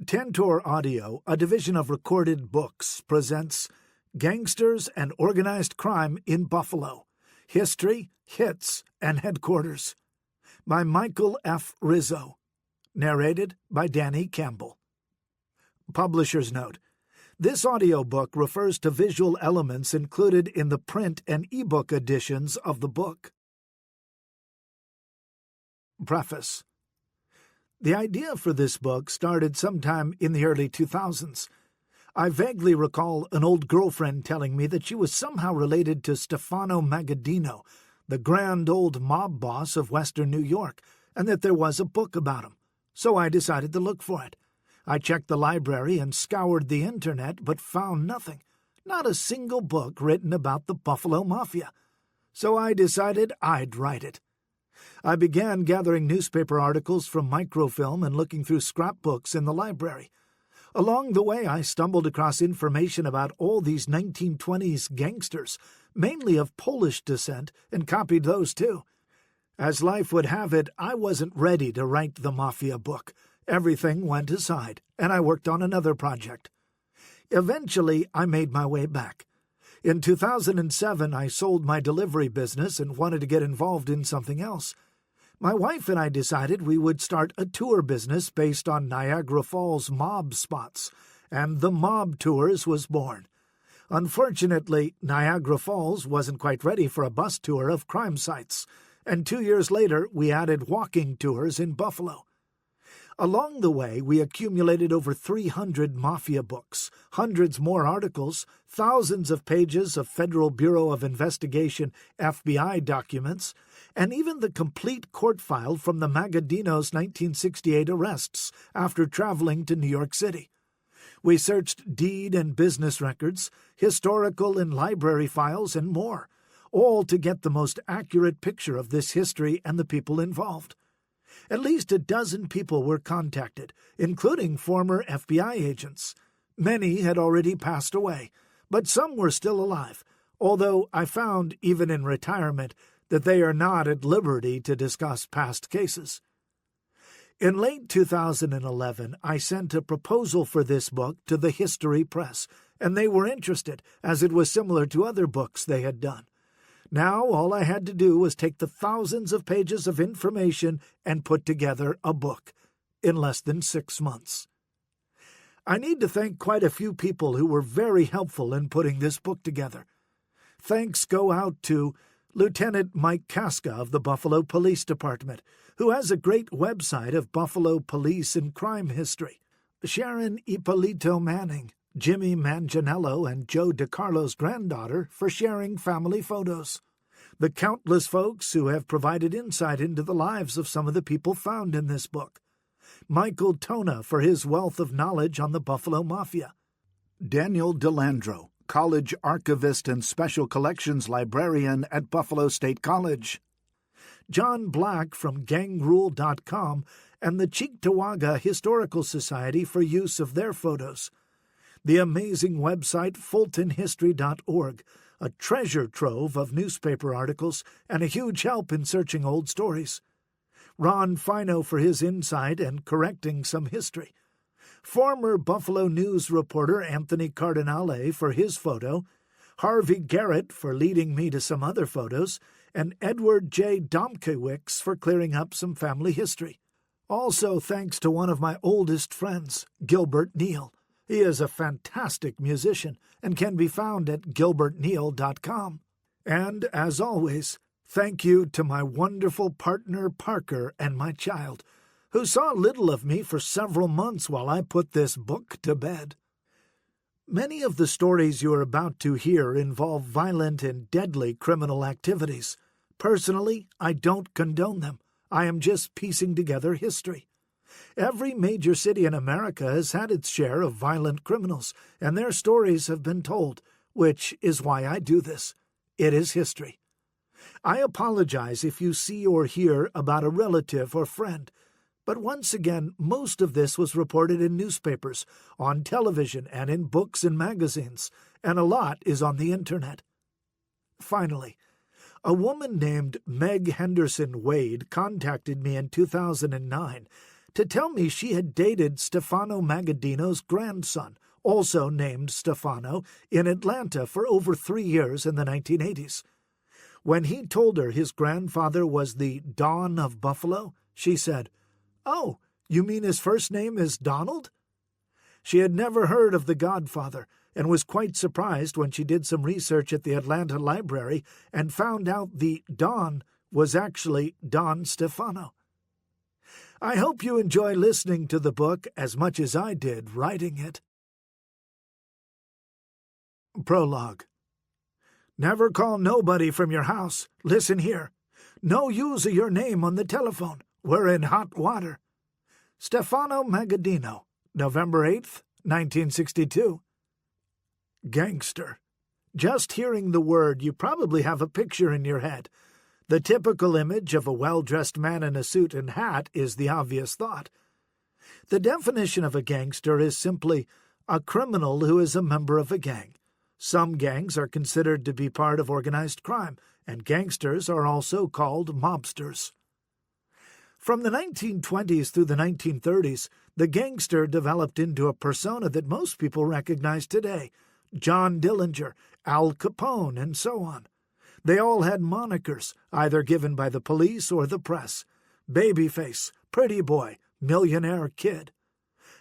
Tantor Audio, a division of Recorded Books, presents Gangsters and Organized Crime in Buffalo, History, Hits, and Headquarters, by Michael F. Rizzo, narrated by Danny Campbell. Publisher's note: this audiobook refers to visual elements included in the print and ebook editions of the book. Preface. The idea for this book started sometime in the early 2000s. I vaguely recall an old girlfriend telling me that she was somehow related to Stefano Magaddino, the grand old mob boss of Western New York, and that there was a book about him. So I decided to look for it. I checked the library and scoured the internet, but found nothing. Not a single book written about the Buffalo Mafia. So I decided I'd write it. I began gathering newspaper articles from microfilm and looking through scrapbooks in the library. Along the way, I stumbled across information about all these 1920s gangsters, mainly of Polish descent, and copied those too. As life would have it, I wasn't ready to write the Mafia book. Everything went aside, and I worked on another project. Eventually, I made my way back. In 2007, I sold my delivery business and wanted to get involved in something else. My wife and I decided we would start a tour business based on Niagara Falls mob spots, and the Mob Tours was born. Unfortunately, Niagara Falls wasn't quite ready for a bus tour of crime sites, and 2 years later we added walking tours in Buffalo. Along the way, we accumulated over 300 Mafia books, hundreds more articles, thousands of pages of Federal Bureau of Investigation FBI documents, and even the complete court file from the Magaddino's 1968 arrests after traveling to New York City. We searched deed and business records, historical and library files, and more, all to get the most accurate picture of this history and the people involved. At least a dozen people were contacted, including former FBI agents. Many had already passed away, but some were still alive, although I found, even in retirement, that they are not at liberty to discuss past cases. In late 2011, I sent a proposal for this book to the History Press, and they were interested, as it was similar to other books they had done. Now all I had to do was take the thousands of pages of information and put together a book in less than 6 months. I need to thank quite a few people who were very helpful in putting this book together. Thanks go out to Lieutenant Mike Casca of the Buffalo Police Department, who has a great website of Buffalo police and crime history, Sharon Ippolito Manning, Jimmy Manganiello, and Joe DiCarlo's granddaughter for sharing family photos. The countless folks who have provided insight into the lives of some of the people found in this book. Michael Tona for his wealth of knowledge on the Buffalo Mafia. Daniel DeLandro, college archivist and special collections librarian at Buffalo State College. John Black from gangrule.com and the Cheektowaga Historical Society for use of their photos. The amazing website fultonhistory.org, a treasure trove of newspaper articles and a huge help in searching old stories. Ron Fino for his insight and correcting some history. Former Buffalo News reporter Anthony Cardinale for his photo. Harvey Garrett for leading me to some other photos, and Edward J. Domkiewicz for clearing up some family history. Also thanks to one of my oldest friends, Gilbert Neal. He is a fantastic musician and can be found at gilbertneal.com. And, as always, thank you to my wonderful partner Parker and my child, who saw little of me for several months while I put this book to bed. Many of the stories you are about to hear involve violent and deadly criminal activities. Personally, I don't condone them. I am just piecing together history. Every major city in America has had its share of violent criminals, and their stories have been told, which is why I do this. It is history. I apologize if you see or hear about a relative or friend, but once again, most of this was reported in newspapers, on television, and in books and magazines, and a lot is on the internet. Finally, a woman named Meg Henderson Wade contacted me in 2009 to tell me she had dated Stefano Magaddino's grandson, also named Stefano, in Atlanta for over 3 years in the 1980s. When he told her his grandfather was the Don of Buffalo, she said, "Oh, you mean his first name is Donald?" She had never heard of The Godfather and was quite surprised when she did some research at the Atlanta Library and found out the Don was actually Don Stefano. I hope you enjoy listening to the book as much as I did writing it. Prologue. Never call nobody from your house. Listen here. No use of your name on the telephone. We're in hot water. Stefano Magaddino, November 8th, 1962. Gangster. Just hearing the word, you probably have a picture in your head. The typical image of a well-dressed man in a suit and hat is the obvious thought. The definition of a gangster is simply a criminal who is a member of a gang. Some gangs are considered to be part of organized crime, and gangsters are also called mobsters. From the 1920s through the 1930s, the gangster developed into a persona that most people recognize today: John Dillinger, Al Capone, and so on. They all had monikers, either given by the police or the press: Babyface, Pretty Boy, Millionaire Kid.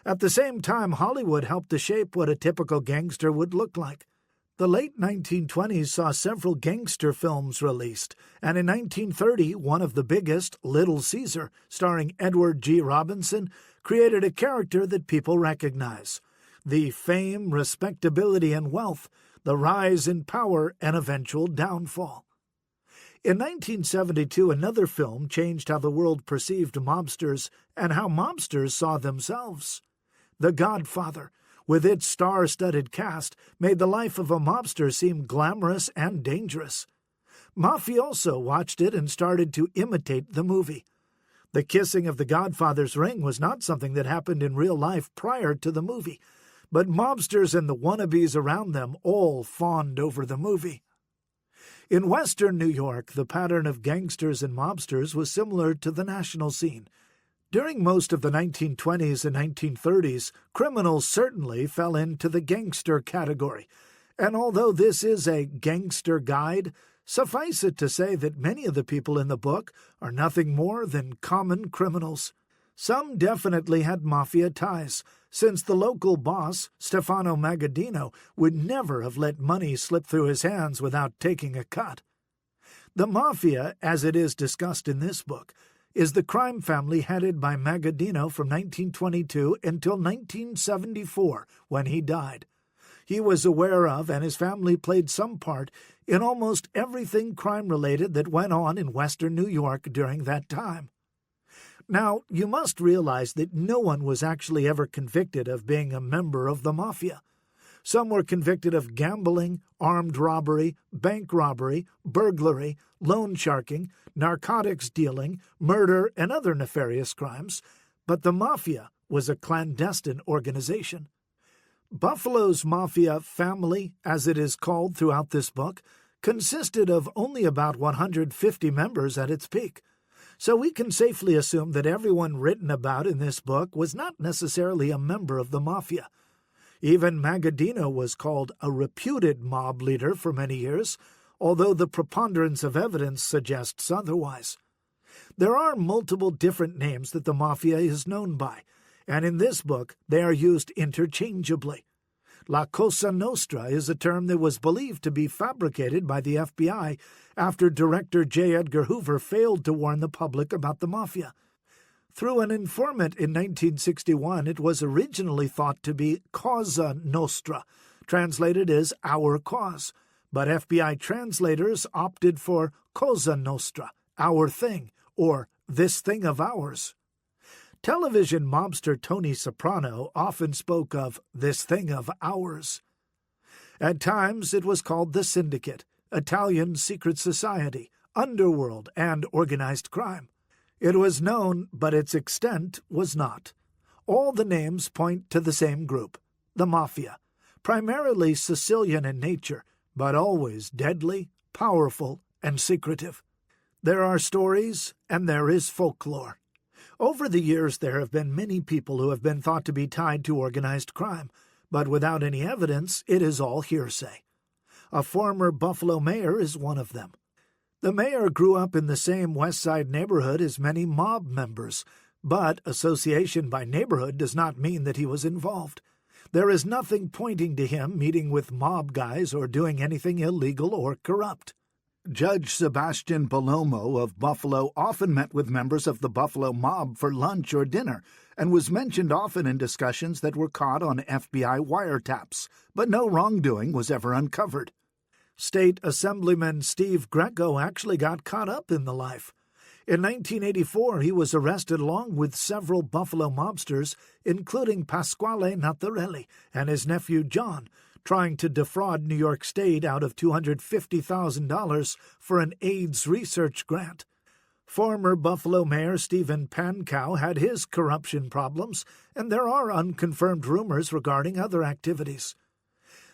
At the same time, Hollywood helped to shape what a typical gangster would look like. The late 1920s saw several gangster films released, and in 1930, one of the biggest, Little Caesar, starring Edward G. Robinson, created a character that people recognize: the fame, respectability, and wealth, the rise in power, and eventual downfall. In 1972, another film changed how the world perceived mobsters and how mobsters saw themselves. The Godfather, with its star-studded cast, made the life of a mobster seem glamorous and dangerous. Mafia also watched it and started to imitate the movie. The kissing of the Godfather's ring was not something that happened in real life prior to the movie, but mobsters and the wannabes around them all fawned over the movie. In Western New York, the pattern of gangsters and mobsters was similar to the national scene. During most of the 1920s and 1930s, criminals certainly fell into the gangster category, and although this is a gangster guide, suffice it to say that many of the people in the book are nothing more than common criminals. Some definitely had mafia ties, since the local boss, Stefano Magaddino, would never have let money slip through his hands without taking a cut. The Mafia, as it is discussed in this book, is the crime family headed by Magaddino from 1922 until 1974, when he died. He was aware of, and his family played some part in almost everything crime-related that went on in Western New York during that time. Now, you must realize that no one was actually ever convicted of being a member of the Mafia. Some were convicted of gambling, armed robbery, bank robbery, burglary, loan sharking, narcotics dealing, murder, and other nefarious crimes, but the Mafia was a clandestine organization. Buffalo's Mafia family, as it is called throughout this book, consisted of only about 150 members at its peak, so we can safely assume that everyone written about in this book was not necessarily a member of the Mafia. Even Magaddino was called a reputed mob leader for many years, although the preponderance of evidence suggests otherwise. There are multiple different names that the Mafia is known by, and in this book they are used interchangeably. La Cosa Nostra is a term that was believed to be fabricated by the FBI after Director J. Edgar Hoover failed to warn the public about the Mafia. Through an informant in 1961, it was originally thought to be Cosa Nostra, translated as Our Cause, but FBI translators opted for Cosa Nostra, Our Thing, or This Thing of Ours. Television mobster Tony Soprano often spoke of this thing of ours. At times it was called the Syndicate, Italian Secret Society, Underworld, and Organized Crime. It was known, but its extent was not. All the names point to the same group, the Mafia, primarily Sicilian in nature, but always deadly, powerful, and secretive. There are stories, and there is folklore. Over the years, there have been many people who have been thought to be tied to organized crime, but without any evidence, it is all hearsay. A former Buffalo mayor is one of them. The mayor grew up in the same West Side neighborhood as many mob members, but association by neighborhood does not mean that he was involved. There is nothing pointing to him meeting with mob guys or doing anything illegal or corrupt. Judge Sebastian Palomo of Buffalo often met with members of the Buffalo mob for lunch or dinner and was mentioned often in discussions that were caught on FBI wiretaps, but no wrongdoing was ever uncovered. State Assemblyman Steve Greco actually got caught up in the life. In 1984, he was arrested along with several Buffalo mobsters, including Pasquale Natharelli and his nephew John, trying to defraud New York State out of $250,000 for an AIDS research grant. Former Buffalo Mayor Stephen Pankow had his corruption problems, and there are unconfirmed rumors regarding other activities.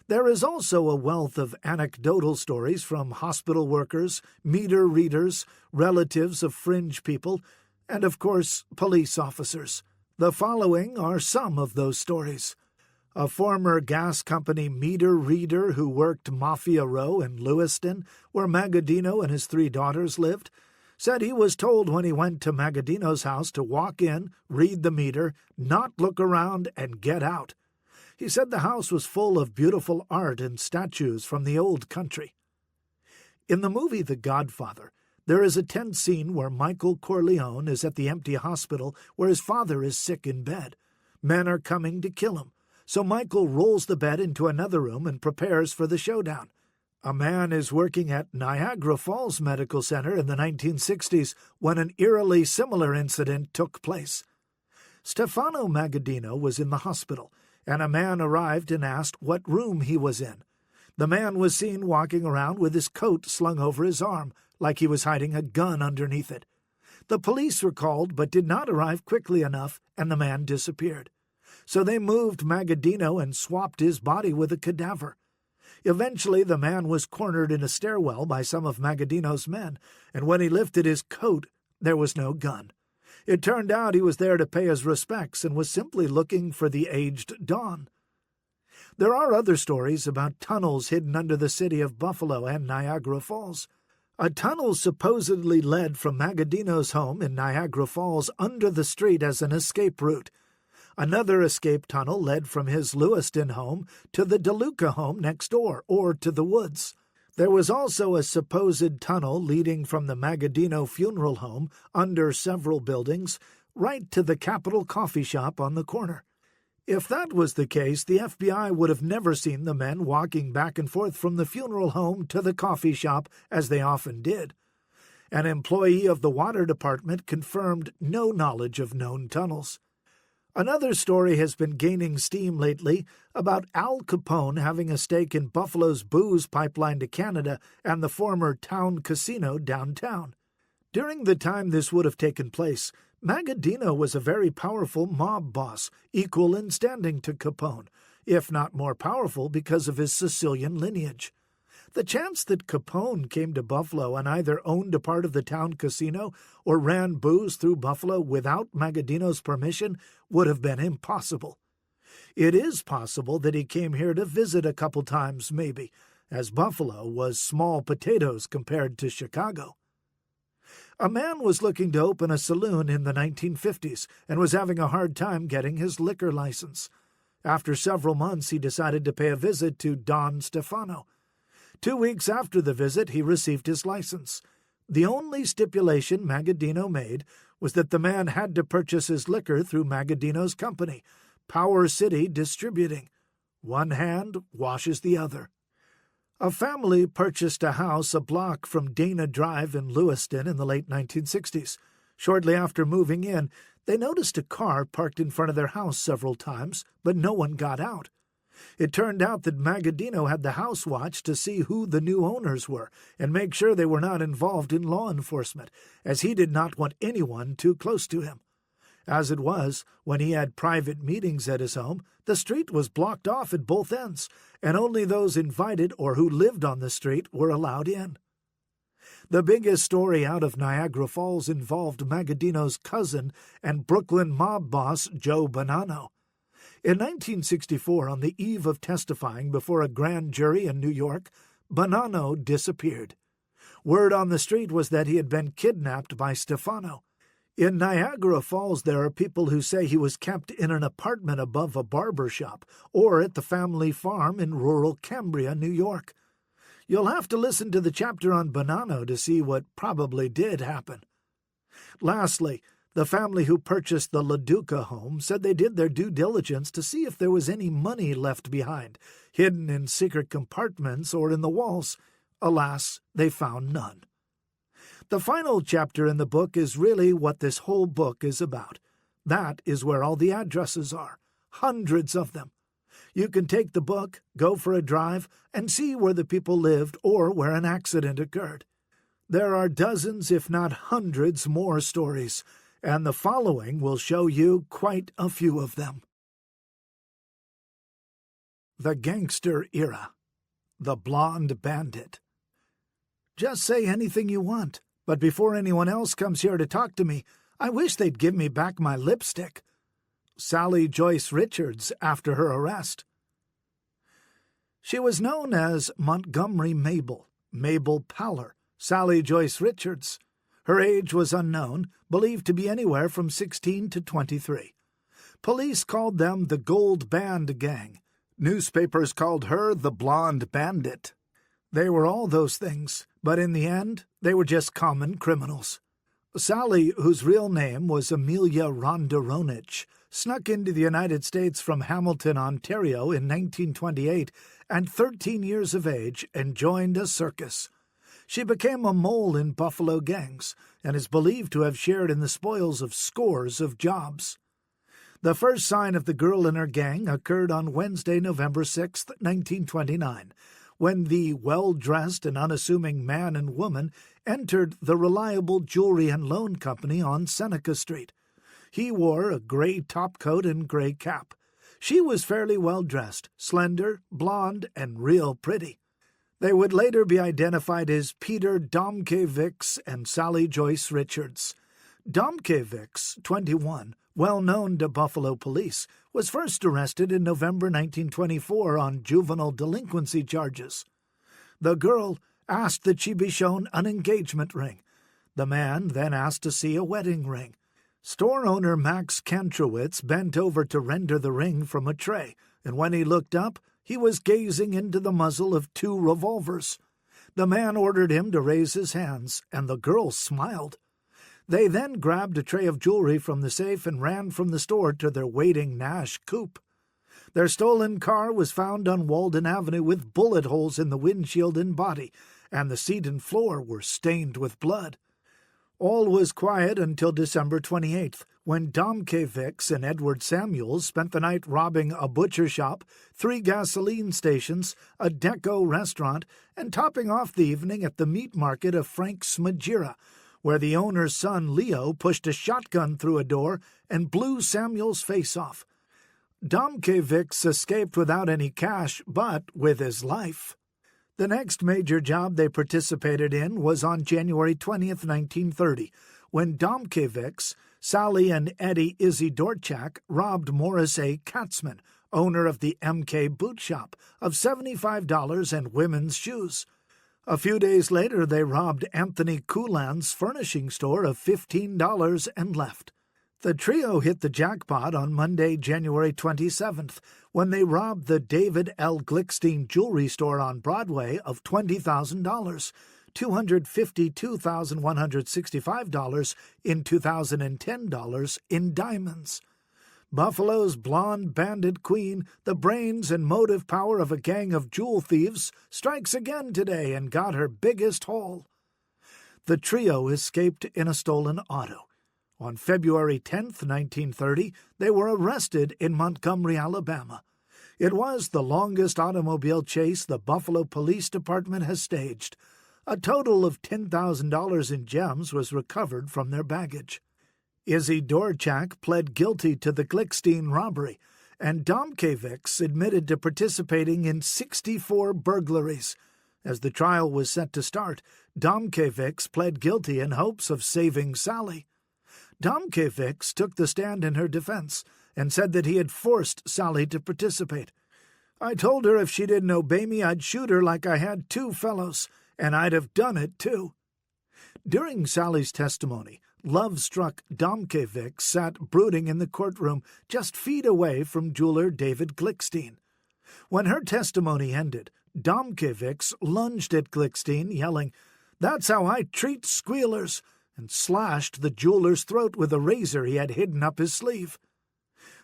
There is also a wealth of anecdotal stories from hospital workers, meter readers, relatives of fringe people, and, of course, police officers. The following are some of those stories. A former gas company meter reader who worked Mafia Row in Lewiston, where Magaddino and his 3 daughters lived, said he was told when he went to Magaddino's house to walk in, read the meter, not look around, and get out. He said the house was full of beautiful art and statues from the old country. In the movie The Godfather, there is a tense scene where Michael Corleone is at the empty hospital where his father is sick in bed. Men are coming to kill him, so Michael rolls the bed into another room and prepares for the showdown. A man is working at Niagara Falls Medical Center in the 1960s when an eerily similar incident took place. Stefano Magaddino was in the hospital, and a man arrived and asked what room he was in. The man was seen walking around with his coat slung over his arm, like he was hiding a gun underneath it. The police were called but did not arrive quickly enough, and the man disappeared. So they moved Magaddino and swapped his body with a cadaver. Eventually the man was cornered in a stairwell by some of Magaddino's men, and when he lifted his coat, there was no gun. It turned out he was there to pay his respects and was simply looking for the aged Don. There are other stories about tunnels hidden under the city of Buffalo and Niagara Falls. A tunnel supposedly led from Magaddino's home in Niagara Falls under the street as an escape route. Another escape tunnel led from his Lewiston home to the DeLuca home next door, or to the woods. There was also a supposed tunnel leading from the Magaddino funeral home under several buildings right to the Capitol coffee shop on the corner. If that was the case, the FBI would have never seen the men walking back and forth from the funeral home to the coffee shop, as they often did. An employee of the water department confirmed no knowledge of known tunnels. Another story has been gaining steam lately about Al Capone having a stake in Buffalo's booze pipeline to Canada and the former town casino downtown. During the time this would have taken place, Magaddino was a very powerful mob boss, equal in standing to Capone, if not more powerful because of his Sicilian lineage. The chance that Capone came to Buffalo and either owned a part of the town casino or ran booze through Buffalo without Magaddino's permission would have been impossible. It is possible that he came here to visit a couple times, maybe, as Buffalo was small potatoes compared to Chicago. A man was looking to open a saloon in the 1950s and was having a hard time getting his liquor license. After several months, he decided to pay a visit to Don Stefano. 2 weeks after the visit, he received his license. The only stipulation Magaddino made was that the man had to purchase his liquor through Magaddino's company, Power City Distributing. One hand washes the other. A family purchased a house a block from Dana Drive in Lewiston in the late 1960s. Shortly after moving in, they noticed a car parked in front of their house several times, but no one got out. It turned out that Magaddino had the house watched to see who the new owners were and make sure they were not involved in law enforcement, as he did not want anyone too close to him. As it was, when he had private meetings at his home, the street was blocked off at both ends, and only those invited or who lived on the street were allowed in. The biggest story out of Niagara Falls involved Magaddino's cousin and Brooklyn mob boss Joe Bonanno. In 1964, on the eve of testifying before a grand jury in New York, Bonanno disappeared. Word on the street was that he had been kidnapped by Stefano. In Niagara Falls, there are people who say he was kept in an apartment above a barber shop or at the family farm in rural Cambria, New York. You'll have to listen to the chapter on Bonanno to see what probably did happen. Lastly, the family who purchased the LaDuca home said they did their due diligence to see if there was any money left behind, hidden in secret compartments or in the walls. Alas, they found none. The final chapter in the book is really what this whole book is about. That is where all the addresses are, hundreds of them. You can take the book, go for a drive, and see where the people lived or where an accident occurred. There are dozens, if not hundreds, more stories, and the following will show you quite a few of them. The Gangster Era. The Blonde Bandit. Just say anything you want, but before anyone else comes here to talk to me, I wish they'd give me back my lipstick. Sally Joyce Richards after her arrest. She was known as Montgomery Mabel Paller, Sally Joyce Richards. Her age was unknown, believed to be anywhere from 16 to 23. Police called them the Gold Band Gang. Newspapers called her the Blonde Bandit. They were all those things, but in the end, they were just common criminals. Sally, whose real name was Amelia Rondaronich, snuck into the United States from Hamilton, Ontario in 1928 at 13 years of age and joined a circus. She became a mole in Buffalo gangs and is believed to have shared in the spoils of scores of jobs. The first sign of the girl in her gang occurred on Wednesday, November 6, 1929, when the well-dressed and unassuming man and woman entered the Reliable Jewelry and Loan Company on Seneca Street. He wore a gray topcoat and gray cap. She was fairly well-dressed, slender, blonde, and real pretty. They would later be identified as Peter Domkiewicz and Sally Joyce Richards. Domkiewicz, 21, well known to Buffalo police, was first arrested in November 1924 on juvenile delinquency charges. The girl asked that she be shown an engagement ring. The man then asked to see a wedding ring. Store owner Max Kantrowitz bent over to render the ring from a tray, and when he looked up, he was gazing into the muzzle of 2 revolvers. The man ordered him to raise his hands, and the girl smiled. They then grabbed a tray of jewelry from the safe and ran from the store to their waiting Nash coupe. Their stolen car was found on Walden Avenue with bullet holes in the windshield and body, and the seat and floor were stained with blood. All was quiet until December 28th, when Domkiewicz and Edward Samuels spent the night robbing a butcher shop, 3 gasoline stations, a Deco restaurant, and topping off the evening at the meat market of Frank Smagira, where the owner's son Leo pushed a shotgun through a door and blew Samuel's face off. Domkiewicz escaped without any cash, but with his life. The next major job they participated in was on January 20th, 1930, when Domkiewicz, Sally and Eddie Izzy Dorchak robbed Morris A. Katzman, owner of the MK Boot Shop, of $75 and women's shoes. A few days later, they robbed Anthony Coulan's furnishing store of $15 and left. The trio hit the jackpot on Monday, January 27th, when they robbed the David L. Glickstein jewelry store on Broadway of $20,000, $252,165 in 2010 dollars in diamonds. Buffalo's blonde bandit queen, the brains and motive power of a gang of jewel thieves, strikes again today and got her biggest haul. The trio escaped in a stolen auto. On February 10, 1930, they were arrested in Montgomery, Alabama. It was the longest automobile chase the Buffalo Police Department has staged. A total of $10,000 in gems was recovered from their baggage. Izzy Dorchak pled guilty to the Glickstein robbery, and Domkiewicz admitted to participating in 64 burglaries. As the trial was set to start, Domkevics pled guilty in hopes of saving Sally. Domkevics took the stand in her defense and said that he had forced Sally to participate. "I told her if she didn't obey me, I'd shoot her like I had 2 fellows, and I'd have done it, too." During Sally's testimony, love-struck Domkevics sat brooding in the courtroom just feet away from jeweler David Glickstein. When her testimony ended, Domkevics lunged at Glickstein, yelling, "That's how I treat squealers," and slashed the jeweler's throat with a razor he had hidden up his sleeve.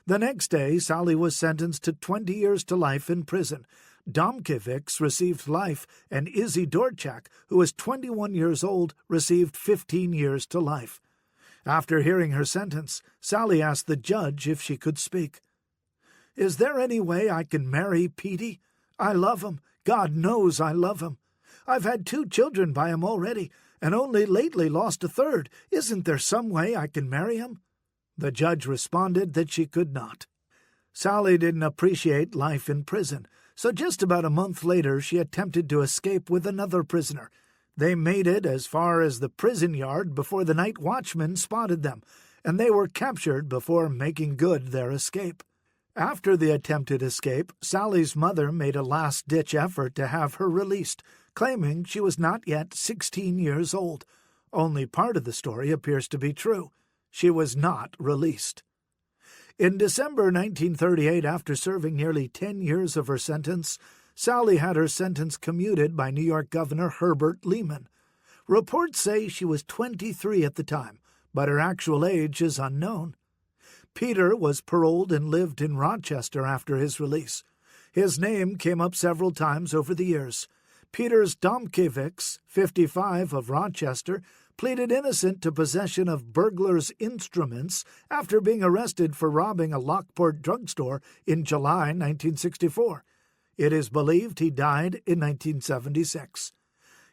The next day, Sally was sentenced to 20 years to life in prison. Domkevics received life, and Izzy Dorchak, who was 21 years old, received 15 years to life. After hearing her sentence, Sally asked the judge if she could speak. "Is there any way I can marry Petey? I love him. God knows I love him. I've had 2 children by him already, and only lately lost a third. Isn't there some way I can marry him?" The judge responded that she could not. Sally didn't appreciate life in prison, so just about a month later she attempted to escape with another prisoner. They made it as far as the prison yard before the night watchman spotted them, and they were captured before making good their escape. After the attempted escape, Sally's mother made a last-ditch effort to have her released, claiming she was not yet 16 years old. Only part of the story appears to be true. She was not released. In December 1938, after serving nearly 10 years of her sentence, Sally had her sentence commuted by New York Governor Herbert Lehman. Reports say she was 23 at the time, but her actual age is unknown. Peter was paroled and lived in Rochester after his release. His name came up several times over the years. Peter's Domkevics, 55, of Rochester, pleaded innocent to possession of burglar's instruments after being arrested for robbing a Lockport drugstore in July 1964. It is believed he died in 1976.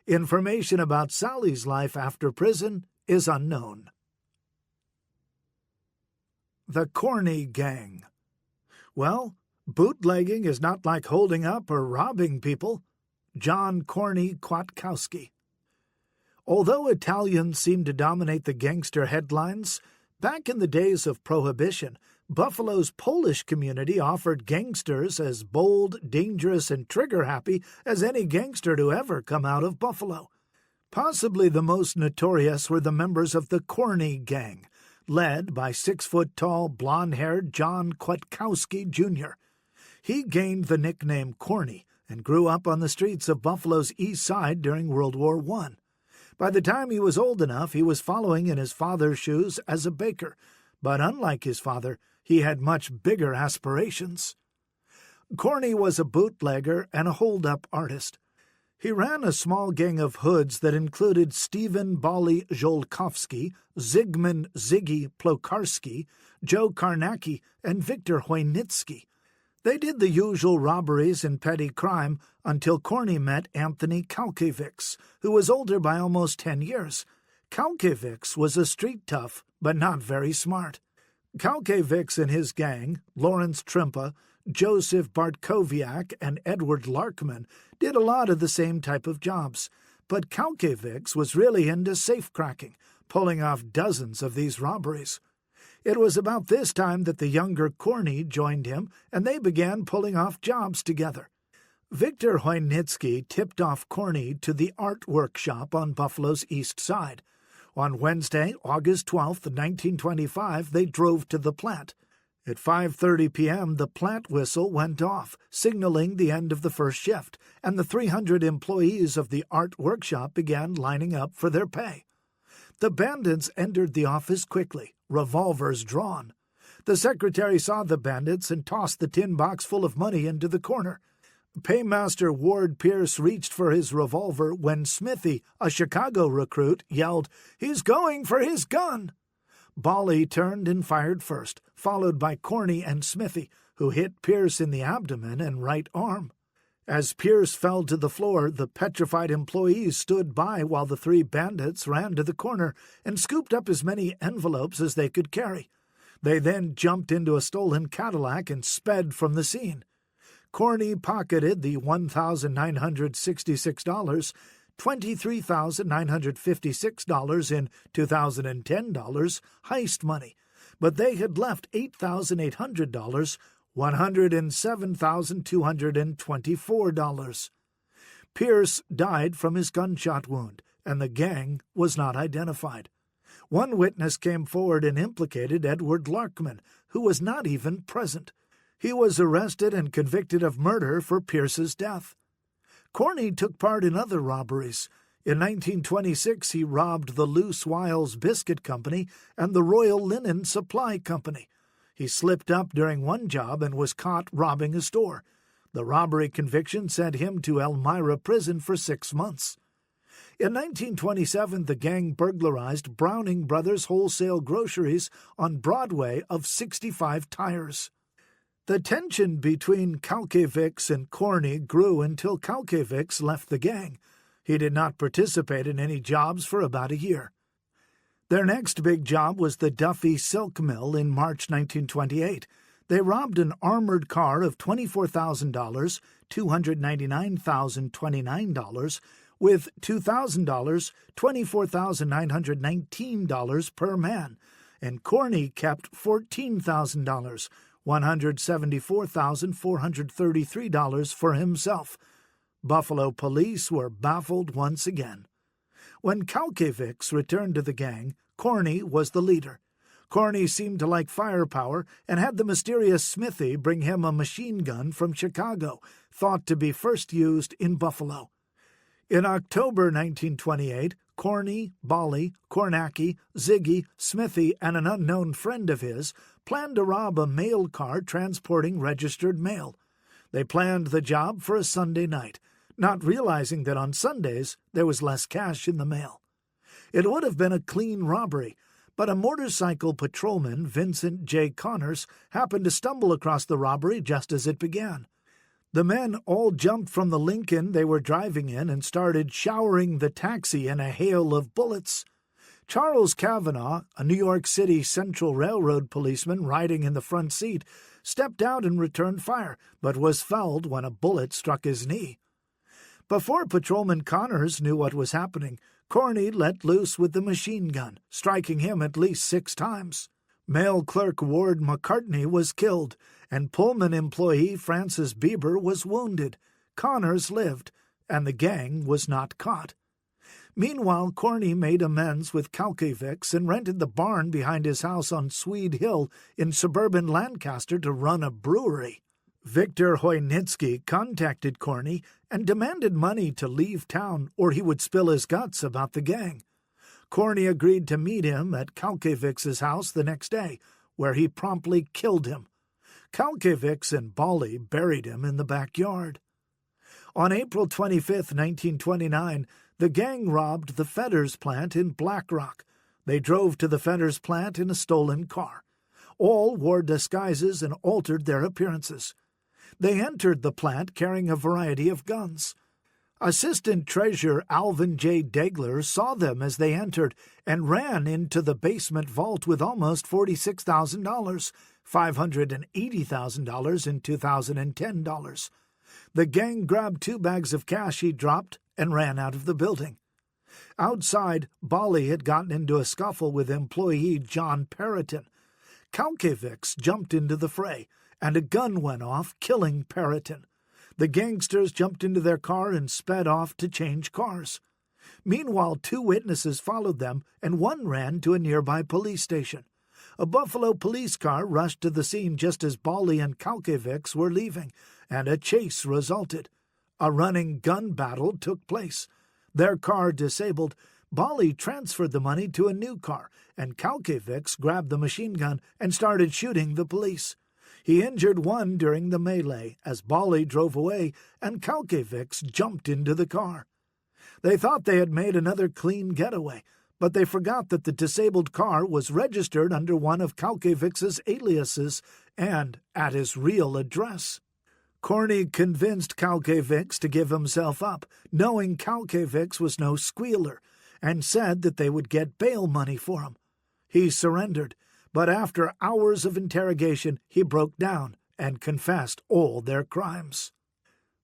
Information about Sally's life after prison is unknown. The Corny Gang. Well, bootlegging is not like holding up or robbing people. John Corny Kwiatkowski. Although Italians seem to dominate the gangster headlines, back in the days of Prohibition, Buffalo's Polish community offered gangsters as bold, dangerous, and trigger-happy as any gangster to ever come out of Buffalo. Possibly the most notorious were the members of the Corny Gang, led by 6-foot-tall, blond-haired John Kwiatkowski, Jr. He gained the nickname Corny and grew up on the streets of Buffalo's east side during World War I. By the time he was old enough, he was following in his father's shoes as a baker, but unlike his father, he had much bigger aspirations. Corny was a bootlegger and a hold-up artist. He ran a small gang of hoods that included Stephen Bally Jolkowski, Zygmunt Ziggy Plokarski, Joe Karnacki, and Victor Hoynitsky. They did the usual robberies and petty crime until Corny met Anthony Kałkiewicz, who was older by almost 10 years. Kałkiewicz was a street tough, but not very smart. Kałkiewicz and his gang, Lawrence Trimpa, Joseph Bartkowiak, and Edward Larkman, did a lot of the same type of jobs, but Kałkiewicz was really into safecracking, pulling off dozens of these robberies. It was about this time that the younger Corny joined him, and they began pulling off jobs together. Victor Hoynitsky tipped off Corny to the art workshop on Buffalo's east side. On Wednesday, August 12, 1925, they drove to the plant. At 5:30 p.m., the plant whistle went off, signaling the end of the first shift, and the 300 employees of the art workshop began lining up for their pay. The bandits entered the office quickly, revolvers drawn. The secretary saw the bandits and tossed the tin box full of money into the corner. Paymaster Ward Pierce reached for his revolver when Smithy, a Chicago recruit, yelled, "He's going for his gun!" Bally turned and fired first, followed by Corny and Smithy, who hit Pierce in the abdomen and right arm. As Pierce fell to the floor, the petrified employees stood by while the 3 bandits ran to the corner and scooped up as many envelopes as they could carry. They then jumped into a stolen Cadillac and sped from the scene. Corney pocketed the $1,966, $23,956 in 2010 heist money, but they had left $8,800, $107,224. Pierce died from his gunshot wound, and the gang was not identified. One witness came forward and implicated Edward Larkman, who was not even present. He was arrested and convicted of murder for Pierce's death. Corney took part in other robberies. In 1926, he robbed the Loose Wiles Biscuit Company and the Royal Linen Supply Company. He slipped up during one job and was caught robbing a store. The robbery conviction sent him to Elmira Prison for 6 months. In 1927, the gang burglarized Browning Brothers Wholesale Groceries on Broadway of 65 tires. The tension between Kalkiewicz and Corney grew until Kalkiewicz left the gang. He did not participate in any jobs for about a year. Their next big job was the Duffy Silk Mill in March 1928. They robbed an armored car of $24,000, $299,029, with $2,000, $24,919 per man, and Corney kept $14,000, $174,433 for himself. Buffalo police were baffled once again. When Kalkiewicz returned to the gang, Corney was the leader. Corney seemed to like firepower and had the mysterious Smithy bring him a machine gun from Chicago, thought to be first used in Buffalo. In October 1928, Corney, Bolly, Kornacki, Ziggy, Smithy, and an unknown friend of his planned to rob a mail car transporting registered mail. They planned the job for a Sunday night, not realizing that on Sundays there was less cash in the mail. It would have been a clean robbery, but a motorcycle patrolman, Vincent J. Connors, happened to stumble across the robbery just as it began. The men all jumped from the Lincoln they were driving in and started showering the taxi in a hail of bullets. Charles Kavanaugh, a New York City Central Railroad policeman riding in the front seat, stepped out and returned fire, but was felled when a bullet struck his knee. Before Patrolman Connors knew what was happening, Corney let loose with the machine gun, striking him at least 6 times. Mail clerk Ward McCartney was killed, and Pullman employee Francis Bieber was wounded. Connors lived, and the gang was not caught. Meanwhile, Corney made amends with Kalkiewicz and rented the barn behind his house on Swede Hill in suburban Lancaster to run a brewery. Victor Hoynitsky contacted Corney and demanded money to leave town or he would spill his guts about the gang. Corney agreed to meet him at Kalkiewicz's house the next day, where he promptly killed him. Kalkiewicz and Bolly buried him in the backyard. On April 25, 1929, the gang robbed the Fedders plant in Black Rock. They drove to the Fedders plant in a stolen car. All wore disguises and altered their appearances. They entered the plant carrying a variety of guns. Assistant Treasurer Alvin J. Degler saw them as they entered and ran into the basement vault with almost $46,000, $580,000 in 2010 dollars. The gang grabbed 2 bags of cash he dropped and ran out of the building. Outside, Bolly had gotten into a scuffle with employee John Perriton. Kalkiewicz jumped into the fray, and a gun went off, killing Perriton. The gangsters jumped into their car and sped off to change cars. Meanwhile, 2 witnesses followed them, and one ran to a nearby police station. A Buffalo police car rushed to the scene just as Bolly and Kalkiewicz were leaving, and a chase resulted. A running gun battle took place. Their car disabled, Bolly transferred the money to a new car, and Kalkiewicz grabbed the machine gun and started shooting the police. He injured one during the melee as Bolly drove away and Kalkiewicz jumped into the car. They thought they had made another clean getaway, but they forgot that the disabled car was registered under one of Kalkiewicz's aliases and at his real address. Corney convinced Kalkiewicz to give himself up, knowing Kalkiewicz was no squealer, and said that they would get bail money for him. He surrendered, but after hours of interrogation he broke down and confessed all their crimes.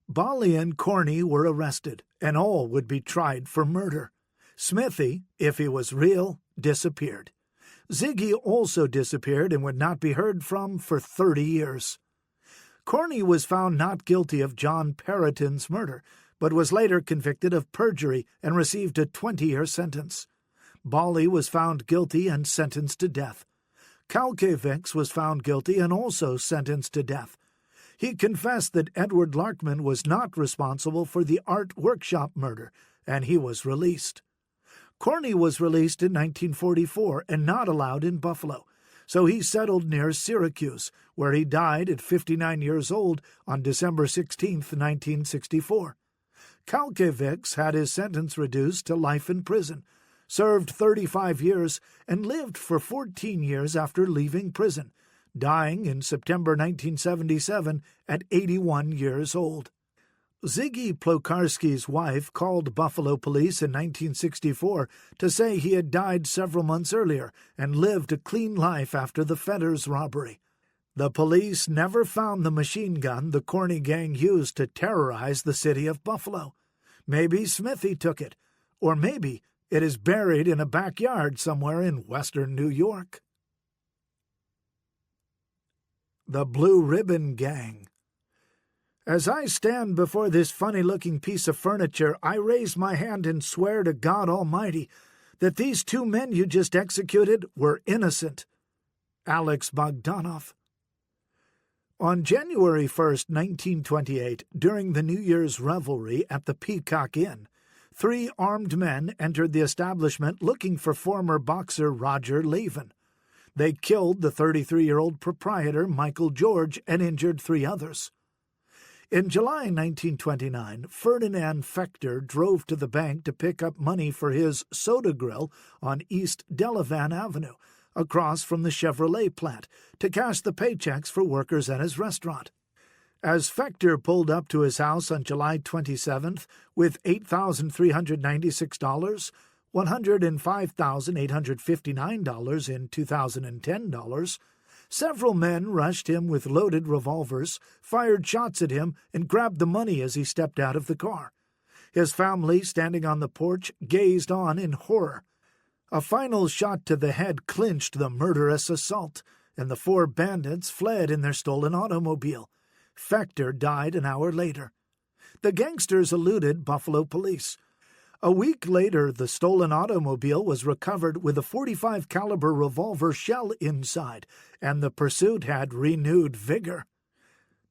Bali and Corney were arrested, and all would be tried for murder. Smithy, if he was real, disappeared. Ziggy also disappeared and would not be heard from for 30 years. Corney was found not guilty of John Perrotin's murder, but was later convicted of perjury and received a 20-year sentence. Bali was found guilty and sentenced to death. Kalkevix was found guilty and also sentenced to death. He confessed that Edward Larkman was not responsible for the art workshop murder, and he was released. Corney was released in 1944 and not allowed in Buffalo, so he settled near Syracuse, where he died at 59 years old on December 16, 1964. Kalkevix had his sentence reduced to life in prison, served 35 years, and lived for 14 years after leaving prison, dying in September 1977 at 81 years old. Ziggy Plokarski's wife called Buffalo police in 1964 to say he had died several months earlier and lived a clean life after the Fetters robbery. The police never found the machine gun the Corney gang used to terrorize the city of Buffalo. Maybe Smithy took it, or maybe it is buried in a backyard somewhere in western New York. The Blue Ribbon Gang. As I stand before this funny-looking piece of furniture, I raise my hand and swear to God Almighty that these two men you just executed were innocent. Alex Bogdanov. On January 1st, 1928, during the New Year's revelry at the Peacock Inn, 3 armed men entered the establishment looking for former boxer Roger Lavin. They killed the 33-year-old proprietor, Michael George, and injured 3 others. In July 1929, Ferdinand Fechter drove to the bank to pick up money for his soda grill on East Delavan Avenue, across from the Chevrolet plant, to cash the paychecks for workers at his restaurant. As Fechter pulled up to his house on July 27th with $8,396, $105,859 in 2010 dollars, several men rushed him with loaded revolvers, fired shots at him, and grabbed the money as he stepped out of the car. His family, standing on the porch, gazed on in horror. A final shot to the head clinched the murderous assault, and the 4 bandits fled in their stolen automobile. Fechter died an hour later. The gangsters eluded Buffalo police. A week later, the stolen automobile was recovered with a .45 caliber revolver shell inside, and the pursuit had renewed vigor.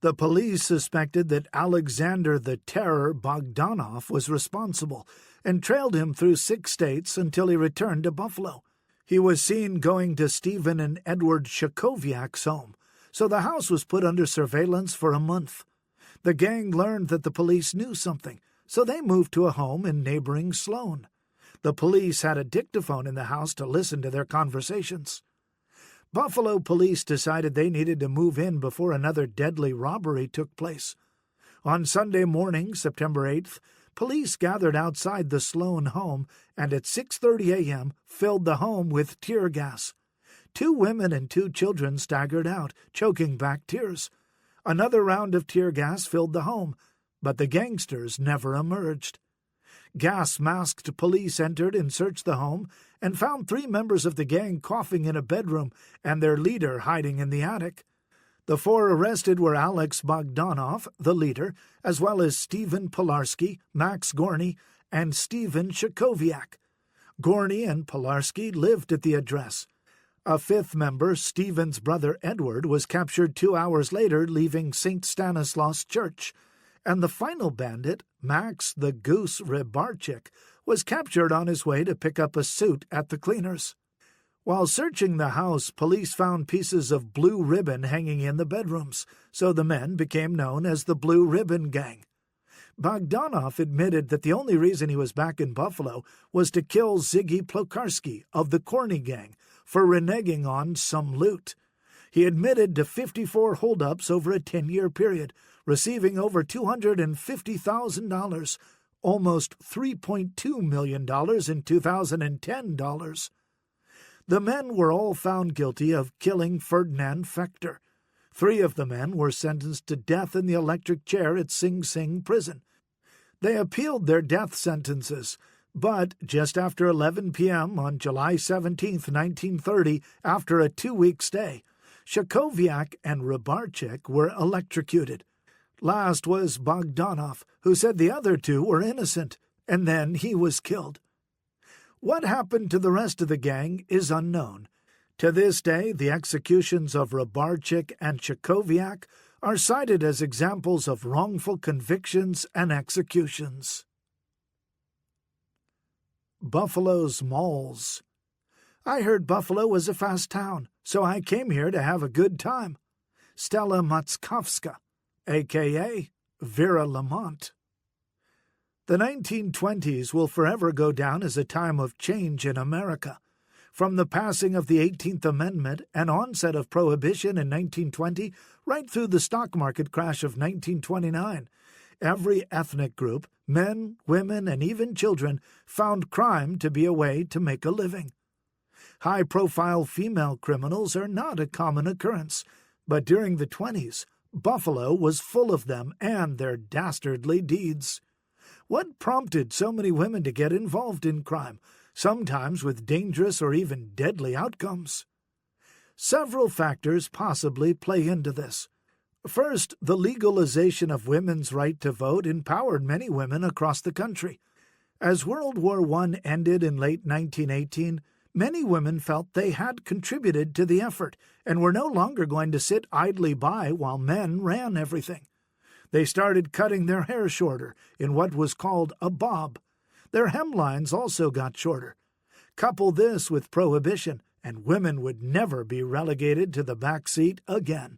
The police suspected that Alexander the Terror Bogdanov was responsible and trailed him through 6 states until he returned to Buffalo. He was seen going to Stephen and Edward Shakoviak's home, so the house was put under surveillance for a month. The gang learned that the police knew something, so they moved to a home in neighboring Sloan. The police had a dictaphone in the house to listen to their conversations. Buffalo police decided they needed to move in before another deadly robbery took place. On Sunday morning, September 8th, police gathered outside the Sloan home and at 6:30 a.m. filled the home with tear gas. 2 women and 2 children staggered out, choking back tears. Another round of tear gas filled the home, but the gangsters never emerged. Gas-masked police entered and searched the home and found 3 members of the gang coughing in a bedroom and their leader hiding in the attic. The 4 arrested were Alex Bogdanov, the leader, as well as Stephen Pilarski, Max Gorney, and Stephen Shakoviak. Gorney and Pilarski lived at the address. A 5th member, Stephen's brother Edward, was captured 2 hours later leaving St. Stanislaus Church, and the final bandit, Max the Goose Rybarczyk, was captured on his way to pick up a suit at the cleaners. While searching the house, police found pieces of blue ribbon hanging in the bedrooms, so the men became known as the Blue Ribbon Gang. Bogdanov admitted that the only reason he was back in Buffalo was to kill Ziggy Plokarski of the Corney Gang for reneging on some loot. He admitted to 54 holdups over a 10-year period, receiving over $250,000, almost $3.2 million in 2010 dollars. The men were all found guilty of killing Ferdinand Fechter. 3 of the men were sentenced to death in the electric chair at Sing Sing prison. They appealed their death sentences, but just after 11 p.m. on July 17, 1930, after a 2-week stay, Shakoviak and Rybarczyk were electrocuted. Last was Bogdanov, who said the other 2 were innocent, and then he was killed. What happened to the rest of the gang is unknown. To this day, the executions of Rybarczyk and Shakoviak are cited as examples of wrongful convictions and executions. Buffalo's malls. I heard Buffalo was a fast town, so I came here to have a good time. Stella Matskovska, a.k.a. Vera Lamont. The 1920s will forever go down as a time of change in America. From the passing of the 18th Amendment and onset of Prohibition in 1920 right through the stock market crash of 1929, every ethnic group, men, women, and even children, found crime to be a way to make a living. High-profile female criminals are not a common occurrence, but during the 20s, Buffalo was full of them and their dastardly deeds. What prompted so many women to get involved in crime, sometimes with dangerous or even deadly outcomes? Several factors possibly play into this. First, the legalization of women's right to vote empowered many women across the country. As World War I ended in late 1918, many women felt they had contributed to the effort and were no longer going to sit idly by while men ran everything. They started cutting their hair shorter in what was called a bob. Their hemlines also got shorter. Couple this with Prohibition, and women would never be relegated to the back seat again.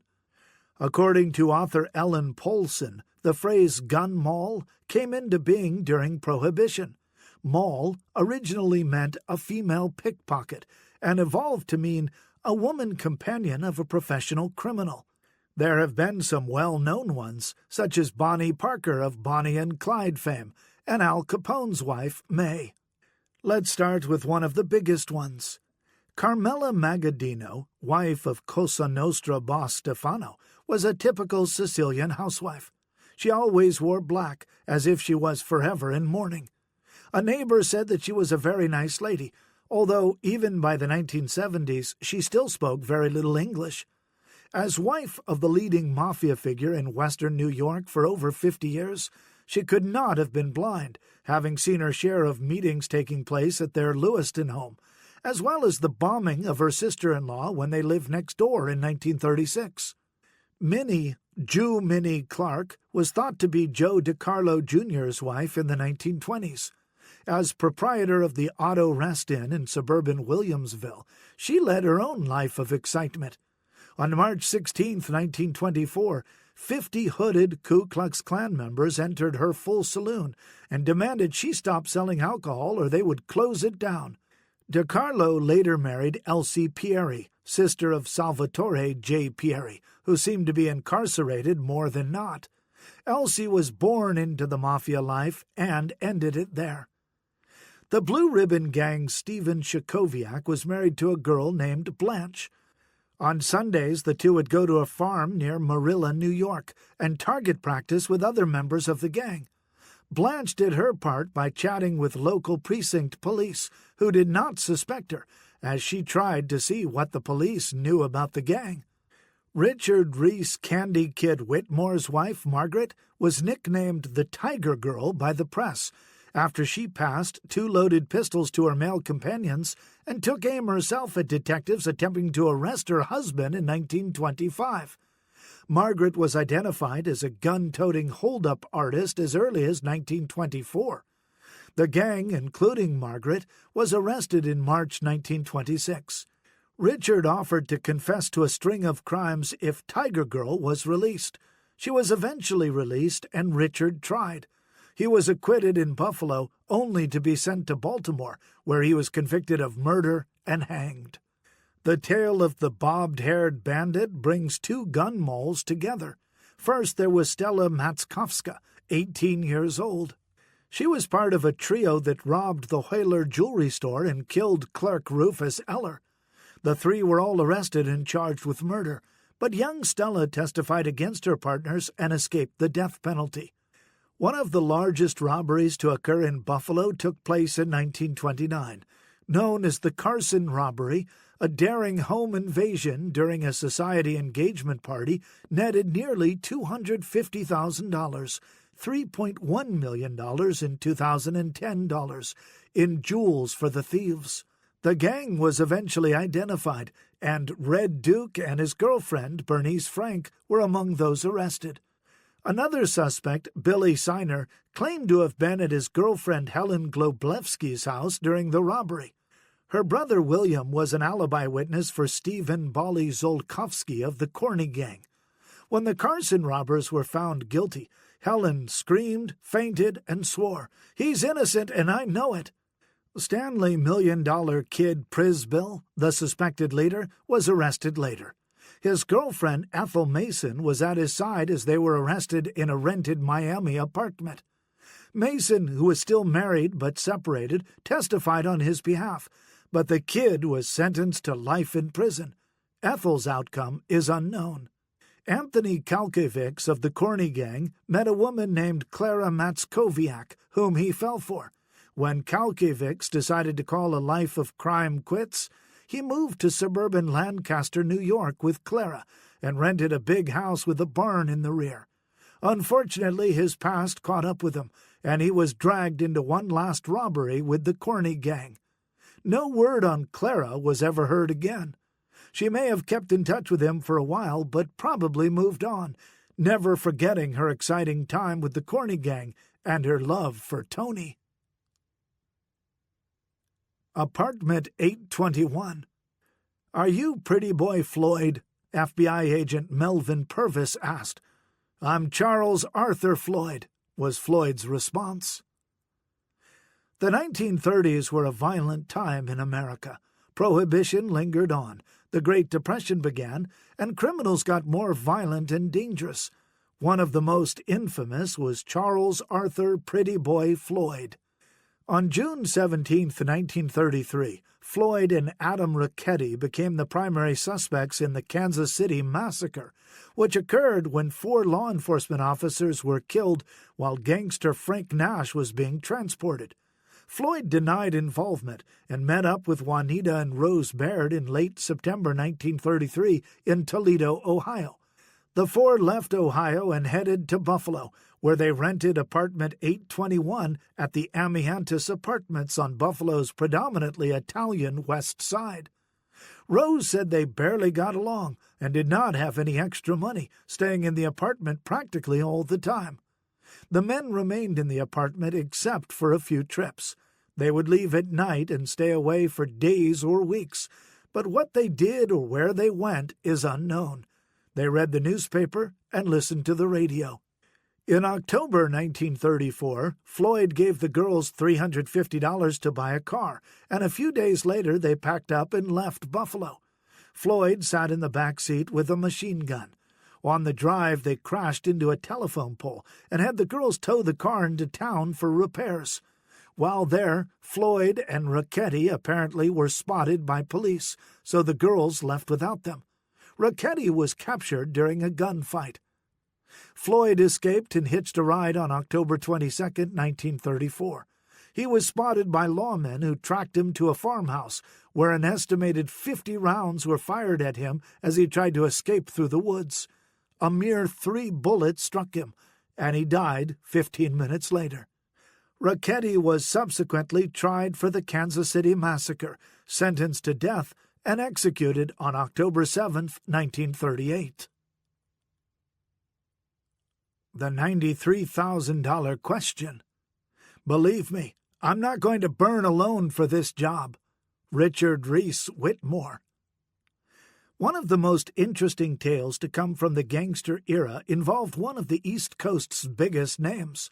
According to author Ellen Polson, the phrase gun moll came into being during Prohibition. Moll originally meant a female pickpocket and evolved to mean a woman companion of a professional criminal. There have been some well-known ones, such as Bonnie Parker of Bonnie and Clyde fame, and Al Capone's wife, May. Let's start with one of the biggest ones. Carmela Magaddino, wife of Cosa Nostra boss Stefano, was a typical Sicilian housewife. She always wore black, as if she was forever in mourning. A neighbor said that she was a very nice lady, although even by the 1970s she still spoke very little English. As wife of the leading Mafia figure in western New York for over 50 years, she could not have been blind, having seen her share of meetings taking place at their Lewiston home, as well as the bombing of her sister-in-law when they lived next door in 1936. Minnie Clark was thought to be Joe DiCarlo Jr.'s wife in the 1920s. As proprietor of the Auto Rest Inn in suburban Williamsville, she led her own life of excitement. On March 16, 1924, 50 hooded Ku Klux Klan members entered her full saloon and demanded she stop selling alcohol or they would close it down. DiCarlo later married Elsie Pieri, sister of Salvatore J. Pieri, who seemed to be incarcerated more than not. Elsie was born into the Mafia life and ended it there. The Blue Ribbon Gang's Stephen Shakoviak was married to a girl named Blanche. On Sundays, the two would go to a farm near Marilla, New York, and target practice with other members of the gang. Blanche did her part by chatting with local precinct police, who did not suspect her, as she tried to see what the police knew about the gang. Richard Reese Candy Kid Whitmore's wife, Margaret, was nicknamed the Tiger Girl by the press, after she passed 2 loaded pistols to her male companions and took aim herself at detectives attempting to arrest her husband in 1925. Margaret was identified as a gun-toting hold-up artist as early as 1924. The gang, including Margaret, was arrested in March 1926. Richard offered to confess to a string of crimes if Tiger Girl was released. She was eventually released, and Richard tried. He was acquitted in Buffalo, only to be sent to Baltimore, where he was convicted of murder and hanged. The tale of the bobbed-haired bandit brings 2 gun malls together. First, there was Stella Matskovska, 18 years old. She was part of a trio that robbed the Whaler jewelry store and killed clerk Rufus Eller. The 3 were all arrested and charged with murder, But young Stella testified against her partners and escaped the death penalty. One of the largest robberies to occur in Buffalo took place in 1929. Known as the Carson Robbery, a daring home invasion during a society engagement party netted nearly $250,000, $3.1 million in 2010 dollars, in jewels for the thieves. The gang was eventually identified, and Red Duke and his girlfriend, Bernice Frank, were among those arrested. Another suspect, Billy Siner, claimed to have been at his girlfriend Helen Globlewski's house during the robbery. Her brother William was an alibi witness for Stephen Bolly Zolkowski of the Corny Gang. When the Carson robbers were found guilty, Helen screamed, fainted, and swore, "He's innocent, and I know it." Stanley $1 Million Kid Prisbill, the suspected leader, was arrested later. His girlfriend, Ethel Mason, was at his side as they were arrested in a rented Miami apartment. Mason, who was still married but separated, testified on his behalf, but the Kid was sentenced to life in prison. Ethel's outcome is unknown. Anthony Kalkiewicz of the Corny Gang met a woman named Clara Matskowiak, whom he fell for. When Kalkiewicz decided to call a life of crime quits, he moved to suburban Lancaster, New York with Clara and rented a big house with a barn in the rear. Unfortunately, his past caught up with him, and he was dragged into one last robbery with the Corny Gang. No word on Clara was ever heard again. She may have kept in touch with him for a while, but probably moved on, never forgetting her exciting time with the Corny Gang and her love for Tony. Apartment 821. "Are you Pretty Boy Floyd?" FBI agent Melvin Purvis asked. "I'm Charles Arthur Floyd," was Floyd's response. The 1930s were a violent time in America. Prohibition lingered on, the Great Depression began, and criminals got more violent and dangerous. One of the most infamous was Charles Arthur Pretty Boy Floyd. On June 17, 1933, Floyd and Adam Ricchetti became the primary suspects in the Kansas City Massacre, which occurred when 4 law enforcement officers were killed while gangster Frank Nash was being transported. Floyd denied involvement and met up with Juanita and Rose Baird in late September 1933 in Toledo, Ohio. The 4 left Ohio and headed to Buffalo, where they rented apartment 821 at the Amiantis Apartments on Buffalo's predominantly Italian West Side. Rose said they barely got along and did not have any extra money, staying in the apartment practically all the time. The men remained in the apartment except for a few trips. They would leave at night and stay away for days or weeks, but what they did or where they went is unknown. They read the newspaper and listened to the radio. In October 1934, Floyd gave the girls $350 to buy a car, and a few days later they packed up and left Buffalo. Floyd sat in the back seat with a machine gun. On the drive, they crashed into a telephone pole and had the girls tow the car into town for repairs. While there, Floyd and Ricchetti apparently were spotted by police, so the girls left without them. Ricchetti was captured during a gunfight. Floyd escaped and hitched a ride on October 22, 1934. He was spotted by lawmen who tracked him to a farmhouse, where an estimated 50 rounds were fired at him as he tried to escape through the woods. A mere 3 bullets struck him, and he died 15 minutes later. Ricchetti was subsequently tried for the Kansas City Massacre, sentenced to death, and executed on October 7, 1938. The $93,000 question. "Believe me, I'm not going to burn alone for this job." Richard Reese Whitmore. One of the most interesting tales to come from the gangster era involved one of the East Coast's biggest names.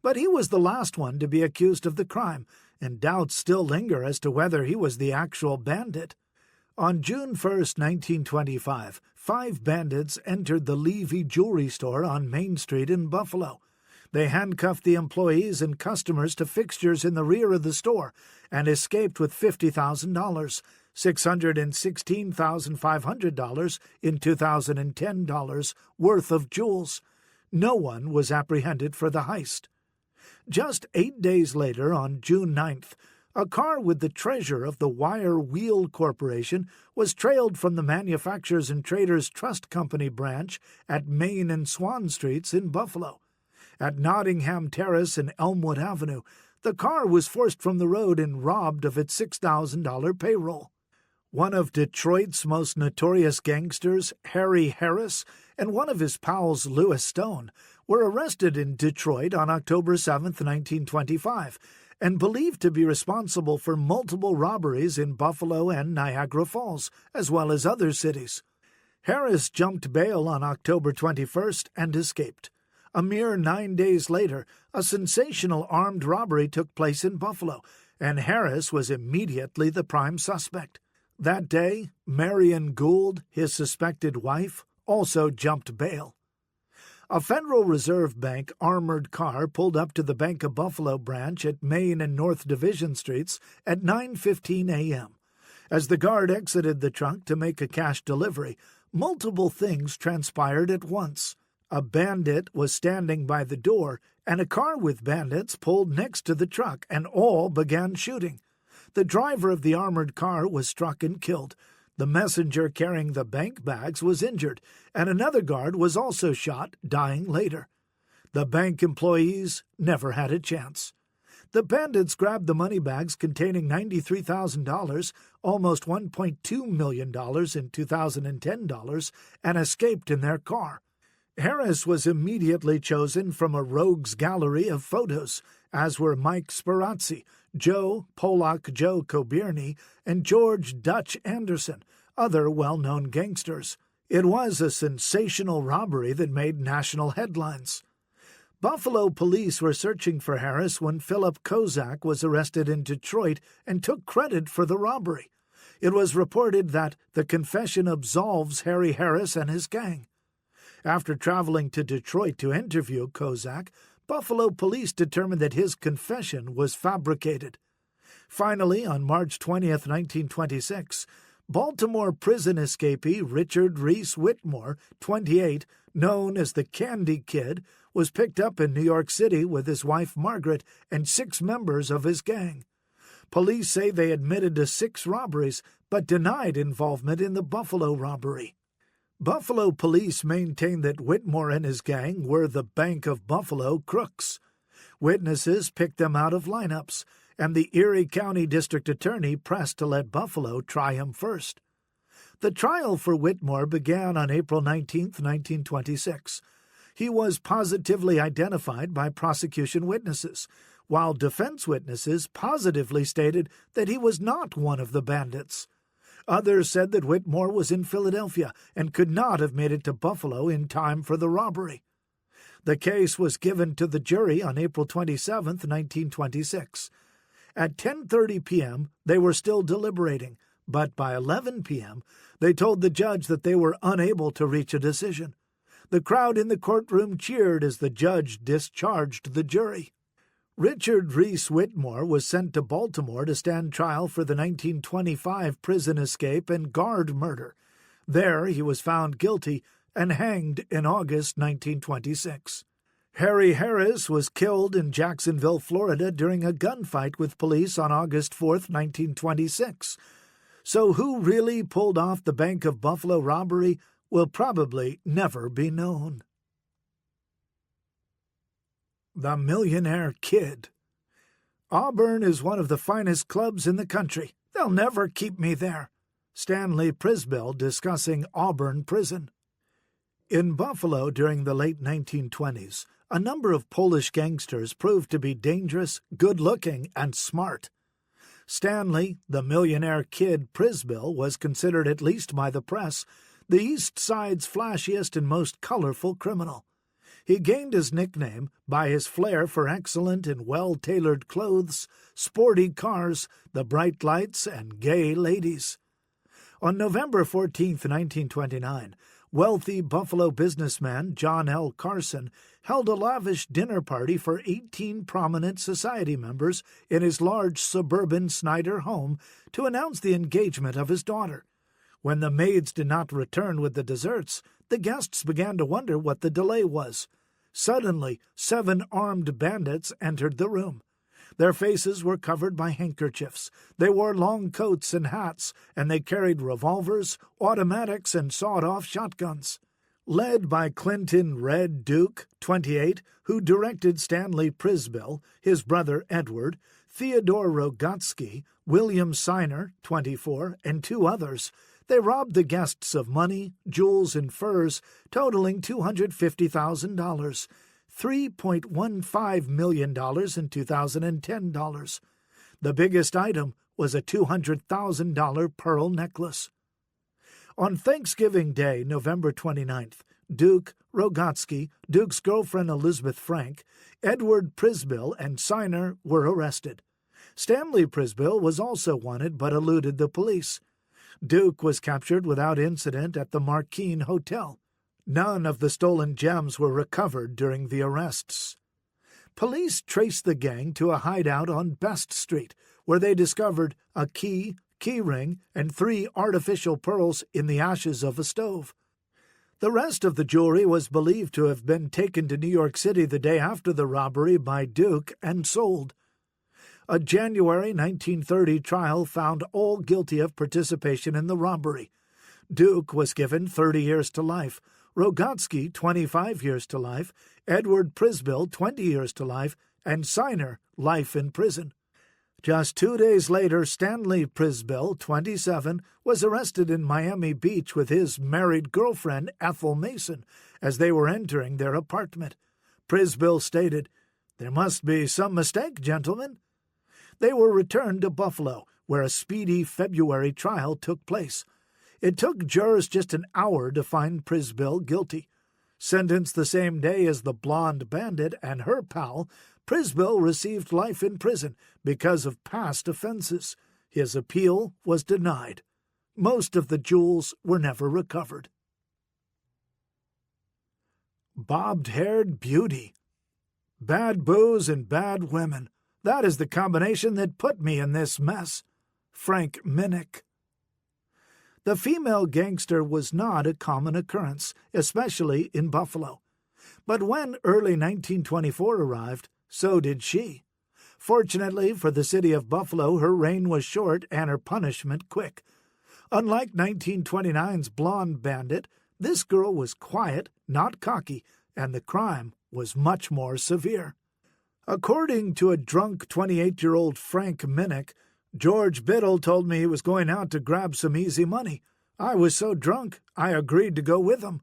But he was the last one to be accused of the crime, and doubts still linger as to whether he was the actual bandit. On June 1, 1925, 5 bandits entered the Levy jewelry store on Main Street in Buffalo. They handcuffed the employees and customers to fixtures in the rear of the store and escaped with $50,000, $616,500 in 2010 dollars worth of jewels. No one was apprehended for the heist. Just 8 days later, on June 9th, a car with the treasure of the Wire Wheel Corporation was trailed from the Manufacturers and Traders Trust Company branch at Main and Swan Streets in Buffalo. At Nottingham Terrace and Elmwood Avenue, the car was forced from the road and robbed of its $6,000 payroll. One of Detroit's most notorious gangsters, Harry Harris, and one of his pals, Louis Stone, were arrested in Detroit on October 7, 1925, and believed to be responsible for multiple robberies in Buffalo and Niagara Falls, as well as other cities. Harris jumped bail on October 21st and escaped. A mere 9 days later, a sensational armed robbery took place in Buffalo, and Harris was immediately the prime suspect. That day, Marion Gould, his suspected wife, also jumped bail. A Federal Reserve Bank armored car pulled up to the Bank of Buffalo branch at Main and North Division Streets at 9:15 a.m. As the guard exited the truck to make a cash delivery, multiple things transpired at once. A bandit was standing by the door, and a car with bandits pulled next to the truck, and all began shooting. The driver of the armored car was struck and killed. The messenger carrying the bank bags was injured, and another guard was also shot, dying later. The bank employees never had a chance. The bandits grabbed the money bags containing $93,000, almost $1.2 million in 2010 dollars, and escaped in their car. Harris was immediately chosen from a rogues gallery of photos, as were Mike Sperazzi, Joe Cobierny, and George Dutch Anderson, other well-known gangsters. It was a sensational robbery that made national headlines. Buffalo police were searching for Harris when Philip Kozak was arrested in Detroit and took credit for the robbery. It was reported that the confession absolves Harry Harris and his gang. After traveling to Detroit to interview Kozak, Buffalo police determined that his confession was fabricated. Finally, on March 20, 1926, Baltimore prison escapee Richard Reese Whitmore, 28, known as the Candy Kid, was picked up in New York City with his wife Margaret and 6 members of his gang. Police say they admitted to 6 robberies, but denied involvement in the Buffalo robbery. Buffalo police maintained that Whitmore and his gang were the Bank of Buffalo crooks. Witnesses picked them out of lineups, and the Erie County District Attorney pressed to let Buffalo try him first. The trial for Whitmore began on April 19, 1926. He was positively identified by prosecution witnesses, while defense witnesses positively stated that he was not one of the bandits. Others said that Whitmore was in Philadelphia and could not have made it to Buffalo in time for the robbery. The case was given to the jury on April 27, 1926. At 10:30 p.m., they were still deliberating, but by 11 p.m., they told the judge that they were unable to reach a decision. The crowd in the courtroom cheered as the judge discharged the jury. Richard Reese Whitmore was sent to Baltimore to stand trial for the 1925 prison escape and guard murder. There he was found guilty and hanged in August 1926. Harry Harris was killed in Jacksonville, Florida during a gunfight with police on August 4, 1926. So who really pulled off the Bank of Buffalo robbery will probably never be known. The Millionaire Kid. Auburn is one of the finest clubs in the country. They'll never keep me there. Stanley Prisbill discussing Auburn Prison. In Buffalo during the late 1920s, a number of Polish gangsters proved to be dangerous, good-looking, and smart. Stanley, the Millionaire Kid Prisbill, was considered, at least by the press, the East Side's flashiest and most colorful criminal. He gained his nickname by his flair for excellent and well-tailored clothes, sporty cars, the bright lights, and gay ladies. On November 14, 1929, wealthy Buffalo businessman John L. Carson held a lavish dinner party for 18 prominent society members in his large suburban Snyder home to announce the engagement of his daughter. When the maids did not return with the desserts, the guests began to wonder what the delay was. Suddenly, 7 armed bandits entered the room. Their faces were covered by handkerchiefs. They wore long coats and hats, and they carried revolvers, automatics, and sawed-off shotguns. Led by Clinton Red Duke, 28, who directed Stanley Prisbill, his brother Edward, Theodore Rogotsky, William Siner, 24, and 2 others, they robbed the guests of money, jewels, and furs, totaling $250,000, $3.15 million in 2010 dollars. The biggest item was a $200,000 pearl necklace. On Thanksgiving Day, November 29th, Duke, Rogotsky, Duke's girlfriend Elizabeth Frank, Edward Prisbill, and Siner were arrested. Stanley Prisbill was also wanted but eluded the police. Duke was captured without incident at the Marquine Hotel. None of the stolen gems were recovered during the arrests. Police traced the gang to a hideout on Best Street, where they discovered a key ring, and 3 artificial pearls in the ashes of a stove. The rest of the jewelry was believed to have been taken to New York City the day after the robbery by Duke and sold. A January 1930 trial found all guilty of participation in the robbery. Duke was given 30 years to life, Rogotsky 25 years to life, Edward Prisbill 20 years to life, and Siner life in prison. Just 2 days later, Stanley Prisbill, 27, was arrested in Miami Beach with his married girlfriend, Ethel Mason, as they were entering their apartment. Prisbill stated, "There must be some mistake, gentlemen." They were returned to Buffalo, where a speedy February trial took place. It took jurors just an hour to find Prisbill guilty. Sentenced the same day as the blonde bandit and her pal, Prisbill received life in prison because of past offenses. His appeal was denied. Most of the jewels were never recovered. Bobbed-haired beauty. Bad booze and bad women. That is the combination that put me in this mess. Frank Minnick. The female gangster was not a common occurrence, especially in Buffalo. But when early 1924 arrived, so did she. Fortunately for the city of Buffalo, her reign was short and her punishment quick. Unlike 1929's blonde bandit, this girl was quiet, not cocky, and the crime was much more severe. According to a drunk 28-year-old Frank Minnick, "George Biddle told me he was going out to grab some easy money. I was so drunk, I agreed to go with him."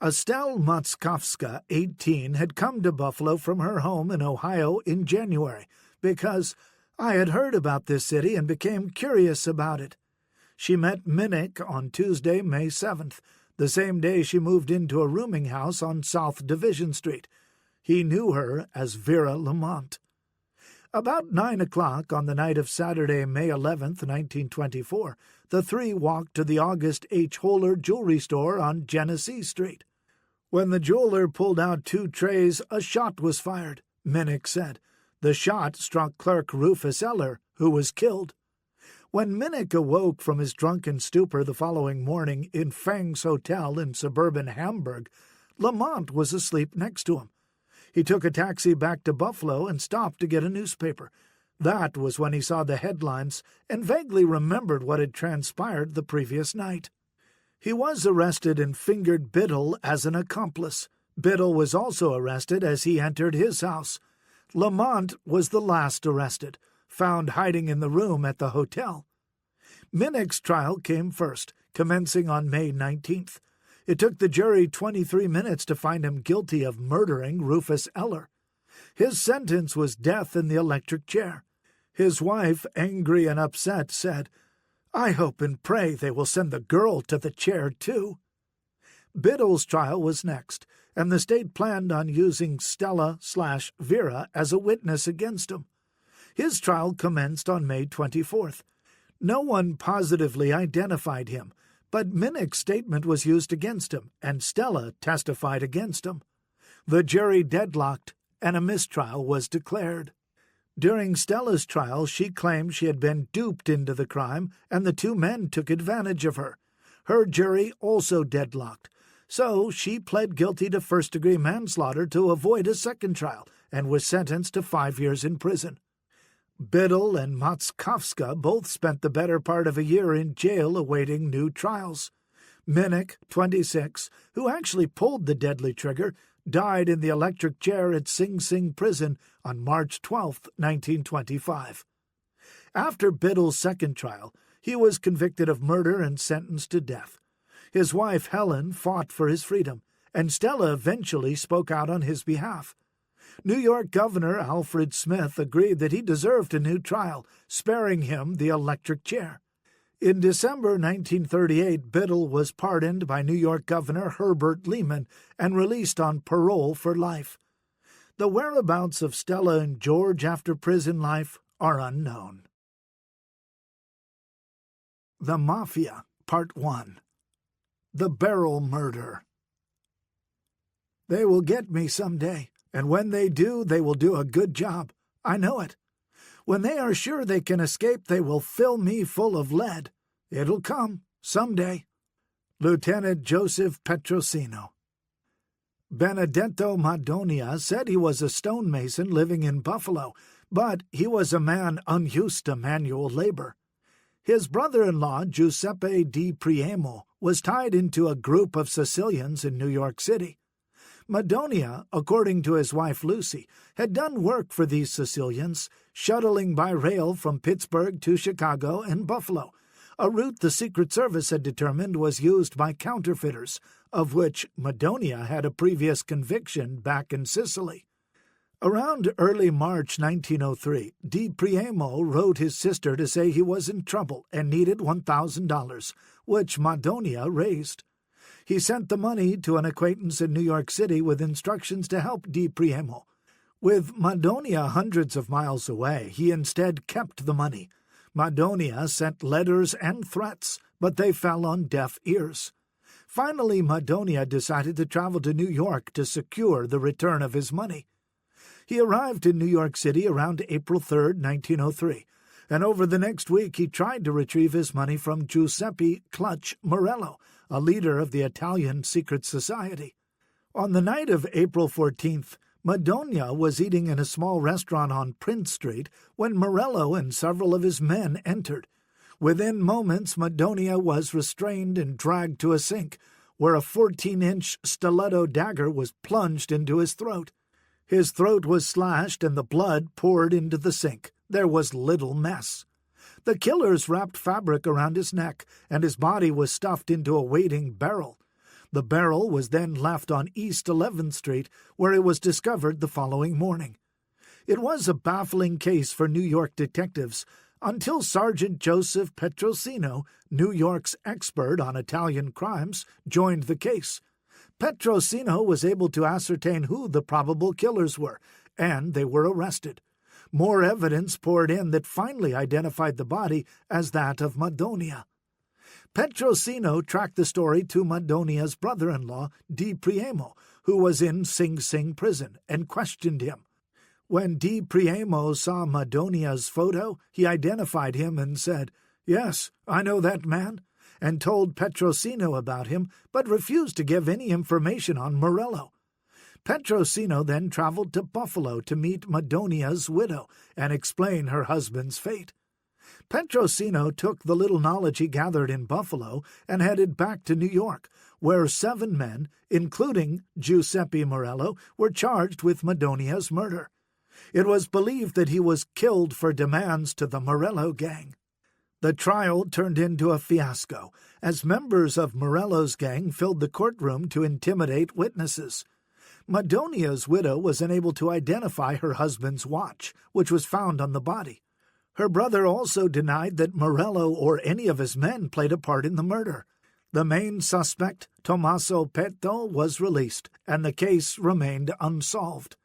Estelle Motzkowska, 18, had come to Buffalo from her home in Ohio in January because "I had heard about this city and became curious about it." She met Minnick on Tuesday, May 7th, the same day she moved into a rooming house on South Division Street. He knew her as Vera Lamont. About 9 o'clock on the night of Saturday, May 11th, 1924, the three walked to the August H. Holler jewelry store on Genesee Street. When the jeweler pulled out 2 trays, a shot was fired, Minnick said. The shot struck clerk Rufus Eller, who was killed. When Minnick awoke from his drunken stupor the following morning in Fang's Hotel in suburban Hamburg, Lamont was asleep next to him. He took a taxi back to Buffalo and stopped to get a newspaper. That was when he saw the headlines and vaguely remembered what had transpired the previous night. He was arrested and fingered Biddle as an accomplice. Biddle was also arrested as he entered his house. Lamont was the last arrested, found hiding in the room at the hotel. Minnick's trial came first, commencing on May 19th. It took the jury 23 minutes to find him guilty of murdering Rufus Eller. His sentence was death in the electric chair. His wife, angry and upset, said, "I hope and pray they will send the girl to the chair, too." Biddle's trial was next, and the state planned on using Stella/Vera as a witness against him. His trial commenced on May 24th. No one positively identified him, But Minnick's statement was used against him, and Stella testified against him. The jury deadlocked, and a mistrial was declared. During Stella's trial, she claimed she had been duped into the crime, and the two men took advantage of her. Her jury also deadlocked, so she pled guilty to first-degree manslaughter to avoid a second trial, and was sentenced to 5 years in prison. Biddle and Motzkowska both spent the better part of a year in jail awaiting new trials. Minnick, 26, who actually pulled the deadly trigger, died in the electric chair at Sing Sing Prison on March 12, 1925. After Biddle's second trial, he was convicted of murder and sentenced to death. His wife Helen fought for his freedom, and Stella eventually spoke out on his behalf. New York Governor Alfred Smith agreed that he deserved a new trial, sparing him the electric chair. In December 1938, Biddle was pardoned by New York Governor Herbert Lehman and released on parole for life. The whereabouts of Stella and George after prison life are unknown. The Mafia, Part 1. The Barrel Murder. They will get me someday, and when they do, they will do a good job. I know it. When they are sure they can escape, they will fill me full of lead. It'll come, someday. Lieutenant Joseph Petrosino. Benedetto Madonia said he was a stonemason living in Buffalo, but he was a man unused to manual labor. His brother-in-law, Giuseppe Di Priamo, was tied into a group of Sicilians in New York City. Madonia, according to his wife Lucy, had done work for these Sicilians, shuttling by rail from Pittsburgh to Chicago and Buffalo, a route the Secret Service had determined was used by counterfeiters, of which Madonia had a previous conviction back in Sicily. Around early March 1903, Di Priamo wrote his sister to say he was in trouble and needed $1,000, which Madonia raised. He sent the money to an acquaintance in New York City with instructions to help Di Priamo. With Madonia hundreds of miles away, he instead kept the money. Madonia sent letters and threats, but they fell on deaf ears. Finally, Madonia decided to travel to New York to secure the return of his money. He arrived in New York City around April 3, 1903, and over the next week he tried to retrieve his money from Giuseppe Clutch Morello, a leader of the Italian secret society. On the night of April 14th, Madonia was eating in a small restaurant on Prince Street when Morello and several of his men entered. Within moments, Madonia was restrained and dragged to a sink, where a 14-inch stiletto dagger was plunged into his throat. His throat was slashed and the blood poured into the sink. There was little mess. The killers wrapped fabric around his neck, and his body was stuffed into a waiting barrel. The barrel was then left on East 11th Street, where it was discovered the following morning. It was a baffling case for New York detectives, until Sergeant Joseph Petrosino, New York's expert on Italian crimes, joined the case. Petrosino was able to ascertain who the probable killers were, and they were arrested. More evidence poured in that finally identified the body as that of Madonia. Petrosino tracked the story to Madonia's brother-in-law, Di Priamo, who was in Sing Sing prison, and questioned him. When Di Priamo saw Madonia's photo, he identified him and said, "Yes, I know that man," and told Petrosino about him, but refused to give any information on Morello. Petrosino then traveled to Buffalo to meet Madonia's widow and explain her husband's fate. Petrosino took the little knowledge he gathered in Buffalo and headed back to New York, where 7 men, including Giuseppe Morello, were charged with Madonia's murder. It was believed that he was killed for demands to the Morello gang. The trial turned into a fiasco, as members of Morello's gang filled the courtroom to intimidate witnesses. Madonia's widow was unable to identify her husband's watch, which was found on the body. Her brother also denied that Morello or any of his men played a part in the murder. The main suspect, Tommaso Petto, was released, and the case remained unsolved.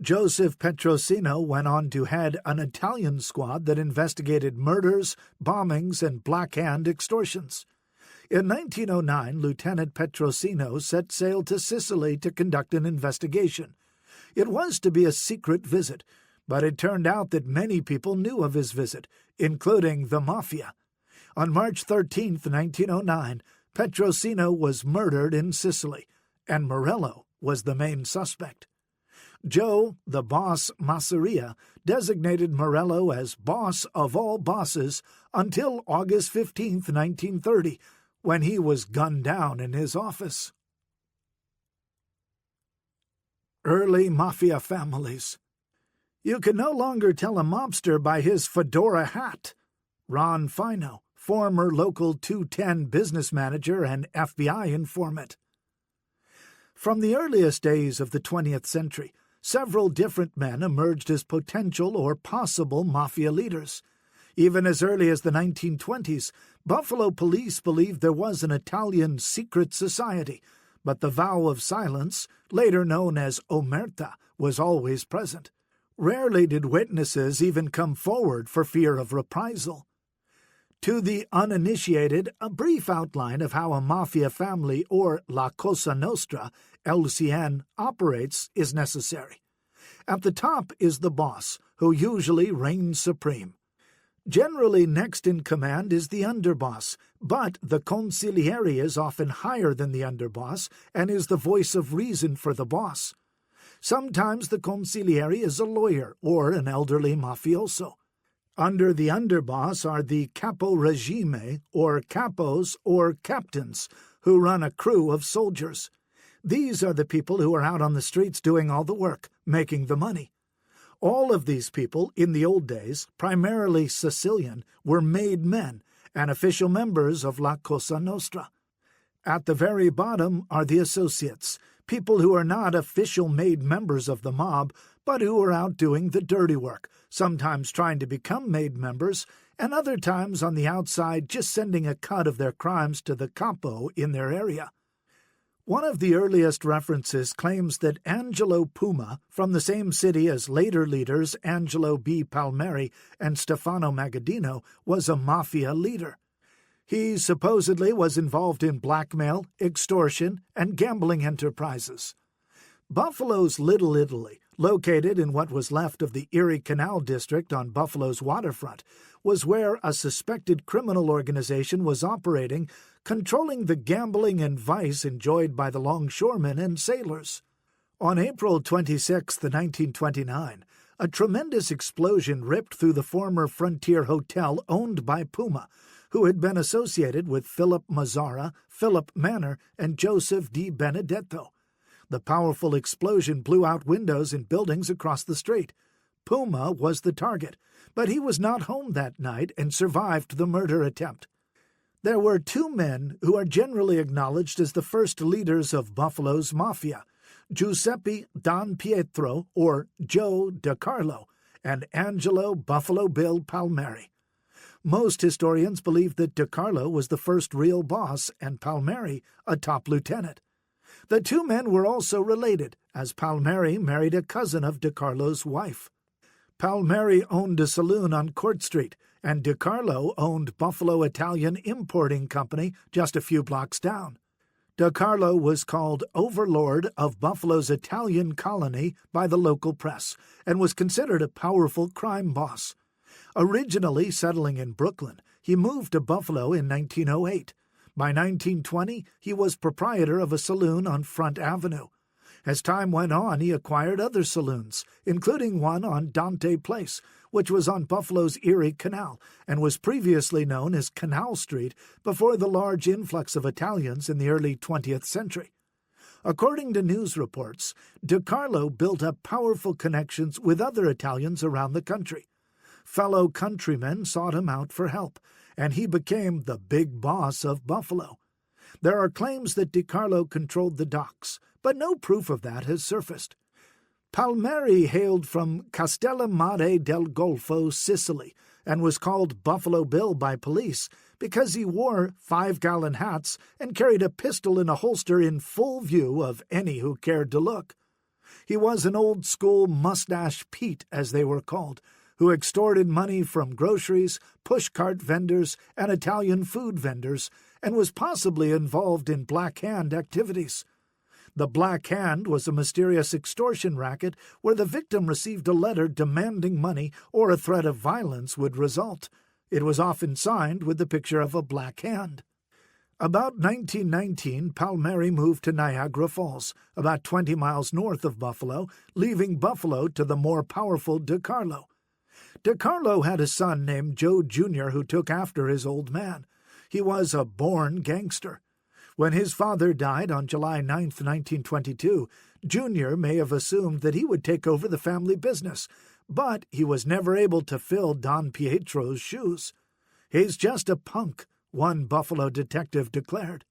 Joseph Petrosino went on to head an Italian squad that investigated murders, bombings, and Black Hand extortions. In 1909, Lieutenant Petrosino set sail to Sicily to conduct an investigation. It was to be a secret visit, but it turned out that many people knew of his visit, including the Mafia. On March 13, 1909, Petrosino was murdered in Sicily, and Morello was the main suspect. Joe, the boss Masseria, designated Morello as boss of all bosses until August 15, 1930, when he was gunned down in his office. Early Mafia families. You can no longer tell a mobster by his fedora hat. Ron Fino, former local 210 business manager and FBI informant. From the earliest days of the 20th century, several different men emerged as potential or possible mafia leaders. Even as early as the 1920s, Buffalo police believed there was an Italian secret society, but the vow of silence, later known as omerta, was always present. Rarely did witnesses even come forward for fear of reprisal. To the uninitiated, a brief outline of how a mafia family or La Cosa Nostra, LCN, operates is necessary. At the top is the boss, who usually reigns supreme. Generally next in command is the underboss, but the consigliere is often higher than the underboss and is the voice of reason for the boss. Sometimes the consigliere is a lawyer or an elderly mafioso. Under the underboss are the capo regime, or capos, or captains, who run a crew of soldiers. These are the people who are out on the streets doing all the work, making the money. All of these people, in the old days, primarily Sicilian, were made men and official members of La Cosa Nostra. At the very bottom are the associates, people who are not official made members of the mob, but who are out doing the dirty work, sometimes trying to become made members, and other times on the outside just sending a cut of their crimes to the capo in their area. One of the earliest references claims that Angelo Puma, from the same city as later leaders Angelo B. Palmieri and Stefano Magaddino, was a mafia leader. He supposedly was involved in blackmail, extortion, and gambling enterprises. Buffalo's Little Italy, located in what was left of the Erie Canal District on Buffalo's waterfront, was where a suspected criminal organization was operating, controlling the gambling and vice enjoyed by the longshoremen and sailors. On April 26, 1929, a tremendous explosion ripped through the former Frontier Hotel owned by Puma, who had been associated with Philip Mazzara, Philip Manor, and Joseph Di Benedetto. The powerful explosion blew out windows in buildings across the street. Puma was the target, but he was not home that night and survived the murder attempt. There were two men who are generally acknowledged as the first leaders of Buffalo's Mafia, Giuseppe Don Pietro, or Joe DeCarlo, and Angelo Buffalo Bill Palmieri. Most historians believe that DeCarlo was the first real boss and Palmieri a top lieutenant. The two men were also related, as Palmieri married a cousin of DeCarlo's wife. Palmieri owned a saloon on Court Street, and DeCarlo owned Buffalo Italian Importing Company just a few blocks down. DeCarlo was called Overlord of Buffalo's Italian colony by the local press and was considered a powerful crime boss. Originally settling in Brooklyn, he moved to Buffalo in 1908. By 1920, he was proprietor of a saloon on Front Avenue. As time went on, he acquired other saloons, including one on Dante Place, which was on Buffalo's Erie Canal and was previously known as Canal Street before the large influx of Italians in the early 20th century. According to news reports, DeCarlo built up powerful connections with other Italians around the country. Fellow countrymen sought him out for help, and he became the big boss of Buffalo. There are claims that DeCarlo controlled the docks, but no proof of that has surfaced. Palmieri hailed from Castellammare del Golfo, Sicily, and was called Buffalo Bill by police because he wore 5-gallon hats and carried a pistol in a holster in full view of any who cared to look. He was an old-school mustache Pete, as they were called, who extorted money from groceries, pushcart vendors, and Italian food vendors, and was possibly involved in Black Hand activities. The Black Hand was a mysterious extortion racket where the victim received a letter demanding money or a threat of violence would result. It was often signed with the picture of a black hand. About 1919, Palmieri moved to Niagara Falls, about 20 miles north of Buffalo, leaving Buffalo to the more powerful DeCarlo. DeCarlo had a son named Joe Jr. who took after his old man. He was a born gangster. When his father died on July 9, 1922, Jr. may have assumed that he would take over the family business, but he was never able to fill Don Pietro's shoes. "He's just a punk," one Buffalo detective declared.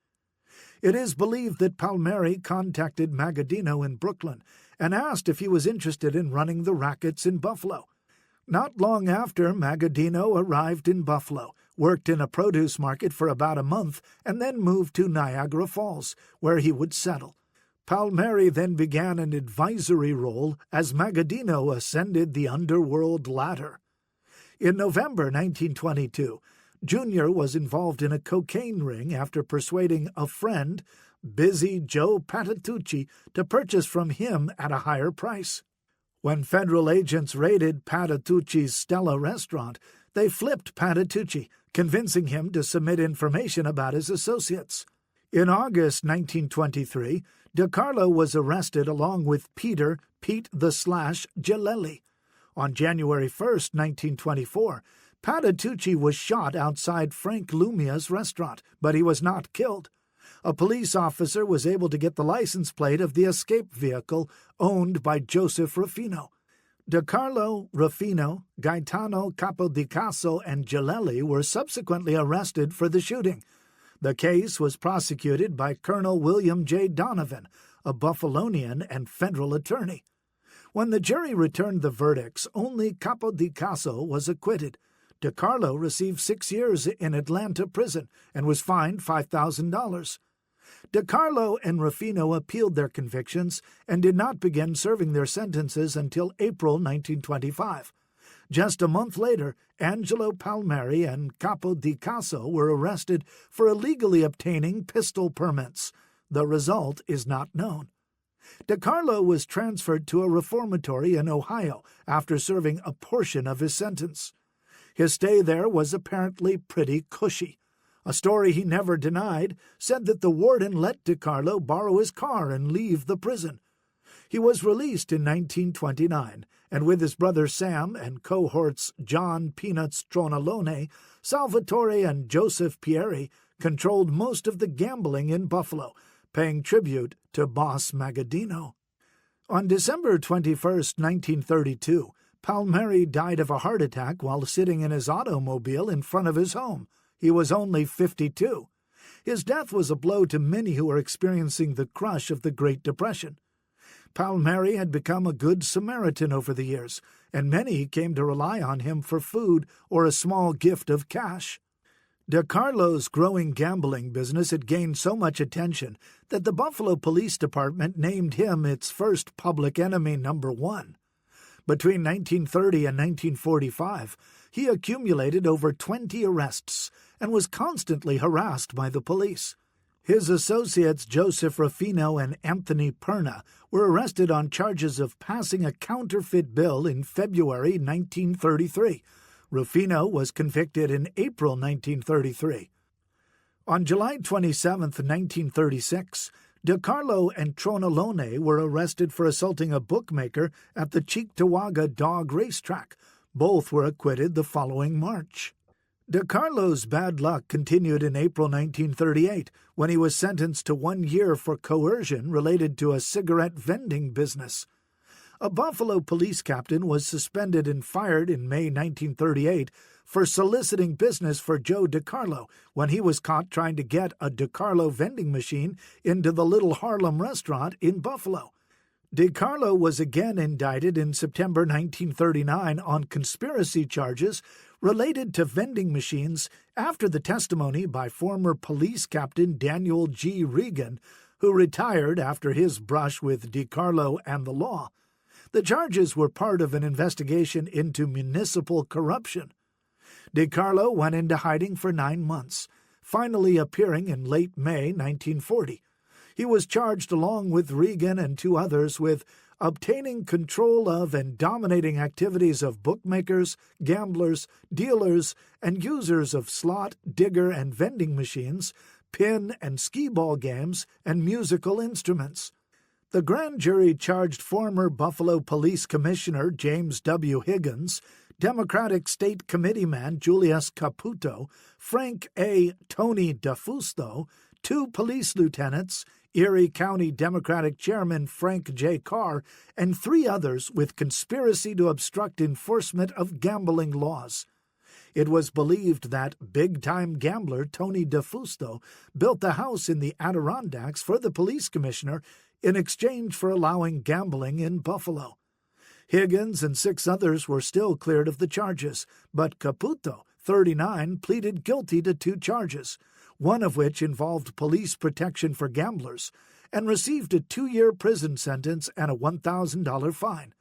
It is believed that Palmieri contacted Magaddino in Brooklyn and asked if he was interested in running the rackets in Buffalo. Not long after, Magaddino arrived in Buffalo, worked in a produce market for about a month, and then moved to Niagara Falls, where he would settle. Palmieri then began an advisory role as Magaddino ascended the underworld ladder. In November 1922, Jr. was involved in a cocaine ring after persuading a friend, busy Joe Patitucci, to purchase from him at a higher price. When federal agents raided Patitucci's Stella restaurant, they flipped Patitucci, convincing him to submit information about his associates. In August 1923, DeCarlo was arrested along with Pete the Slash Gilelli. On January 1, 1924, Patitucci was shot outside Frank Lumia's restaurant, but he was not killed. A police officer was able to get the license plate of the escape vehicle owned by Joseph Rufino. DeCarlo, Rufino, Gaetano Capodicaso, and Gilelli were subsequently arrested for the shooting. The case was prosecuted by Colonel William J. Donovan, a Buffalonian and federal attorney. When the jury returned the verdicts, only Capodicaso was acquitted. DeCarlo received 6 years in Atlanta prison and was fined $5,000. DeCarlo and Rufino appealed their convictions and did not begin serving their sentences until April 1925. Just a month later, Angelo Palmieri and Capodicaso were arrested for illegally obtaining pistol permits. The result is not known. DeCarlo was transferred to a reformatory in Ohio after serving a portion of his sentence. His stay there was apparently pretty cushy. A story he never denied said that the warden let DeCarlo borrow his car and leave the prison. He was released in 1929, and with his brother Sam and cohorts John Peanuts Tronalone, Salvatore, and Joseph Pieri, controlled most of the gambling in Buffalo, paying tribute to boss Magaddino. On December 21, 1932, Palmieri died of a heart attack while sitting in his automobile in front of his home. He was only 52. His death was a blow to many who were experiencing the crush of the Great Depression. Palmieri had become a good Samaritan over the years, and many came to rely on him for food or a small gift of cash. DeCarlo's growing gambling business had gained so much attention that the Buffalo Police Department named him its first public enemy number 1. Between 1930 and 1945, he accumulated over 20 arrests and was constantly harassed by the police. His associates Joseph Rufino and Anthony Perna were arrested on charges of passing a counterfeit bill in February 1933. Rufino was convicted in April 1933. On July 27, 1936, DeCarlo and Tronalone were arrested for assaulting a bookmaker at the Cheektowaga Dog Racetrack. Both were acquitted the following March. DeCarlo's bad luck continued in April 1938, when he was sentenced to 1 year for coercion related to a cigarette vending business. A Buffalo police captain was suspended and fired in May 1938 for soliciting business for Joe DeCarlo when he was caught trying to get a DeCarlo vending machine into the Little Harlem restaurant in Buffalo. DeCarlo was again indicted in September 1939 on conspiracy charges related to vending machines after the testimony by former police captain Daniel G. Regan, who retired after his brush with DeCarlo and the law. The charges were part of an investigation into municipal corruption. DeCarlo went into hiding for 9 months. finally appearing in late May 1940. He was charged along with Regan and 2 others with obtaining control of and dominating activities of bookmakers, gamblers, dealers, and users of slot, digger, and vending machines, pin and skee-ball games, and musical instruments. The grand jury charged former Buffalo Police Commissioner James W. Higgins, Democratic State Committeeman Julius Caputo, Frank A. Tony DeFusto, 2 police lieutenants, Erie County Democratic Chairman Frank J. Carr, and 3 others with conspiracy to obstruct enforcement of gambling laws. It was believed that big-time gambler Tony DeFusto built a house in the Adirondacks for the police commissioner in exchange for allowing gambling in Buffalo. Higgins and 6 others were still cleared of the charges, but Caputo, 39, pleaded guilty to 2 charges, one of which involved police protection for gamblers, and received a 2-year prison sentence and a $1,000 fine.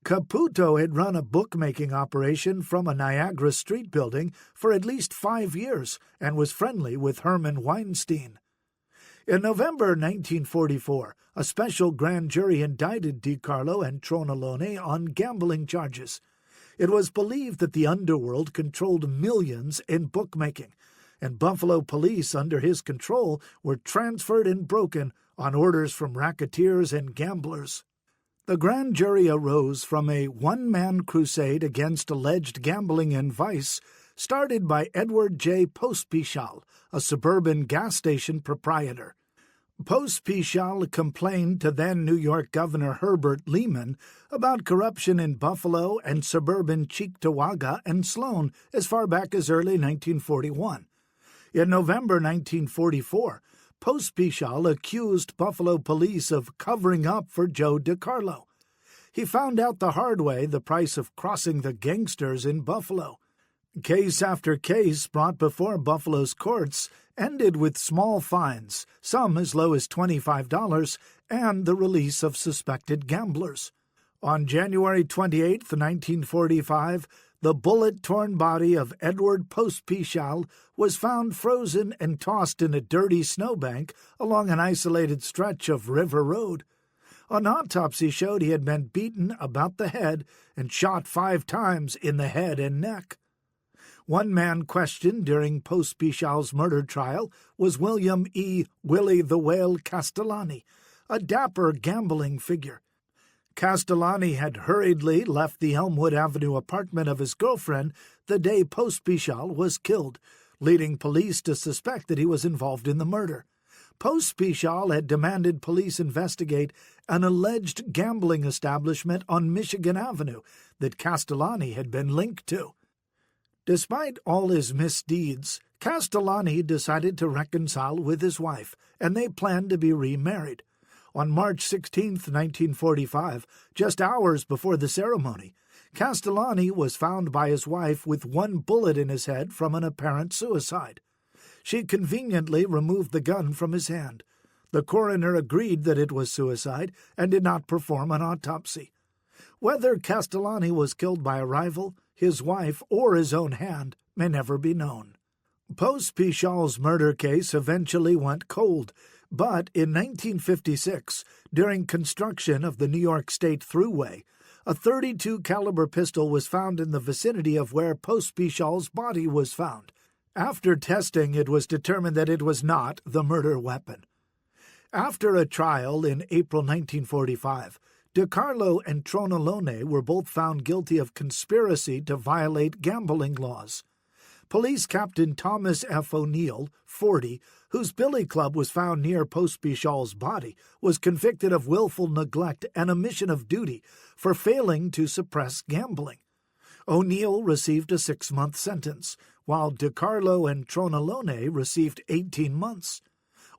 Caputo had run a bookmaking operation from a Niagara Street building for at least 5 years and was friendly with Herman Weinstein. In November 1944, a special grand jury indicted DiCarlo and Tronalone on gambling charges. It was believed that the underworld controlled millions in bookmaking, and Buffalo police under his control were transferred and broken on orders from racketeers and gamblers. The grand jury arose from a one-man crusade against alleged gambling and vice started by Edward J. Pospischal, a suburban gas station proprietor. Pospischal complained to then New York Governor Herbert Lehman about corruption in Buffalo and suburban Cheektowaga and Sloan as far back as early 1941. In November 1944, Pospischal accused Buffalo police of covering up for Joe DiCarlo. He found out the hard way the price of crossing the gangsters in Buffalo. Case after case brought before Buffalo's courts ended with small fines, some as low as $25, and the release of suspected gamblers. On January 28, 1945, the bullet-torn body of Edward Pospischal was found frozen and tossed in a dirty snowbank along an isolated stretch of River Road. An autopsy showed he had been beaten about the head and shot 5 times in the head and neck. One man questioned during Pospischal's murder trial was William E. Willie the Whale Castellani, a dapper gambling figure. Castellani had hurriedly left the Elmwood Avenue apartment of his girlfriend the day Pospischal was killed, leading police to suspect that he was involved in the murder. Pospischal had demanded police investigate an alleged gambling establishment on Michigan Avenue that Castellani had been linked to. Despite all his misdeeds, Castellani decided to reconcile with his wife, and they planned to be remarried. On March 16, 1945, just hours before the ceremony, Castellani was found by his wife with 1 bullet in his head from an apparent suicide. She conveniently removed the gun from his hand. The coroner agreed that it was suicide and did not perform an autopsy. Whether Castellani was killed by a rival, his wife, or his own hand may never be known. Pospischal's murder case eventually went cold, but in 1956, during construction of the New York State Thruway, a .32 caliber pistol was found in the vicinity of where Pospischal's body was found. After testing, it was determined that it was not the murder weapon. After a trial in April 1945, DiCarlo and Tronalone were both found guilty of conspiracy to violate gambling laws. Police Captain Thomas F. O'Neill, 40, whose billy club was found near Pospischal's body, was convicted of willful neglect and omission of duty for failing to suppress gambling. O'Neill received a 6-month sentence, while DiCarlo and Tronalone received 18 months.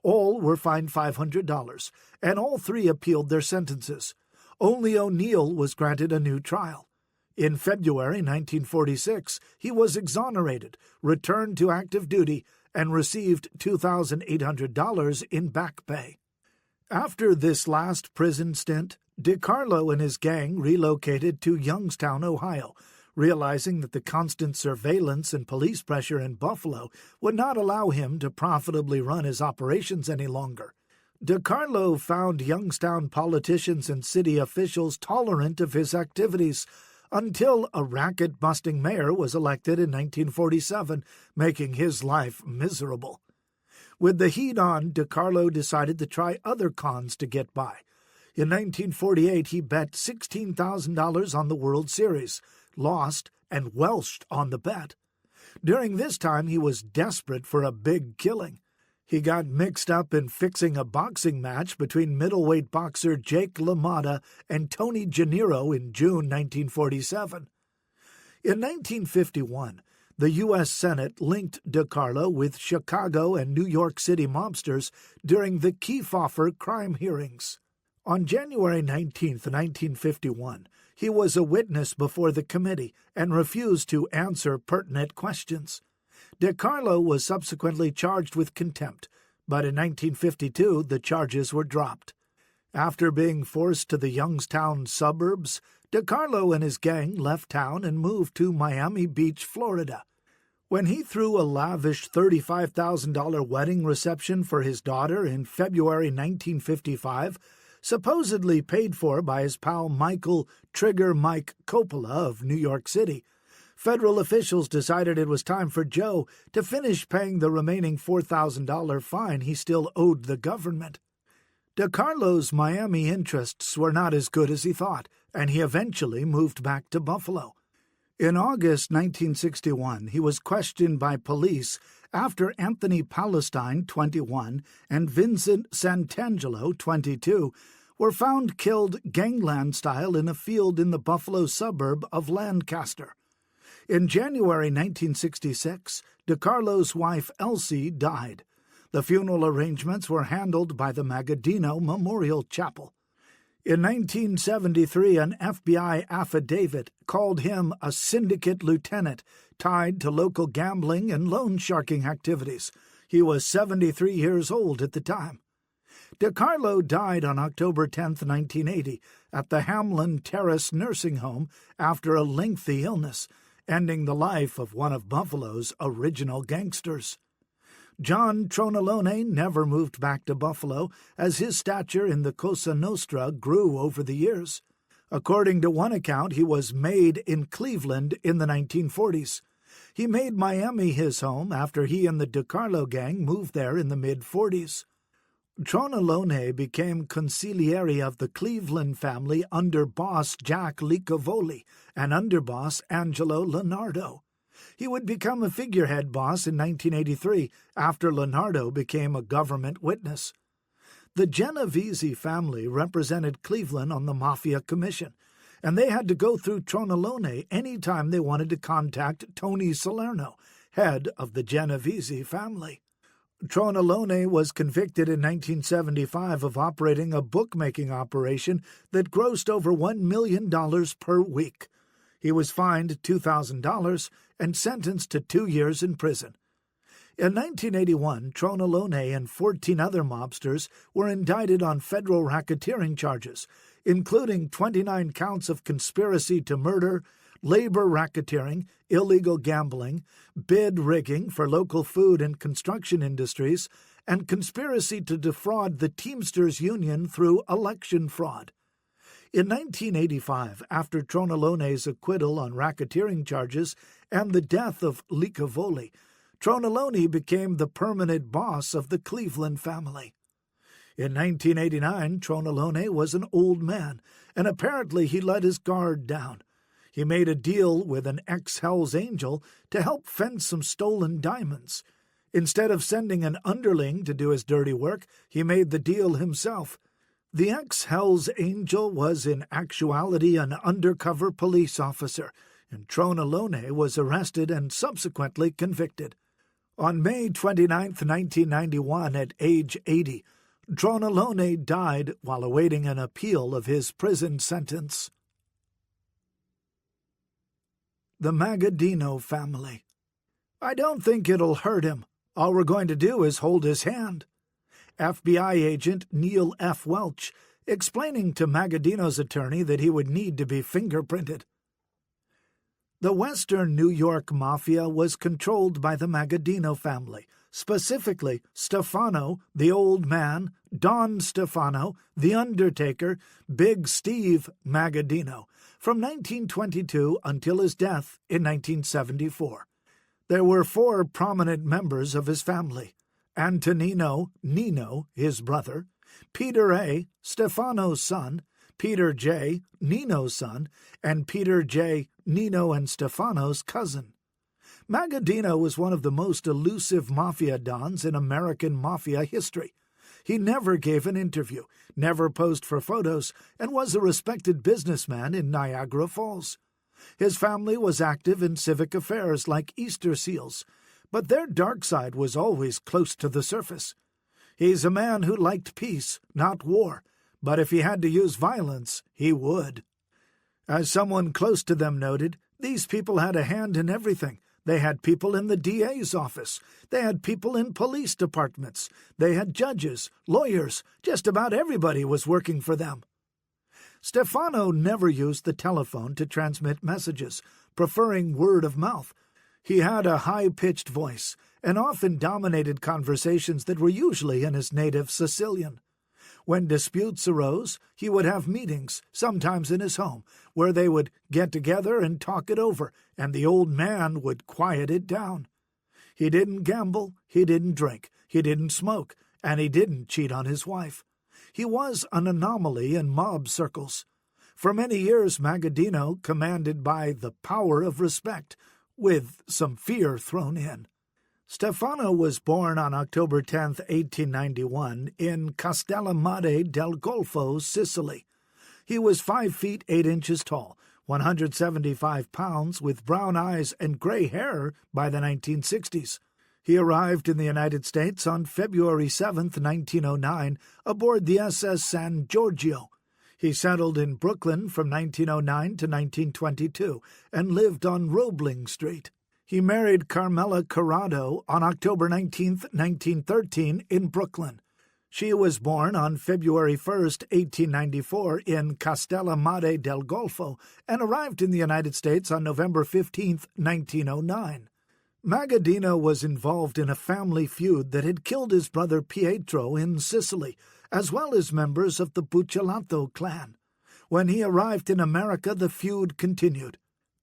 All were fined $500, and all 3 appealed their sentences. Only O'Neill was granted a new trial. In February 1946, he was exonerated, returned to active duty, and received $2,800 in back pay. After this last prison stint, DiCarlo and his gang relocated to Youngstown, Ohio, realizing that the constant surveillance and police pressure in Buffalo would not allow him to profitably run his operations any longer. DeCarlo found Youngstown politicians and city officials tolerant of his activities until a racket-busting mayor was elected in 1947, making his life miserable. With the heat on, DeCarlo decided to try other cons to get by. In 1948, he bet $16,000 on the World Series, lost, and welched on the bet. During this time, he was desperate for a big killing. He got mixed up in fixing a boxing match between middleweight boxer Jake LaMotta and Tony Gennaro in June 1947. In 1951, the U.S. Senate linked DeCarlo with Chicago and New York City mobsters during the Kefauver crime hearings. On January 19, 1951, he was a witness before the committee and refused to answer pertinent questions. DeCarlo was subsequently charged with contempt, but in 1952 the charges were dropped. After being forced to the Youngstown suburbs, DeCarlo and his gang left town and moved to Miami Beach, Florida. When he threw a lavish $35,000 wedding reception for his daughter in February 1955, supposedly paid for by his pal Michael "Trigger" Mike Coppola of New York City, federal officials decided it was time for Joe to finish paying the remaining $4,000 fine he still owed the government. DeCarlo's Miami interests were not as good as he thought, and he eventually moved back to Buffalo. In August 1961, he was questioned by police after Anthony Palestine, 21, and Vincent Santangelo, 22, were found killed gangland-style in a field in the Buffalo suburb of Lancaster. In January 1966, DeCarlo's wife Elsie died. The funeral arrangements were handled by the Magaddino Memorial Chapel. In 1973, an FBI affidavit called him a syndicate lieutenant tied to local gambling and loan sharking activities. He was 73 years old at the time. DeCarlo died on October 10, 1980, at the Hamlin Terrace Nursing Home after a lengthy illness, ending the life of one of Buffalo's original gangsters. John Tronalone never moved back to Buffalo, as his stature in the Cosa Nostra grew over the years. According to one account, he was made in Cleveland in the 1940s. He made Miami his home after he and the DeCarlo gang moved there in the mid-40s. Tronalone became consigliere of the Cleveland family under boss Jack Licavoli and underboss Angelo Leonardo. He would become a figurehead boss in 1983 after Leonardo became a government witness. The Genovese family represented Cleveland on the Mafia Commission, and they had to go through Tronalone any time they wanted to contact Tony Salerno, head of the Genovese family. Tronalone was convicted in 1975 of operating a bookmaking operation that grossed over $1 million per week. He was fined $2,000 and sentenced to 2 years in prison. In 1981, Tronalone and 14 other mobsters were indicted on federal racketeering charges, including 29 counts of conspiracy to murder, labor racketeering, illegal gambling, bid rigging for local food and construction industries, and conspiracy to defraud the Teamsters Union through election fraud. In 1985, after Tronalone's acquittal on racketeering charges and the death of Licavoli, Tronalone became the permanent boss of the Cleveland family. In 1989, Tronalone was an old man, and apparently he let his guard down. He made a deal with an ex-Hells Angel to help fence some stolen diamonds. Instead of sending an underling to do his dirty work, he made the deal himself. The ex-Hells Angel was in actuality an undercover police officer, and Tronalone was arrested and subsequently convicted. On May 29, 1991, at age 80, Tronalone died while awaiting an appeal of his prison sentence. The Magaddino family. I don't think it'll hurt him. All we're going to do is hold his hand. FBI agent Neil F. Welch, explaining to Magaddino's attorney that he would need to be fingerprinted. The Western New York Mafia was controlled by the Magaddino family, specifically Stefano, the Old Man, Don Stefano, the Undertaker, Big Steve Magaddino, from 1922 until his death in 1974. There were 4 prominent members of his family: Antonino, Nino, his brother; Peter A., Stefano's son; Peter J., Nino's son; and Peter J., Nino and Stefano's cousin. Magaddino was one of the most elusive mafia dons in American mafia history. He never gave an interview, never posed for photos, and was a respected businessman in Niagara Falls. His family was active in civic affairs like Easter seals, but their dark side was always close to the surface. He's a man who liked peace, not war, but if he had to use violence, he would. As someone close to them noted, these people had a hand in everything. They had people in the DA's office. They had people in police departments. They had judges, lawyers. Just about everybody was working for them. Stefano never used the telephone to transmit messages, preferring word of mouth. He had a high-pitched voice and often dominated conversations that were usually in his native Sicilian. When disputes arose, he would have meetings, sometimes in his home, where they would get together and talk it over, and the old man would quiet it down. He didn't gamble, he didn't drink, he didn't smoke, and he didn't cheat on his wife. He was an anomaly in mob circles. For many years, Magaddino commanded by the power of respect, with some fear thrown in. Stefano was born on October 10, 1891, in Castellammare del Golfo, Sicily. He was 5 feet 8 inches tall, 175 pounds, with brown eyes and gray hair by the 1960s. He arrived in the United States on February 7, 1909, aboard the SS San Giorgio. He settled in Brooklyn from 1909 to 1922 and lived on Roebling Street. He married Carmela Corrado on October 19, 1913, in Brooklyn. She was born on February 1, 1894, in Castellammare del Golfo and arrived in the United States on November 15, 1909. Magaddino was involved in a family feud that had killed his brother Pietro in Sicily, as well as members of the Buccellato clan. When he arrived in America, the feud continued.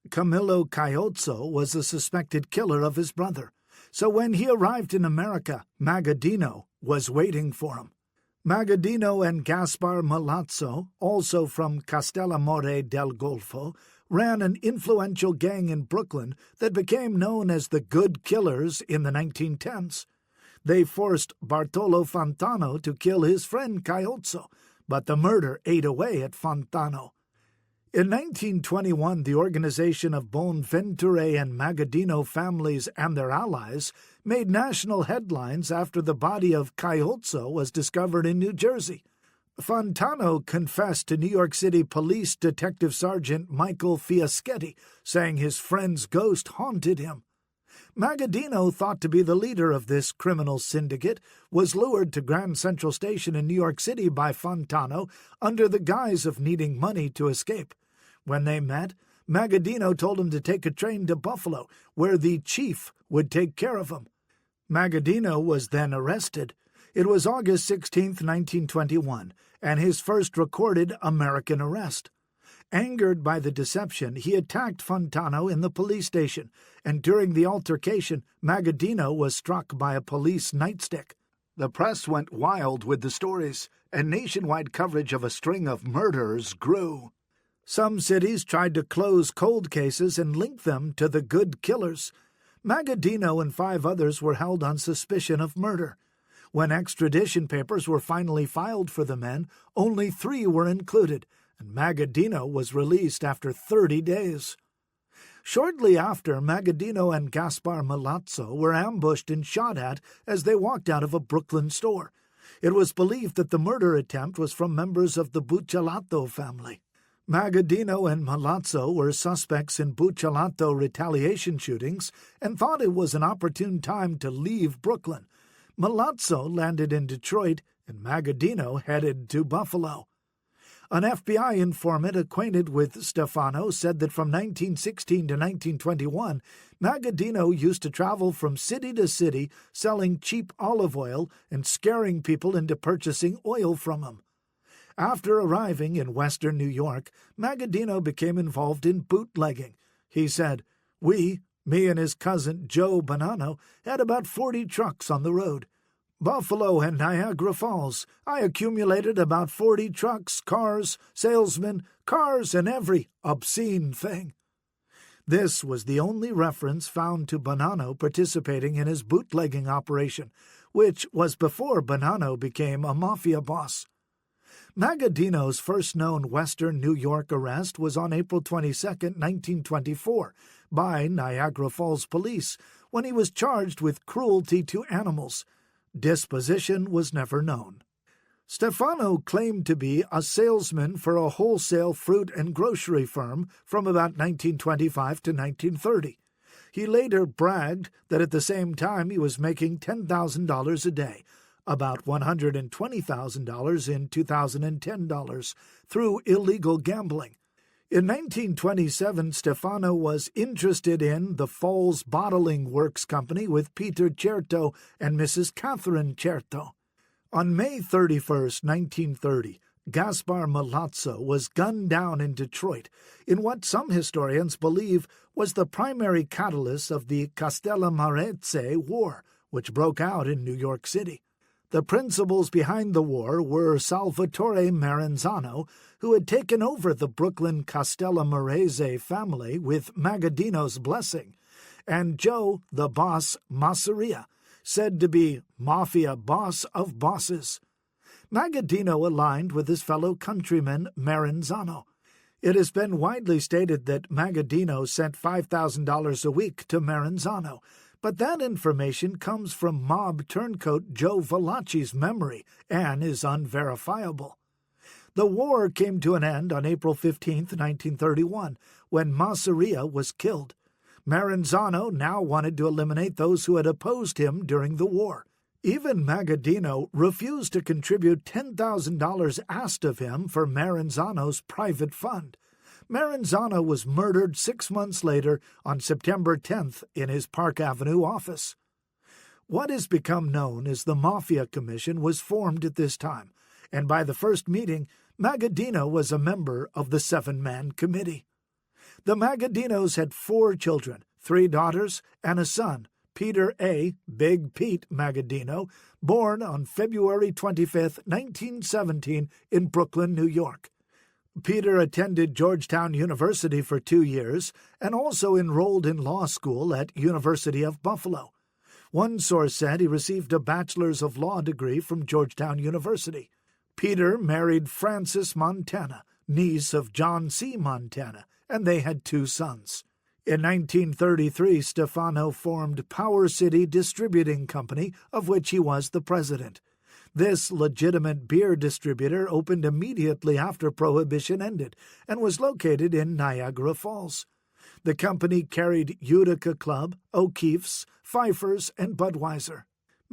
Camillo Caiozzo was the suspected killer of his brother, so when he arrived in America, Magaddino was waiting for him. Magaddino and Gaspar Milazzo, also from Castellammare del Golfo, ran an influential gang in Brooklyn that became known as the Good Killers in the 1910s. They forced Bartolo Fontano to kill his friend Caiozzo, but the murder ate away at Fontano. In 1921, the organization of Bonventure and Magaddino families and their allies made national headlines after the body of Caiozzo was discovered in New Jersey. Fontano confessed to New York City Police Detective Sergeant Michael Fiaschetti, saying his friend's ghost haunted him. Magaddino, thought to be the leader of this criminal syndicate, was lured to Grand Central Station in New York City by Fontano under the guise of needing money to escape. When they met, Magaddino told him to take a train to Buffalo, where the chief would take care of him. Magaddino was then arrested. It was August 16, 1921, and his first recorded American arrest. Angered by the deception, he attacked Fontano in the police station, and during the altercation, Magaddino was struck by a police nightstick. The press went wild with the stories, and nationwide coverage of a string of murders grew. Some cities tried to close cold cases and link them to the Good Killers. Magaddino and 5 others were held on suspicion of murder. When extradition papers were finally filed for the men, only 3 were included, and Magaddino was released after 30 days. Shortly after, Magaddino and Gaspar Milazzo were ambushed and shot at as they walked out of a Brooklyn store. It was believed that the murder attempt was from members of the Buccellato family. Magaddino and Milazzo were suspects in Buccellato retaliation shootings and thought it was an opportune time to leave Brooklyn. Milazzo landed in Detroit, and Magaddino headed to Buffalo. An FBI informant acquainted with Stefano said that from 1916 to 1921, Magaddino used to travel from city to city selling cheap olive oil and scaring people into purchasing oil from him. After arriving in western New York, Magaddino became involved in bootlegging. He said, me and his cousin Joe Bonanno, had about 40 trucks on the road. Buffalo and Niagara Falls, I accumulated about 40 trucks, cars, salesmen, cars, and every obscene thing. This was the only reference found to Bonanno participating in his bootlegging operation, which was before Bonanno became a Mafia boss. Magaddino's first known western New York arrest was on April 22, 1924, by Niagara Falls police, when he was charged with cruelty to animals. Disposition was never known. Stefano claimed to be a salesman for a wholesale fruit and grocery firm from about 1925 to 1930. He later bragged that at the same time he was making $10,000 a day, about $120,000 in 2010 dollars, through illegal gambling. In 1927, Stefano was interested in the Falls Bottling Works Company with Peter Certo and Mrs. Catherine Certo. On May 31, 1930, Gaspar Milazzo was gunned down in Detroit in what some historians believe was the primary catalyst of the Castellamarese War, which broke out in New York City. The principals behind the war were Salvatore Maranzano, who had taken over the Brooklyn Castellamarese family with Magaddino's blessing, and Joe the Boss Masseria, said to be Mafia boss of bosses. Magaddino aligned with his fellow countryman Maranzano. It has been widely stated that Magaddino sent $5,000 a week to Maranzano, but that information comes from mob turncoat Joe Valachi's memory and is unverifiable. The war came to an end on April 15, 1931, when Masseria was killed. Maranzano now wanted to eliminate those who had opposed him during the war. Even Magaddino refused to contribute $10,000 asked of him for Maranzano's private fund. Maranzano was murdered 6 months later on September 10th in his Park Avenue office. What has become known as the Mafia Commission was formed at this time, and by the first meeting, Magaddino was a member of the 7-man committee. The Magaddinos had 4 children, 3 daughters, and a son, Peter A. Big Pete Magaddino, born on February 25, 1917, in Brooklyn, New York. Peter attended Georgetown University for 2 years and also enrolled in law school at University of Buffalo. One source said he received a Bachelor's of Law degree from Georgetown University. Peter married Frances Montana, niece of John C. Montana, and they had 2 sons. In 1933, Stefano formed Power City Distributing Company, of which he was the president. This legitimate beer distributor opened immediately after Prohibition ended and was located in Niagara Falls. The company carried Utica Club, O'Keefe's, Pfeiffer's, and Budweiser.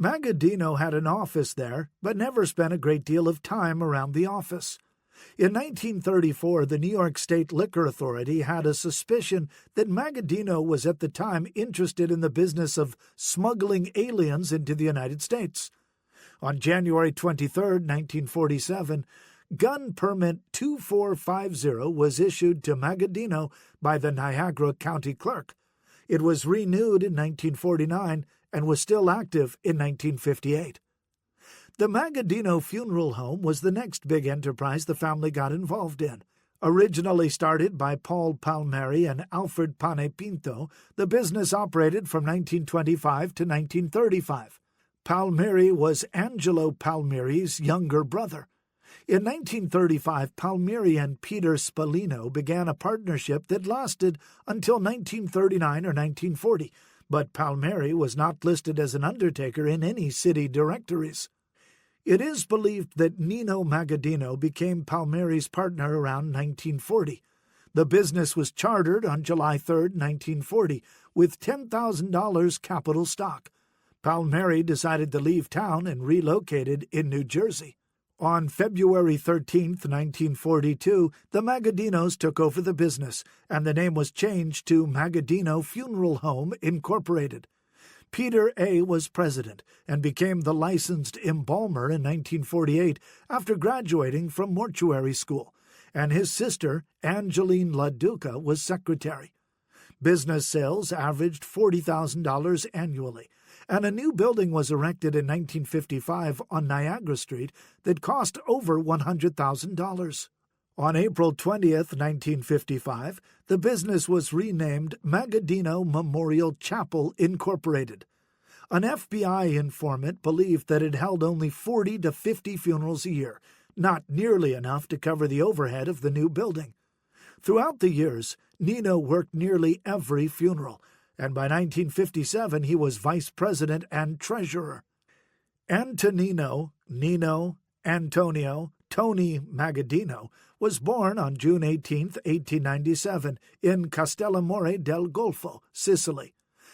Magaddino had an office there, but never spent a great deal of time around the office. In 1934, the New York State Liquor Authority had a suspicion that Magaddino was at the time interested in the business of smuggling aliens into the United States. On January 23, 1947, Gun Permit 2450 was issued to Magaddino by the Niagara County Clerk. It was renewed in 1949 and was still active in 1958. The Magaddino Funeral Home was the next big enterprise the family got involved in. Originally started by Paul Palmieri and Alfred Panepinto, the business operated from 1925 to 1935. Palmieri was Angelo Palmieri's younger brother. In 1935, Palmieri and Peter Spallino began a partnership that lasted until 1939 or 1940, but Palmieri was not listed as an undertaker in any city directories. It is believed that Nino Magaddino became Palmieri's partner around 1940. The business was chartered on July 3, 1940, with $10,000 capital stock. Palmieri decided to leave town and relocated in New Jersey. On February 13, 1942, the Magaddinos took over the business, and the name was changed to Magaddino Funeral Home, Incorporated. Peter A. was president and became the licensed embalmer in 1948 after graduating from mortuary school, and his sister, Angeline LaDuca, was secretary. Business sales averaged $40,000 annually, and a new building was erected in 1955 on Niagara Street that cost over $100,000. On April 20, 1955, the business was renamed Magaddino Memorial Chapel, Incorporated. An FBI informant believed that it held only 40 to 50 funerals a year, not nearly enough to cover the overhead of the new building. Throughout the years, Nino worked nearly every funeral, and by 1957 he was vice president and treasurer. Antonino, Nino, Antonio, Tony Magaddino was born on June 18, 1897, in Castellamore del Golfo, Sicily.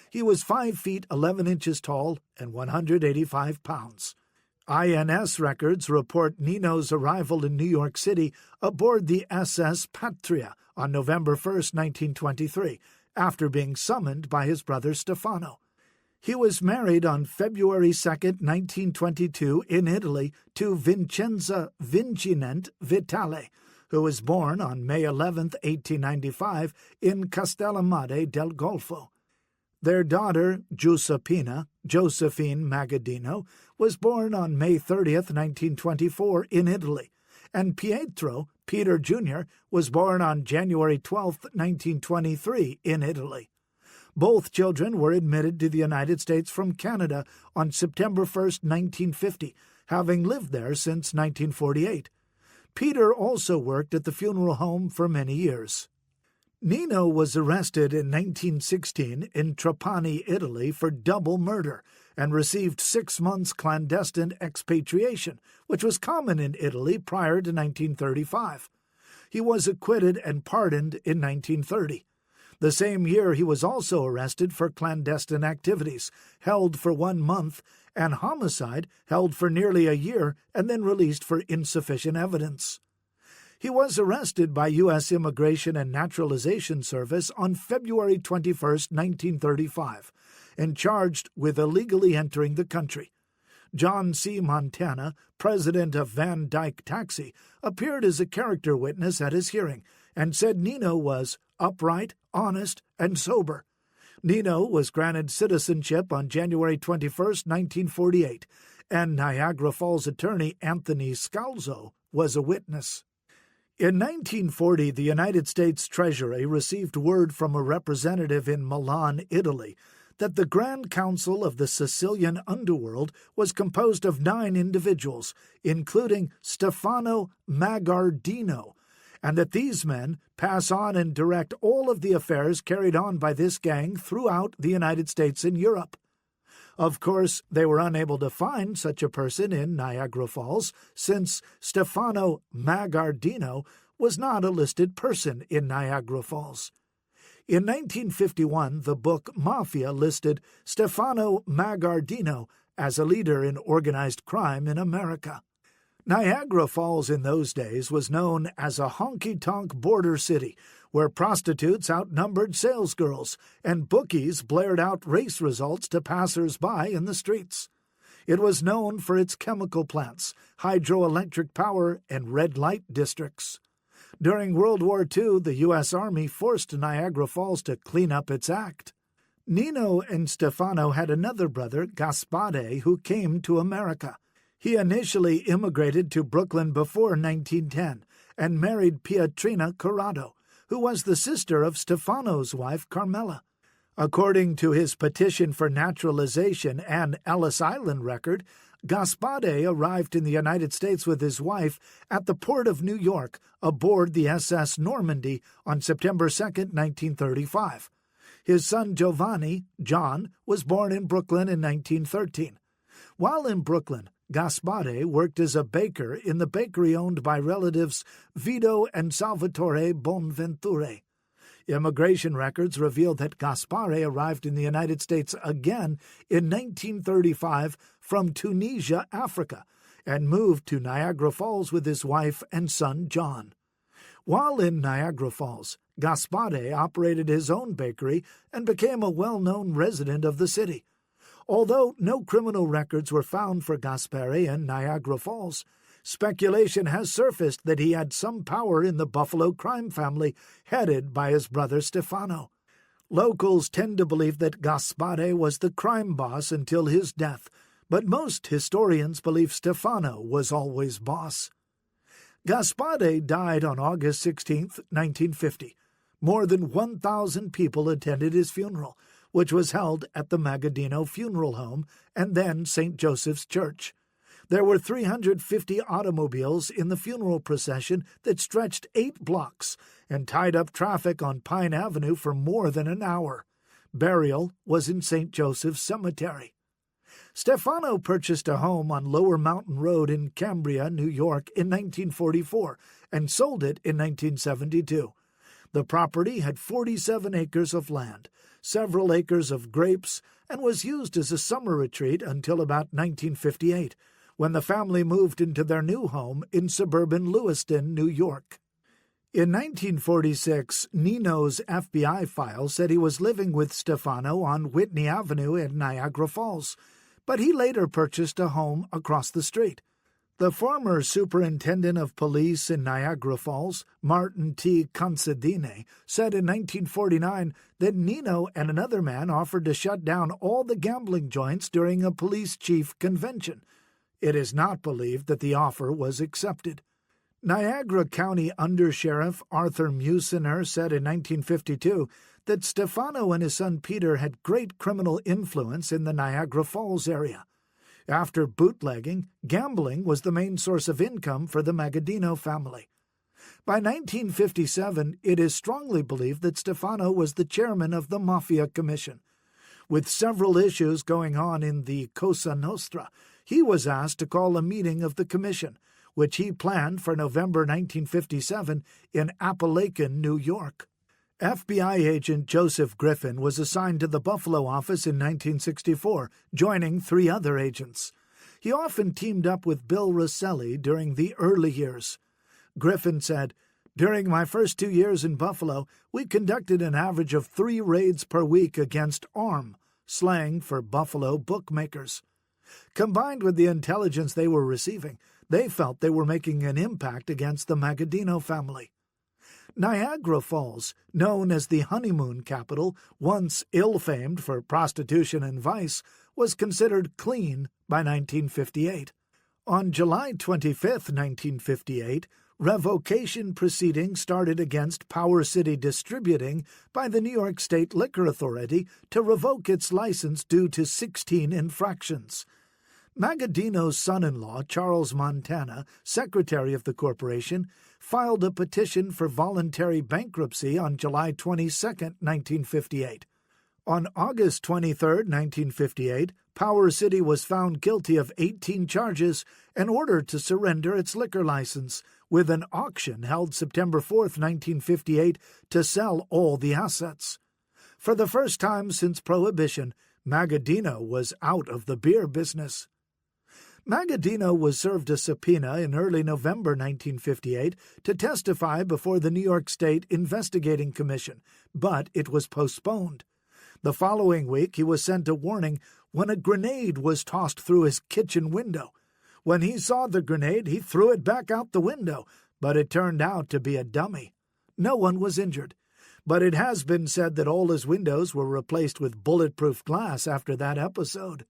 He was 5 feet 11 inches tall and 185 pounds. INS records report Nino's arrival in New York City aboard the SS Patria on November 1, 1923, after being summoned by his brother Stefano. He was married on February 2, 1922, in Italy, to Vincenza Vincinent Vitale, who was born on May 11, 1895, in Castellamare del Golfo. Their daughter, Josephine Magaddino, was born on May 30, 1924, in Italy, and Pietro, Peter Jr., was born on January 12, 1923, in Italy. Both children were admitted to the United States from Canada on September 1, 1950, having lived there since 1948. Peter also worked at the funeral home for many years. Nino was arrested in 1916 in Trapani, Italy, for double murder and received 6 months clandestine expatriation, which was common in Italy prior to 1935. He was acquitted and pardoned in 1930. The same year he was also arrested for clandestine activities, held for 1 month, and homicide, held for nearly a year and then released for insufficient evidence. He was arrested by U.S. Immigration and Naturalization Service on February 21, 1935, and charged with illegally entering the country. John C. Montana, president of Van Dyke Taxi, appeared as a character witness at his hearing and said Nino was upright, honest, and sober. Nino was granted citizenship on January 21, 1948, and Niagara Falls attorney Anthony Scalzo was a witness. In 1940, the United States Treasury received word from a representative in Milan, Italy, that the Grand Council of the Sicilian underworld was composed of 9 individuals, including Stefano Magaddino, and that these men pass on and direct all of the affairs carried on by this gang throughout the United States and Europe. Of course, they were unable to find such a person in Niagara Falls, since Stefano Magaddino was not a listed person in Niagara Falls. In 1951, the book Mafia listed Stefano Magaddino as a leader in organized crime in America. Niagara Falls in those days was known as a honky-tonk border city where prostitutes outnumbered salesgirls and bookies blared out race results to passers-by in the streets. It was known for its chemical plants, hydroelectric power, and red light districts. During World War II, the U.S. Army forced Niagara Falls to clean up its act. Nino and Stefano had another brother, Gaspare, who came to America. He initially immigrated to Brooklyn before 1910 and married Pietrina Corrado, who was the sister of Stefano's wife, Carmela. According to his petition for naturalization and Ellis Island record, Gaspare arrived in the United States with his wife at the port of New York aboard the SS Normandy on September 2, 1935. His son Giovanni, John, was born in Brooklyn in 1913. While in Brooklyn, Gaspare worked as a baker in the bakery owned by relatives Vito and Salvatore Bonventure. Immigration records reveal that Gaspare arrived in the United States again in 1935 from Tunisia, Africa, and moved to Niagara Falls with his wife and son John. While in Niagara Falls, Gaspare operated his own bakery and became a well-known resident of the city. Although no criminal records were found for Gaspare in Niagara Falls, speculation has surfaced that he had some power in the Buffalo crime family headed by his brother Stefano. Locals tend to believe that Gaspare was the crime boss until his death, but most historians believe Stefano was always boss. Gaspare died on August 16, 1950. More than 1,000 people attended his funeral, which was held at the Magaddino Funeral Home and then St. Joseph's Church. There were 350 automobiles in the funeral procession that stretched 8 blocks and tied up traffic on Pine Avenue for more than an hour. Burial was in St. Joseph's Cemetery. Stefano purchased a home on Lower Mountain Road in Cambria, New York in 1944 and sold it in 1972. The property had 47 acres of land, several acres of grapes, and was used as a summer retreat until about 1958, when the family moved into their new home in suburban Lewiston, New York. In 1946, Nino's FBI file said he was living with Stefano on Whitney Avenue in Niagara Falls, but he later purchased a home across the street. The former superintendent of police in Niagara Falls, Martin T. Considine, said in 1949 that Nino and another man offered to shut down all the gambling joints during a police chief convention. It is not believed that the offer was accepted. Niagara County Undersheriff Arthur Musiner said in 1952 that Stefano and his son Peter had great criminal influence in the Niagara Falls area. After bootlegging, gambling was the main source of income for the Magaddino family. By 1957, it is strongly believed that Stefano was the chairman of the Mafia Commission. With several issues going on in the Cosa Nostra, he was asked to call a meeting of the commission, which he planned for November 1957 in Appalachian, New York. FBI agent Joseph Griffin was assigned to the Buffalo office in 1964, joining 3 other agents. He often teamed up with Bill Rosselli during the early years. Griffin said, "During my first 2 years in Buffalo, we conducted an average of 3 raids per week against ARM, slang for Buffalo bookmakers. Combined with the intelligence they were receiving, they felt they were making an impact against the Magaddino family." Niagara Falls, known as the honeymoon capital, once ill-famed for prostitution and vice, was considered clean by 1958. On July 25, 1958, revocation proceedings started against Power City Distributing by the New York State Liquor Authority to revoke its license due to 16 infractions. Magaddino's son-in-law, Charles Montana, secretary of the corporation, filed a petition for voluntary bankruptcy on July 22, 1958. On August 23, 1958, Power City was found guilty of 18 charges and ordered to surrender its liquor license, with an auction held September 4, 1958, to sell all the assets. For the first time since Prohibition, Magaddino was out of the beer business. Magaddino was served a subpoena in early November 1958 to testify before the New York State Investigating Commission, but it was postponed. The following week he was sent a warning when a grenade was tossed through his kitchen window. When he saw the grenade, he threw it back out the window, but it turned out to be a dummy. No one was injured, but it has been said that all his windows were replaced with bulletproof glass after that episode.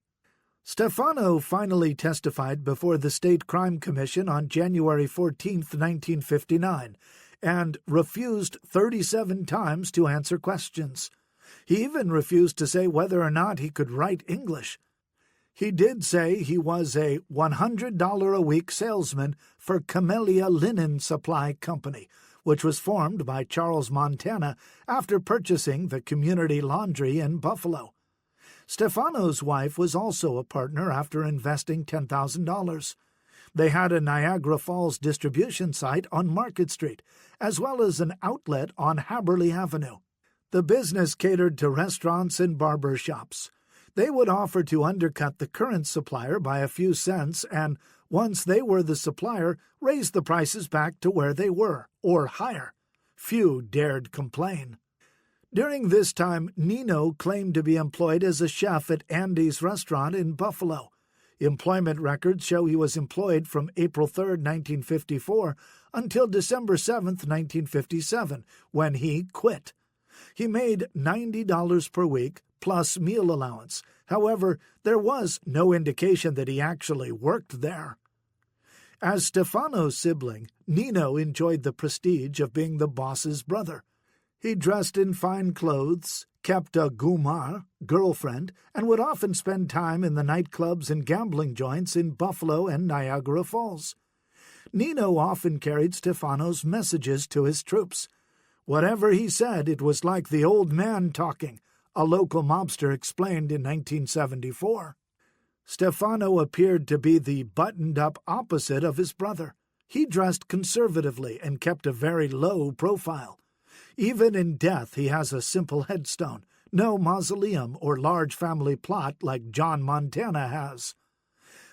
Stefano finally testified before the State Crime Commission on January 14, 1959, and refused 37 times to answer questions. He even refused to say whether or not he could write English. He did say he was a $100-a-week salesman for Camellia Linen Supply Company, which was formed by Charles Montana after purchasing the community laundry in Buffalo. Stefano's wife was also a partner after investing $10,000. They had a Niagara Falls distribution site on Market Street, as well as an outlet on Haberley Avenue. The business catered to restaurants and barber shops. They would offer to undercut the current supplier by a few cents and, once they were the supplier, raised the prices back to where they were, or higher. Few dared complain. During this time, Nino claimed to be employed as a chef at Andy's restaurant in Buffalo. Employment records show he was employed from April 3, 1954, until December 7, 1957, when he quit. He made $90 per week, plus meal allowance. However, there was no indication that he actually worked there. As Stefano's sibling, Nino enjoyed the prestige of being the boss's brother. He dressed in fine clothes, kept a gumar, girlfriend, and would often spend time in the nightclubs and gambling joints in Buffalo and Niagara Falls. Nino often carried Stefano's messages to his troops. Whatever he said, it was like the old man talking, a local mobster explained in 1974. Stefano appeared to be the buttoned-up opposite of his brother. He dressed conservatively and kept a very low profile. Even in death he has a simple headstone, no mausoleum or large family plot like John Montana has.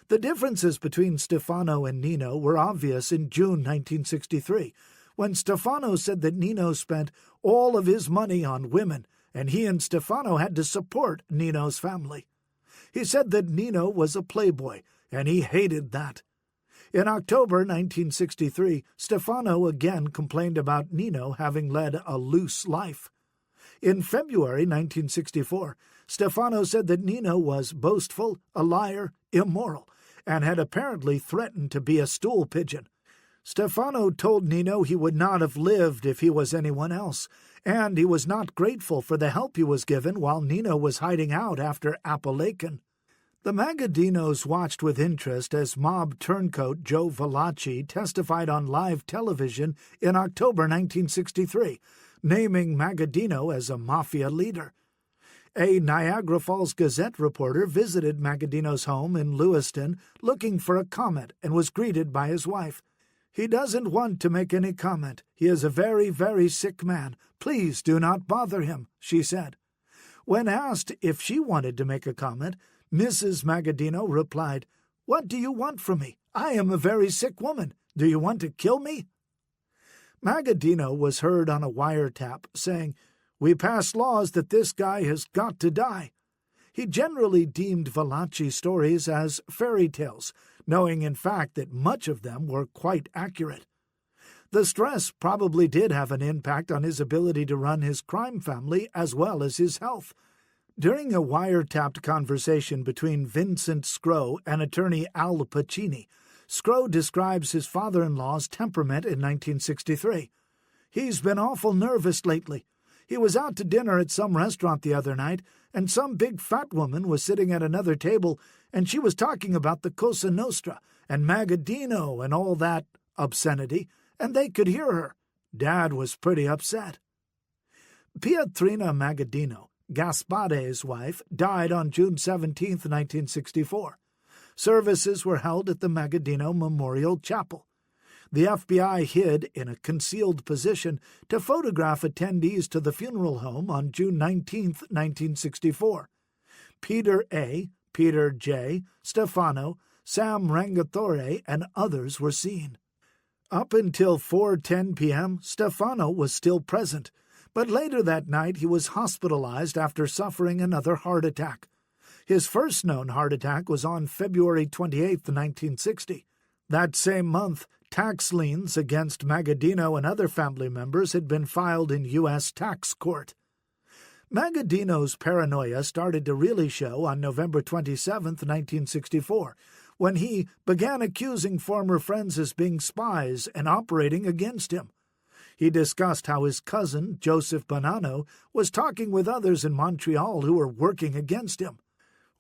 The differences between Stefano and Nino were obvious in June 1963, when Stefano said that Nino spent all of his money on women, and he and Stefano had to support Nino's family. He said that Nino was a playboy, and he hated that. In October 1963, Stefano again complained about Nino having led a loose life. In February 1964, Stefano said that Nino was boastful, a liar, immoral, and had apparently threatened to be a stool pigeon. Stefano told Nino he would not have lived if he was anyone else, and he was not grateful for the help he was given while Nino was hiding out after Appalachian. The Magaddinos watched with interest as mob turncoat Joe Valachi testified on live television in October 1963, naming Magaddino as a Mafia leader. A Niagara Falls Gazette reporter visited Magaddino's home in Lewiston looking for a comment and was greeted by his wife. "He doesn't want to make any comment. He is a very, very sick man. Please do not bother him," she said. When asked if she wanted to make a comment, Mrs. Magaddino replied, "What do you want from me? I am a very sick woman. Do you want to kill me?" Magaddino was heard on a wiretap saying, "We passed laws that this guy has got to die." He generally deemed Valachi's stories as fairy tales, knowing in fact that much of them were quite accurate. The stress probably did have an impact on his ability to run his crime family as well as his health. During a wiretapped conversation between Vincent Scrow and attorney Al Pacini, Scrow describes his father-in-law's temperament in 1963. "He's been awful nervous lately. He was out to dinner at some restaurant the other night, and some big fat woman was sitting at another table, and she was talking about the Cosa Nostra and Magaddino and all that obscenity, and they could hear her. Dad was pretty upset." Pietrina Magaddino, Gaspare's wife, died on June 17, 1964. Services were held at the Magaddino Memorial Chapel. The FBI hid in a concealed position to photograph attendees to the funeral home on June 19, 1964. Peter A., Peter J., Stefano, Sam Rangatore, and others were seen. Up until 4:10 p.m., Stefano was still present, but later that night he was hospitalized after suffering another heart attack. His first known heart attack was on February 28, 1960. That same month, tax liens against Magaddino and other family members had been filed in U.S. tax court. Magaddino's paranoia started to really show on November 27, 1964, when he began accusing former friends as being spies and operating against him. He discussed how his cousin, Joseph Bonanno, was talking with others in Montreal who were working against him.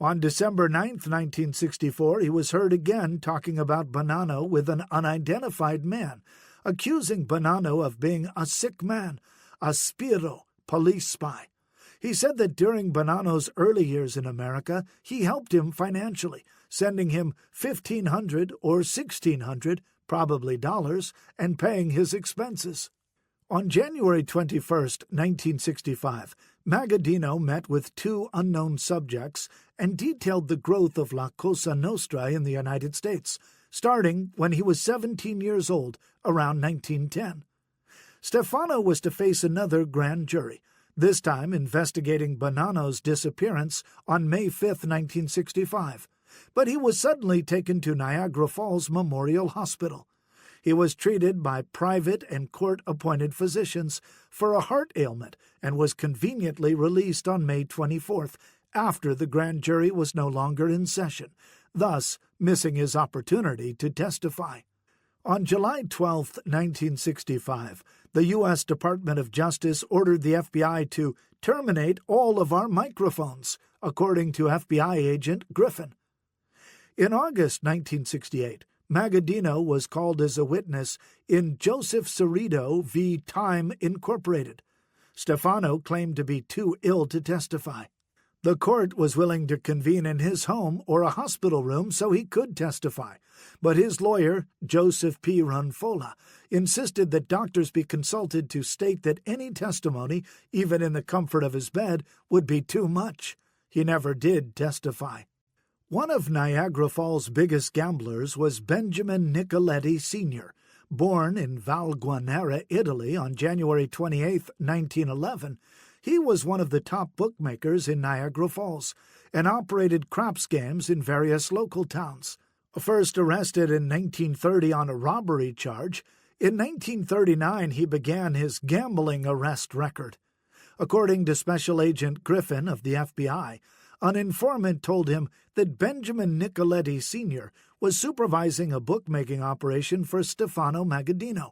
On December 9, 1964, he was heard again talking about Bonanno with an unidentified man, accusing Bonanno of being a sick man, a spiro, police spy. He said that during Bonanno's early years in America, he helped him financially, sending him $1,500 or $1,600, probably dollars, and paying his expenses. On January 21, 1965, Magaddino met with two unknown subjects and detailed the growth of La Cosa Nostra in the United States, starting when he was 17 years old, around 1910. Stefano was to face another grand jury, this time investigating Bonanno's disappearance on May 5, 1965, but he was suddenly taken to Niagara Falls Memorial Hospital. He was treated by private and court-appointed physicians for a heart ailment and was conveniently released on May 24th, after the grand jury was no longer in session, thus missing his opportunity to testify. On July 12, 1965, the U.S. Department of Justice ordered the FBI to terminate all of our microphones, according to FBI agent Griffin. In August 1968, Magaddino was called as a witness in Joseph Cerrito v. Time Incorporated. Stefano claimed to be too ill to testify. The court was willing to convene in his home or a hospital room so he could testify, but his lawyer, Joseph P. Ranfola, insisted that doctors be consulted to state that any testimony, even in the comfort of his bed, would be too much. He never did testify. One of Niagara Falls' biggest gamblers was Benjamin Nicoletti Sr., born in Valguanera, Italy on January 28, 1911. He was one of the top bookmakers in Niagara Falls and operated craps games in various local towns. First arrested in 1930 on a robbery charge, in 1939 he began his gambling arrest record. According to Special Agent Griffin of the FBI, an informant told him that Benjamin Nicoletti Sr. was supervising a bookmaking operation for Stefano Magaddino.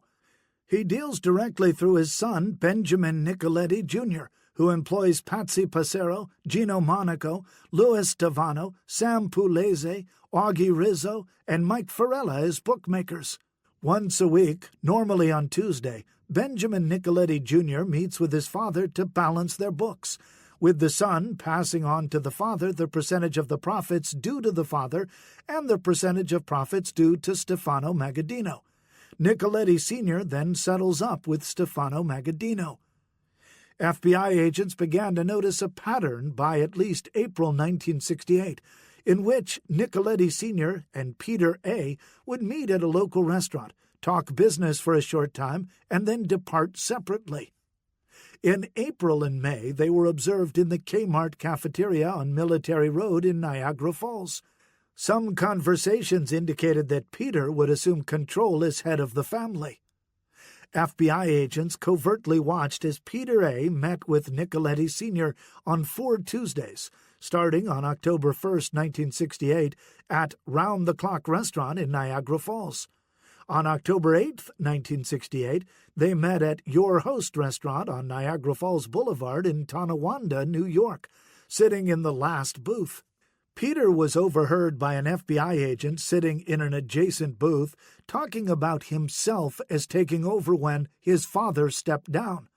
He deals directly through his son, Benjamin Nicoletti Jr., who employs Patsy Passero, Gino Monaco, Louis Tavano, Sam Pugliese, Augie Rizzo, and Mike Farella as bookmakers. Once a week, normally on Tuesday, Benjamin Nicoletti Jr. meets with his father to balance their books, with the son passing on to the father the percentage of the profits due to the father and the percentage of profits due to Stefano Magaddino. Nicoletti Sr. then settles up with Stefano Magaddino. FBI agents began to notice a pattern by at least April 1968, in which Nicoletti Sr. and Peter A. would meet at a local restaurant, talk business for a short time, and then depart separately. In April and May, they were observed in the Kmart cafeteria on Military Road in Niagara Falls. Some conversations indicated that Peter would assume control as head of the family. FBI agents covertly watched as Peter A. met with Nicoletti Sr. on 4 Tuesdays, starting on October 1, 1968, at Round the Clock Restaurant in Niagara Falls. On October 8, 1968, they met at Your Host Restaurant on Niagara Falls Boulevard in Tonawanda, New York, sitting in the last booth. Peter was overheard by an FBI agent sitting in an adjacent booth talking about himself as taking over when his father stepped down.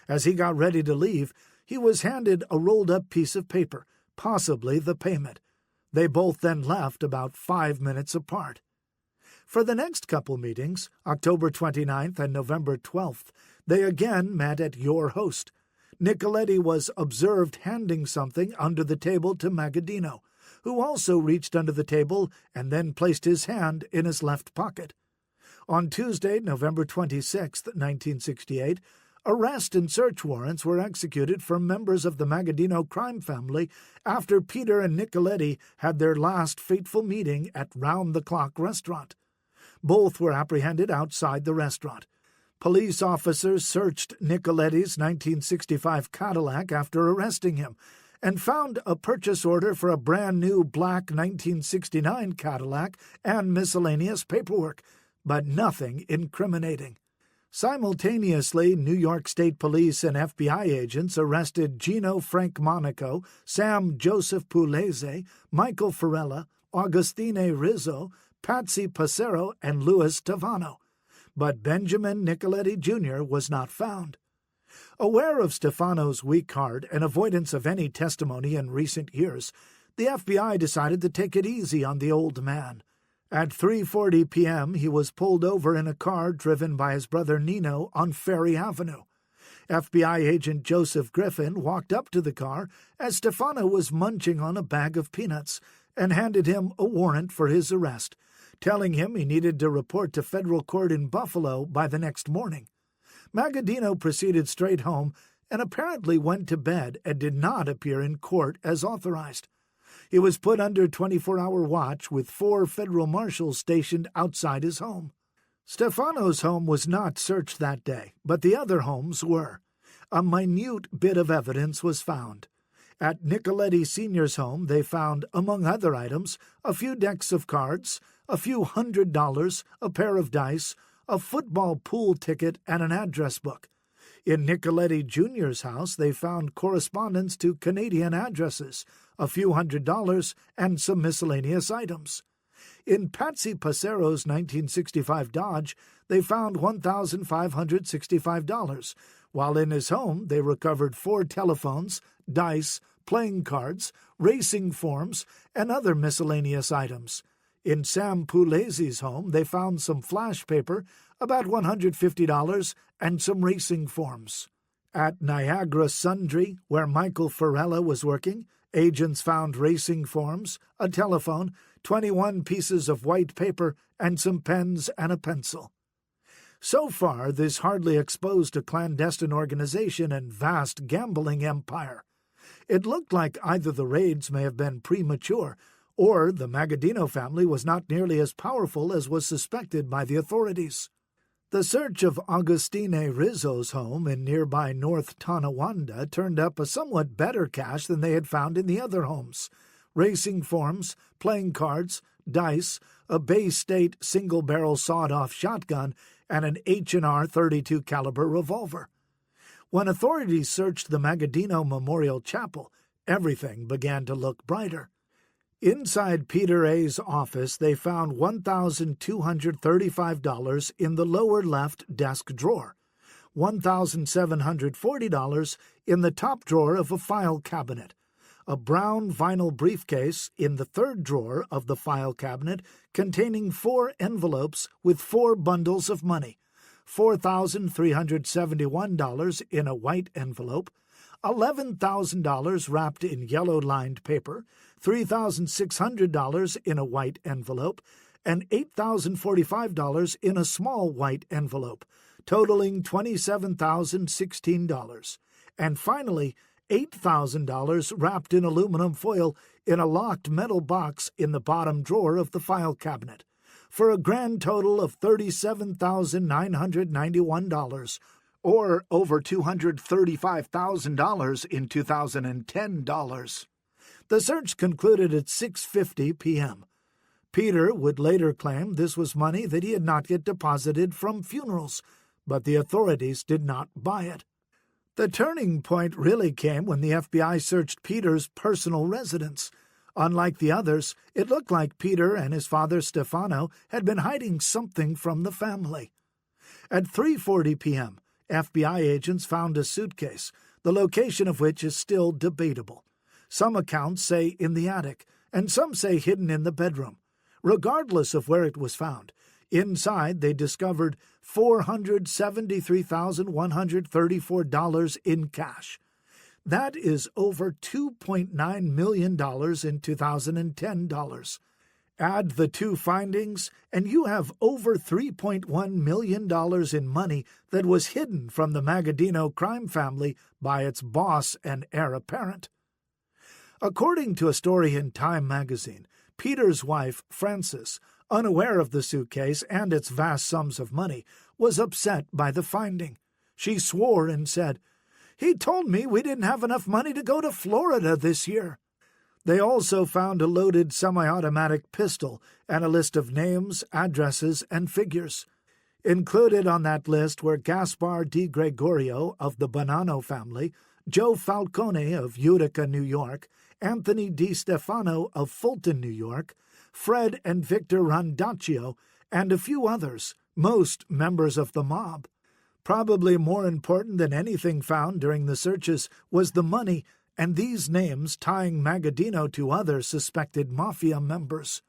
As he got ready to leave, he was handed a rolled-up piece of paper, possibly the payment. They both then left about 5 minutes apart. For the next couple meetings, October 29th and November 12th, they again met at Your Host. Nicoletti was observed handing something under the table to Magaddino, who also reached under the table and then placed his hand in his left pocket. On Tuesday, November 26, 1968, arrest and search warrants were executed for members of the Magaddino crime family after Peter and Nicoletti had their last fateful meeting at Round the Clock Restaurant. Both were apprehended outside the restaurant. Police officers searched Nicoletti's 1965 Cadillac after arresting him and found a purchase order for a brand-new black 1969 Cadillac and miscellaneous paperwork, but nothing incriminating. Simultaneously, New York State Police and FBI agents arrested Gino Frank Monaco, Sam Joseph Pugliese, Michael Farella, Augustine Rizzo, Patsy Passero, and Louis Tavano. But Benjamin Nicoletti Jr. was not found. Aware of Stefano's weak heart and avoidance of any testimony in recent years, the FBI decided to take it easy on the old man. At 3:40 p.m., he was pulled over in a car driven by his brother Nino on Ferry Avenue. FBI agent Joseph Griffin walked up to the car as Stefano was munching on a bag of peanuts and handed him a warrant for his arrest, telling him he needed to report to federal court in Buffalo by the next morning. Magaddino proceeded straight home and apparently went to bed and did not appear in court as authorized. He was put under 24-hour watch with 4 federal marshals stationed outside his home. Stefano's home was not searched that day, but the other homes were. A minute bit of evidence was found. At Nicoletti Sr.'s home, they found, among other items, a few decks of cards, a few $100, a pair of dice, a football pool ticket, and an address book. In Nicoletti Jr.'s house, they found correspondence to Canadian addresses, a few $100, and some miscellaneous items. In Patsy Passero's 1965 Dodge, they found $1,565, while in his home they recovered 4 telephones, dice, playing cards, racing forms, and other miscellaneous items. In Sam Pugliesi's home, they found some flash paper, about $150, and some racing forms. At Niagara Sundry, where Michael Farella was working, agents found racing forms, a telephone, 21 pieces of white paper, and some pens and a pencil. So far, this hardly exposed a clandestine organization and vast gambling empire. It looked like either the raids may have been premature, or the Magaddino family was not nearly as powerful as was suspected by the authorities. The search of Agostine Rizzo's home in nearby North Tonawanda turned up a somewhat better cache than they had found in the other homes. Racing forms, playing cards, dice, a Bay State single-barrel sawed-off shotgun, and an H&R .32 caliber revolver. When authorities searched the Magaddino Memorial Chapel, everything began to look brighter. Inside Peter A.'s office, they found $1,235 in the lower left desk drawer, $1,740 in the top drawer of a file cabinet, a brown vinyl briefcase in the third drawer of the file cabinet containing 4 envelopes with 4 bundles of money, $4,371 in a white envelope, $11,000 wrapped in yellow-lined paper, $3,600 in a white envelope, and $8,045 in a small white envelope, totaling $27,016, and finally $8,000 wrapped in aluminum foil in a locked metal box in the bottom drawer of the file cabinet, for a grand total of $37,991, or over $235,000 in 2010 dollars. The search concluded at 6:50 p.m. Peter would later claim this was money that he had not yet deposited from funerals, but the authorities did not buy it. The turning point really came when the FBI searched Peter's personal residence. Unlike the others, it looked like Peter and his father Stefano had been hiding something from the family. At 3:40 p.m., FBI agents found a suitcase, the location of which is still debatable. Some accounts say in the attic, and some say hidden in the bedroom. Regardless of where it was found, inside they discovered $473,134 in cash. That is over $2.9 million in 2010 dollars. Add the 2 findings, and you have over $3.1 million in money that was hidden from the Magaddino crime family by its boss and heir apparent. According to a story in Time magazine, Peter's wife, Frances, unaware of the suitcase and its vast sums of money, was upset by the finding. She swore and said, "He told me we didn't have enough money to go to Florida this year." They also found a loaded semi-automatic pistol and a list of names, addresses, and figures. Included on that list were Gaspar Di Gregorio of the Bonanno family, Joe Falcone of Utica, New York, Anthony Di Stefano of Fulton, New York, Fred and Victor Randaccio, and a few others, most members of the mob. Probably more important than anything found during the searches was the money and these names tying Magaddino to other suspected Mafia members.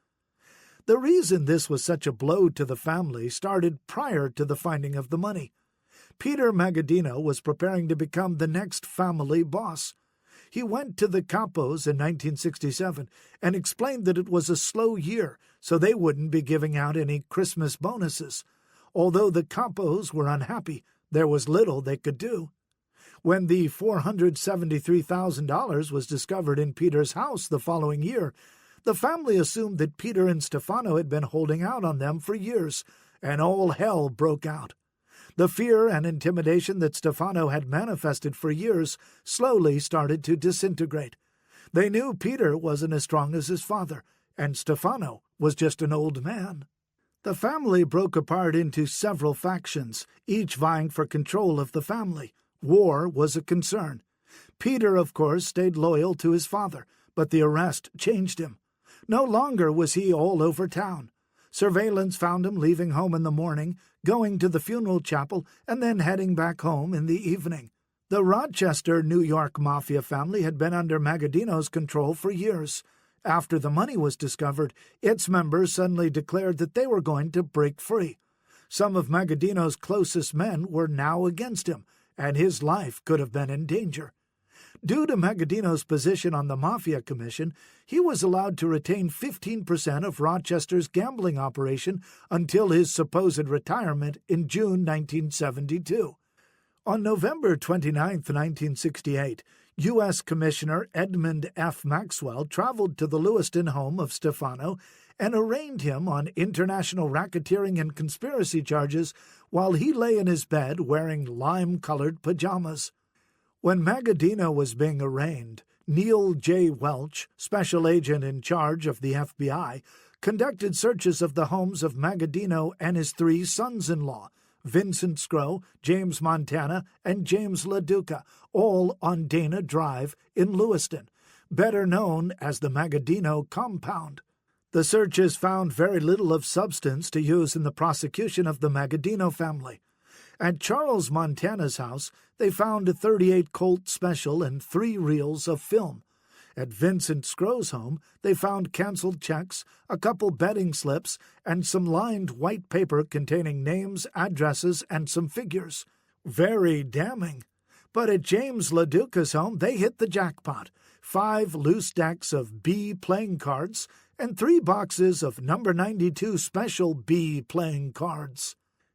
The reason this was such a blow to the family started prior to the finding of the money. Peter Magaddino was preparing to become the next family boss. He went to the Capos in 1967 and explained that it was a slow year, so they wouldn't be giving out any Christmas bonuses. Although the Capos were unhappy, there was little they could do. When the $473,000 was discovered in Peter's house the following year, the family assumed that Peter and Stefano had been holding out on them for years, and all hell broke out. The fear and intimidation that Stefano had manifested for years slowly started to disintegrate. They knew Peter wasn't as strong as his father, and Stefano was just an old man. The family broke apart into several factions, each vying for control of the family. War was a concern. Peter, of course, stayed loyal to his father, but the arrest changed him. No longer was he all over town. Surveillance found him leaving home in the morning, going to the funeral chapel, and then heading back home in the evening. The Rochester, New York Mafia family had been under Magaddino's control for years. After the money was discovered, its members suddenly declared that they were going to break free. Some of Magaddino's closest men were now against him, and his life could have been in danger. Due to Magaddino's position on the Mafia Commission, he was allowed to retain 15% of Rochester's gambling operation until his supposed retirement in June 1972. On November 29, 1968, U.S. Commissioner Edmund F. Maxwell traveled to the Lewiston home of Stefano and arraigned him on international racketeering and conspiracy charges while he lay in his bed wearing lime-colored pajamas. When Magaddino was being arraigned, Neil J. Welch, special agent in charge of the FBI, conducted searches of the homes of Magaddino and his three sons-in-law, Vincent Scrow, James Montana, and James LaDuca, all on Dana Drive in Lewiston, better known as the Magaddino compound. The searches found very little of substance to use in the prosecution of the Magaddino family. At Charles Montana's house, they found a .38 Colt Special and 3 reels of film. At Vincent Scrow's home, they found canceled checks, a couple betting slips, and some lined white paper containing names, addresses, and some figures. Very damning. But at James LaDuca's home, they hit the jackpot. 5 loose decks of B playing cards and 3 boxes of number 92 special B playing cards.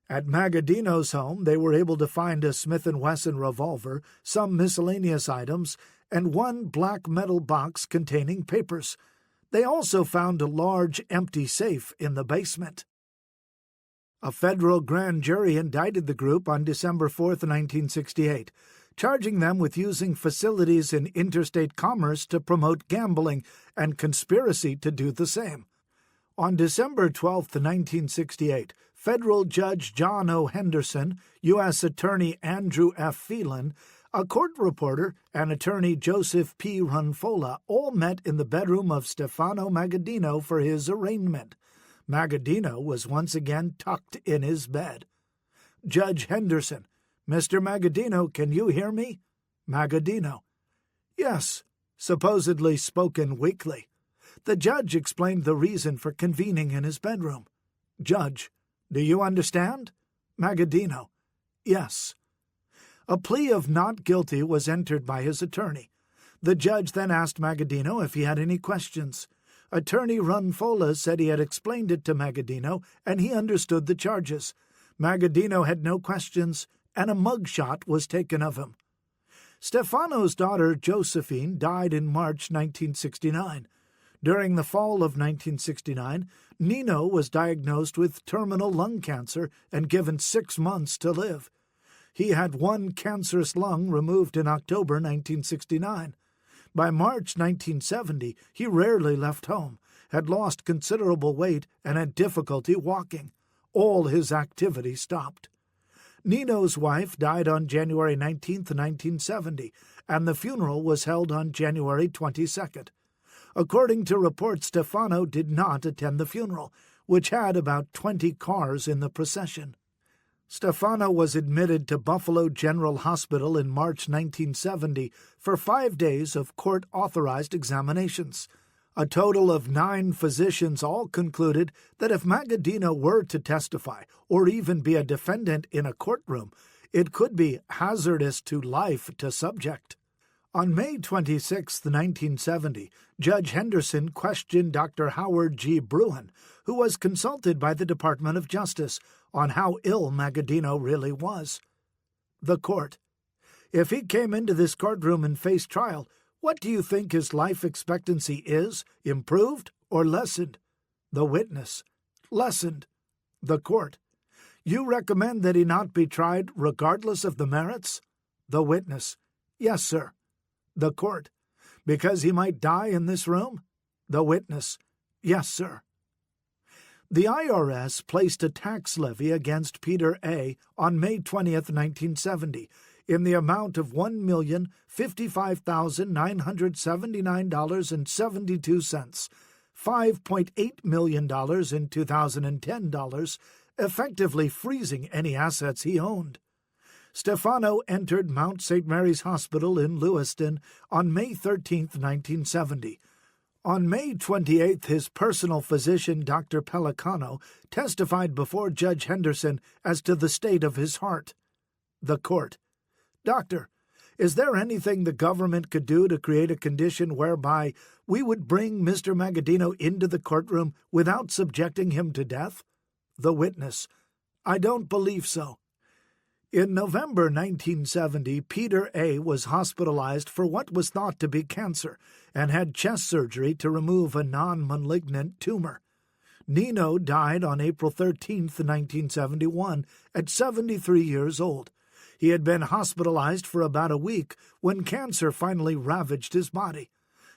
At Magaddino's home, they were able to find a Smith & Wesson revolver, some miscellaneous items, and 1 black metal box containing papers. They also found a large empty safe in the basement. A federal grand jury indicted the group on December 4, 1968, charging them with using facilities in interstate commerce to promote gambling and conspiracy to do the same. On December 12, 1968, Federal Judge John O. Henderson, U.S. Attorney Andrew F. Phelan, a court reporter, and attorney Joseph P. Runfola all met in the bedroom of Stefano Magaddino for his arraignment. Magaddino was once again tucked in his bed. Judge Henderson: "Mr. Magaddino, can you hear me?" Magaddino: "Yes," supposedly spoken weakly. The judge explained the reason for convening in his bedroom. Judge: "Do you understand?" Magaddino: "Yes." A plea of not guilty was entered by his attorney. The judge then asked Magaddino if he had any questions. Attorney Runfola said he had explained it to Magaddino and he understood the charges. Magaddino had no questions, and a mugshot was taken of him. Stefano's daughter Josephine died in March 1969. During the fall of 1969, Nino was diagnosed with terminal lung cancer and given 6 months to live. He had 1 cancerous lung removed in October 1969. By March 1970, he rarely left home, had lost considerable weight, and had difficulty walking. All his activity stopped. Nino's wife died on January 19, 1970, and the funeral was held on January 22nd. According to reports, Stefano did not attend the funeral, which had about 20 cars in the procession. Stefano was admitted to Buffalo General Hospital in March 1970 for 5 days of court-authorized examinations. A total of 9 physicians all concluded that if Magaddino were to testify or even be a defendant in a courtroom, it could be hazardous to life to subject. On May 26, 1970, Judge Henderson questioned Dr. Howard G. Bruin, who was consulted by the Department of Justice, on how ill Magaddino really was. The court: If he came into this courtroom and faced trial, what do you think his life expectancy is, improved or lessened? The witness: Lessened. The court: You recommend that he not be tried regardless of the merits? The witness: Yes, sir. The court: Because he might die in this room? The witness: Yes, sir. The IRS placed a tax levy against Peter A. on May 20, 1970, in the amount of $1,055,979.72, $5.8 million in 2010 dollars, effectively freezing any assets he owned. Stefano entered Mount St. Mary's Hospital in Lewiston on May 13, 1970. On May 28, his personal physician, Dr. Pellicano, testified before Judge Henderson as to the state of his heart. The court: Doctor, is there anything the government could do to create a condition whereby we would bring Mr. Magaddino into the courtroom without subjecting him to death? The witness: I don't believe so. In November 1970, Peter A. was hospitalized for what was thought to be cancer and had chest surgery to remove a non-malignant tumor. Nino died on April 13, 1971, at 73 years old. He had been hospitalized for about a week when cancer finally ravaged his body.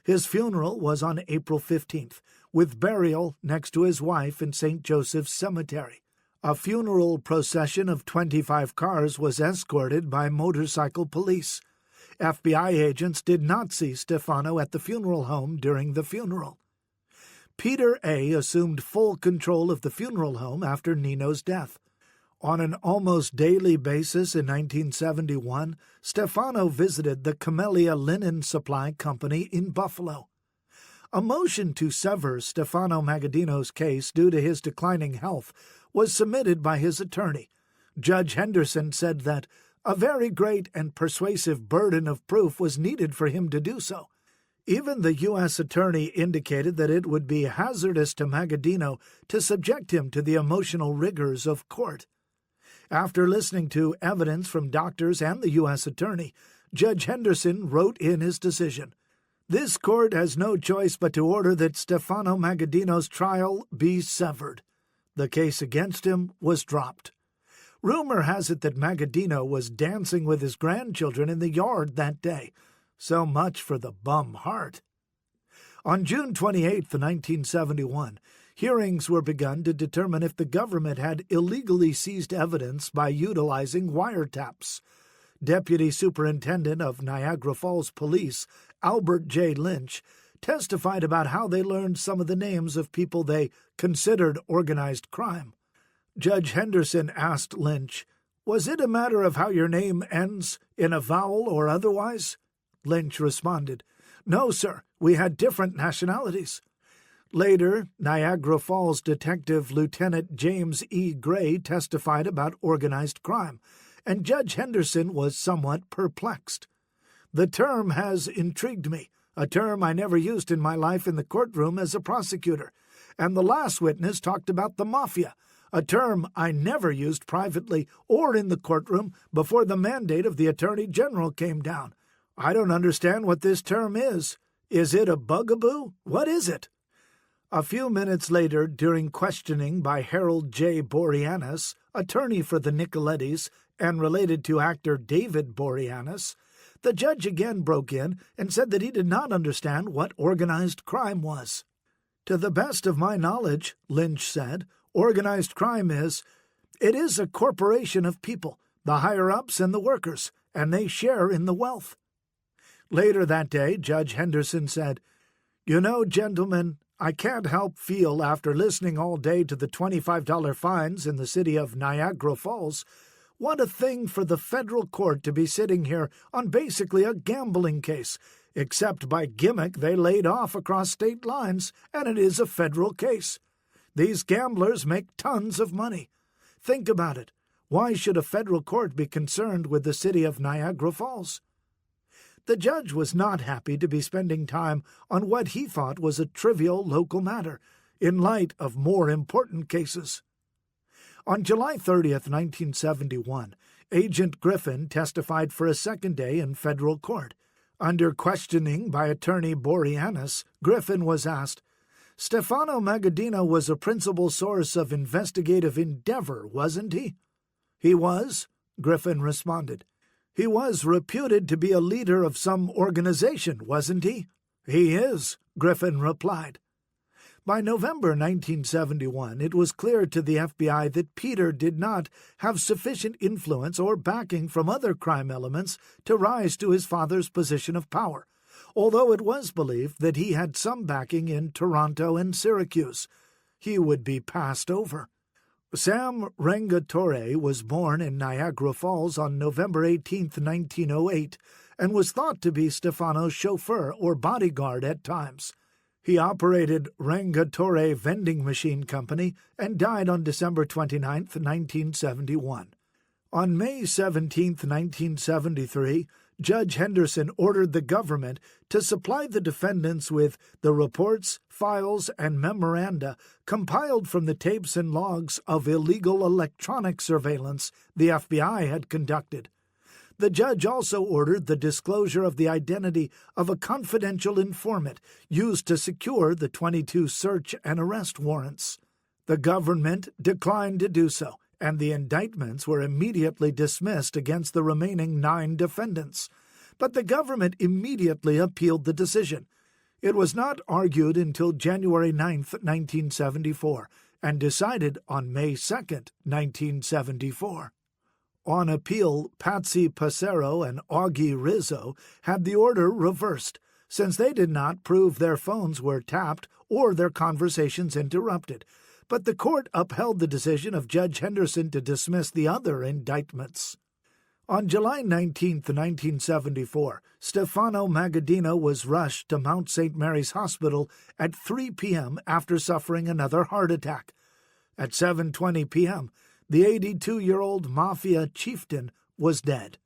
His funeral was on April 15th, with burial next to his wife in St. Joseph's Cemetery. A funeral procession of 25 cars was escorted by motorcycle police. FBI agents did not see Stefano at the funeral home during the funeral. Peter A. assumed full control of the funeral home after Nino's death. On an almost daily basis in 1971, Stefano visited the Camellia Linen Supply Company in Buffalo. A motion to sever Stefano Magaddino's case due to his declining health was submitted by his attorney. Judge Henderson said that a very great and persuasive burden of proof was needed for him to do so. Even the U.S. attorney indicated that it would be hazardous to Magaddino to subject him to the emotional rigors of court. After listening to evidence from doctors and the U.S. attorney, Judge Henderson wrote in his decision, "This court has no choice but to order that Stefano Magaddino's trial be severed." The case against him was dropped. Rumor has it that Magaddino was dancing with his grandchildren in the yard that day. So much for the bum heart. On June 28, 1971, hearings were begun to determine if the government had illegally seized evidence by utilizing wiretaps. Deputy Superintendent of Niagara Falls Police, Albert J. Lynch, testified about how they learned some of the names of people they considered organized crime. Judge Henderson asked Lynch, "Was it a matter of how your name ends, in a vowel or otherwise?" Lynch responded, "No, sir, we had different nationalities." Later, Niagara Falls Detective Lieutenant James E. Gray testified about organized crime, and Judge Henderson was somewhat perplexed. "The term has intrigued me, a term I never used in my life in the courtroom as a prosecutor, and the last witness talked about the Mafia, a term I never used privately or in the courtroom before the mandate of the Attorney General came down. I don't understand what this term is. Is it a bugaboo? What is it?" A few minutes later, during questioning by Harold J. Boreanaz, attorney for the Nicolettis and related to actor David Boreanaz, the judge again broke in and said that he did not understand what organized crime was. "To the best of my knowledge," Lynch said, "organized crime is a corporation of people, the higher-ups and the workers, and they share in the wealth." Later that day, Judge Henderson said, "You know, gentlemen, I can't help feel, after listening all day to the $25 fines in the city of Niagara Falls, what a thing for the federal court to be sitting here on basically a gambling case, except by gimmick they laid off across state lines, and it is a federal case. These gamblers make tons of money. Think about it. Why should a federal court be concerned with the city of Niagara Falls?" The judge was not happy to be spending time on what he thought was a trivial local matter, in light of more important cases. On July 30th, 1971, Agent Griffin testified for a second day in federal court. Under questioning by attorney Boreanaz, Griffin was asked, "Stefano Magaddino was a principal source of investigative endeavor, wasn't he?" "He was," Griffin responded. "He was reputed to be a leader of some organization, wasn't he?" "He is," Griffin replied. By November 1971, it was clear to the FBI that Peter did not have sufficient influence or backing from other crime elements to rise to his father's position of power, although it was believed that he had some backing in Toronto and Syracuse. He would be passed over. Sam Rangatore was born in Niagara Falls on November 18, 1908, and was thought to be Stefano's chauffeur or bodyguard at times. He operated Rangatore Vending Machine Company and died on December 29, 1971. On May 17, 1973, Judge Henderson ordered the government to supply the defendants with the reports, files, and memoranda compiled from the tapes and logs of illegal electronic surveillance the FBI had conducted. The judge also ordered the disclosure of the identity of a confidential informant used to secure the 22 search and arrest warrants. The government declined to do so, and the indictments were immediately dismissed against the remaining 9 defendants. But the government immediately appealed the decision. It was not argued until January 9, 1974, and decided on May 2, 1974. On appeal, Patsy Passero and Augie Rizzo had the order reversed, since they did not prove their phones were tapped or their conversations interrupted, but the court upheld the decision of Judge Henderson to dismiss the other indictments. On July 19, 1974, Stefano Magaddino was rushed to Mount St. Mary's Hospital at 3 p.m. after suffering another heart attack. At 7:20 p.m., the 82-year-old Mafia chieftain was dead.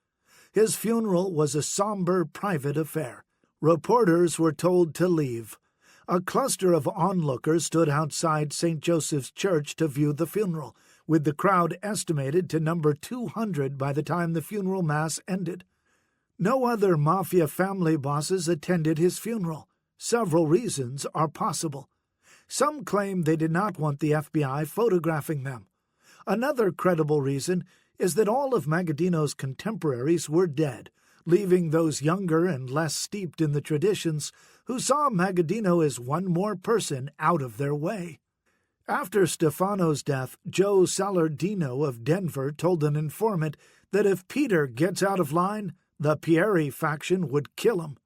His funeral was a somber private affair. Reporters were told to leave. A cluster of onlookers stood outside St. Joseph's Church to view the funeral, with the crowd estimated to number 200 by the time the funeral mass ended. No other Mafia family bosses attended his funeral. Several reasons are possible. Some claim they did not want the FBI photographing them. Another credible reason is that all of Magaddino's contemporaries were dead, leaving those younger and less steeped in the traditions who saw Magaddino as one more person out of their way. After Stefano's death, Joe Salardino of Denver told an informant that if Peter gets out of line, the Pieri faction would kill him.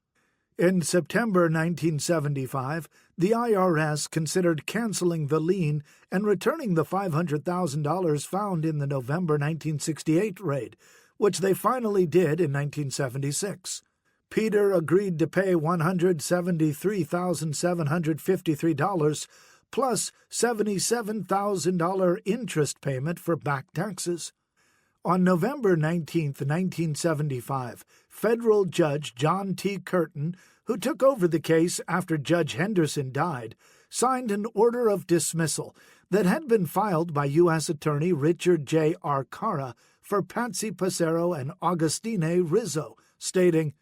In September 1975, the IRS considered canceling the lien and returning the $500,000 found in the November 1968 raid, which they finally did in 1976. Peter agreed to pay $173,753 plus $77,000 interest payment for back taxes. On November 19, 1975, federal Judge John T. Curtin, who took over the case after Judge Henderson died, signed an order of dismissal that had been filed by U.S. Attorney Richard J. Arcara for Patsy Passero and Augustine Rizzo, stating,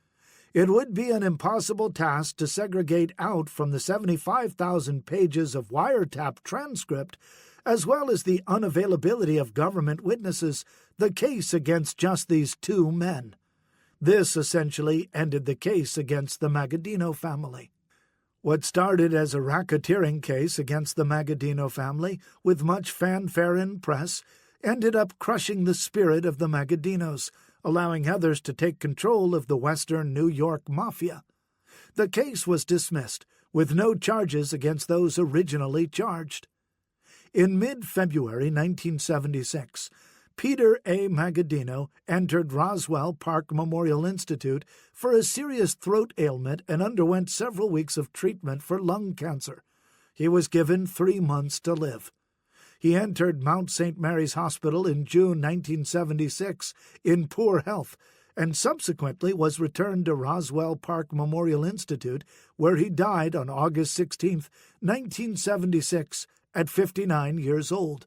"It would be an impossible task to segregate out from the 75,000 pages of wiretap transcript, as well as the unavailability of government witnesses, the case against just these 2 men." This essentially ended the case against the Magaddino family. What started as a racketeering case against the Magaddino family, with much fanfare in press, ended up crushing the spirit of the Magaddinos, allowing others to take control of the Western New York Mafia. The case was dismissed, with no charges against those originally charged. In mid-February 1976, Peter A. Magaddino entered Roswell Park Memorial Institute for a serious throat ailment and underwent several weeks of treatment for lung cancer. He was given 3 months to live. He entered Mount St. Mary's Hospital in June 1976 in poor health and subsequently was returned to Roswell Park Memorial Institute, where he died on August 16, 1976, at 59 years old.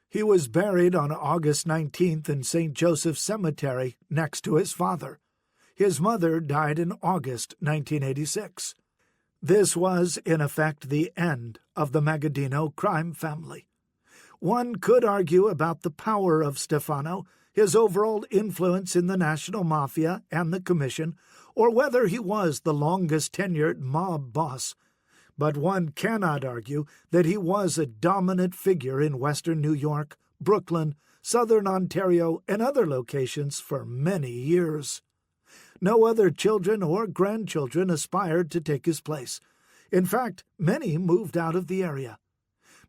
He was buried on August 19th in St. Joseph's Cemetery next to his father. His mother died in August 1986. This was, in effect, the end of the Magaddino crime family. One could argue about the power of Stefano, his overall influence in the national mafia and the commission, or whether he was the longest-tenured mob boss. But one cannot argue that he was a dominant figure in western New York, Brooklyn, southern Ontario, and other locations for many years. No other children or grandchildren aspired to take his place. In fact, many moved out of the area.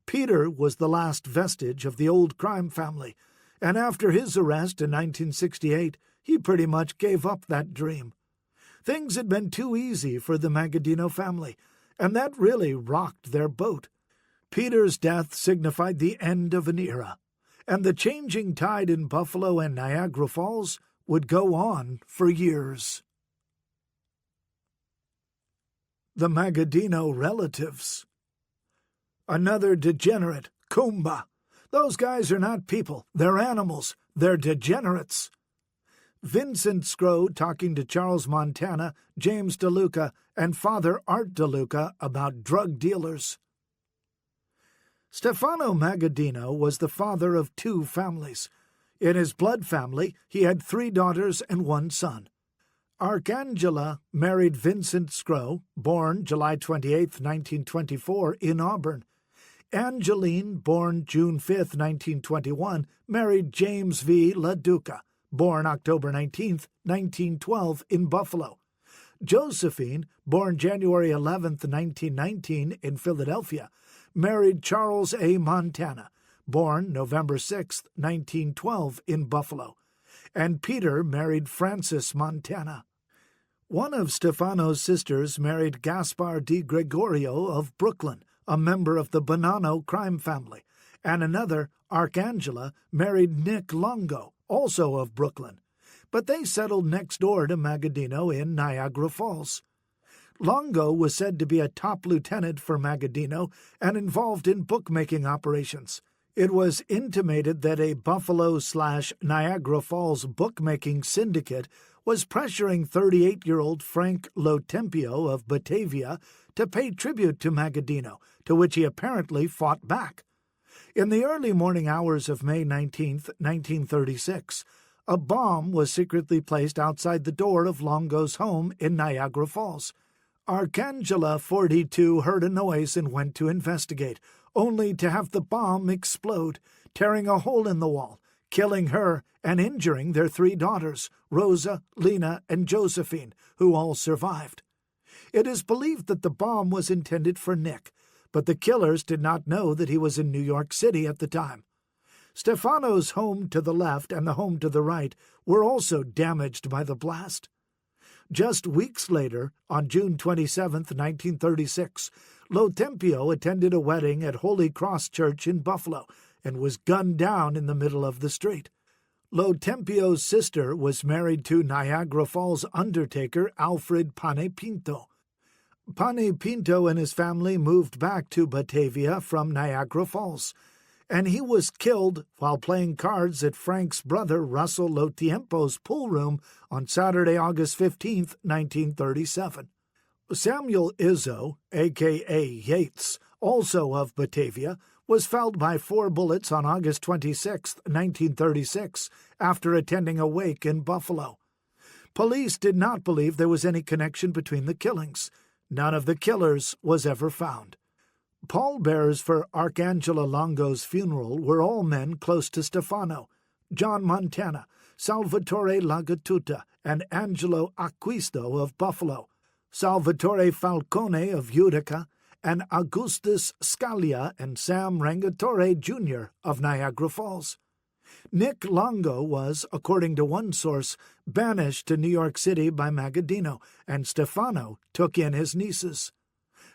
Peter was the last vestige of the old crime family, and after his arrest in 1968, he pretty much gave up that dream. Things had been too easy for the Magaddino family, and that really rocked their boat. Peter's death signified the end of an era, and the changing tide in Buffalo and Niagara Falls would go on for years. The Magaddino relatives. Another degenerate, Kumba. Those guys are not people, they're animals, they're degenerates. Vincent Scrow talking to Charles Montana, James DeLuca, and Father Art DeLuca about drug dealers. Stefano Magaddino was the father of two families. In his blood family, he had 3 daughters and 1 son. Arcangela married Vincent Scrow, born July 28, 1924, in Auburn. Angeline, born June 5, 1921, married James V. LaDuca, born October 19, 1912, in Buffalo. Josephine, born January 11, 1919, in Philadelphia, married Charles A. Montana, born November 6, 1912, in Buffalo. And Peter married Frances Montana. One of Stefano's sisters married Gaspar Di Gregorio of Brooklyn, a member of the Bonanno crime family, and another, Arcangela, married Nick Longo, also of Brooklyn, but they settled next door to Magaddino in Niagara Falls. Longo was said to be a top lieutenant for Magaddino and involved in bookmaking operations. It was intimated that a Buffalo/Niagara Falls bookmaking syndicate was pressuring 38-year-old Frank Lotempio of Batavia to pay tribute to Magaddino, to which he apparently fought back. In the early morning hours of May 19, 1936, a bomb was secretly placed outside the door of Longo's home in Niagara Falls. Arcangela, 42, heard a noise and went to investigate, only to have the bomb explode, tearing a hole in the wall, killing her and injuring their 3 daughters, Rosa, Lena, and Josephine, who all survived. It is believed that the bomb was intended for Nick, but the killers did not know that he was in New York City at the time. Stefano's home to the left and the home to the right were also damaged by the blast. Just weeks later, on June 27, 1936, Lotempio attended a wedding at Holy Cross Church in Buffalo and was gunned down in the middle of the street. Lotempio's sister was married to Niagara Falls undertaker Alfred Pane Pinto. Pane Pinto and his family moved back to Batavia from Niagara Falls, and he was killed while playing cards at Frank's brother Russell Lotiempo's pool room on Saturday, August 15, 1937. Samuel Izzo, a.k.a. Yates, also of Batavia, was felled by 4 bullets on August 26, 1936, after attending a wake in Buffalo. Police did not believe there was any connection between the killings. None of the killers was ever found. Pallbearers for Arcangela Longo's funeral were all men close to Stefano: John Montana, Salvatore Lagatuta, and Angelo Acquisto of Buffalo, Salvatore Falcone of Utica, and Augustus Scalia and Sam Rangatore, Jr. of Niagara Falls. Nick Longo was, according to one source, banished to New York City by Magaddino, and Stefano took in his nieces.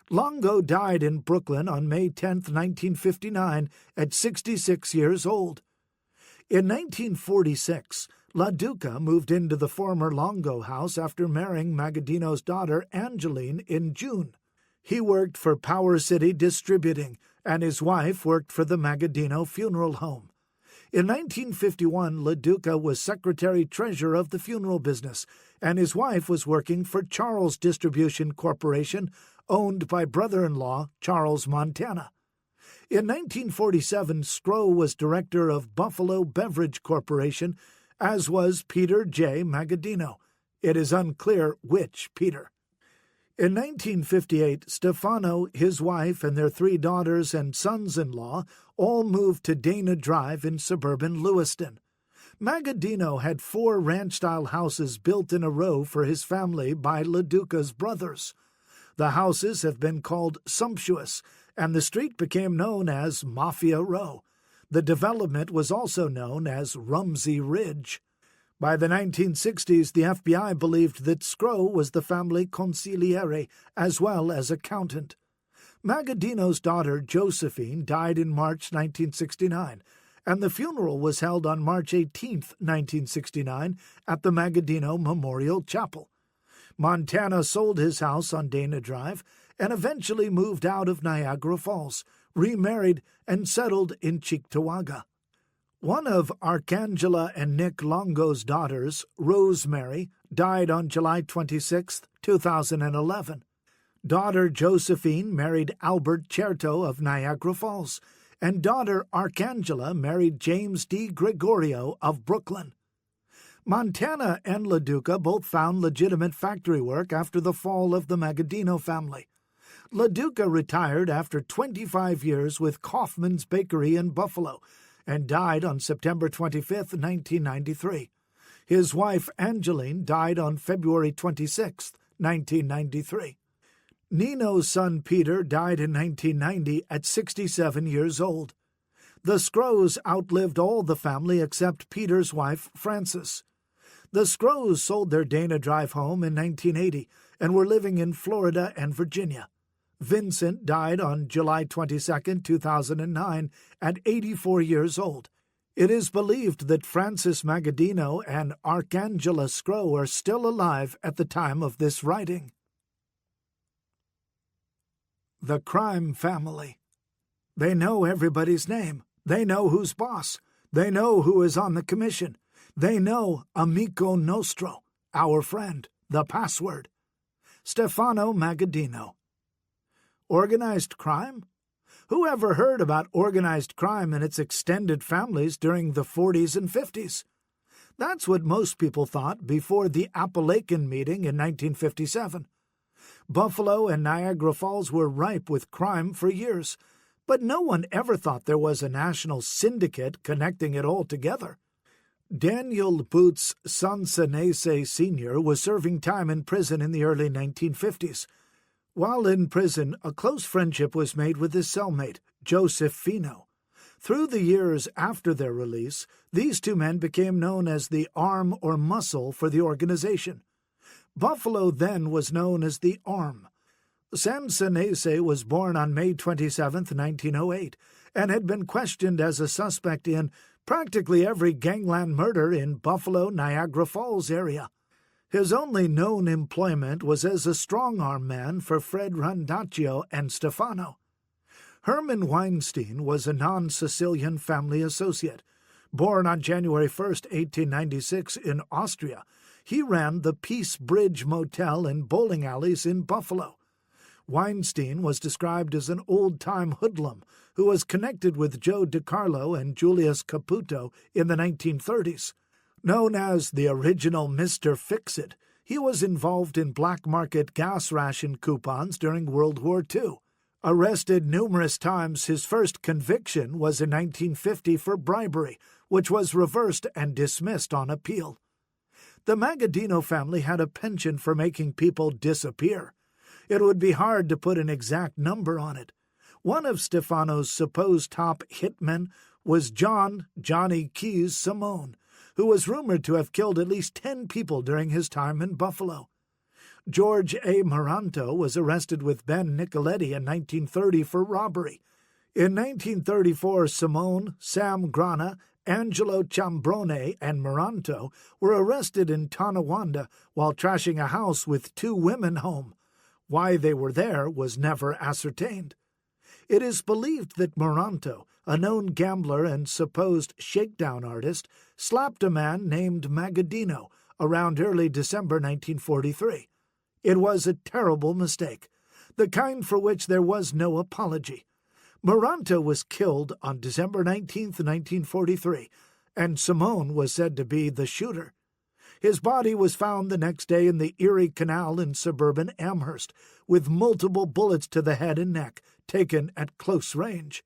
Longo died in Brooklyn on May 10, 1959, at 66 years old. In 1946, La Duca moved into the former Longo house after marrying Magaddino's daughter Angeline in June. He worked for Power City Distributing, and his wife worked for the Magaddino Funeral Home. In 1951, La Duca was secretary-treasurer of the funeral business, and his wife was working for Charles Distribution Corporation, owned by brother-in-law Charles Montana. In 1947, Skro was director of Buffalo Beverage Corporation, as was Peter J. Magaddino. It is unclear which Peter. In 1958, Stefano, his wife, and their 3 daughters and sons-in-law all moved to Dana Drive in suburban Lewiston. Magaddino had 4 ranch-style houses built in a row for his family by La Duca's brothers. The houses have been called sumptuous, and the street became known as Mafia Row. The development was also known as Rumsey Ridge. By the 1960s, the FBI believed that Skro was the family consigliere as well as accountant. Magaddino's daughter Josephine died in March 1969, and the funeral was held on March 18, 1969, at the Magaddino Memorial Chapel. Montana sold his house on Dana Drive and eventually moved out of Niagara Falls, remarried, and settled in Cheektowaga. One of Arcangela and Nick Longo's daughters, Rosemary, died on July 26, 2011. Daughter Josephine married Albert Certo of Niagara Falls, and daughter Arcangela married James D. Gregorio of Brooklyn. Montana and La Duca both found legitimate factory work after the fall of the Magaddino family. La Duca retired after 25 years with Kaufman's Bakery in Buffalo and died on September 25, 1993. His wife Angeline died on February 26, 1993. Nino's son Peter died in 1990 at 67 years old. The Skros outlived all the family except Peter's wife Frances. The Skros sold their Dana Drive home in 1980 and were living in Florida and Virginia. Vincent died on July 22, 2009, at 84 years old. It is believed that Francis Magaddino and Arcangela Skro are still alive at the time of this writing. The Crime Family. They know everybody's name. They know who's boss. They know who is on the commission. They know Amico Nostro, our friend, the password. Stefano Magaddino. Organized crime? Who ever heard about organized crime and its extended families during the 40s and 50s? That's what most people thought before the Appalachian meeting in 1957. Buffalo and Niagara Falls were ripe with crime for years, but no one ever thought there was a national syndicate connecting it all together. Daniel Boots Sansanese Sr. was serving time in prison in the early 1950s. While in prison, a close friendship was made with his cellmate, Joseph Fino. Through the years after their release, these 2 men became known as the arm or muscle for the organization. Buffalo then was known as the Arm. Sansanese was born on May 27, 1908, and had been questioned as a suspect in practically every gangland murder in Buffalo, Niagara Falls area. His only known employment was as a strong-arm man for Fred Randaccio and Stefano. Herman Weinstein was a non-Sicilian family associate. Born on January 1, 1896, in Austria, he ran the Peace Bridge Motel and bowling alleys in Buffalo. Weinstein was described as an old-time hoodlum who was connected with Joe DiCarlo and Julius Caputo in the 1930s. Known as the original Mr. Fix-It, he was involved in black-market gas ration coupons during World War II. Arrested numerous times, his first conviction was in 1950 for bribery, which was reversed and dismissed on appeal. The Magaddino family had a penchant for making people disappear. It would be hard to put an exact number on it. One of Stefano's supposed top hitmen was Johnny Keys Simone, who was rumored to have killed at least 10 people during his time in Buffalo. George A. Maranto was arrested with Ben Nicoletti in 1930 for robbery. In 1934, Simone, Sam Grana, Angelo Ciambrone and Miranto were arrested in Tonawanda while trashing a house with two women home. Why they were there was never ascertained. It is believed that Miranto, a known gambler and supposed shakedown artist, slapped a man named Magaddino around early December 1943. It was a terrible mistake, the kind for which there was no apology. Miranto was killed on December 19, 1943, and Simone was said to be the shooter. His body was found the next day in the Erie Canal in suburban Amherst, with multiple bullets to the head and neck, taken at close range.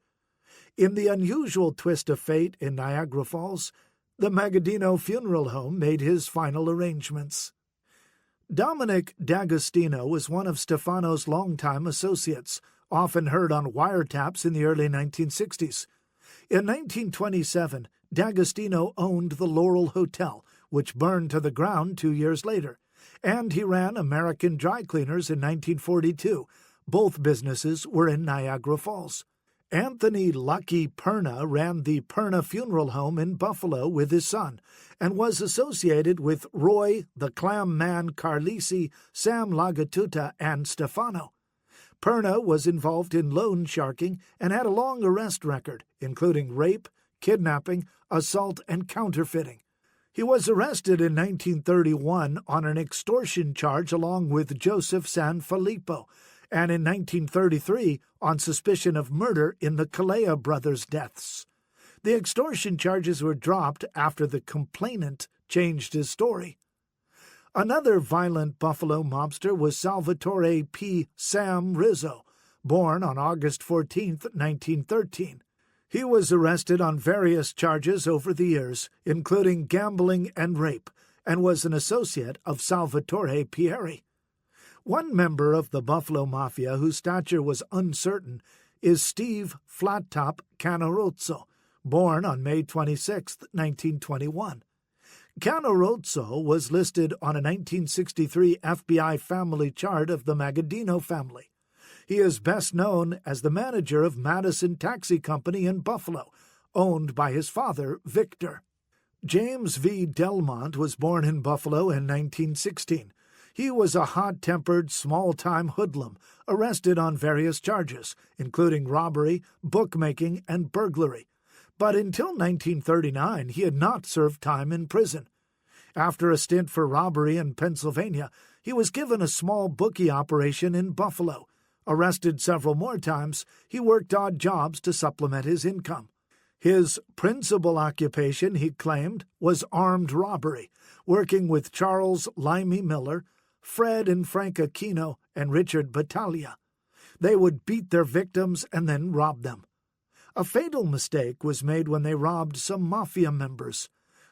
In the unusual twist of fate in Niagara Falls, the Magaddino funeral home made his final arrangements. Dominic D'Agostino was one of Stefano's longtime associates, often heard on wiretaps in the early 1960s. In 1927, D'Agostino owned the Laurel Hotel, which burned to the ground 2 years later, and he ran American Dry Cleaners in 1942. Both businesses were in Niagara Falls. Anthony Lucky Perna ran the Perna Funeral Home in Buffalo with his son, and was associated with Roy, the Clam Man Carlisi, Sam Lagatuta, and Stefano. Perna was involved in loan sharking and had a long arrest record, including rape, kidnapping, assault, and counterfeiting. He was arrested in 1931 on an extortion charge along with Joseph Sanfilippo, and in 1933 on suspicion of murder in the Calleja brothers' deaths. The extortion charges were dropped after the complainant changed his story. Another violent Buffalo mobster was Salvatore P. Sam Rizzo, born on August 14, 1913. He was arrested on various charges over the years, including gambling and rape, and was an associate of Salvatore Pieri. One member of the Buffalo Mafia whose stature was uncertain is Steve Flattop Canarozzo, born on May 26, 1921. Canarozzo was listed on a 1963 FBI family chart of the Magaddino family. He is best known as the manager of Madison Taxi Company in Buffalo, owned by his father, Victor. James V. Delmont was born in Buffalo in 1916. He was a hot-tempered, small-time hoodlum, arrested on various charges, including robbery, bookmaking, and burglary. But until 1939, he had not served time in prison. After a stint for robbery in Pennsylvania, he was given a small bookie operation in Buffalo. Arrested several more times, he worked odd jobs to supplement his income. His principal occupation, he claimed, was armed robbery, working with Charles Limey Miller, Fred and Frank Aquino, and Richard Battaglia. They would beat their victims and then rob them. A fatal mistake was made when they robbed some Mafia members.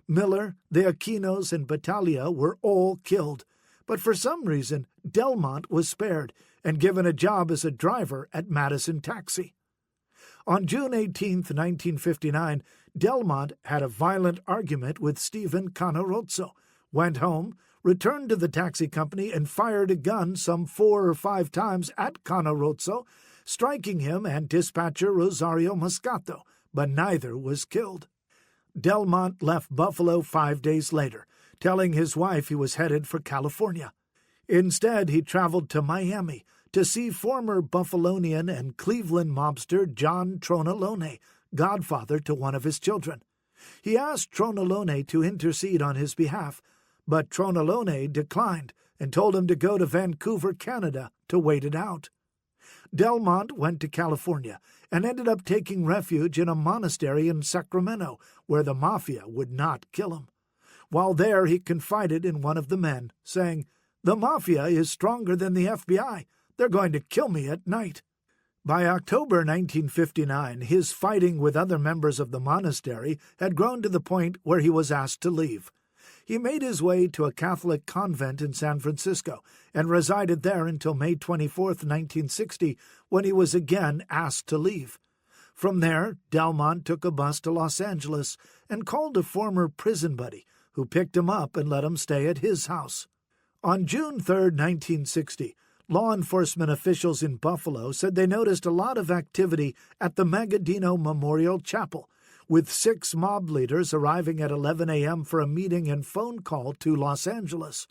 Miller, the Aquinos, and Battaglia were all killed, but for some reason Delmont was spared and given a job as a driver at Madison Taxi. On June 18, 1959, Delmont had a violent argument with Stephen Canarozzo, went home, returned to the taxi company, and fired a gun some 4 or 5 times at Canarozzo, striking him and dispatcher Rosario Moscato, but neither was killed. Delmont left Buffalo 5 days later, telling his wife he was headed for California. Instead, he traveled to Miami to see former Buffalonian and Cleveland mobster John Tronalone, godfather to one of his children. He asked Tronalone to intercede on his behalf, but Tronalone declined and told him to go to Vancouver, Canada, to wait it out. Delmont went to California and ended up taking refuge in a monastery in Sacramento, where the Mafia would not kill him. While there, he confided in one of the men, saying, "The Mafia is stronger than the FBI. They're going to kill me at night." By October 1959, his fighting with other members of the monastery had grown to the point where he was asked to leave. He made his way to a Catholic convent in San Francisco and resided there until May 24, 1960, when he was again asked to leave. From there, Delmont took a bus to Los Angeles and called a former prison buddy, who picked him up and let him stay at his house. On June 3, 1960, law enforcement officials in Buffalo said they noticed a lot of activity at the Magaddino Memorial Chapel, with 6 mob leaders arriving at 11 a.m. for a meeting and phone call to Los Angeles.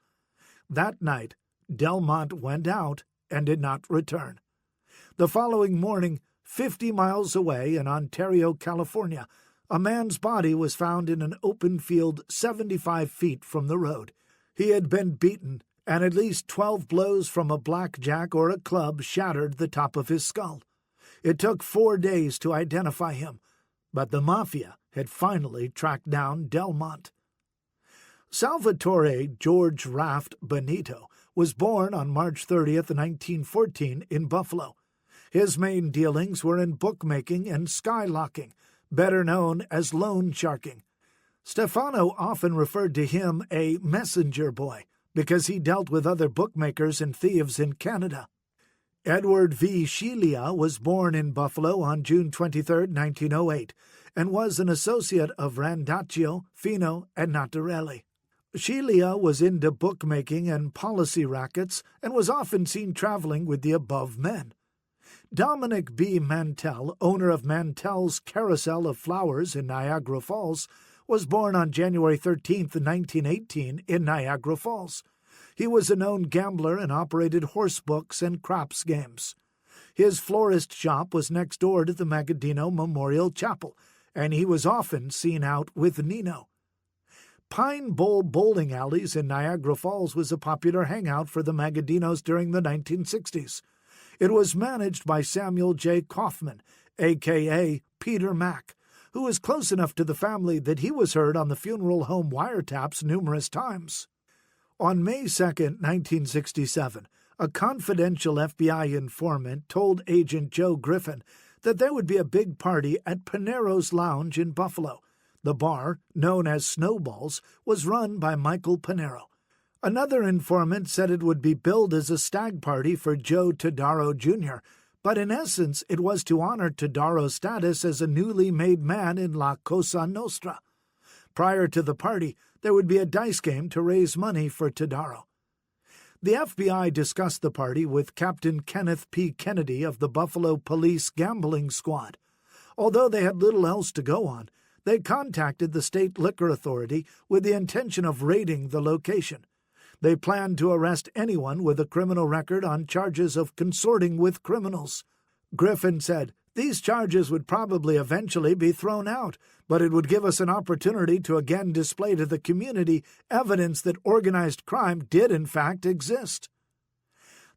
That night, Delmont went out and did not return. The following morning, 50 miles away in Ontario, California, a man's body was found in an open field 75 feet from the road. He had been beaten, and at least 12 blows from a blackjack or a club shattered the top of his skull. It took 4 days to identify him, but the Mafia had finally tracked down Delmont. Salvatore George Raft Benito was born on March 30, 1914, in Buffalo. His main dealings were in bookmaking and skylocking, better known as loan sharking. Stefano often referred to him a messenger boy because he dealt with other bookmakers and thieves in Canada. Edward V. Scilia was born in Buffalo on June 23, 1908, and was an associate of Randaccio, Fino, and Notorious. Scilia was into bookmaking and policy rackets and was often seen traveling with the above men. Dominic B. Mantell, owner of Mantell's Carousel of Flowers in Niagara Falls, was born on January 13, 1918, in Niagara Falls. He was a known gambler and operated horse books and craps games. His florist shop was next door to the Magaddino Memorial Chapel, and he was often seen out with Nino. Pine Bowl bowling alleys in Niagara Falls was a popular hangout for the Magaddinos during the 1960s. It was managed by Samuel J. Kaufman, a.k.a. Peter Mack, who was close enough to the family that he was heard on the funeral home wiretaps numerous times. On May 2, 1967, a confidential FBI informant told Agent Joe Griffin that there would be a big party at Panero's Lounge in Buffalo. The bar, known as Snowballs, was run by Michael Panero. Another informant said it would be billed as a stag party for Joe Todaro Jr., but in essence it was to honor Todaro's status as a newly made man in La Cosa Nostra. Prior to the party, there would be a dice game to raise money for Todaro. The FBI discussed the party with Captain Kenneth P. Kennedy of the Buffalo Police Gambling Squad. Although they had little else to go on, they contacted the state liquor authority with the intention of raiding the location. They planned to arrest anyone with a criminal record on charges of consorting with criminals. Griffin said, "These charges would probably eventually be thrown out, but it would give us an opportunity to again display to the community evidence that organized crime did in fact exist."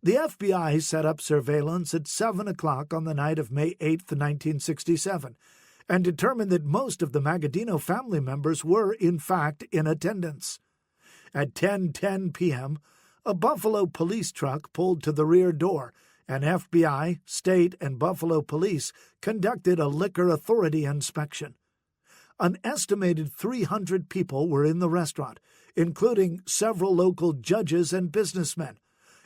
The FBI set up surveillance at 7 o'clock on the night of May 8, 1967, and determined that most of the Magaddino family members were, in fact, in attendance. At 10:10 p.m., a Buffalo police truck pulled to the rear door, and FBI, state, and Buffalo police conducted a liquor authority inspection. An estimated 300 people were in the restaurant, including several local judges and businessmen,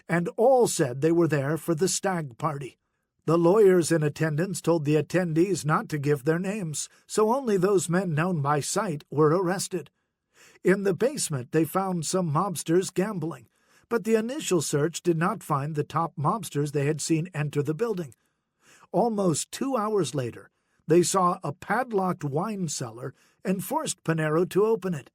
and all said they were there for the stag party. The lawyers in attendance told the attendees not to give their names, so only those men known by sight were arrested. In the basement, they found some mobsters gambling, but the initial search did not find the top mobsters they had seen enter the building. Almost 2 hours later, they saw a padlocked wine cellar and forced Panero to open it.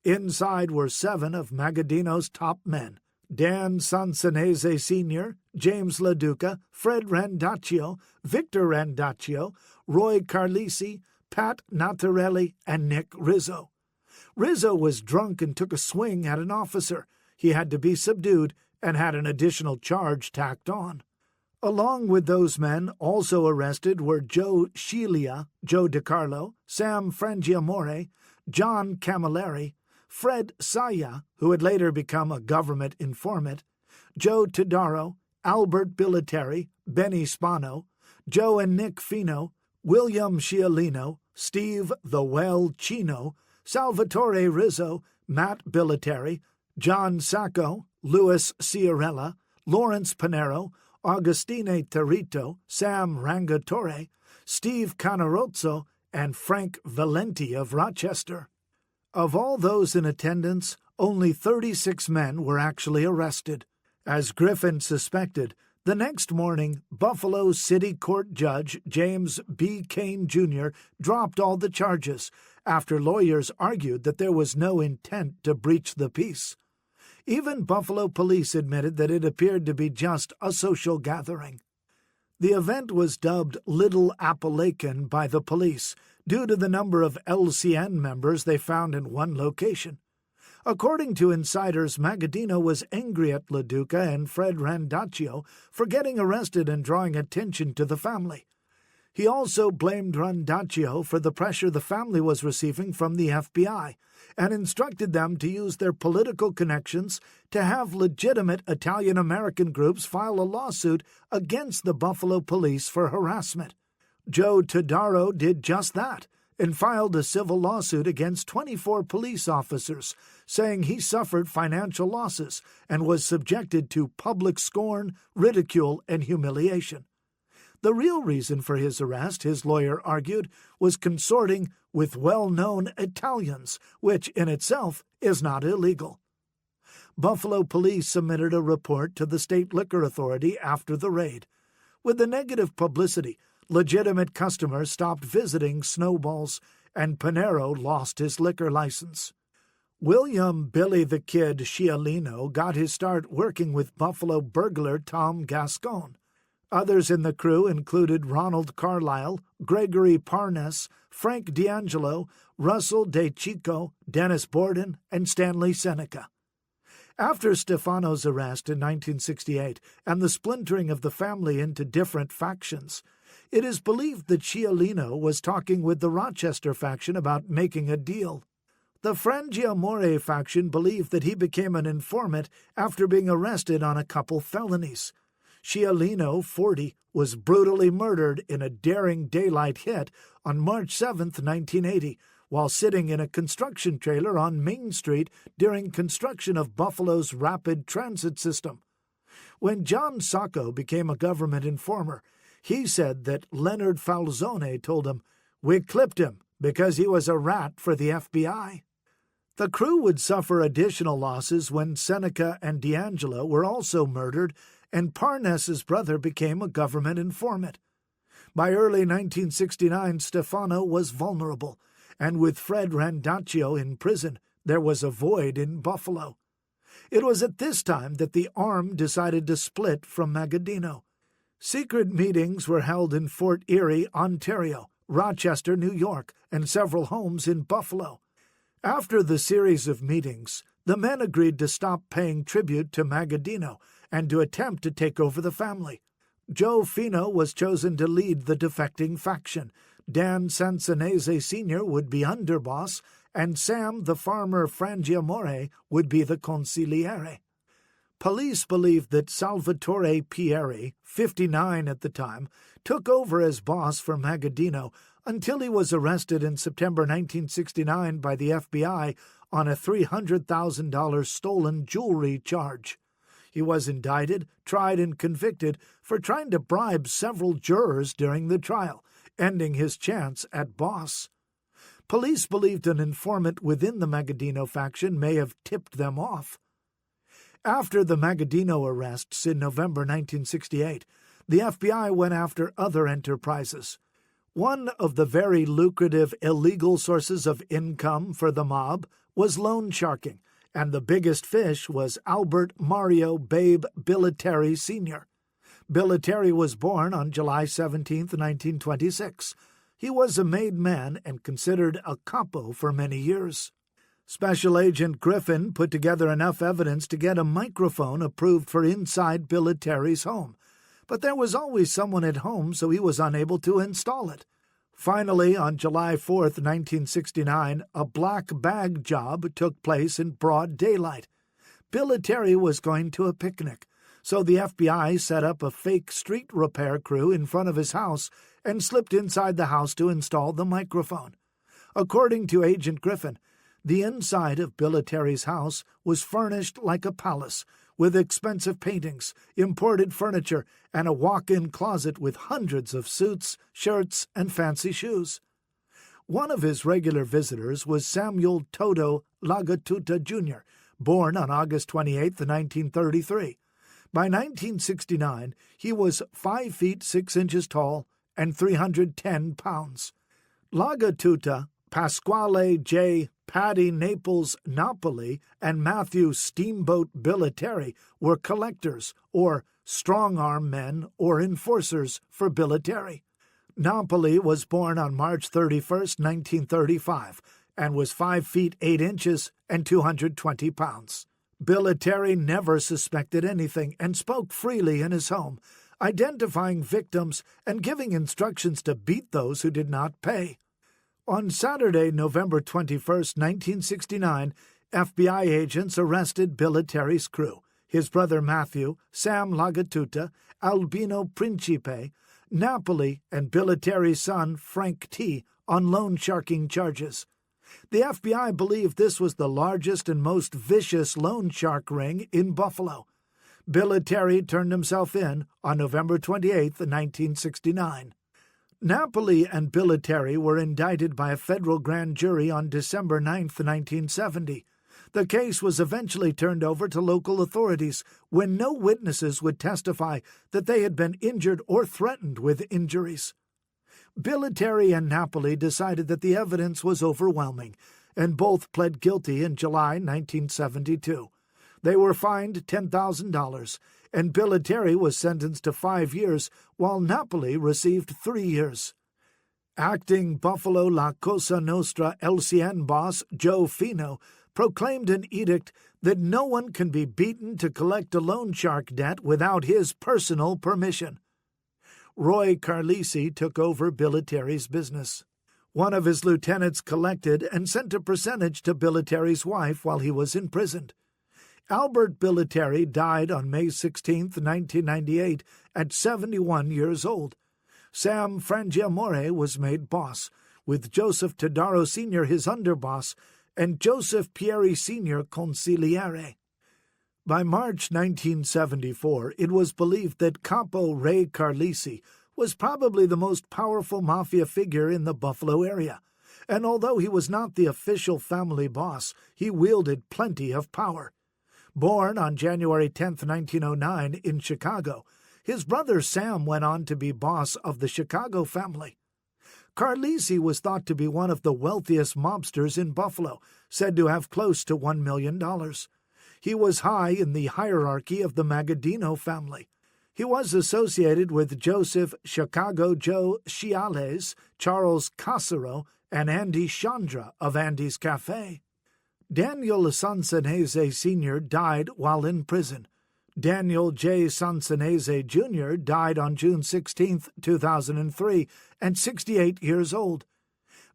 Inside were 7 of Magaddino's top men: Dan Sansanese Sr., James LaDuca, Fred Randaccio, Victor Randaccio, Roy Carlisi, Pat Natarelli, and Nick Rizzo. Rizzo was drunk and took a swing at an officer. He had to be subdued and had an additional charge tacked on. Along with those men also arrested were Joe Scilia, Joe DiCarlo, Sam Frangiamore, John Camilleri, Fred Saya, who had later become a government informant, Joe Todaro, Albert Billiteri, Benny Spano, Joe and Nick Fino, William Scialino, Steve the Well Chino, Salvatore Rizzo, Matt Billiteri, John Sacco, Louis Ciarella, Lawrence Panero, Augustine Territo, Sam Rangatore, Steve Canarozzo, and Frank Valenti of Rochester. Of all those in attendance, only 36 men were actually arrested. As Griffin suspected, The next morning, Buffalo City Court Judge James B. Kane, Jr. dropped all the charges after lawyers argued that there was no intent to breach the peace. Even Buffalo police admitted that it appeared to be just a social gathering. The event was dubbed Little Appalachian by the police due to the number of LCN members they found in one location. According to insiders, Magaddino was angry at LaDuca and Fred Randaccio for getting arrested and drawing attention to the family. He also blamed Randaccio for the pressure the family was receiving from the FBI and instructed them to use their political connections to have legitimate Italian-American groups file a lawsuit against the Buffalo police for harassment. Joe Todaro did just that and filed a civil lawsuit against 24 police officers, saying he suffered financial losses and was subjected to public scorn, ridicule, and humiliation. The real reason for his arrest, his lawyer argued, was consorting with well-known Italians, which in itself is not illegal. Buffalo police submitted a report to the state liquor authority after the raid. With the negative publicity, legitimate customers stopped visiting Snowballs, and Panero lost his liquor license. William Billy the Kid Scialino got his start working with Buffalo burglar Tom Gascon. Others in the crew included Ronald Carlisle, Gregory Parnes, Frank D'Angelo, Russell De Chico, Dennis Borden, and Stanley Seneca. After Stefano's arrest in 1968 and the splintering of the family into different factions, it is believed that Scialino was talking with the Rochester faction about making a deal. The Frangiamore faction believed that he became an informant after being arrested on a couple felonies. Scialino, 40, was brutally murdered in a daring daylight hit on March 7, 1980, while sitting in a construction trailer on Main Street during construction of Buffalo's rapid transit system. When John Sacco became a government informer, he said that Leonard Falzone told him, "We clipped him because he was a rat for the FBI." The crew would suffer additional losses when Seneca and D'Angelo were also murdered, and Parnes's brother became a government informant. By early 1969, Stefano was vulnerable, and with Fred Randaccio in prison, there was a void in Buffalo. It was at this time that the arm decided to split from Magaddino. Secret meetings were held in Fort Erie, Ontario, Rochester, New York, and several homes in Buffalo. After the series of meetings, the men agreed to stop paying tribute to Magaddino and to attempt to take over the family. Joe Fino was chosen to lead the defecting faction. Dan Sansonese Sr. would be underboss, and Sam the farmer Frangiamore would be the consigliere. Police believed that Salvatore Pieri, 59 at the time, took over as boss for Magaddino until he was arrested in September 1969 by the FBI on a $300,000 stolen jewelry charge. He was indicted, tried, and convicted for trying to bribe several jurors during the trial, ending his chance at boss. Police believed an informant within the Magaddino faction may have tipped them off. After the Magaddino arrests in November 1968, the FBI went after other enterprises. One of the very lucrative illegal sources of income for the mob was loan sharking, and the biggest fish was Albert Mario Babe Billiteri Sr. Billiteri was born on July 17, 1926. He was a made man and considered a capo for many years. Special Agent Griffin put together enough evidence to get a microphone approved for inside Billiteri's home, but there was always someone at home, so he was unable to install it. Finally, on July 4, 1969, a black bag job took place in broad daylight. Billiteri was going to a picnic, so the FBI set up a fake street repair crew in front of his house and slipped inside the house to install the microphone. According to Agent Griffin, the inside of Billitteri's house was furnished like a palace, with expensive paintings, imported furniture, and a walk-in closet with hundreds of suits, shirts, and fancy shoes. One of his regular visitors was Samuel Toto Lagatuta, Jr., born on August 28, 1933. By 1969, he was 5 feet 6 inches tall and 310 pounds. Lagatuta, Pasquale J. Paddy Naples Napoli, and Matthew Steamboat Billiteri were collectors, or strong-arm men, or enforcers for Billiteri. Napoli was born on March 31, 1935, and was 5 feet 8 inches and 220 pounds. Billiteri never suspected anything and spoke freely in his home, identifying victims and giving instructions to beat those who did not pay. On Saturday, November 21, 1969, FBI agents arrested Billiteri's crew, his brother Matthew, Sam Lagatuta, Albino Principe, Napoli, and Billiteri's son, Frank T., on loan sharking charges. The FBI believed this was the largest and most vicious loan shark ring in Buffalo. Billiteri turned himself in on November 28, 1969. Napoli and Billiteri were indicted by a federal grand jury on December 9, 1970. The case was eventually turned over to local authorities when no witnesses would testify that they had been injured or threatened with injuries. Billiteri and Napoli decided that the evidence was overwhelming, and both pled guilty in July 1972. They were fined $10,000, and Billiteri was sentenced to 5 years, while Napoli received 3 years. Acting Buffalo La Cosa Nostra LCN boss Joe Fino proclaimed an edict that no one can be beaten to collect a loan shark debt without his personal permission. Roy Carlisi took over Billiteri's business. One of his lieutenants collected and sent a percentage to Billiteri's wife while he was imprisoned. Albert Billiteri died on May 16, 1998, at 71 years old. Sam Frangiamore was made boss, with Joseph Todaro Sr. his underboss, and Joseph Pieri Sr. consigliere. By March 1974, it was believed that Capo Ray Carlisi was probably the most powerful mafia figure in the Buffalo area, and although he was not the official family boss, he wielded plenty of power. Born on January 10, 1909, in Chicago, his brother Sam went on to be boss of the Chicago family. Carlisi was thought to be one of the wealthiest mobsters in Buffalo, said to have close to $1 million. He was high in the hierarchy of the Magaddino family. He was associated with Joseph Chicago Joe Chiales, Charles Casero, and Andy Chandra of Andy's Cafe. Daniel Sansanese Sr. died while in prison. Daniel J. Sansanese Jr. died on June 16, 2003, and 68 years old.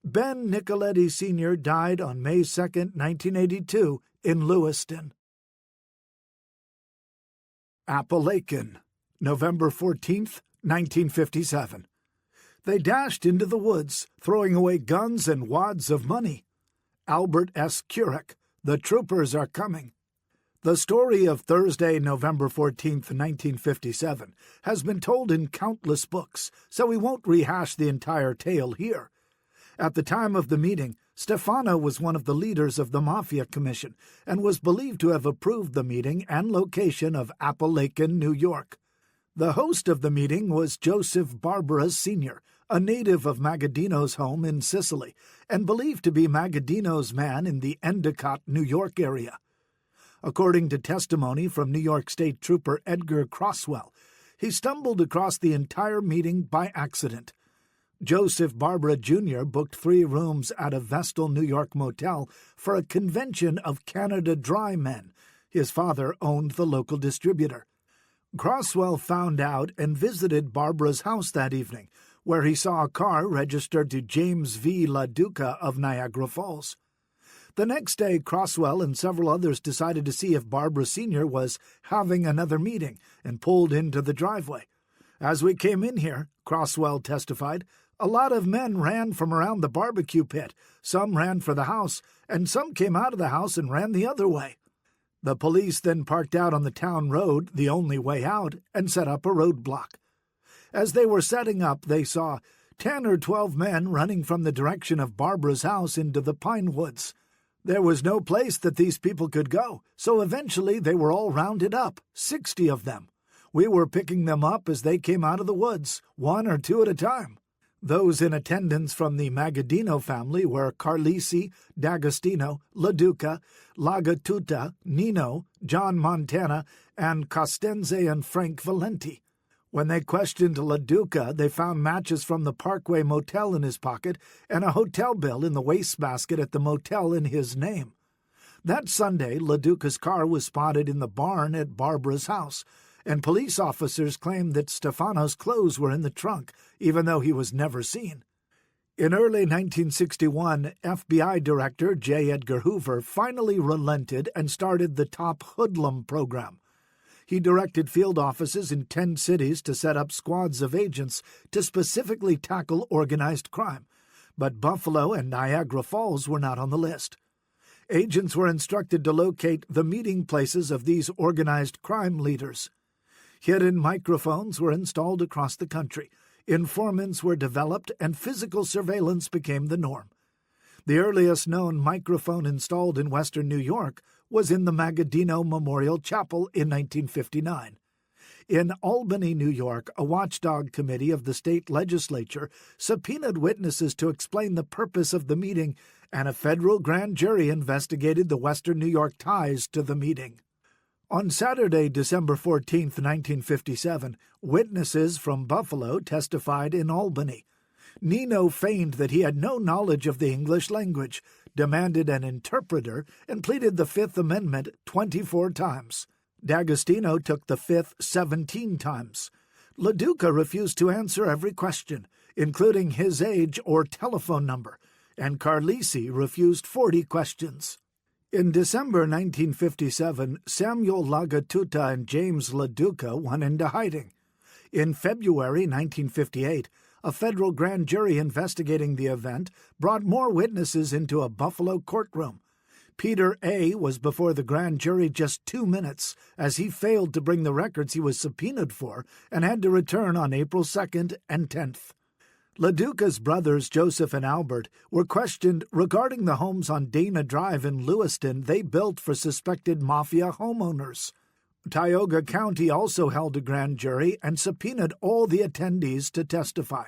Ben Nicoletti Sr. died on May 2, 1982, in Lewiston. Appalachian, November 14, 1957. They dashed into the woods, throwing away guns and wads of money. Albert S. Kurek, the troopers are coming. The story of Thursday, November 14, 1957, has been told in countless books, so we won't rehash the entire tale here. At the time of the meeting, Stefano was one of the leaders of the Mafia Commission and was believed to have approved the meeting and location of Appalachian, New York. The host of the meeting was Joseph Barbara Sr., a native of Magaddino's home in Sicily, and believed to be Magaddino's man in the Endicott, New York area. According to testimony from New York State Trooper Edgar Croswell, he stumbled across the entire meeting by accident. Joseph Barbara Jr. booked 3 rooms at a Vestal, New York motel for a convention of Canada Dry men. His father owned the local distributor. Croswell found out and visited Barbara's house that evening, where he saw a car registered to James V. LaDuca of Niagara Falls. The next day, Croswell and several others decided to see if Barbara Sr. was having another meeting and pulled into the driveway. As we came in here, Croswell testified, a lot of men ran from around the barbecue pit, some ran for the house, and some came out of the house and ran the other way. The police then parked out on the town road, the only way out, and set up a roadblock. As they were setting up, they saw 10 or 12 men running from the direction of Barbara's house into the pine woods. There was no place that these people could go, so eventually they were all rounded up, 60 of them. We were picking them up as they came out of the woods, one or two at a time. Those in attendance from the Magaddino family were Carlisi, D'Agostino, Laduca, Lagatuta, Nino, John Montana, and Costenze and Frank Valenti. When they questioned Laduca, they found matches from the Parkway Motel in his pocket and a hotel bill in the wastebasket at the motel in his name. That Sunday, Laduca's car was spotted in the barn at Barbara's house, and police officers claimed that Stefano's clothes were in the trunk, even though he was never seen. In early 1961, FBI Director J. Edgar Hoover finally relented and started the Top Hoodlum program. He directed field offices in 10 cities to set up squads of agents to specifically tackle organized crime, but Buffalo and Niagara Falls were not on the list. Agents were instructed to locate the meeting places of these organized crime leaders. Hidden microphones were installed across the country, informants were developed, and physical surveillance became the norm. The earliest known microphone installed in western New York was in the Magaddino Memorial Chapel in 1959. In Albany, New York, a watchdog committee of the state legislature subpoenaed witnesses to explain the purpose of the meeting, and a federal grand jury investigated the western New York ties to the meeting. On Saturday, December 14, 1957, witnesses from Buffalo testified in Albany. Nino feigned that he had no knowledge of the English language, demanded an interpreter, and pleaded the Fifth Amendment 24 times. D'Agostino took the Fifth 17 times. Laduca refused to answer every question, including his age or telephone number, and Carlisi refused 40 questions. In December 1957, Samuel Lagatuta and James Laduca went into hiding. In February 1958, a federal grand jury investigating the event brought more witnesses into a Buffalo courtroom. Peter A. was before the grand jury just 2 minutes, as he failed to bring the records he was subpoenaed for and had to return on April 2nd and 10th. Laduca's brothers, Joseph and Albert, were questioned regarding the homes on Dana Drive in Lewiston they built for suspected Mafia homeowners. Tioga County also held a grand jury and subpoenaed all the attendees to testify.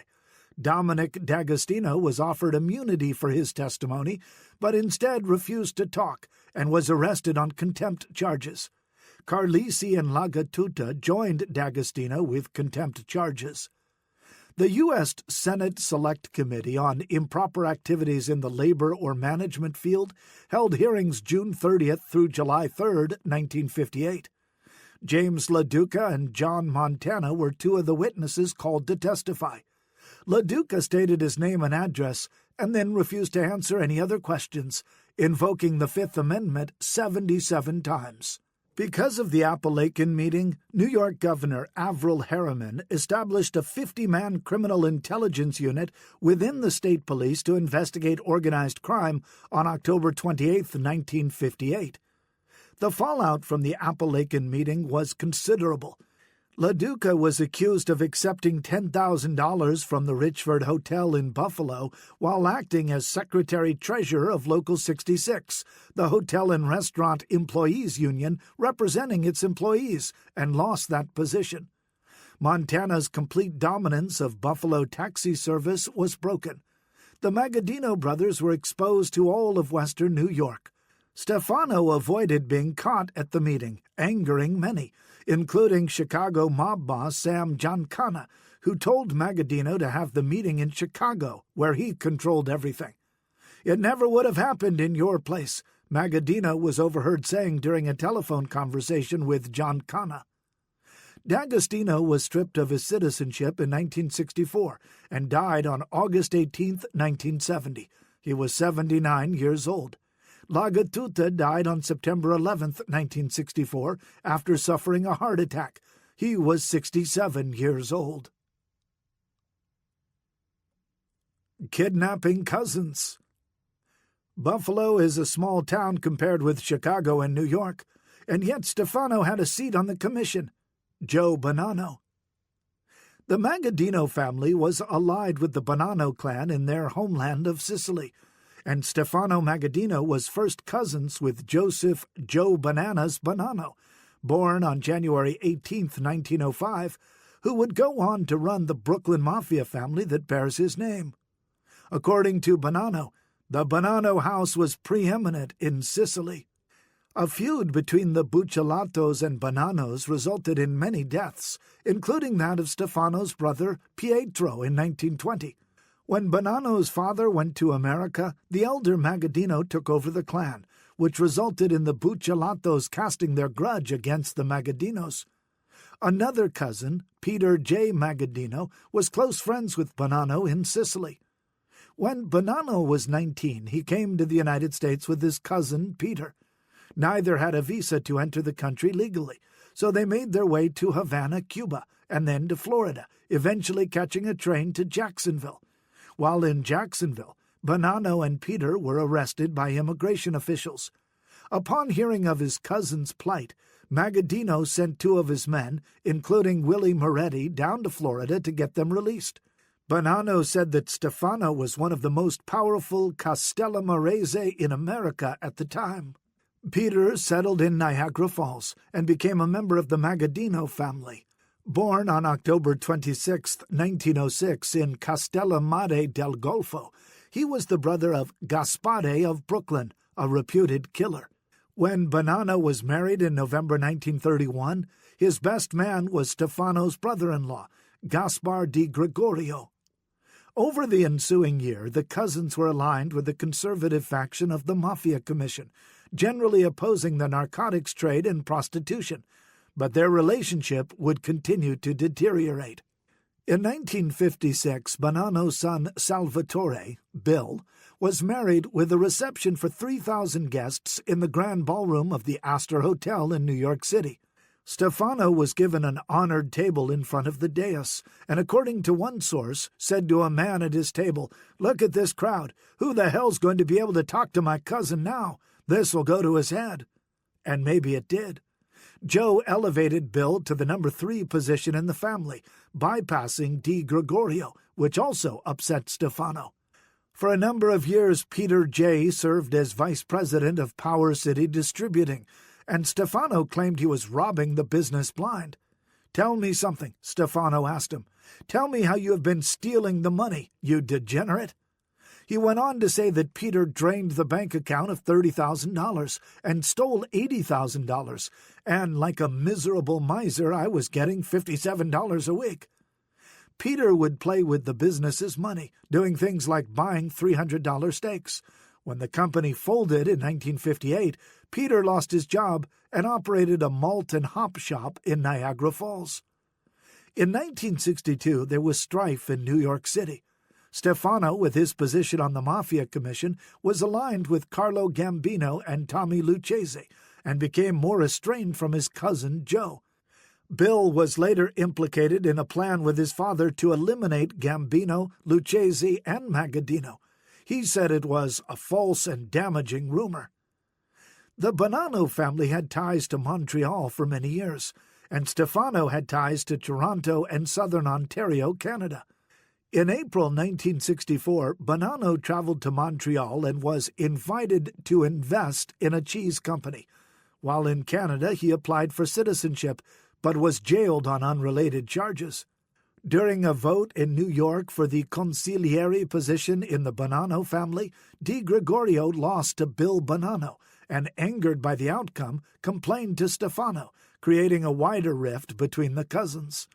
Dominic D'Agostino was offered immunity for his testimony, but instead refused to talk and was arrested on contempt charges. Carlisi and Lagatuta joined D'Agostino with contempt charges. The U.S. Senate Select Committee on Improper Activities in the Labor or Management Field held hearings June 30th through July 3rd, 1958. James Laduca and John Montana were two of the witnesses called to testify. Laduca stated his name and address and then refused to answer any other questions, invoking the Fifth Amendment 77 times. Because of the Appalachian meeting, New York Governor Averell Harriman established a 50-man criminal intelligence unit within the state police to investigate organized crime on October 28, 1958. The fallout from the Appalachian meeting was considerable. Laduca was accused of accepting $10,000 from the Richford Hotel in Buffalo while acting as secretary-treasurer of Local 66, the hotel and restaurant employees union representing its employees, and lost that position. Montana's complete dominance of Buffalo taxi service was broken. The Magaddino brothers were exposed to all of western New York. Stefano avoided being caught at the meeting, angering many, including Chicago mob boss Sam Giancana, who told Magaddino to have the meeting in Chicago, where he controlled everything. "It never would have happened in your place," Magaddino was overheard saying during a telephone conversation with Giancana. D'Agostino was stripped of his citizenship in 1964 and died on August 18, 1970. He was 79 years old. Lagatuta died on September 11, 1964, after suffering a heart attack. He was 67 years old. Kidnapping cousins. Buffalo is a small town compared with Chicago and New York, and yet Stefano had a seat on the commission. Joe Bonanno. The Magaddino family was allied with the Bonanno clan in their homeland of Sicily, and Stefano Magaddino was first cousins with Joseph Joe Bananas Bonanno, born on January 18, 1905, who would go on to run the Brooklyn Mafia family that bears his name. According to Bonanno, the Bonanno house was preeminent in Sicily. A feud between the Buccellatos and Bonannos resulted in many deaths, including that of Stefano's brother Pietro in 1920. When Bonanno's father went to America, the elder Magaddino took over the clan, which resulted in the Buccellatos casting their grudge against the Magaddinos. Another cousin, Peter J. Magaddino, was close friends with Bonanno in Sicily. When Bonanno was 19, he came to the United States with his cousin Peter. Neither had a visa to enter the country legally, so they made their way to Havana, Cuba, and then to Florida, eventually catching a train to Jacksonville. While in Jacksonville, Bonanno and Peter were arrested by immigration officials. Upon hearing of his cousin's plight, Magaddino sent 2 of his men, including Willie Moretti, down to Florida to get them released. Bonanno said that Stefano was one of the most powerful Castellamarese in America at the time. Peter settled in Niagara Falls and became a member of the Magaddino family. Born on October 26, 1906 in Castellammare del Golfo, he was the brother of Gaspare of Brooklyn, a reputed killer. When Bonanno was married in November 1931, his best man was Stefano's brother-in-law, Gaspar di Gregorio. Over the ensuing year, the cousins were aligned with the conservative faction of the Mafia Commission, generally opposing the narcotics trade and prostitution, but their relationship would continue to deteriorate. In 1956, Bonanno's son Salvatore, Bill, was married with a reception for 3,000 guests in the Grand Ballroom of the Astor Hotel in New York City. Stefano was given an honored table in front of the dais, and according to one source, said to a man at his table, "Look at this crowd. Who the hell's going to be able to talk to my cousin now? This will go to his head." And maybe it did. Joe elevated Bill to the number 3 position in the family, bypassing Di Gregorio, which also upset Stefano. For a number of years, Peter J. served as vice president of Power City Distributing, and Stefano claimed he was robbing the business blind. "Tell me something," Stefano asked him. "Tell me how you have been stealing the money, you degenerate." He went on to say that Peter drained the bank account of $30,000 and stole $80,000, and like a miserable miser, I was getting $57 a week. Peter would play with the business's money, doing things like buying $300 steaks. When the company folded in 1958, Peter lost his job and operated a malt and hop shop in Niagara Falls. In 1962, there was strife in New York City. Stefano, with his position on the Mafia Commission, was aligned with Carlo Gambino and Tommy Lucchese, and became more estranged from his cousin Joe. Bill was later implicated in a plan with his father to eliminate Gambino, Lucchese, and Magaddino. He said it was a false and damaging rumor. The Bonanno family had ties to Montreal for many years, and Stefano had ties to Toronto and southern Ontario, Canada. In April 1964, Bonanno traveled to Montreal and was invited to invest in a cheese company. While in Canada, he applied for citizenship, but was jailed on unrelated charges. During a vote in New York for the consigliere position in the Bonanno family, Di Gregorio lost to Bill Bonanno, and, angered by the outcome, complained to Stefano, creating a wider rift between the cousins.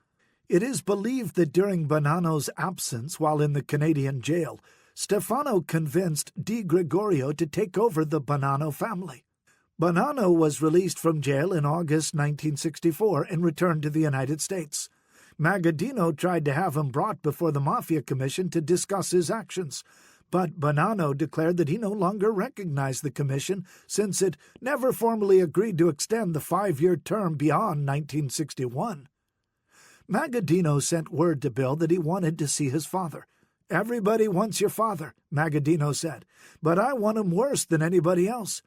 It is believed that during Bonanno's absence while in the Canadian jail, Stefano convinced Di Gregorio to take over the Bonanno family. Bonanno was released from jail in August 1964 and returned to the United States. Magaddino tried to have him brought before the Mafia Commission to discuss his actions, but Bonanno declared that he no longer recognized the commission since it never formally agreed to extend the 5-year term beyond 1961. Magaddino sent word to Bill that he wanted to see his father. "Everybody wants your father," Magaddino said, "but I want him worse than anybody else."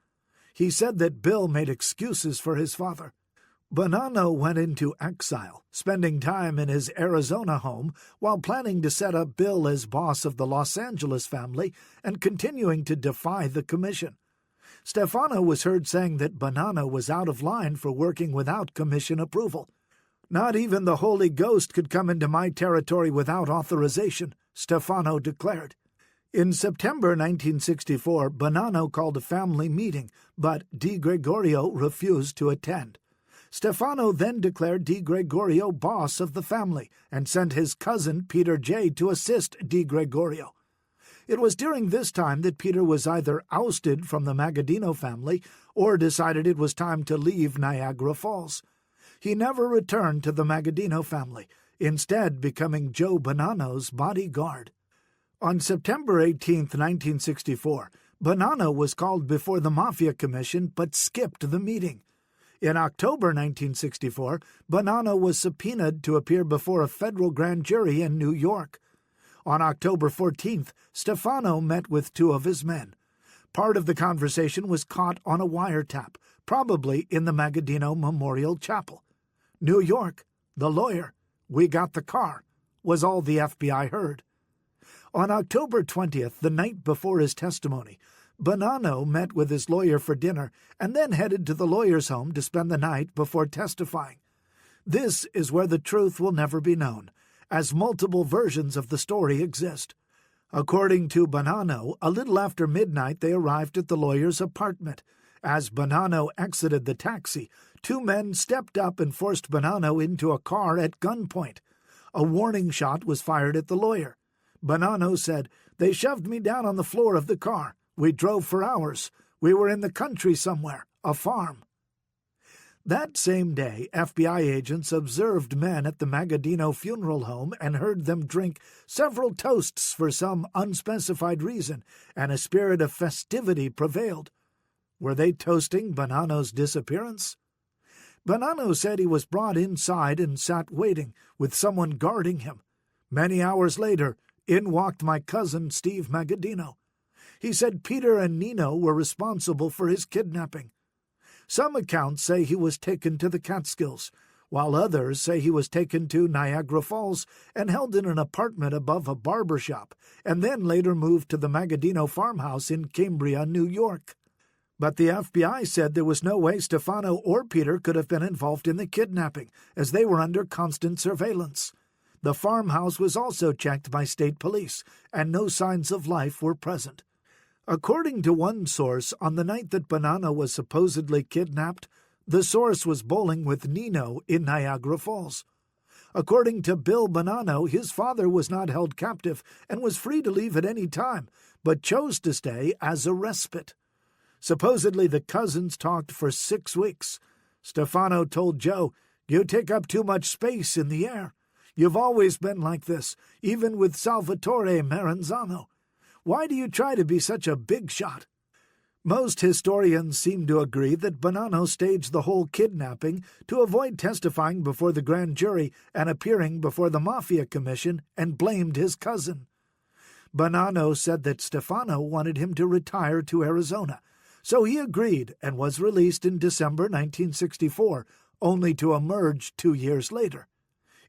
He said that Bill made excuses for his father. Bonanno went into exile, spending time in his Arizona home while planning to set up Bill as boss of the Los Angeles family and continuing to defy the commission. Stefano was heard saying that Bonanno was out of line for working without commission approval. "Not even the Holy Ghost could come into my territory without authorization," Stefano declared. In September 1964, Bonanno called a family meeting, but Di Gregorio refused to attend. Stefano then declared Di Gregorio boss of the family and sent his cousin Peter J. to assist Di Gregorio. It was during this time that Peter was either ousted from the Magaddino family or decided it was time to leave Niagara Falls. He never returned to the Magaddino family, instead becoming Joe Bonanno's bodyguard. On September 18, 1964, Bonanno was called before the Mafia Commission but skipped the meeting. In October 1964, Bonanno was subpoenaed to appear before a federal grand jury in New York. On October 14th, Stefano met with two of his men. Part of the conversation was caught on a wiretap, probably in the Magaddino Memorial Chapel. "New York, the lawyer, we got the car," was all the FBI heard. On October 20th, the night before his testimony, Bonanno met with his lawyer for dinner and then headed to the lawyer's home to spend the night before testifying. This is where the truth will never be known, as multiple versions of the story exist. According to Bonanno, a little after midnight they arrived at the lawyer's apartment. As Bonanno exited the taxi, two men stepped up and forced Bonanno into a car at gunpoint. A warning shot was fired at the lawyer. Bonanno said, "They shoved me down on the floor of the car. We drove for hours. We were in the country somewhere, a farm." That same day, FBI agents observed men at the Magaddino funeral home and heard them drink several toasts for some unspecified reason, and a spirit of festivity prevailed. Were they toasting Bonanno's disappearance? Bonanno said he was brought inside and sat waiting, with someone guarding him. Many hours later, in walked my cousin Steve Magaddino. He said Peter and Nino were responsible for his kidnapping. Some accounts say he was taken to the Catskills, while others say he was taken to Niagara Falls and held in an apartment above a barber shop, and then later moved to the Magaddino farmhouse in Cambria, New York. But the FBI said there was no way Stefano or Peter could have been involved in the kidnapping, as they were under constant surveillance. The farmhouse was also checked by state police, and no signs of life were present. According to one source, on the night that Bonanno was supposedly kidnapped, the source was bowling with Nino in Niagara Falls. According to Bill Bonanno, his father was not held captive and was free to leave at any time, but chose to stay as a respite. Supposedly the cousins talked for 6 weeks. Stefano told Joe, "You take up too much space in the air. You've always been like this, even with Salvatore Maranzano. Why do you try to be such a big shot?" Most historians seem to agree that Bonanno staged the whole kidnapping to avoid testifying before the grand jury and appearing before the Mafia Commission, and blamed his cousin. Bonanno said that Stefano wanted him to retire to Arizona, so he agreed and was released in December 1964, only to emerge 2 years later.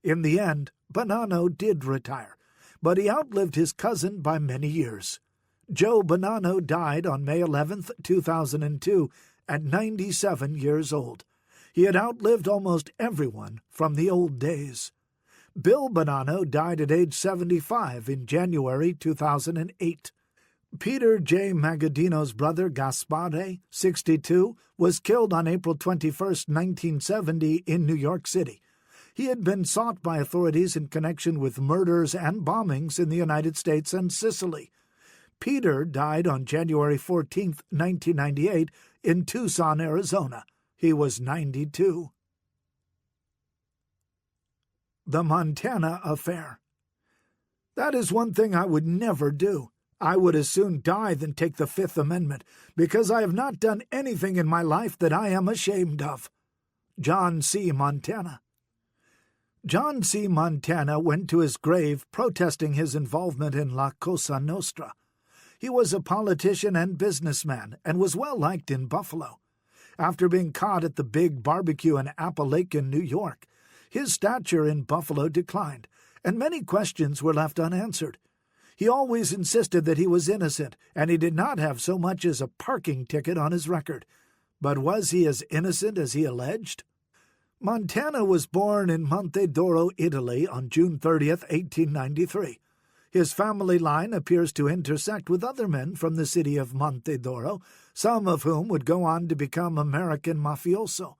In the end, Bonanno did retire, but he outlived his cousin by many years. Joe Bonanno died on May 11, 2002, at 97 years old. He had outlived almost everyone from the old days. Bill Bonanno died at age 75 in January 2008. Peter J. Magaddino's brother Gaspare, 62, was killed on April 21, 1970 in New York City. He had been sought by authorities in connection with murders and bombings in the United States and Sicily. Peter died on January 14, 1998, in Tucson, Arizona. He was 92. The Montana Affair. That is one thing I would never do. I would as soon die than take the Fifth Amendment, because I have not done anything in my life that I am ashamed of. John C. Montana. John C. Montana went to his grave protesting his involvement in La Cosa Nostra. He was a politician and businessman and was well liked in Buffalo. After being caught at the Big Barbecue in Appalachian, New York, his stature in Buffalo declined, and many questions were left unanswered. He always insisted that he was innocent, and he did not have so much as a parking ticket on his record. But was he as innocent as he alleged? Montana was born in Monte d'Oro, Italy, on June 30th, 1893. His family line appears to intersect with other men from the city of Monte d'Oro, some of whom would go on to become American mafioso.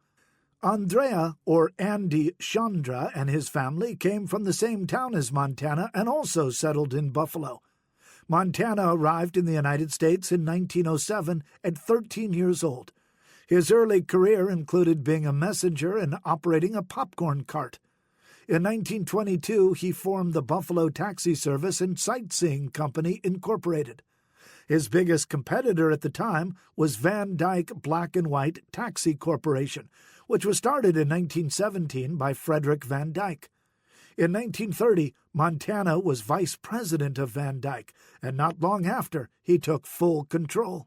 Andrea, or Andy Chandra, and his family came from the same town as Montana and also settled in Buffalo. Montana arrived in the United States in 1907 at 13 years old. His early career included being a messenger and operating a popcorn cart. In 1922, he formed the Buffalo Taxi Service and Sightseeing Company, Incorporated. His biggest competitor at the time was Van Dyke Black and White Taxi Corporation, which was started in 1917 by Frederick Van Dyke. In 1930, Montana was vice president of Van Dyke, and not long after, he took full control.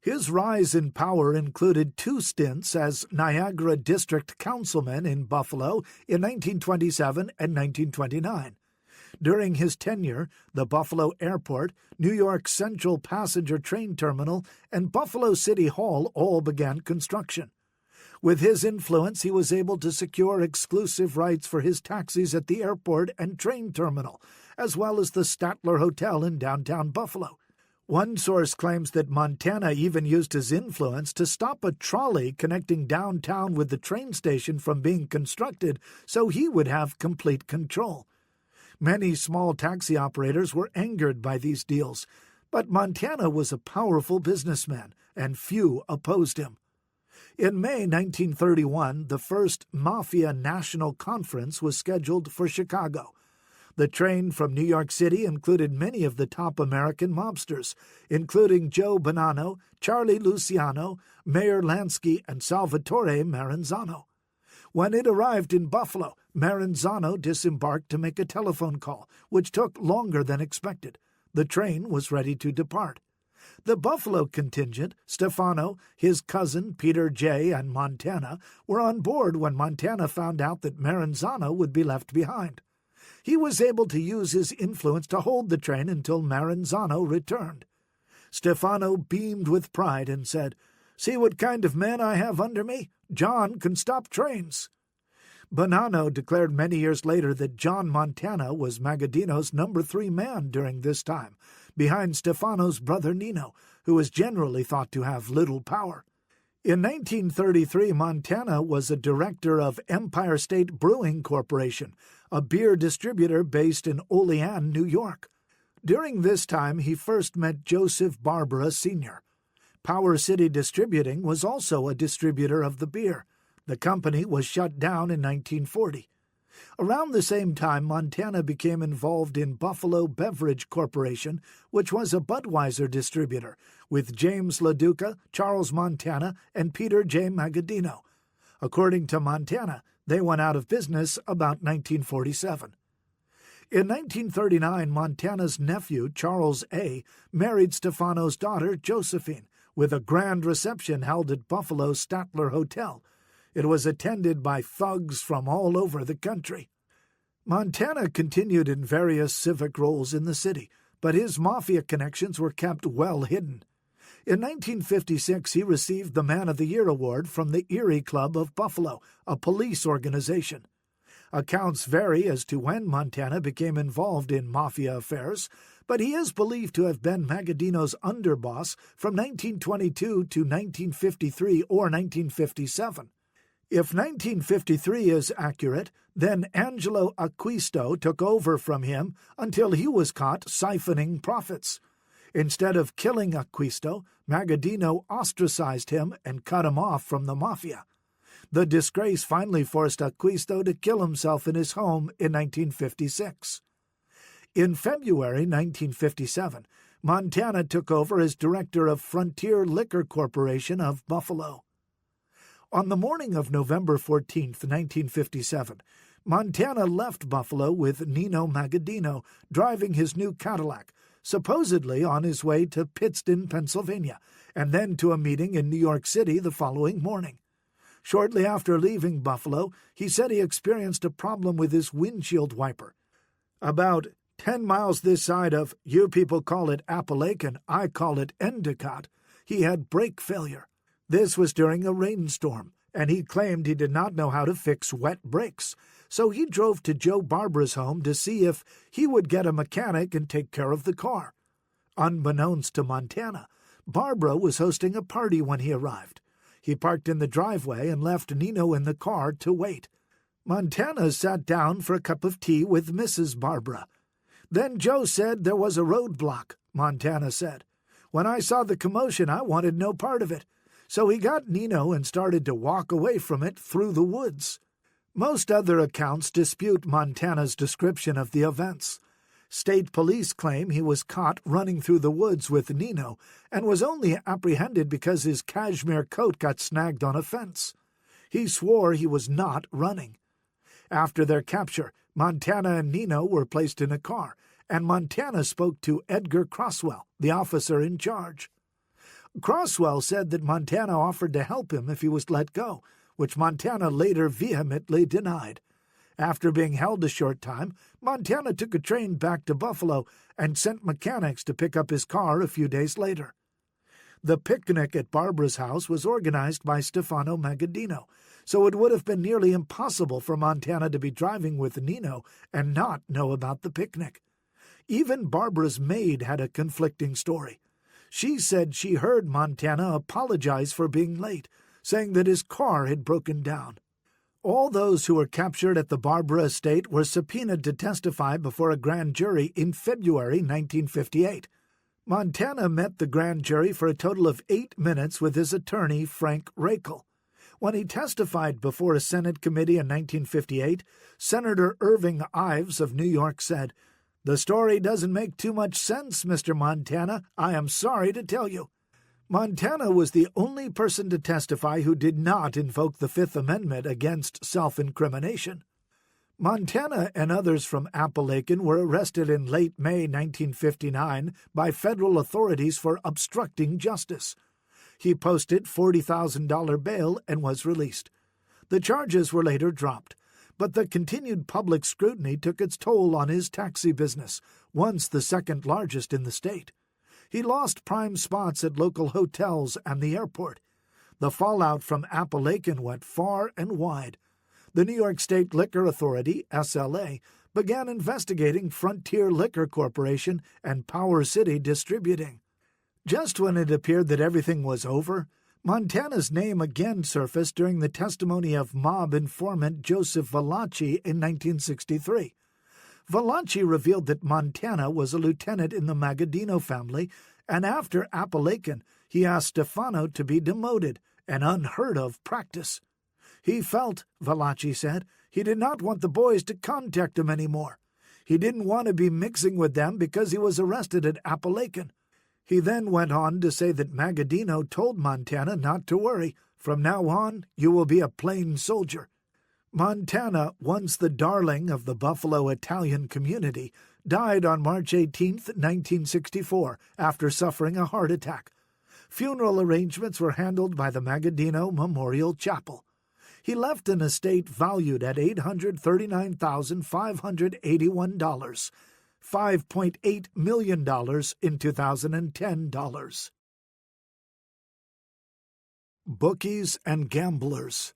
His rise in power included 2 stints as Niagara District Councilman in Buffalo in 1927 and 1929. During his tenure, the Buffalo Airport, New York Central Passenger Train Terminal, and Buffalo City Hall all began construction. With his influence, he was able to secure exclusive rights for his taxis at the airport and train terminal, as well as the Statler Hotel in downtown Buffalo. One source claims that Montana even used his influence to stop a trolley connecting downtown with the train station from being constructed so he would have complete control. Many small taxi operators were angered by these deals, but Montana was a powerful businessman, and few opposed him. In May 1931, the first Mafia National Conference was scheduled for Chicago. The train from New York City included many of the top American mobsters, including Joe Bonanno, Charlie Luciano, Mayor Lansky, and Salvatore Maranzano. When it arrived in Buffalo, Maranzano disembarked to make a telephone call, which took longer than expected. The train was ready to depart. The Buffalo contingent, Stefano, his cousin Peter J., and Montana, were on board when Montana found out that Maranzano would be left behind. He was able to use his influence to hold the train until Maranzano returned. Stefano beamed with pride and said, "See what kind of man I have under me? John can stop trains." Bonanno declared many years later that John Montana was Magaddino's number 3 man during this time, behind Stefano's brother Nino, who was generally thought to have little power. In 1933, Montana was a director of Empire State Brewing Corporation, a beer distributor based in Olean, New York. During this time, he first met Joseph Barbara Sr. Power City Distributing was also a distributor of the beer. The company was shut down in 1940. Around the same time, Montana became involved in Buffalo Beverage Corporation, which was a Budweiser distributor, with James LaDuca, Charles Montana, and Peter J. Magaddino. According to Montana, they went out of business about 1947. In 1939, Montana's nephew, Charles A., married Stefano's daughter, Josephine, with a grand reception held at Buffalo's Statler Hotel. It was attended by thugs from all over the country. Montana continued in various civic roles in the city, but his mafia connections were kept well hidden. In 1956, he received the Man of the Year award from the Erie Club of Buffalo, a police organization. Accounts vary as to when Montana became involved in mafia affairs, but he is believed to have been Magaddino's underboss from 1922 to 1953 or 1957. If 1953 is accurate, then Angelo Acquisto took over from him until he was caught siphoning profits. Instead of killing Acquisto, Magaddino ostracized him and cut him off from the mafia. The disgrace finally forced Acquisto to kill himself in his home in 1956. In February 1957, Montana took over as director of Frontier Liquor Corporation of Buffalo. On the morning of November 14, 1957, Montana left Buffalo with Nino Magaddino driving his new Cadillac, supposedly on his way to Pittston, Pennsylvania, and then to a meeting in New York City the following morning. Shortly after leaving Buffalo, he said he experienced a problem with his windshield wiper. About 10 miles this side of, you people call it Appalachian, I call it Endicott, he had brake failure. This was during a rainstorm, and he claimed he did not know how to fix wet brakes, so he drove to Joe Barbara's home to see if he would get a mechanic and take care of the car. Unbeknownst to Montana, Barbara was hosting a party when he arrived. He parked in the driveway and left Nino in the car to wait. Montana sat down for a cup of tea with Mrs. Barbara. Then Joe said there was a roadblock, Montana said. When I saw the commotion, I wanted no part of it. So he got Nino and started to walk away from it through the woods. Most other accounts dispute Montana's description of the events. State police claim he was caught running through the woods with Nino and was only apprehended because his cashmere coat got snagged on a fence. He swore he was not running. After their capture, Montana and Nino were placed in a car, and Montana spoke to Edgar Croswell, the officer in charge. Croswell said that Montana offered to help him if he was let go, which Montana later vehemently denied. After being held a short time, Montana took a train back to Buffalo and sent mechanics to pick up his car a few days later. The picnic at Barbara's house was organized by Stefano Magaddino, so it would have been nearly impossible for Montana to be driving with Nino and not know about the picnic. Even Barbara's maid had a conflicting story. She said she heard Montana apologize for being late, saying that his car had broken down. All those who were captured at the Barbara estate were subpoenaed to testify before a grand jury in February 1958. Montana met the grand jury for a total of 8 minutes with his attorney, Frank Rakel. When he testified before a Senate committee in 1958, Senator Irving Ives of New York said, "The story doesn't make too much sense, Mr. Montana, I am sorry to tell you." Montana was the only person to testify who did not invoke the Fifth Amendment against self-incrimination. Montana and others from Appalachian were arrested in late May 1959 by federal authorities for obstructing justice. He posted $40,000 bail and was released. The charges were later dropped, but the continued public scrutiny took its toll on his taxi business, once the second largest in the state. He lost prime spots at local hotels and the airport. The fallout from Appalachian went far and wide. The New York State Liquor Authority, SLA, began investigating Frontier Liquor Corporation and Power City Distributing. Just when it appeared that everything was over, Montana's name again surfaced during the testimony of mob informant Joseph Valachi in 1963. Valachi revealed that Montana was a lieutenant in the Magaddino family, and after Appalachian, he asked Stefano to be demoted, an unheard-of practice. He felt, Valachi said, he did not want the boys to contact him anymore. He didn't want to be mixing with them because he was arrested at Appalachian. He then went on to say that Magaddino told Montana not to worry. From now on, you will be a plain soldier. Montana, once the darling of the Buffalo Italian community, died on March 18, 1964, after suffering a heart attack. Funeral arrangements were handled by the Magaddino Memorial Chapel. He left an estate valued at $839,581, $5.8 million in 2010 dollars. Bookies and gamblers.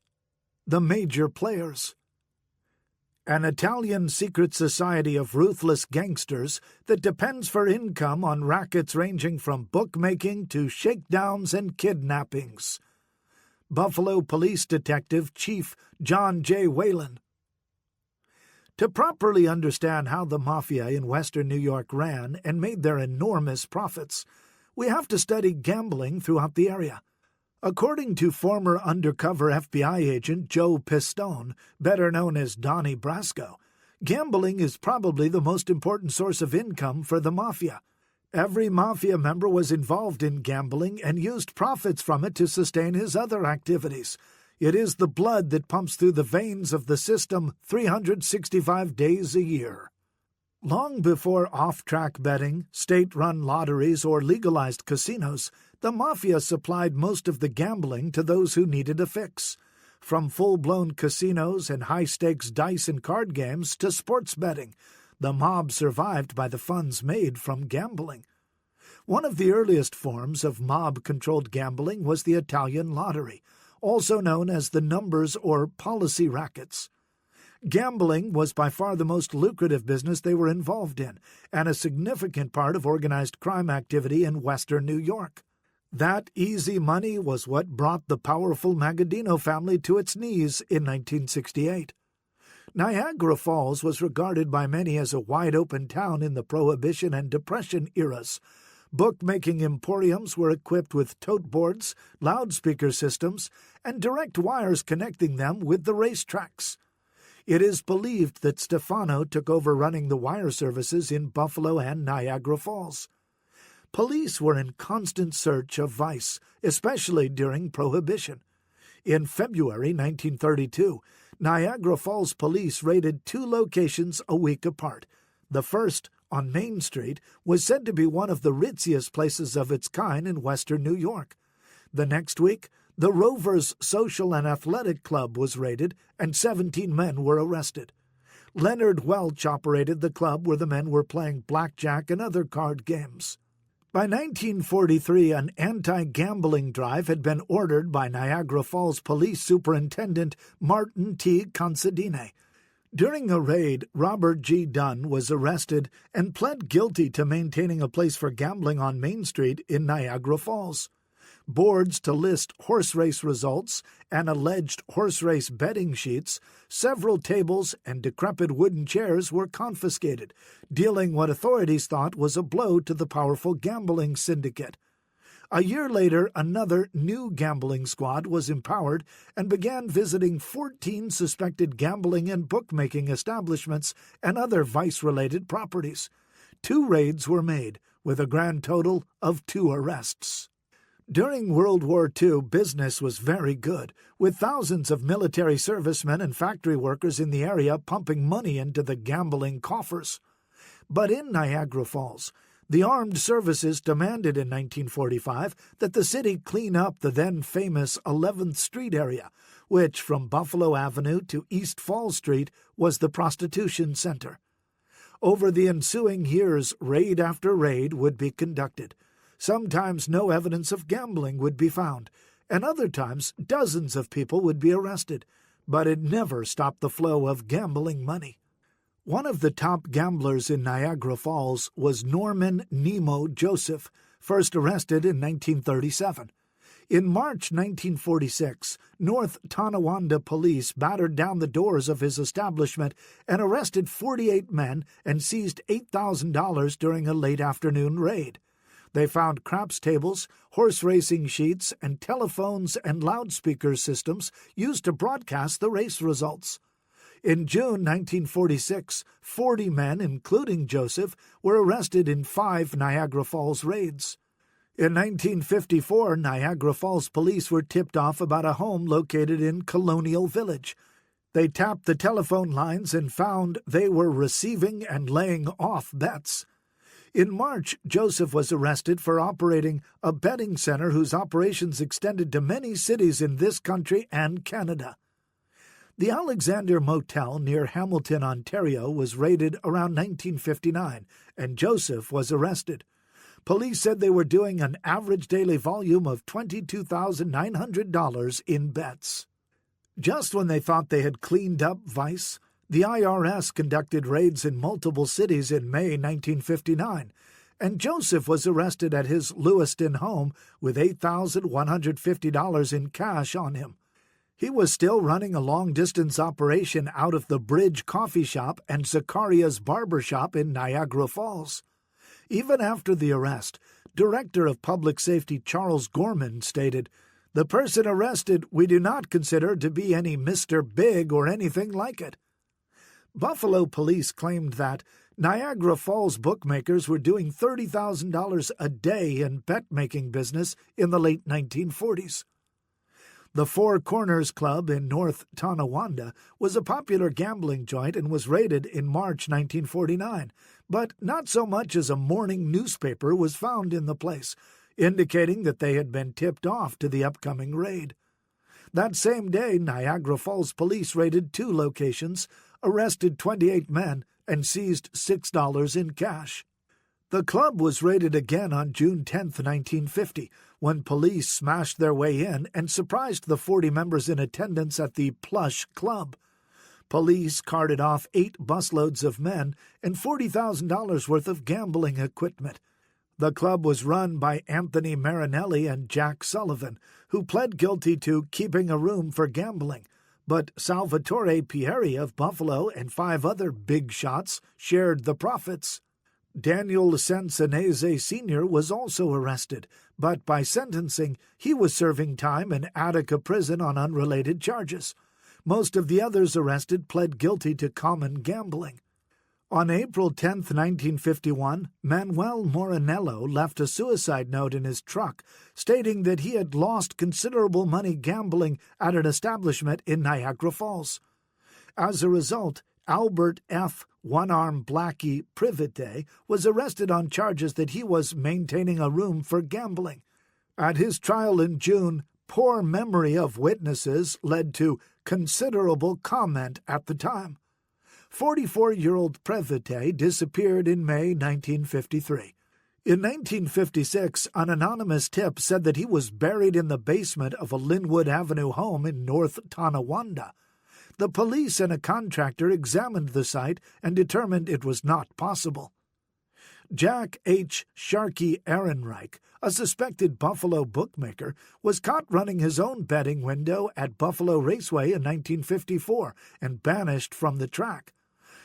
The major players. An Italian secret society of ruthless gangsters that depends for income on rackets ranging from bookmaking to shakedowns and kidnappings. Buffalo Police Detective Chief John J. Whalen. To properly understand how the Mafia in western New York ran and made their enormous profits, we have to study gambling throughout the area. According to former undercover FBI agent Joe Pistone, better known as Donnie Brasco, gambling is probably the most important source of income for the Mafia. Every Mafia member was involved in gambling and used profits from it to sustain his other activities. It is the blood that pumps through the veins of the system 365 days a year. Long before off-track betting, state-run lotteries, or legalized casinos, the Mafia supplied most of the gambling to those who needed a fix. From full-blown casinos and high-stakes dice and card games to sports betting, the mob survived by the funds made from gambling. One of the earliest forms of mob-controlled gambling was the Italian lottery, also known as the numbers or policy rackets. Gambling was by far the most lucrative business they were involved in, and a significant part of organized crime activity in western New York. That easy money was what brought the powerful Magaddino family to its knees in 1968. Niagara Falls was regarded by many as a wide-open town in the Prohibition and Depression eras. Bookmaking emporiums were equipped with tote boards, loudspeaker systems, and direct wires connecting them with the racetracks. It is believed that Stefano took over running the wire services in Buffalo and Niagara Falls. Police were in constant search of vice, especially during Prohibition. In February 1932, Niagara Falls police raided 2 locations a week apart. The first, on Main Street, was said to be one of the ritziest places of its kind in western New York. The next week, the Rovers Social and Athletic Club was raided, and 17 men were arrested. Leonard Welch operated the club where the men were playing blackjack and other card games. By 1943, an anti-gambling drive had been ordered by Niagara Falls Police Superintendent Martin T. Considine. During a raid, Robert G. Dunn was arrested and pled guilty to maintaining a place for gambling on Main Street in Niagara Falls. Boards to list horse race results and alleged horse race betting sheets, several tables and decrepit wooden chairs were confiscated, dealing what authorities thought was a blow to the powerful gambling syndicate. A year later, another new gambling squad was empowered and began visiting 14 suspected gambling and bookmaking establishments and other vice-related properties. 2 raids were made, with a grand total of 2 arrests. During World War II, business was very good, with thousands of military servicemen and factory workers in the area pumping money into the gambling coffers. But in Niagara Falls, the armed services demanded in 1945 that the city clean up the then-famous 11th Street area, which from Buffalo Avenue to East Fall Street was the prostitution center. Over the ensuing years, raid after raid would be conducted. Sometimes no evidence of gambling would be found, and other times dozens of people would be arrested, but it never stopped the flow of gambling money. One of the top gamblers in Niagara Falls was Norman Nemo Joseph, first arrested in 1937. In March 1946, North Tonawanda police battered down the doors of his establishment and arrested 48 men and seized $8,000 during a late-afternoon raid. They found craps tables, horse racing sheets, and telephones and loudspeaker systems used to broadcast the race results. In June 1946, 40 men, including Joseph, were arrested in 5 Niagara Falls raids. In 1954, Niagara Falls police were tipped off about a home located in Colonial Village. They tapped the telephone lines and found they were receiving and laying off bets. In March, Joseph was arrested for operating a betting center whose operations extended to many cities in this country and Canada. The Alexander Motel near Hamilton, Ontario, was raided around 1959, and Joseph was arrested. Police said they were doing an average daily volume of $22,900 in bets. Just when they thought they had cleaned up vice, the IRS conducted raids in multiple cities in May 1959, and Joseph was arrested at his Lewiston home with $8,150 in cash on him. He was still running a long-distance operation out of the Bridge Coffee Shop and Zacharia's Barber Shop in Niagara Falls. Even after the arrest, Director of Public Safety Charles Gorman stated, "The person arrested we do not consider to be any Mr. Big or anything like it." Buffalo police claimed that Niagara Falls bookmakers were doing $30,000 a day in bet-making business in the late 1940s. The Four Corners Club in North Tonawanda was a popular gambling joint and was raided in March 1949, but not so much as a morning newspaper was found in the place, indicating that they had been tipped off to the upcoming raid. That same day, Niagara Falls police raided 2 locations, arrested 28 men, and seized $6 in cash. The club was raided again on June 10, 1950, when police smashed their way in and surprised the 40 members in attendance at the Plush Club. Police carted off 8 busloads of men and $40,000 worth of gambling equipment. The club was run by Anthony Marinelli and Jack Sullivan, who pled guilty to keeping a room for gambling, but Salvatore Pieri of Buffalo and 5 other big shots shared the profits. Daniel Sansanese Sr. was also arrested, but by sentencing, he was serving time in Attica prison on unrelated charges. Most of the others arrested pled guilty to common gambling. On April 10, 1951, Manuel Morinello left a suicide note in his truck stating that he had lost considerable money gambling at an establishment in Niagara Falls. As a result, Albert F. One-Arm Blackie Privite was arrested on charges that he was maintaining a room for gambling. At his trial in June, poor memory of witnesses led to considerable comment at the time. 44-year-old Previte disappeared in May 1953. In 1956, an anonymous tip said that he was buried in the basement of a Linwood Avenue home in North Tonawanda. The police and a contractor examined the site and determined it was not possible. Jack H. Sharkey Ehrenreich, a suspected Buffalo bookmaker, was caught running his own betting window at Buffalo Raceway in 1954 and banished from the track.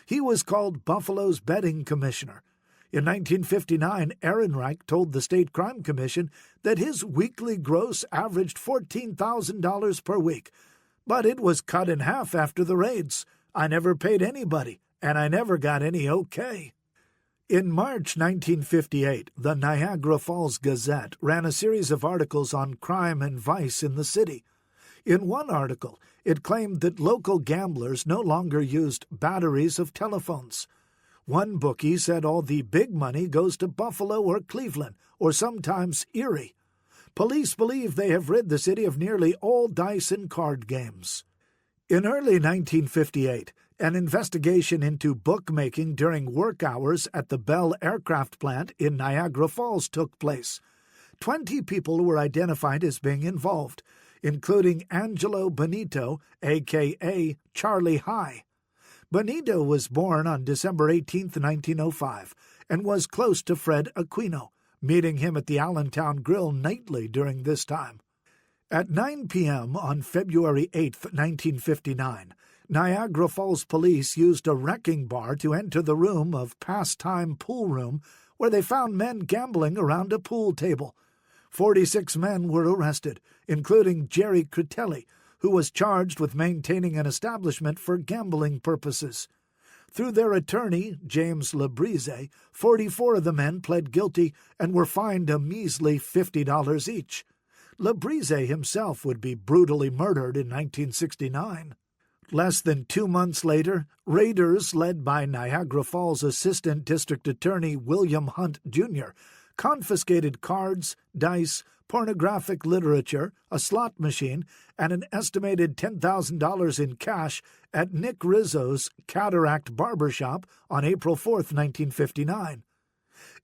He was called Buffalo's betting commissioner. In 1959, Ehrenreich told the State Crime Commission that his weekly gross averaged $14,000 per week, but it was cut in half after the raids. I never paid anybody, and I never got any okay. In March 1958, the Niagara Falls Gazette ran a series of articles on crime and vice in the city. In one article, it claimed that local gamblers no longer used batteries of telephones. One bookie said all the big money goes to Buffalo or Cleveland, or sometimes Erie. Police believe they have rid the city of nearly all dice and card games. In early 1958, an investigation into bookmaking during work hours at the Bell Aircraft Plant in Niagara Falls took place. 20 people were identified as being involved, including Angelo Benito, a.k.a. Charlie High. Benito was born on December 18, 1905, and was close to Fred Aquino, meeting him at the Allentown Grill nightly during this time. At 9 p.m. on February 8, 1959, Niagara Falls police used a wrecking bar to enter the room of Pastime Pool Room, where they found men gambling around a pool table. 46 men were arrested, including Jerry Critelli, who was charged with maintaining an establishment for gambling purposes. Through their attorney, James Labrise, 44 of the men pled guilty and were fined a measly $50 each. Labrise himself would be brutally murdered in 1969. Less than 2 months later, raiders led by Niagara Falls Assistant District Attorney William Hunt, Jr., confiscated cards, dice, pornographic literature, a slot machine, and an estimated $10,000 in cash at Nick Rizzo's Cataract Barbershop on April 4, 1959.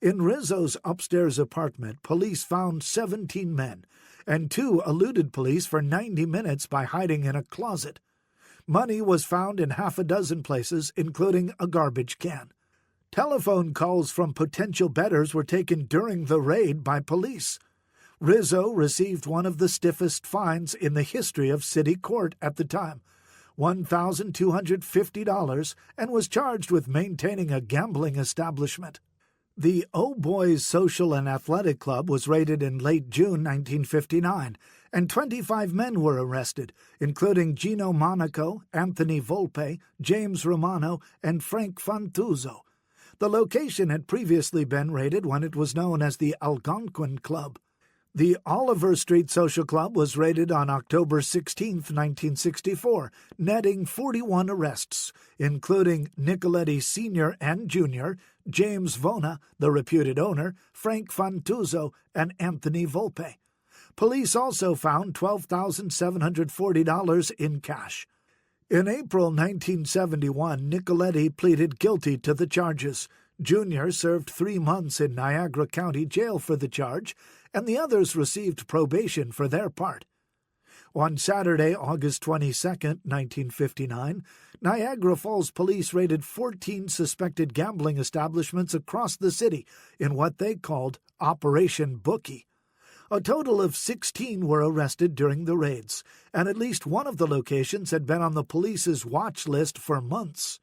In Rizzo's upstairs apartment, police found 17 men, and 2 eluded police for 90 minutes by hiding in a closet. Money was found in half a dozen places, including a garbage can. Telephone calls from potential bettors were taken during the raid by police. Rizzo received one of the stiffest fines in the history of city court at the time, $1,250, and was charged with maintaining a gambling establishment. The Oh Boys Social and Athletic Club was raided in late June 1959, and 25 men were arrested, including Gino Monaco, Anthony Volpe, James Romano, and Frank Fantuzzo. The location had previously been raided when it was known as the Algonquin Club. The Oliver Street Social Club was raided on October 16, 1964, netting 41 arrests, including Nicoletti Sr. and Jr., James Vona, the reputed owner, Frank Fantuzzo, and Anthony Volpe. Police also found $12,740 in cash. In April 1971, Nicoletti pleaded guilty to the charges. Jr. served 3 months in Niagara County Jail for the charge, and the others received probation for their part. On Saturday, August 22, 1959, Niagara Falls police raided 14 suspected gambling establishments across the city in what they called Operation Bookie. A total of 16 were arrested during the raids, and at least one of the locations had been on the police's watch list for months.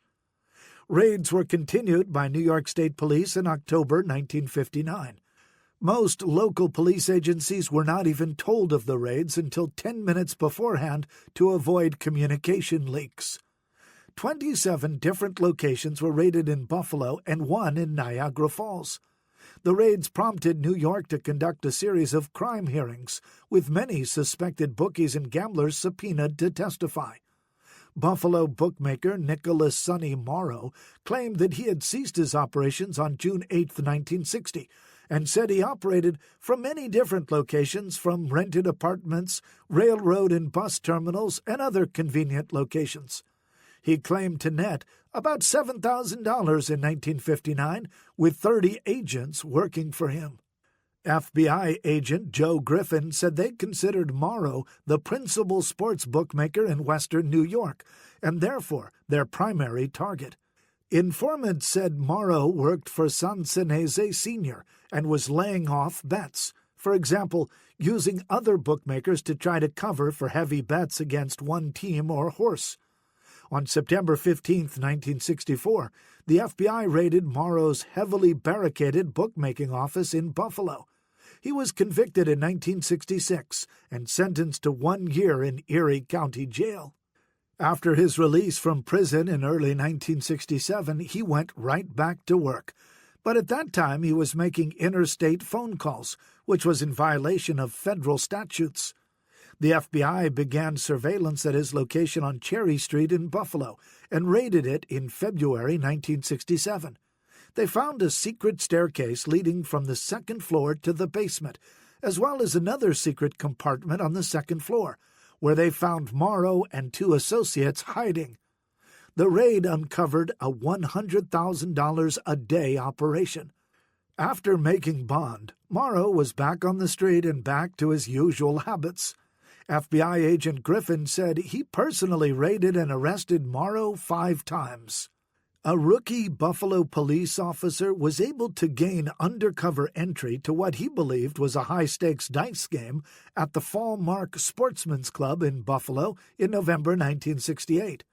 Raids were continued by New York State Police in October 1959. Most local police agencies were not even told of the raids until 10 minutes beforehand to avoid communication leaks. 27 different locations were raided in Buffalo and 1 in Niagara Falls. The raids prompted New York to conduct a series of crime hearings, with many suspected bookies and gamblers subpoenaed to testify. Buffalo bookmaker Nicholas Sonny Morrow claimed that he had ceased his operations on June 8, 1960, and said he operated from many different locations, from rented apartments, railroad and bus terminals, and other convenient locations. He claimed to net about $7,000 in 1959, with 30 agents working for him. FBI agent Joe Griffin said they considered Morrow the principal sports bookmaker in western New York, and therefore their primary target. Informants said Morrow worked for Sansenese Sr. and was laying off bets, for example, using other bookmakers to try to cover for heavy bets against one team or horse. On September 15, 1964, the FBI raided Morrow's heavily barricaded bookmaking office in Buffalo. He was convicted in 1966 and sentenced to 1 year in Erie County Jail. After his release from prison in early 1967, he went right back to work. But at that time he was making interstate phone calls, which was in violation of federal statutes. The FBI began surveillance at his location on Cherry Street in Buffalo and raided it in February 1967. They found a secret staircase leading from the second floor to the basement, as well as another secret compartment on the second floor, where they found Morrow and 2 associates hiding. The raid uncovered a $100,000 a day operation. After making bond, Morrow was back on the street and back to his usual habits. FBI agent Griffin said he personally raided and arrested Morrow 5 times. A rookie Buffalo police officer was able to gain undercover entry to what he believed was a high-stakes dice game at the Fall Mark Sportsman's Club in Buffalo in November 1968.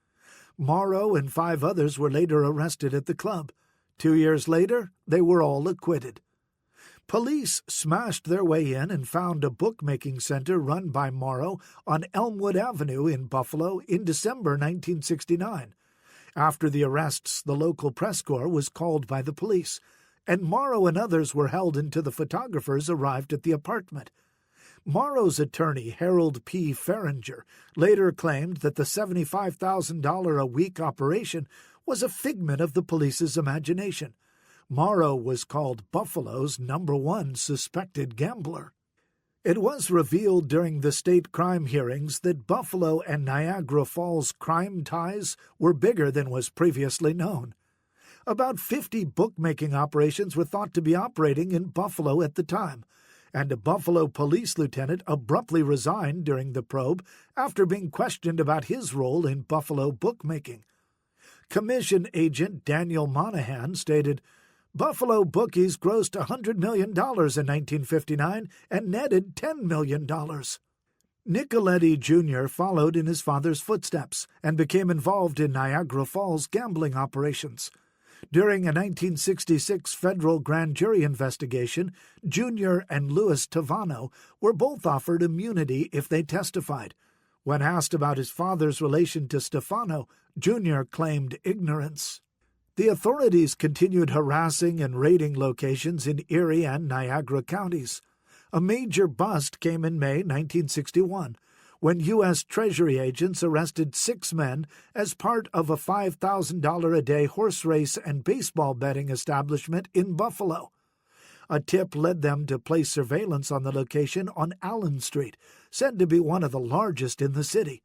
Morrow and 5 others were later arrested at the club. 2 years later, they were all acquitted. Police smashed their way in and found a bookmaking center run by Morrow on Elmwood Avenue in Buffalo in December 1969. After the arrests, the local press corps was called by the police, and Morrow and others were held until the photographers arrived at the apartment. Morrow's attorney, Harold P. Farringer, later claimed that the $75,000 a week operation was a figment of the police's imagination. Morrow was called Buffalo's #1 suspected gambler. It was revealed during the state crime hearings that Buffalo and Niagara Falls crime ties were bigger than was previously known. About 50 bookmaking operations were thought to be operating in Buffalo at the time, and a Buffalo police lieutenant abruptly resigned during the probe after being questioned about his role in Buffalo bookmaking. Commission agent Daniel Monahan stated, "Buffalo bookies grossed $100 million in 1959 and netted $10 million. Nicoletti Jr. followed in his father's footsteps and became involved in Niagara Falls gambling operations. During a 1966 federal grand jury investigation, Jr. and Louis Tavano were both offered immunity if they testified. When asked about his father's relation to Stefano, Jr. claimed ignorance. The authorities continued harassing and raiding locations in Erie and Niagara counties. A major bust came in May 1961, when U.S. Treasury agents arrested 6 men as part of a $5,000-a-day horse race and baseball betting establishment in Buffalo. A tip led them to place surveillance on the location on Allen Street, said to be one of the largest in the city.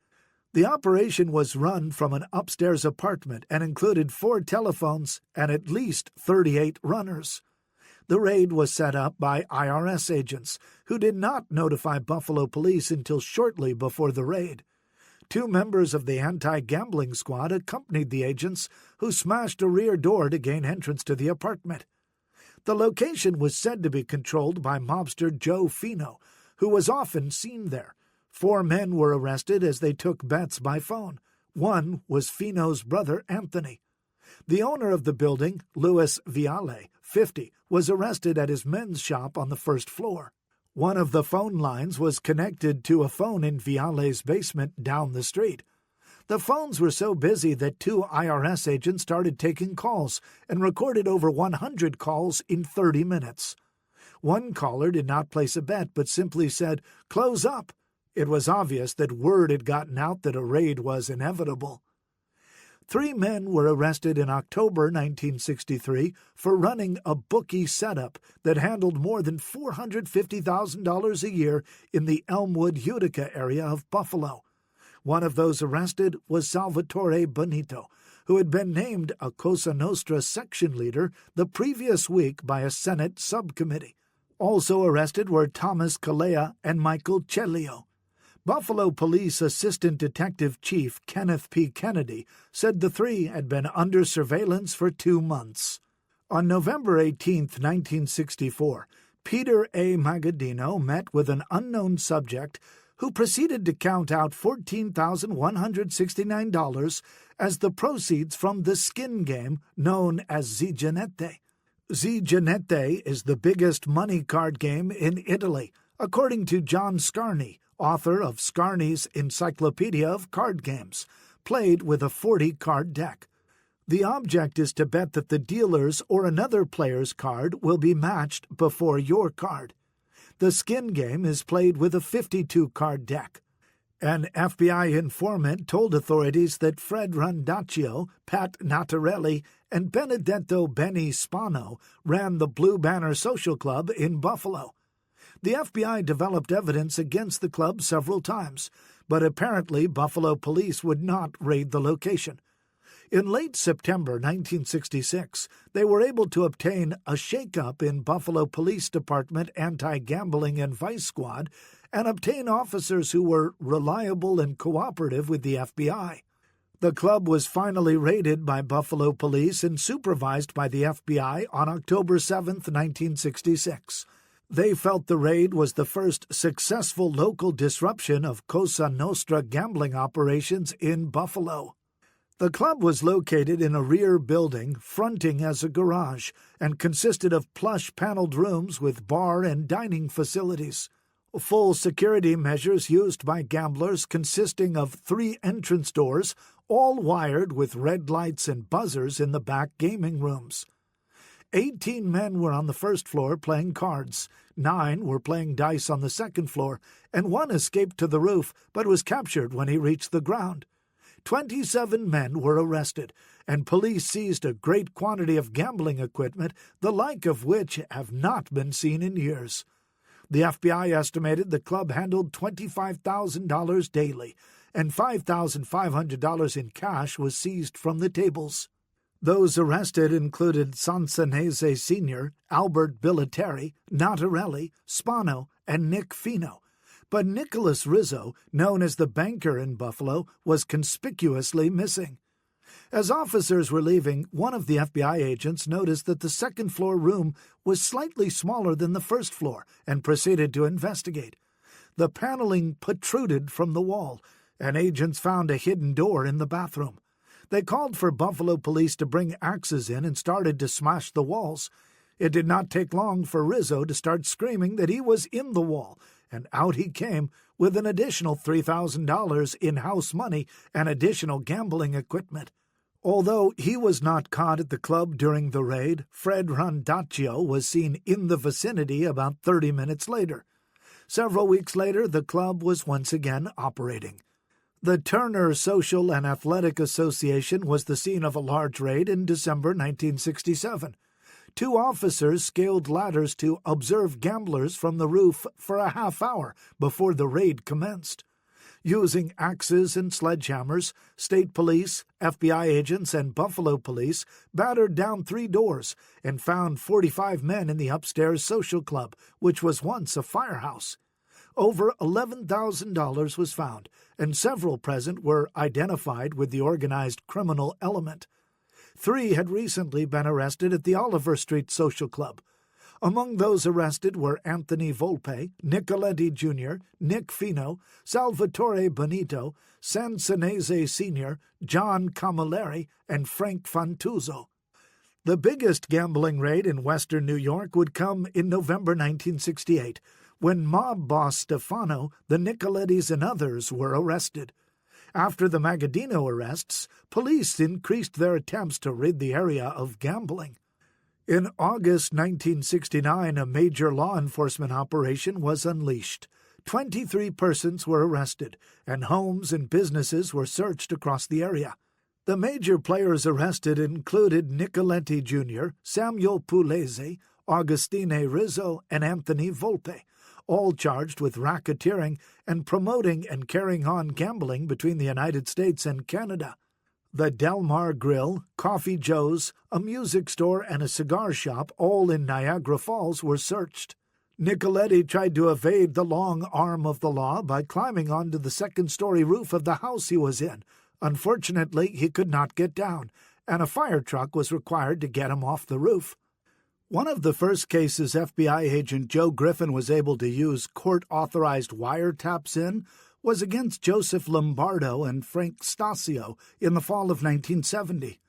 The operation was run from an upstairs apartment and included 4 telephones and at least 38 runners. The raid was set up by IRS agents, who did not notify Buffalo police until shortly before the raid. 2 members of the anti-gambling squad accompanied the agents, who smashed a rear door to gain entrance to the apartment. The location was said to be controlled by mobster Joe Fino, who was often seen there. 4 men were arrested as they took bets by phone. One was Fino's brother, Anthony. The owner of the building, Louis Viale, 50, was arrested at his men's shop on the first floor. One of the phone lines was connected to a phone in Viale's basement down the street. The phones were so busy that 2 IRS agents started taking calls and recorded over 100 calls in 30 minutes. One caller did not place a bet but simply said, "Close up." It was obvious that word had gotten out that a raid was inevitable. 3 men were arrested in October 1963 for running a bookie setup that handled more than $450,000 a year in the Elmwood, Utica area of Buffalo. One of those arrested was Salvatore Bonito, who had been named a Cosa Nostra section leader the previous week by a Senate subcommittee. Also arrested were Thomas Calea and Michael Cellio. Buffalo Police Assistant Detective Chief Kenneth P. Kennedy said the 3 had been under surveillance for 2 months. On November 18, 1964, Peter A. Magaddino met with an unknown subject who proceeded to count out $14,169 as the proceeds from the skin game known as Ziganette. Ziganette is the biggest money card game in Italy, according to John Scarney, author of Scarney's Encyclopedia of Card Games, played with a 40-card deck. The object is to bet that the dealer's or another player's card will be matched before your card. The skin game is played with a 52-card deck. An FBI informant told authorities that Fred Randaccio, Pat Natarelli, and Benedetto Benny Spano ran the Blue Banner Social Club in Buffalo. The FBI developed evidence against the club several times, but apparently Buffalo police would not raid the location. In late September 1966, they were able to obtain a shakeup in Buffalo Police Department Anti-Gambling and Vice Squad and obtain officers who were reliable and cooperative with the FBI. The club was finally raided by Buffalo police and supervised by the FBI on October 7, 1966. They felt the raid was the first successful local disruption of Cosa Nostra gambling operations in Buffalo. The club was located in a rear building fronting as a garage and consisted of plush paneled rooms with bar and dining facilities. Full security measures used by gamblers consisting of 3 entrance doors, all wired with red lights and buzzers in the back gaming rooms. 18 men were on the first floor playing cards, 9 were playing dice on the second floor, and 1 escaped to the roof but was captured when he reached the ground. 27 men were arrested, and police seized a great quantity of gambling equipment, the like of which have not been seen in years. The FBI estimated the club handled $25,000 daily, and $5,500 in cash was seized from the tables. Those arrested included Sansanese Sr., Albert Bilateri, Natarelli, Spano, and Nick Fino. But Nicholas Rizzo, known as the banker in Buffalo, was conspicuously missing. As officers were leaving, one of the FBI agents noticed that the second-floor room was slightly smaller than the first floor and proceeded to investigate. The paneling protruded from the wall, and agents found a hidden door in the bathroom. They called for Buffalo police to bring axes in and started to smash the walls. It did not take long for Rizzo to start screaming that he was in the wall, and out he came with an additional $3,000 in house money and additional gambling equipment. Although he was not caught at the club during the raid, Fred Randaccio was seen in the vicinity about 30 minutes later. Several weeks later, the club was once again operating. The Turner Social and Athletic Association was the scene of a large raid in December 1967. 2 officers scaled ladders to observe gamblers from the roof for a half hour before the raid commenced. Using axes and sledgehammers, state police, FBI agents, and Buffalo police battered down 3 doors and found 45 men in the upstairs social club, which was once a firehouse. Over $11,000 was found, and several present were identified with the organized criminal element. 3 had recently been arrested at the Oliver Street Social Club. Among those arrested were Anthony Volpe, Nicoletti Jr., Nick Fino, Salvatore Benito, Sansanese Sr., John Camilleri, and Frank Fantuzzo. The biggest gambling raid in western New York would come in November 1968, when mob boss Stefano, the Nicolettis, and others were arrested. After the Magaddino arrests, police increased their attempts to rid the area of gambling. In August 1969, a major law enforcement operation was unleashed. 23 persons were arrested, and homes and businesses were searched across the area. The major players arrested included Nicoletti Jr., Samuel Pugliese, Augustine Rizzo, and Anthony Volpe, all charged with racketeering and promoting and carrying on gambling between the United States and Canada. The Del Mar Grill, Coffee Joe's, a music store, and a cigar shop, all in Niagara Falls, were searched. Nicoletti tried to evade the long arm of the law by climbing onto the second-story roof of the house he was in. Unfortunately, he could not get down, and a fire truck was required to get him off the roof. One of the first cases FBI agent Joe Griffin was able to use court-authorized wiretaps in was against Joseph Lombardo and Frank Stasio in the fall of 1970.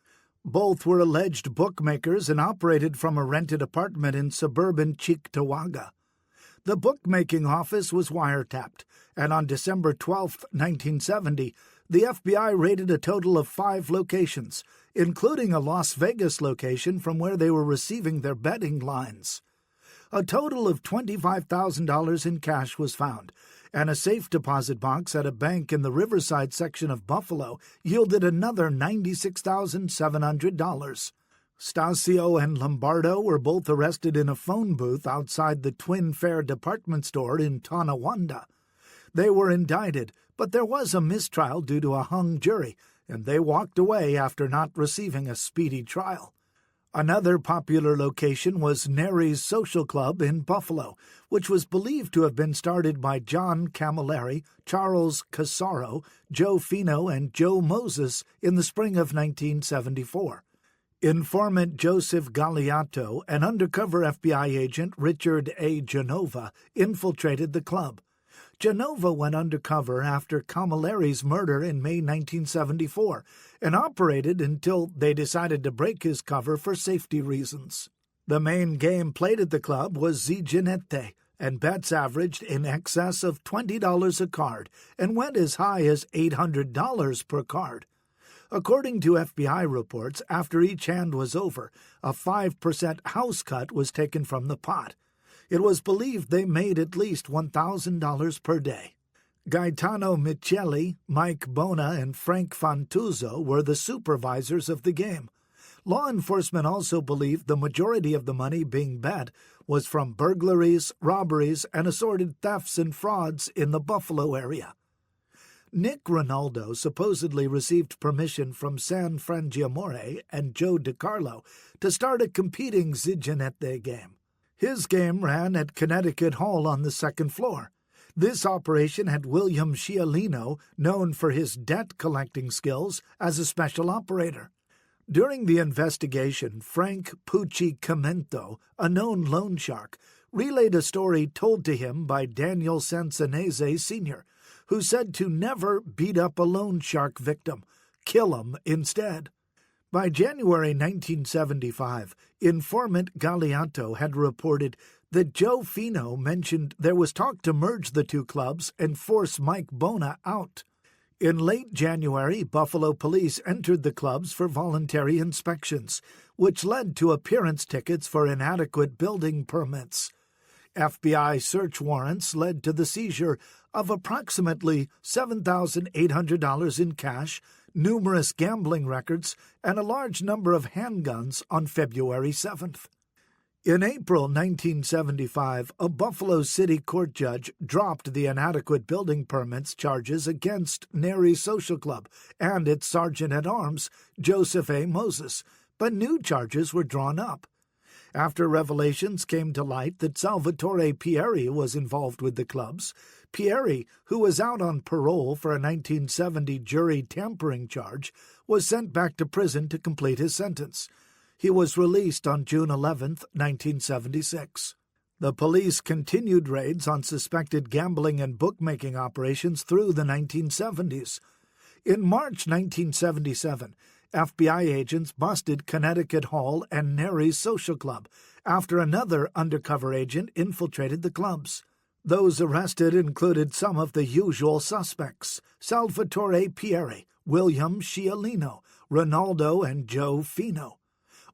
Both were alleged bookmakers and operated from a rented apartment in suburban Cheektowaga. The bookmaking office was wiretapped, and on December 12, 1970, the FBI raided a total of 5 locations, including a Las Vegas location from where they were receiving their betting lines. A total of $25,000 in cash was found, and a safe deposit box at a bank in the Riverside section of Buffalo yielded another $96,700. Stasio and Lombardo were both arrested in a phone booth outside the Twin Fair department store in Tonawanda. They were indicted, but there was a mistrial due to a hung jury, and they walked away after not receiving a speedy trial. Another popular location was Neri's Social Club in Buffalo, which was believed to have been started by John Camilleri, Charles Casaro, Joe Fino, and Joe Moses in the spring of 1974. Informant Joseph Galliato and undercover FBI agent Richard A. Genova infiltrated the club. Genova went undercover after Camilleri's murder in May 1974 and operated until they decided to break his cover for safety reasons. The main game played at the club was Ziginette, and bets averaged in excess of $20 a card and went as high as $800 per card. According to FBI reports, after each hand was over, a 5% house cut was taken from the pot. It was believed they made at least $1,000 per day. Gaetano Micheli, Mike Bona, and Frank Fantuzzo were the supervisors of the game. Law enforcement also believed the majority of the money being bet was from burglaries, robberies, and assorted thefts and frauds in the Buffalo area. Nick Ronaldo supposedly received permission from San Frangiamore and Joe DiCarlo to start a competing Ziginette game. His game ran at Connecticut Hall on the second floor. This operation had William Scialino, known for his debt-collecting skills, as a special operator. During the investigation, Frank Pucci Camento, a known loan shark, relayed a story told to him by Daniel Sansanese Sr., who said to never beat up a loan shark victim, kill him instead. By January 1975, informant Galliato had reported that Joe Fino mentioned there was talk to merge the two clubs and force Mike Bona out. In late January, Buffalo police entered the clubs for voluntary inspections, which led to appearance tickets for inadequate building permits. FBI search warrants led to the seizure of approximately $7,800 in cash, numerous gambling records, and a large number of handguns on February 7th. In April 1975, a Buffalo City court judge dropped the inadequate building permits charges against Neri Social Club and its sergeant-at-arms, Joseph A. Moses, but new charges were drawn up. After revelations came to light that Salvatore Pieri was involved with the clubs, Pieri, who was out on parole for a 1970 jury tampering charge, was sent back to prison to complete his sentence. He was released on June 11, 1976. The police continued raids on suspected gambling and bookmaking operations through the 1970s. In March 1977, FBI agents busted Connecticut Hall and Neri's Social Club after another undercover agent infiltrated the clubs. Those arrested included some of the usual suspects: Salvatore Pieri, William Scialino, Ronaldo, and Joe Fino.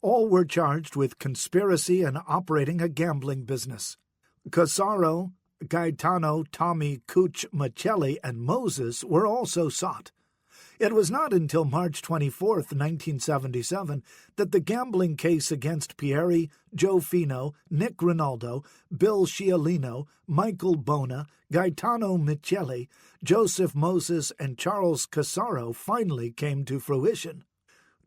All were charged with conspiracy and operating a gambling business. Casaro, Gaetano, Tommy, Cooch, Michelli, and Moses were also sought. It was not until March 24, 1977, that the gambling case against Pieri, Joe Fino, Nick Ronaldo, Bill Scialino, Michael Bona, Gaetano Michelli, Joseph Moses, and Charles Casaro finally came to fruition.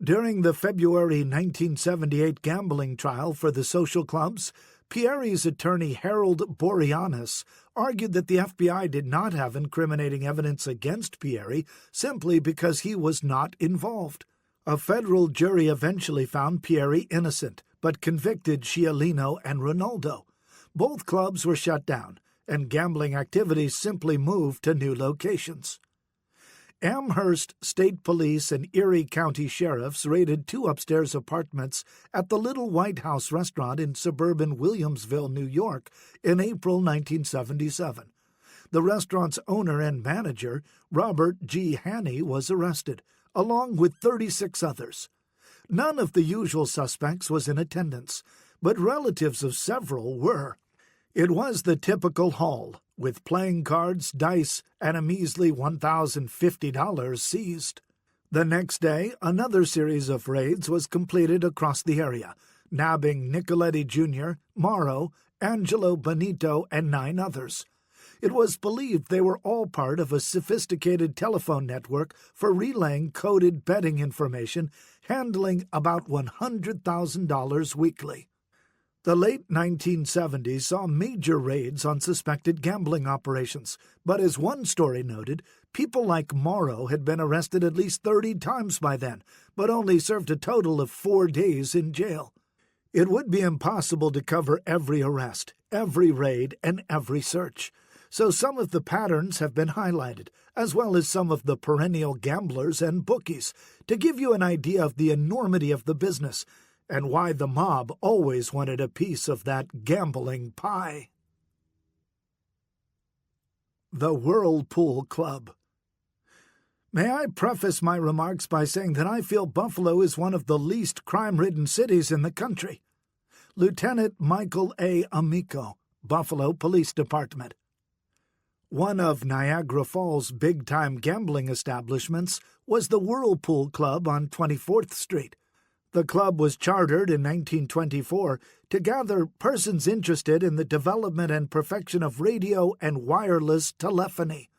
During the February 1978 gambling trial for the social clubs, Pieri's attorney Harold Boreanaz argued that the FBI did not have incriminating evidence against Pieri simply because he was not involved. A federal jury eventually found Pieri innocent, but convicted Scialino and Ronaldo. Both clubs were shut down, and gambling activities simply moved to new locations. Amherst State Police and Erie County Sheriffs raided 2 upstairs apartments at the Little White House restaurant in suburban Williamsville, New York, in April 1977. The restaurant's owner and manager, Robert G. Haney, was arrested, along with 36 others. None of the usual suspects was in attendance, but relatives of several were. It was the typical haul, with playing cards, dice, and a measly $1,050 seized. The next day, another series of raids was completed across the area, nabbing Nicoletti Jr., Morrow, Angelo Benito, and 9 others. It was believed they were all part of a sophisticated telephone network for relaying coded betting information, handling about $100,000 weekly. The late 1970s saw major raids on suspected gambling operations, but as one story noted, people like Morrow had been arrested at least 30 times by then, but only served a total of 4 days in jail. It would be impossible to cover every arrest, every raid, and every search, so some of the patterns have been highlighted, as well as some of the perennial gamblers and bookies, to give you an idea of the enormity of the business, and why the mob always wanted a piece of that gambling pie. The Whirlpool Club. May I preface my remarks by saying that I feel Buffalo is one of the least crime-ridden cities in the country. Lieutenant Michael A. Amico, Buffalo Police Department. One of Niagara Falls' big-time gambling establishments was the Whirlpool Club on 24th Street. The club was chartered in 1924 to gather persons interested in the development and perfection of radio and wireless telephony.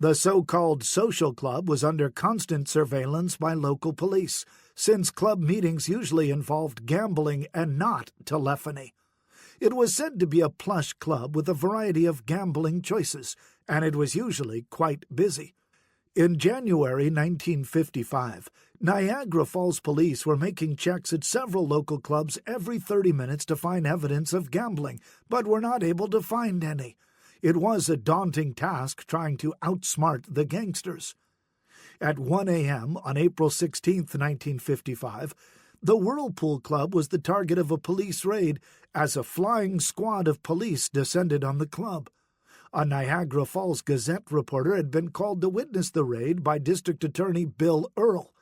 The so-called social club was under constant surveillance by local police, since club meetings usually involved gambling and not telephony. It was said to be a plush club with a variety of gambling choices, and it was usually quite busy. In January 1955, Niagara Falls police were making checks at several local clubs every 30 minutes to find evidence of gambling, but were not able to find any. It was a daunting task trying to outsmart the gangsters. At 1 a.m. on April 16, 1955, the Whirlpool Club was the target of a police raid as a flying squad of police descended on the club. A Niagara Falls Gazette reporter had been called to witness the raid by District Attorney Bill Earle.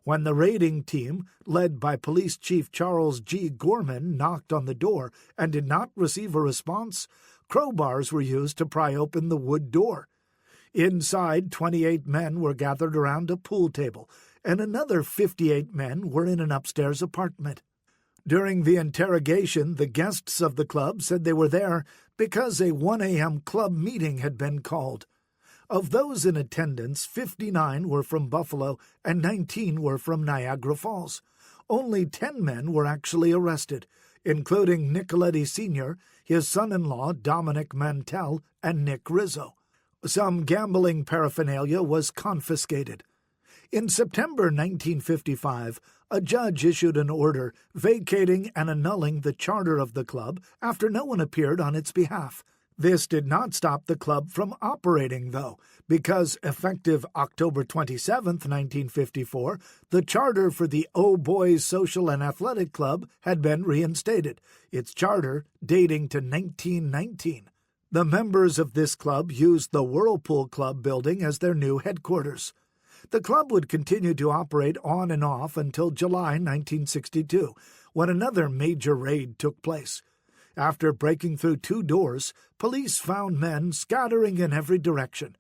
When the raiding team, led by Police Chief Charles G. Gorman, knocked on the door and did not receive a response, crowbars were used to pry open the wood door. Inside, 28 men were gathered around a pool table, and another 58 men were in an upstairs apartment. During the interrogation, the guests of the club said they were there because a 1 a.m. club meeting had been called. Of those in attendance, 59 were from Buffalo and 19 were from Niagara Falls. Only 10 men were actually arrested, including Nicoletti Sr., his son-in-law Dominic Mantell, and Nick Rizzo. Some gambling paraphernalia was confiscated. In September 1955, a judge issued an order vacating and annulling the charter of the club after no one appeared on its behalf. This did not stop the club from operating, though, because effective October 27, 1954, the charter for the Oh Boys Social and Athletic Club had been reinstated, its charter dating to 1919. The members of this club used the Whirlpool Club building as their new headquarters. The club would continue to operate on and off until July 1962, when another major raid took place. After breaking through 2 doors, police found men scattering in every direction.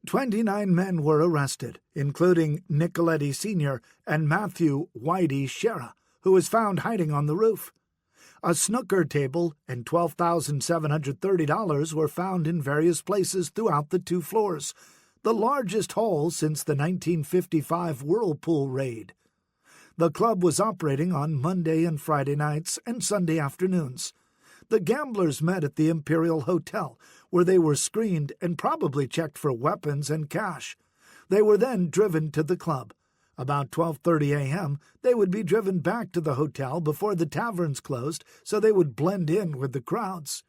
29 men were arrested, including Nicoletti Sr. and Matthew Whitey Shera, who was found hiding on the roof. A snooker table and $12,730 were found in various places throughout the 2 floors, the largest haul since the 1955 Whirlpool raid. The club was operating on Monday and Friday nights and Sunday afternoons. The gamblers met at the Imperial Hotel, where they were screened and probably checked for weapons and cash. They were then driven to the club. About 12:30 a.m., they would be driven back to the hotel before the taverns closed so they would blend in with the crowds.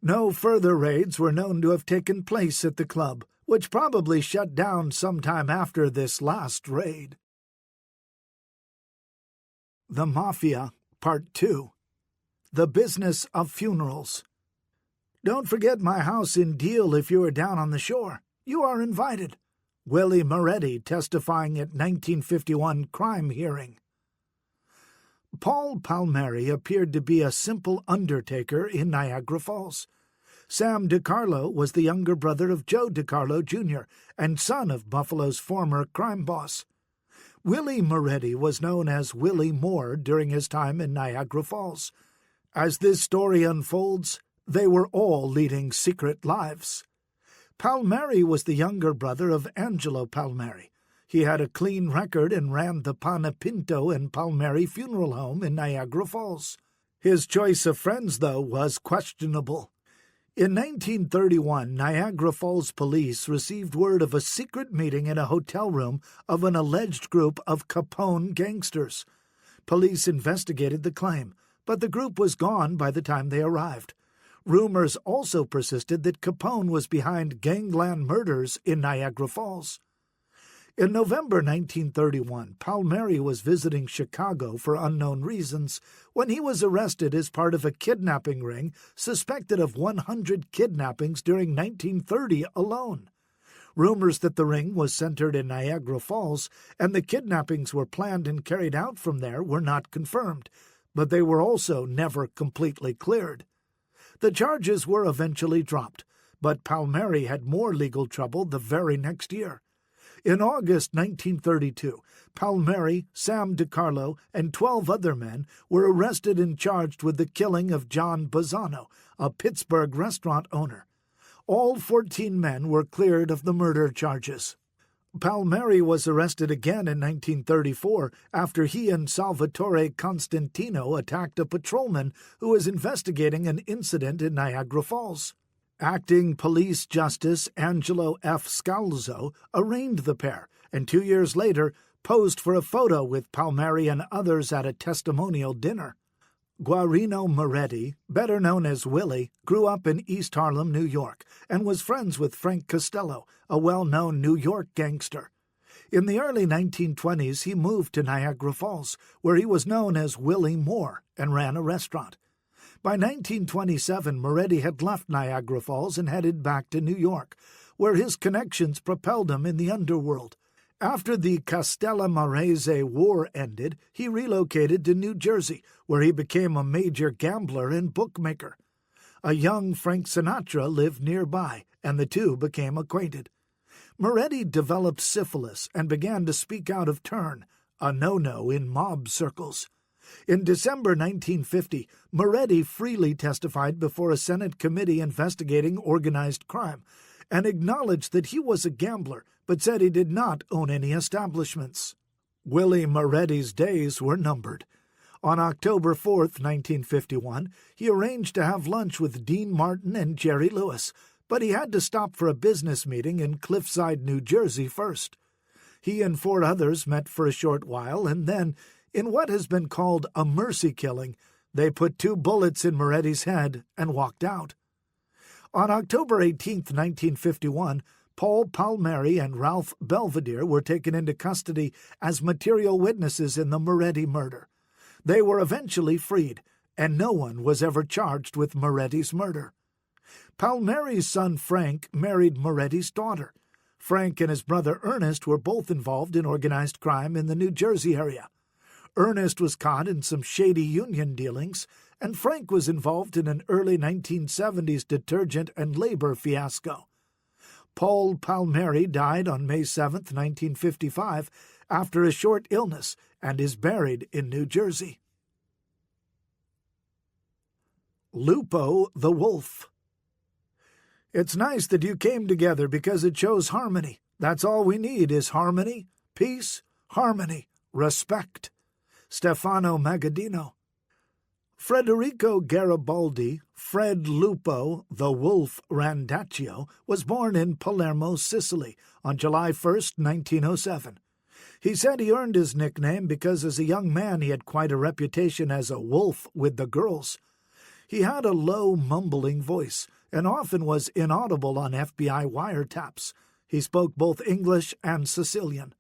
No further raids were known to have taken place at the club, which probably shut down sometime after this last raid. The Mafia, Part 2. The Business of Funerals. Don't forget my house in Deal if you are down on the shore. You are invited. Willie Moretti testifying at 1951 crime hearing. Paul Palmieri appeared to be a simple undertaker in Niagara Falls. Sam DiCarlo was the younger brother of Joe DiCarlo Jr. and son of Buffalo's former crime boss. Willie Moretti was known as Willie Moore during his time in Niagara Falls. As this story unfolds, they were all leading secret lives. Palmieri was the younger brother of Angelo Palmieri. He had a clean record and ran the Panepinto and Palmieri Funeral Home in Niagara Falls. His choice of friends, though, was questionable. In 1931, Niagara Falls police received word of a secret meeting in a hotel room of an alleged group of Capone gangsters. Police investigated the claim, but the group was gone by the time they arrived. Rumors also persisted that Capone was behind gangland murders in Niagara Falls. In November 1931, Palmieri was visiting Chicago for unknown reasons when he was arrested as part of a kidnapping ring suspected of 100 kidnappings during 1930 alone. Rumors that the ring was centered in Niagara Falls and the kidnappings were planned and carried out from there were not confirmed, but they were also never completely cleared. The charges were eventually dropped, but Palmieri had more legal trouble the very next year. In August 1932, Palmieri, Sam DiCarlo, and 12 other men were arrested and charged with the killing of John Bazzano, a Pittsburgh restaurant owner. All 14 men were cleared of the murder charges. Palmieri was arrested again in 1934 after he and Salvatore Constantino attacked a patrolman who was investigating an incident in Niagara Falls. Acting Police Justice Angelo F. Scalzo arraigned the pair, and 2 years later posed for a photo with Palmieri and others at a testimonial dinner. Guarino Moretti, better known as Willie, grew up in East Harlem, New York, and was friends with Frank Costello, a well-known New York gangster. In the early 1920s, he moved to Niagara Falls, where he was known as Willie Moore, and ran a restaurant. By 1927, Moretti had left Niagara Falls and headed back to New York, where his connections propelled him in the underworld. After the Castellamarese War ended, he relocated to New Jersey, where he became a major gambler and bookmaker. A young Frank Sinatra lived nearby, and the two became acquainted. Moretti developed syphilis and began to speak out of turn, a no-no in mob circles. In December 1950, Moretti freely testified before a Senate committee investigating organized crime and acknowledged that he was a gambler, but said he did not own any establishments. Willie Moretti's days were numbered. On October 4, 1951, he arranged to have lunch with Dean Martin and Jerry Lewis, but he had to stop for a business meeting in Cliffside, New Jersey first. He and 4 others met for a short while, and then, in what has been called a mercy killing, they put 2 bullets in Moretti's head and walked out. On October 18, 1951, Paul Palmieri and Ralph Belvedere were taken into custody as material witnesses in the Moretti murder. They were eventually freed, and no one was ever charged with Moretti's murder. Palmieri's son Frank married Moretti's daughter. Frank and his brother Ernest were both involved in organized crime in the New Jersey area. Ernest was caught in some shady union dealings, and Frank was involved in an early 1970s detergent and labor fiasco. Paul Palmieri died on May 7, 1955, after a short illness, and is buried in New Jersey. Lupo the Wolf. It's nice that you came together because it shows harmony. That's all we need is harmony, peace, harmony, respect. Stefano Magaddino. Federico Garibaldi, Fred Lupo, the Wolf Randaccio, was born in Palermo, Sicily, on July 1, 1907. He said he earned his nickname because as a young man he had quite a reputation as a wolf with the girls. He had a low, mumbling voice and often was inaudible on FBI wiretaps. He spoke both English and Sicilian.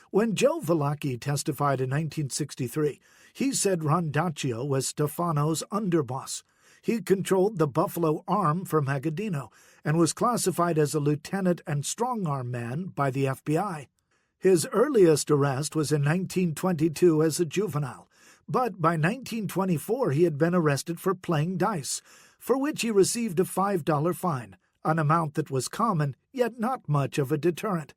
When Joe Velacchi testified in 1963, he said Randaccio was Stefano's underboss. He controlled the Buffalo arm for Magaddino and was classified as a lieutenant and strong-arm man by the FBI. His earliest arrest was in 1922 as a juvenile, but by 1924 he had been arrested for playing dice, for which he received a $5 fine, an amount that was common, yet not much of a deterrent.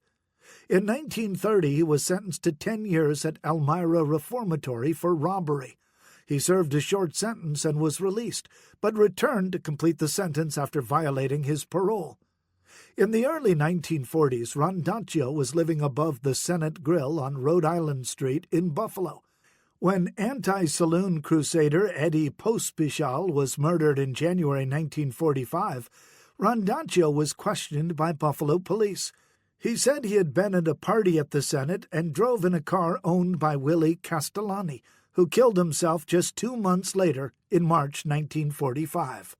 In 1930 he was sentenced to 10 years at Elmira Reformatory for robbery. He served a short sentence and was released, but returned to complete the sentence after violating his parole. In the early 1940s, Randaccio was living above the Senate Grill on Rhode Island Street in Buffalo. When anti-saloon crusader Eddie Pospischal was murdered in January 1945, Randaccio was questioned by Buffalo police. He said he had been at a party at the Senate and drove in a car owned by Willie Castellani, who killed himself just 2 months later in March 1945.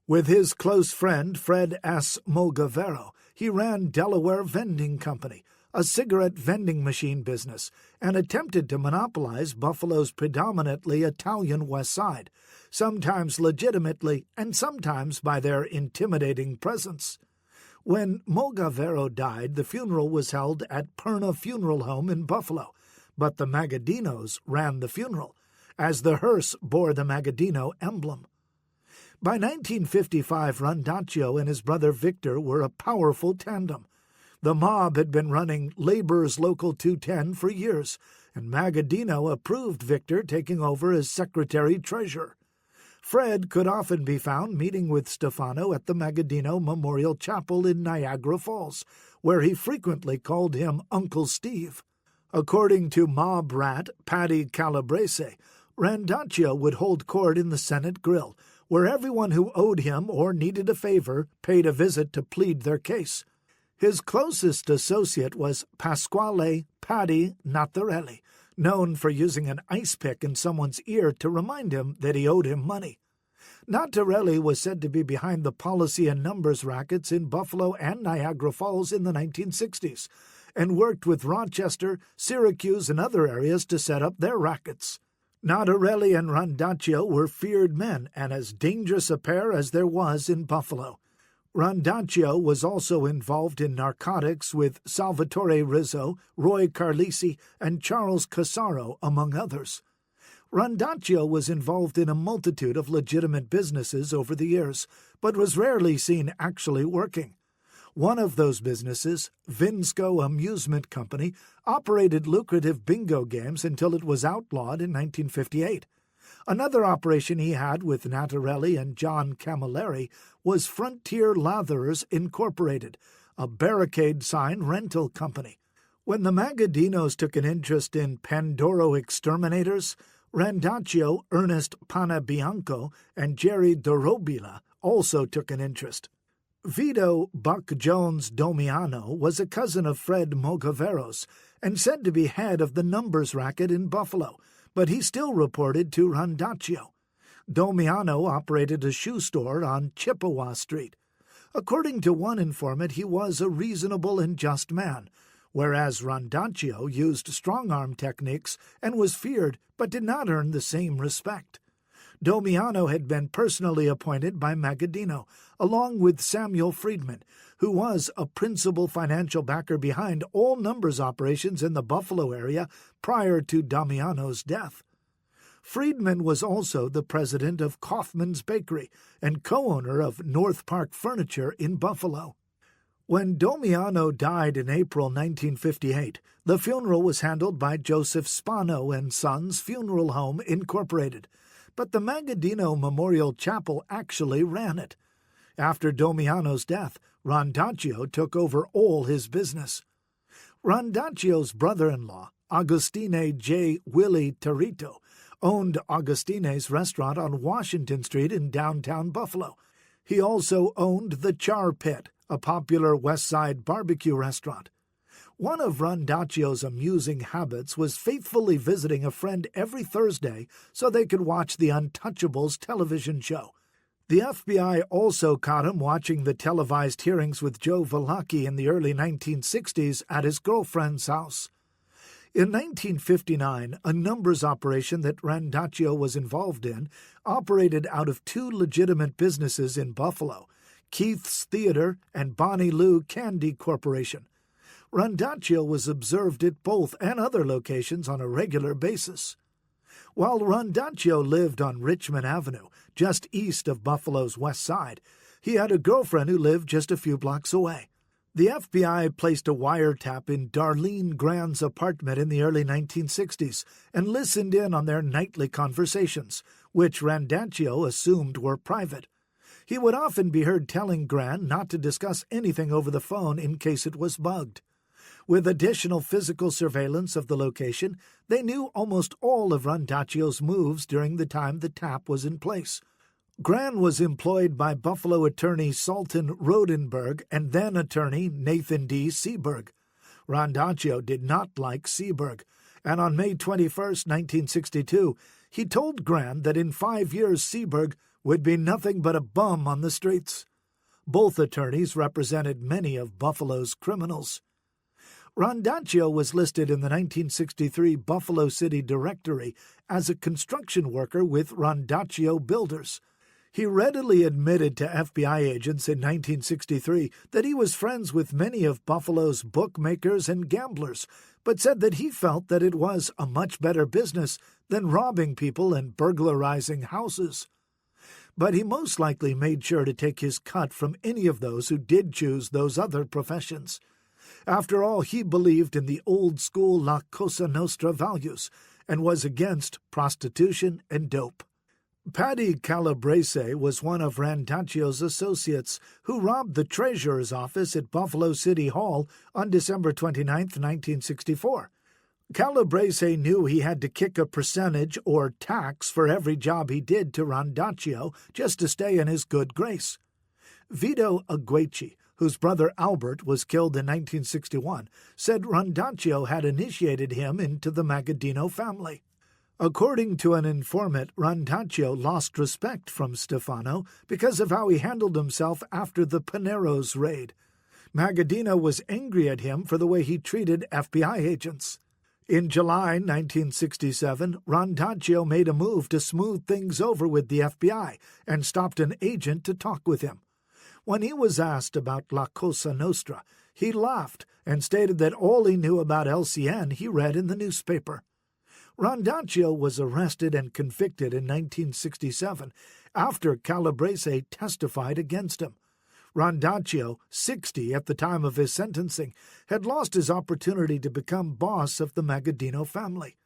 With his close friend Fred S. Mogavero, he ran Delaware Vending Company, a cigarette vending machine business, and attempted to monopolize Buffalo's predominantly Italian West Side, sometimes legitimately and sometimes by their intimidating presence. When Mogavero died, the funeral was held at Perna Funeral Home in Buffalo, but the Magaddinos ran the funeral, as the hearse bore the Magaddino emblem. By 1955, Randaccio and his brother Victor were a powerful tandem. The mob had been running Labor's Local 210 for years, and Magaddino approved Victor taking over as secretary-treasurer. Fred could often be found meeting with Stefano at the Magaddino Memorial Chapel in Niagara Falls, where he frequently called him Uncle Steve. According to mob rat Patty Calabrese, Randaccio would hold court in the Senate Grill, where everyone who owed him or needed a favor paid a visit to plead their case. His closest associate was Pasquale Paddy Natharelli, known for using an ice pick in someone's ear to remind him that he owed him money. Natharelli was said to be behind the policy and numbers rackets in Buffalo and Niagara Falls in the 1960s, and worked with Rochester, Syracuse, and other areas to set up their rackets. Natharelli and Randaccio were feared men and as dangerous a pair as there was in Buffalo. Rondaccio was also involved in narcotics with Salvatore Rizzo, Roy Carlisi, and Charles Casaro, among others. Rondaccio was involved in a multitude of legitimate businesses over the years, but was rarely seen actually working. One of those businesses, Vinsco Amusement Company, operated lucrative bingo games until it was outlawed in 1958. Another operation he had with Natarelli and John Camilleri was Frontier Latherers Incorporated, a barricade sign rental company. When the Magaddinos took an interest in Pandoro Exterminators, Rondaccio, Ernest Panabianco, and Jerry Dorobila also took an interest. Vito Buck Jones Domiano was a cousin of Fred Mogaveros and said to be head of the numbers racket in Buffalo, but he still reported to Rondaccio. Domiano operated a shoe store on Chippewa Street. According to one informant, he was a reasonable and just man, whereas Rondaccio used strong-arm techniques and was feared but did not earn the same respect. Domiano had been personally appointed by Magaddino, along with Samuel Friedman, who was a principal financial backer behind all numbers operations in the Buffalo area prior to Damiano's death. Friedman was also the president of Kaufman's Bakery and co-owner of North Park Furniture in Buffalo. When Domiano died in April 1958, the funeral was handled by Joseph Spano and Sons Funeral Home, Incorporated, but the Magaddino Memorial Chapel actually ran it. After Domiano's death, Rondaccio took over all his business. Rondaccio's brother-in-law, Agostine J. Willie Tarito, owned Augustine's restaurant on Washington Street in downtown Buffalo. He also owned the Char Pit, a popular West Side barbecue restaurant. One of Rondaccio's amusing habits was faithfully visiting a friend every Thursday so they could watch the Untouchables television show. The FBI also caught him watching the televised hearings with Joe Valaki in the early 1960s at his girlfriend's house. In 1959, a numbers operation that Rondaccio was involved in operated out of two legitimate businesses in Buffalo, Keith's Theater and Bonnie Lou Candy Corporation. Rondaccio was observed at both and other locations on a regular basis. While Rondaccio lived on Richmond Avenue, just east of Buffalo's west side, he had a girlfriend who lived just a few blocks away. The FBI placed a wiretap in Darlene Grand's apartment in the early 1960s and listened in on their nightly conversations, which Rondaccio assumed were private. He would often be heard telling Grand not to discuss anything over the phone in case it was bugged. With additional physical surveillance of the location, they knew almost all of Rondaccio's moves during the time the tap was in place. Gran was employed by Buffalo attorney Sultan Rodenberg and then attorney Nathan D. Seberg. Rondaccio did not like Seberg, and on May 21, 1962, he told Gran that in 5 years Seberg would be nothing but a bum on the streets. Both attorneys represented many of Buffalo's criminals. Rondaccio was listed in the 1963 Buffalo City Directory as a construction worker with Rondaccio Builders. He readily admitted to FBI agents in 1963 that he was friends with many of Buffalo's bookmakers and gamblers, but said that he felt that it was a much better business than robbing people and burglarizing houses. But he most likely made sure to take his cut from any of those who did choose those other professions. After all, he believed in the old-school La Cosa Nostra values and was against prostitution and dope. Paddy Calabrese was one of Rondaccio's associates who robbed the treasurer's office at Buffalo City Hall on December 29, 1964. Calabrese knew he had to kick a percentage or tax for every job he did to Rondaccio just to stay in his good grace. Vito Aguechi, whose brother Albert was killed in 1961, said Rondaccio had initiated him into the Magaddino family. According to an informant, Rondaccio lost respect from Stefano because of how he handled himself after the Paneros raid. Magaddino was angry at him for the way he treated FBI agents. In July 1967, Rondaccio made a move to smooth things over with the FBI and stopped an agent to talk with him. When he was asked about La Cosa Nostra, he laughed and stated that all he knew about LCN he read in the newspaper. Randaccio was arrested and convicted in 1967 after Calabrese testified against him. Randaccio, 60 at the time of his sentencing, had lost his opportunity to become boss of the Magaddino family.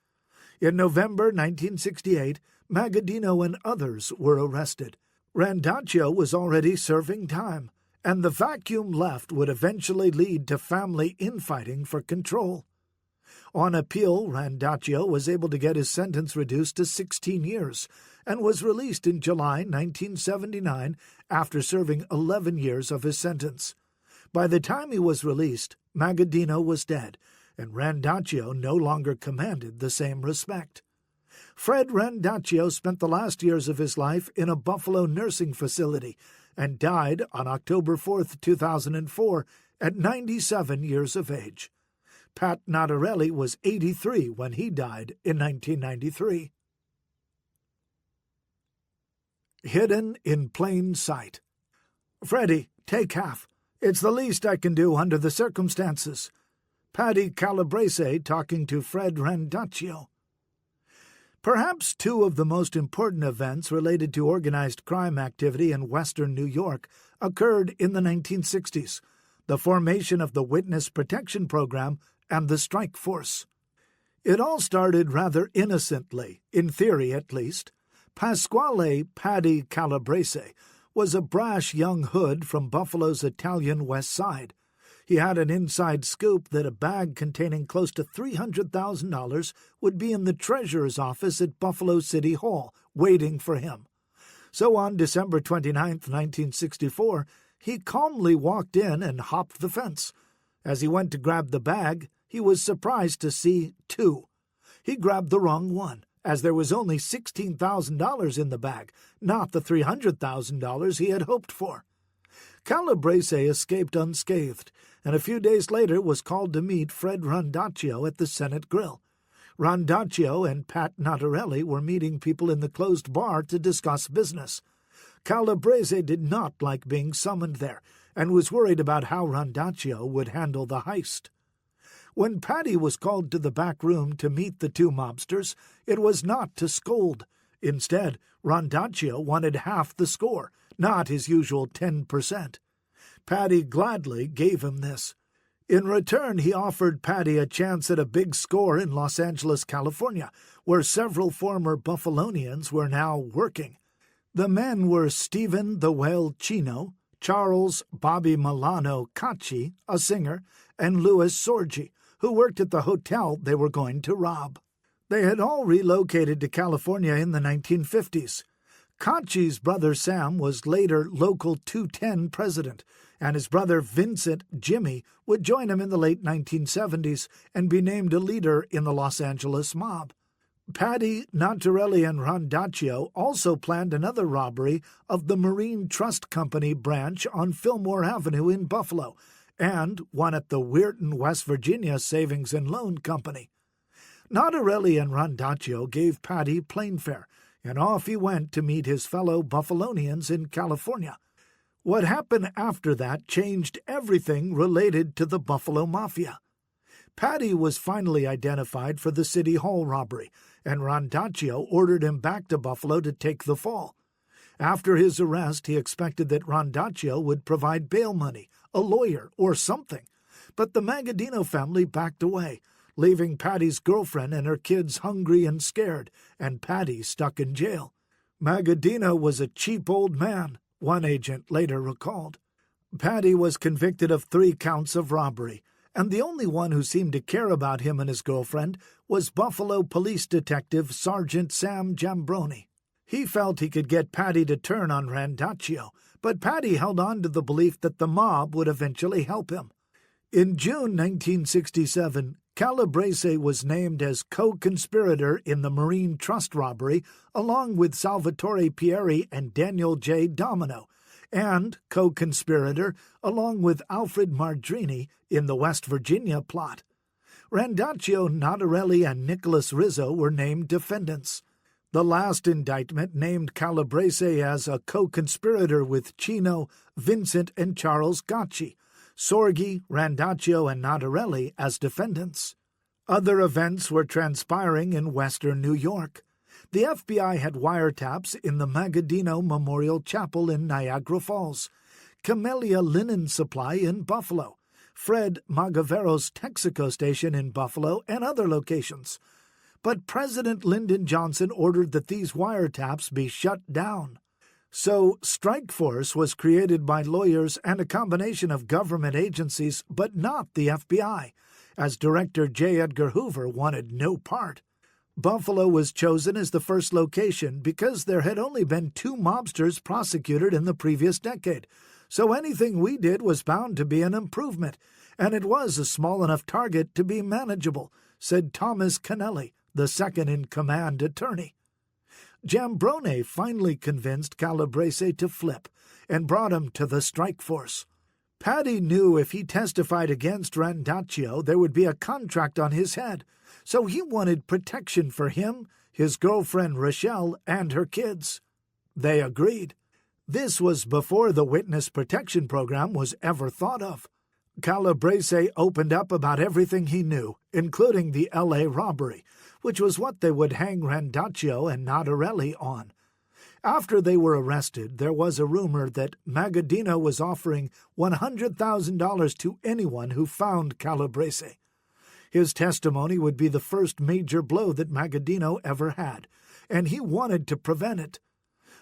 In November 1968, Magaddino and others were arrested. Randaccio was already serving time, and the vacuum left would eventually lead to family infighting for control. On appeal, Randaccio was able to get his sentence reduced to 16 years and was released in July 1979 after serving 11 years of his sentence. By the time he was released, Magaddino was dead, and Randaccio no longer commanded the same respect. Fred Randaccio spent the last years of his life in a Buffalo nursing facility and died on October 4, 2004, at 97 years of age. Pat Nadarelli was 83 when he died in 1993. Hidden in plain sight. Freddie, take half. It's the least I can do under the circumstances. Paddy Calabrese talking to Fred Randaccio. Perhaps two of the most important events related to organized crime activity in western New York occurred in the 1960s, the formation of the Witness Protection Program and the Strike Force. It all started rather innocently, in theory at least. Pasquale Paddy Calabrese was a brash young hood from Buffalo's Italian West Side. He had an inside scoop that a bag containing close to $300,000 would be in the treasurer's office at Buffalo City Hall, waiting for him. So on December 29, 1964, he calmly walked in and hopped the fence. As he went to grab the bag, he was surprised to see two. He grabbed the wrong one, as there was only $16,000 in the bag, not the $300,000 he had hoped for. Calabrese escaped unscathed, and a few days later was called to meet Fred Randaccio at the Senate Grill. Randaccio and Pat Nadarelli were meeting people in the closed bar to discuss business. Calabrese did not like being summoned there, and was worried about how Randaccio would handle the heist. When Paddy was called to the back room to meet the two mobsters, it was not to scold. Instead, Randaccio wanted half the score, not his usual 10%. Paddy gladly gave him this. In return, he offered Paddy a chance at a big score in Los Angeles, California, where several former Buffalonians were now working. The men were Stephen the Whale Chino, Charles Bobby Milano Cacci, a singer, and Louis Sorgi, who worked at the hotel they were going to rob. They had all relocated to California in the 1950s. Cacci's brother Sam was later Local 210 president, and his brother Vincent Jimmy would join him in the late 1970s and be named a leader in the Los Angeles mob. Paddy, Nadarelli, and Randaccio also planned another robbery of the Marine Trust Company branch on Fillmore Avenue in Buffalo, and one at the Weirton, West Virginia Savings and Loan Company. Nadarelli and Randaccio gave Paddy plane fare, and off he went to meet his fellow Buffalonians in California. What happened after that changed everything related to the Buffalo Mafia. Paddy was finally identified for the City Hall robbery, and Randaccio ordered him back to Buffalo to take the fall. After his arrest, he expected that Randaccio would provide bail money, a lawyer, or something, but the Magaddino family backed away, leaving Paddy's girlfriend and her kids hungry and scared, and Paddy stuck in jail. Magaddino was a cheap old man, one agent later recalled. Paddy was convicted of 3 counts of robbery, and the only one who seemed to care about him and his girlfriend was Buffalo Police Detective Sergeant Sam Jambroni. He felt he could get Paddy to turn on Randaccio, but Paddy held on to the belief that the mob would eventually help him. In June 1967, Calabrese was named as co-conspirator in the Marine Trust robbery along with Salvatore Pieri and Daniel J. Domino, and co-conspirator along with Alfred Mardrini in the West Virginia plot. Randaccio, Nadarelli, and Nicholas Rizzo were named defendants. The last indictment named Calabrese as a co-conspirator with Chino, Vincent, and Charles Gacci, Sorgi, Randaccio, and Notarelli as defendants. Other events were transpiring in western New York. The FBI had wiretaps in the Magaddino Memorial Chapel in Niagara Falls, Camellia Linen Supply in Buffalo, Fred Magavero's Texaco station in Buffalo, and other locations. But President Lyndon Johnson ordered that these wiretaps be shut down. So Strike Force was created by lawyers and a combination of government agencies, but not the FBI, as Director J. Edgar Hoover wanted no part. Buffalo was chosen as the first location because there had only been 2 mobsters prosecuted in the previous decade, so anything we did was bound to be an improvement, and it was a small enough target to be manageable, said Thomas Kennelly, the second-in-command attorney. Jambrone finally convinced Calabrese to flip and brought him to the strike force. Paddy knew if he testified against Randaccio, there would be a contract on his head, so he wanted protection for him, his girlfriend Rochelle, and her kids. They agreed. This was before the Witness Protection Program was ever thought of. Calabrese opened up about everything he knew, including the L.A. robbery, which was what they would hang Randaccio and Notarelli on. After they were arrested, there was a rumor that Magaddino was offering $100,000 to anyone who found Calabrese. His testimony would be the first major blow that Magaddino ever had, and he wanted to prevent it.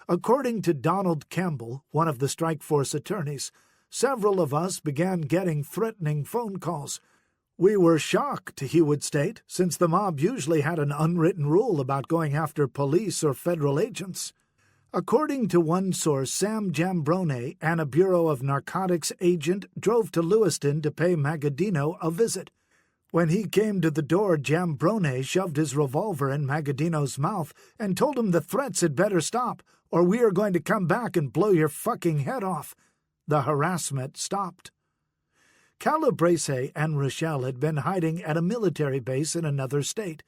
According to Donald Campbell, one of the strike force attorneys, several of us began getting threatening phone calls. We were shocked, he would state, since the mob usually had an unwritten rule about going after police or federal agents. According to one source, Sam Jambrone and a Bureau of Narcotics agent drove to Lewiston to pay Magaddino a visit. When he came to the door, Jambrone shoved his revolver in Magaddino's mouth and told him the threats had better stop, or we are going to come back and blow your fucking head off. The harassment stopped. Calabrese and Rochelle had been hiding at a military base in another state.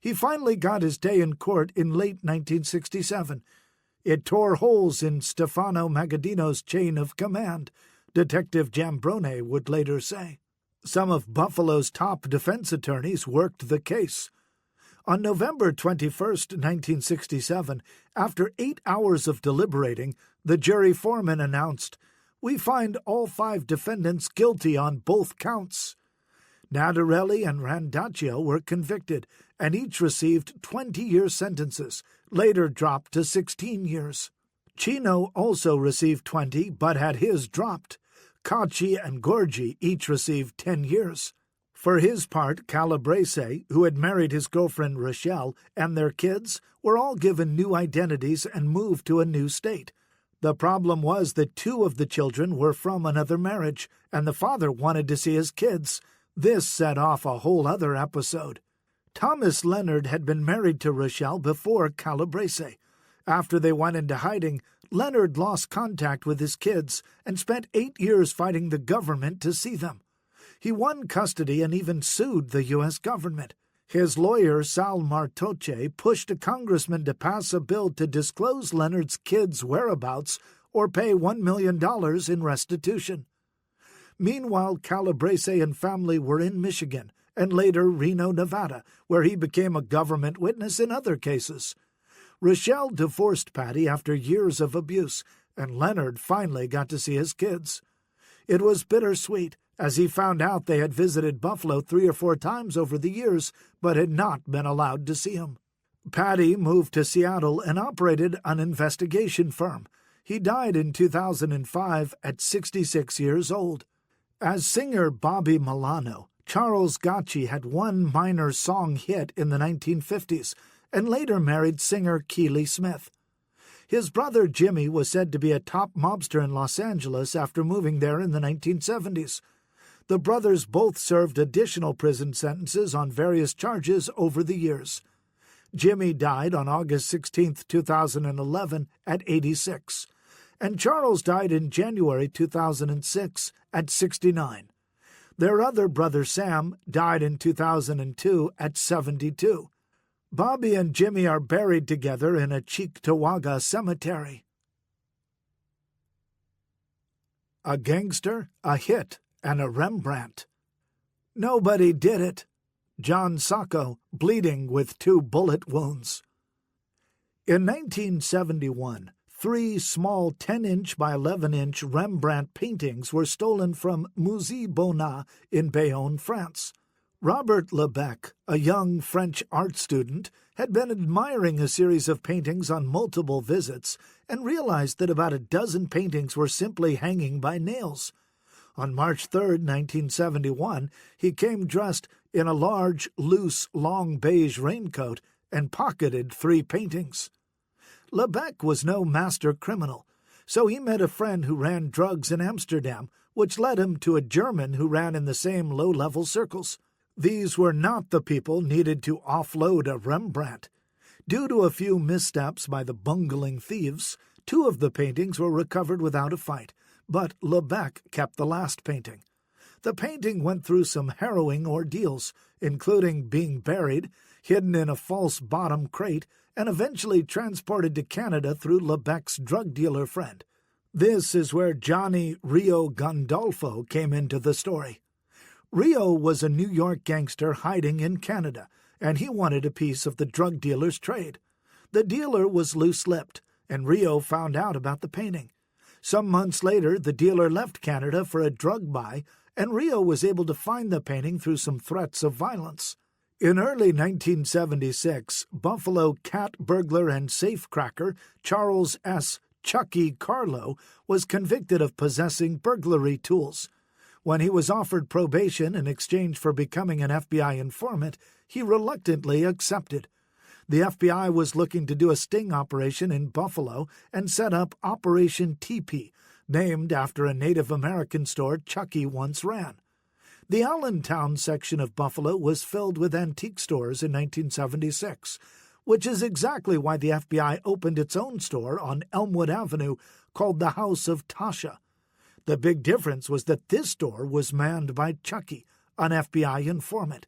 He finally got his day in court in late 1967. It tore holes in Stefano Magaddino's chain of command, Detective Jambrone would later say. Some of Buffalo's top defense attorneys worked the case. On November 21, 1967, after 8 hours of deliberating, the jury foreman announced, "We find all 5 defendants guilty on both counts." Notarelli and Randaccio were convicted, and each received 20-year sentences, later dropped to 16 years. Chino also received 20, but had his dropped. Cacci and Gorgi each received 10 years. For his part, Calabrese, who had married his girlfriend Rochelle, and their kids were all given new identities and moved to a new state. The problem was that 2 of the children were from another marriage, and the father wanted to see his kids. This set off a whole other episode. Thomas Leonard had been married to Rochelle before Calabrese. After they went into hiding, Leonard lost contact with his kids and spent 8 years fighting the government to see them. He won custody and even sued the U.S. government. His lawyer, Sal Martoche, pushed a congressman to pass a bill to disclose Leonard's kids' whereabouts or pay $1 million in restitution. Meanwhile, Calabrese and family were in Michigan and later Reno, Nevada, where he became a government witness in other cases. Rochelle divorced Patty after years of abuse, and Leonard finally got to see his kids. It was bittersweet, as he found out they had visited Buffalo 3 or 4 times over the years, but had not been allowed to see him. Patty moved to Seattle and operated an investigation firm. He died in 2005 at 66 years old. As singer Bobby Milano, Charles Gacci had one minor song hit in the 1950s, and later married singer Keely Smith. His brother Jimmy was said to be a top mobster in Los Angeles after moving there in the 1970s. The brothers both served additional prison sentences on various charges over the years. Jimmy died on August 16, 2011, at 86, and Charles died in January 2006 at 69. Their other brother Sam died in 2002 at 72. Bobby and Jimmy are buried together in a Cheektowaga cemetery. A gangster, a hit, and a Rembrandt. Nobody did it. John Sacco, bleeding with 2 bullet wounds. In 1971, 3 small 10-inch by 11-inch Rembrandt paintings were stolen from Musée Bonnat in Bayonne, France. Robert Lebec, a young French art student, had been admiring a series of paintings on multiple visits and realized that about a dozen paintings were simply hanging by nails. On March 3, 1971, he came dressed in a large, loose, long beige raincoat and pocketed 3 paintings. Lebec was no master criminal, so he met a friend who ran drugs in Amsterdam, which led him to a German who ran in the same low-level circles. These were not the people needed to offload a Rembrandt. Due to a few missteps by the bungling thieves, 2 of the paintings were recovered without a fight, but Lebec kept the last painting. The painting went through some harrowing ordeals, including being buried, hidden in a false bottom crate, and eventually transported to Canada through Lebec's drug dealer friend. This is where Johnny Rio Gandolfo came into the story. Rio was a New York gangster hiding in Canada, and he wanted a piece of the drug dealer's trade. The dealer was loose-lipped, and Rio found out about the painting. Some months later, the dealer left Canada for a drug buy, and Rio was able to find the painting through some threats of violence. In early 1976, Buffalo cat burglar and safecracker Charles S. Chucky Carlo was convicted of possessing burglary tools. When he was offered probation in exchange for becoming an FBI informant, he reluctantly accepted. The FBI was looking to do a sting operation in Buffalo and set up Operation Teepee, named after a Native American store Chucky once ran. The Allentown section of Buffalo was filled with antique stores in 1976, which is exactly why the FBI opened its own store on Elmwood Avenue called the House of Tasha. The big difference was that this store was manned by Chucky, an FBI informant.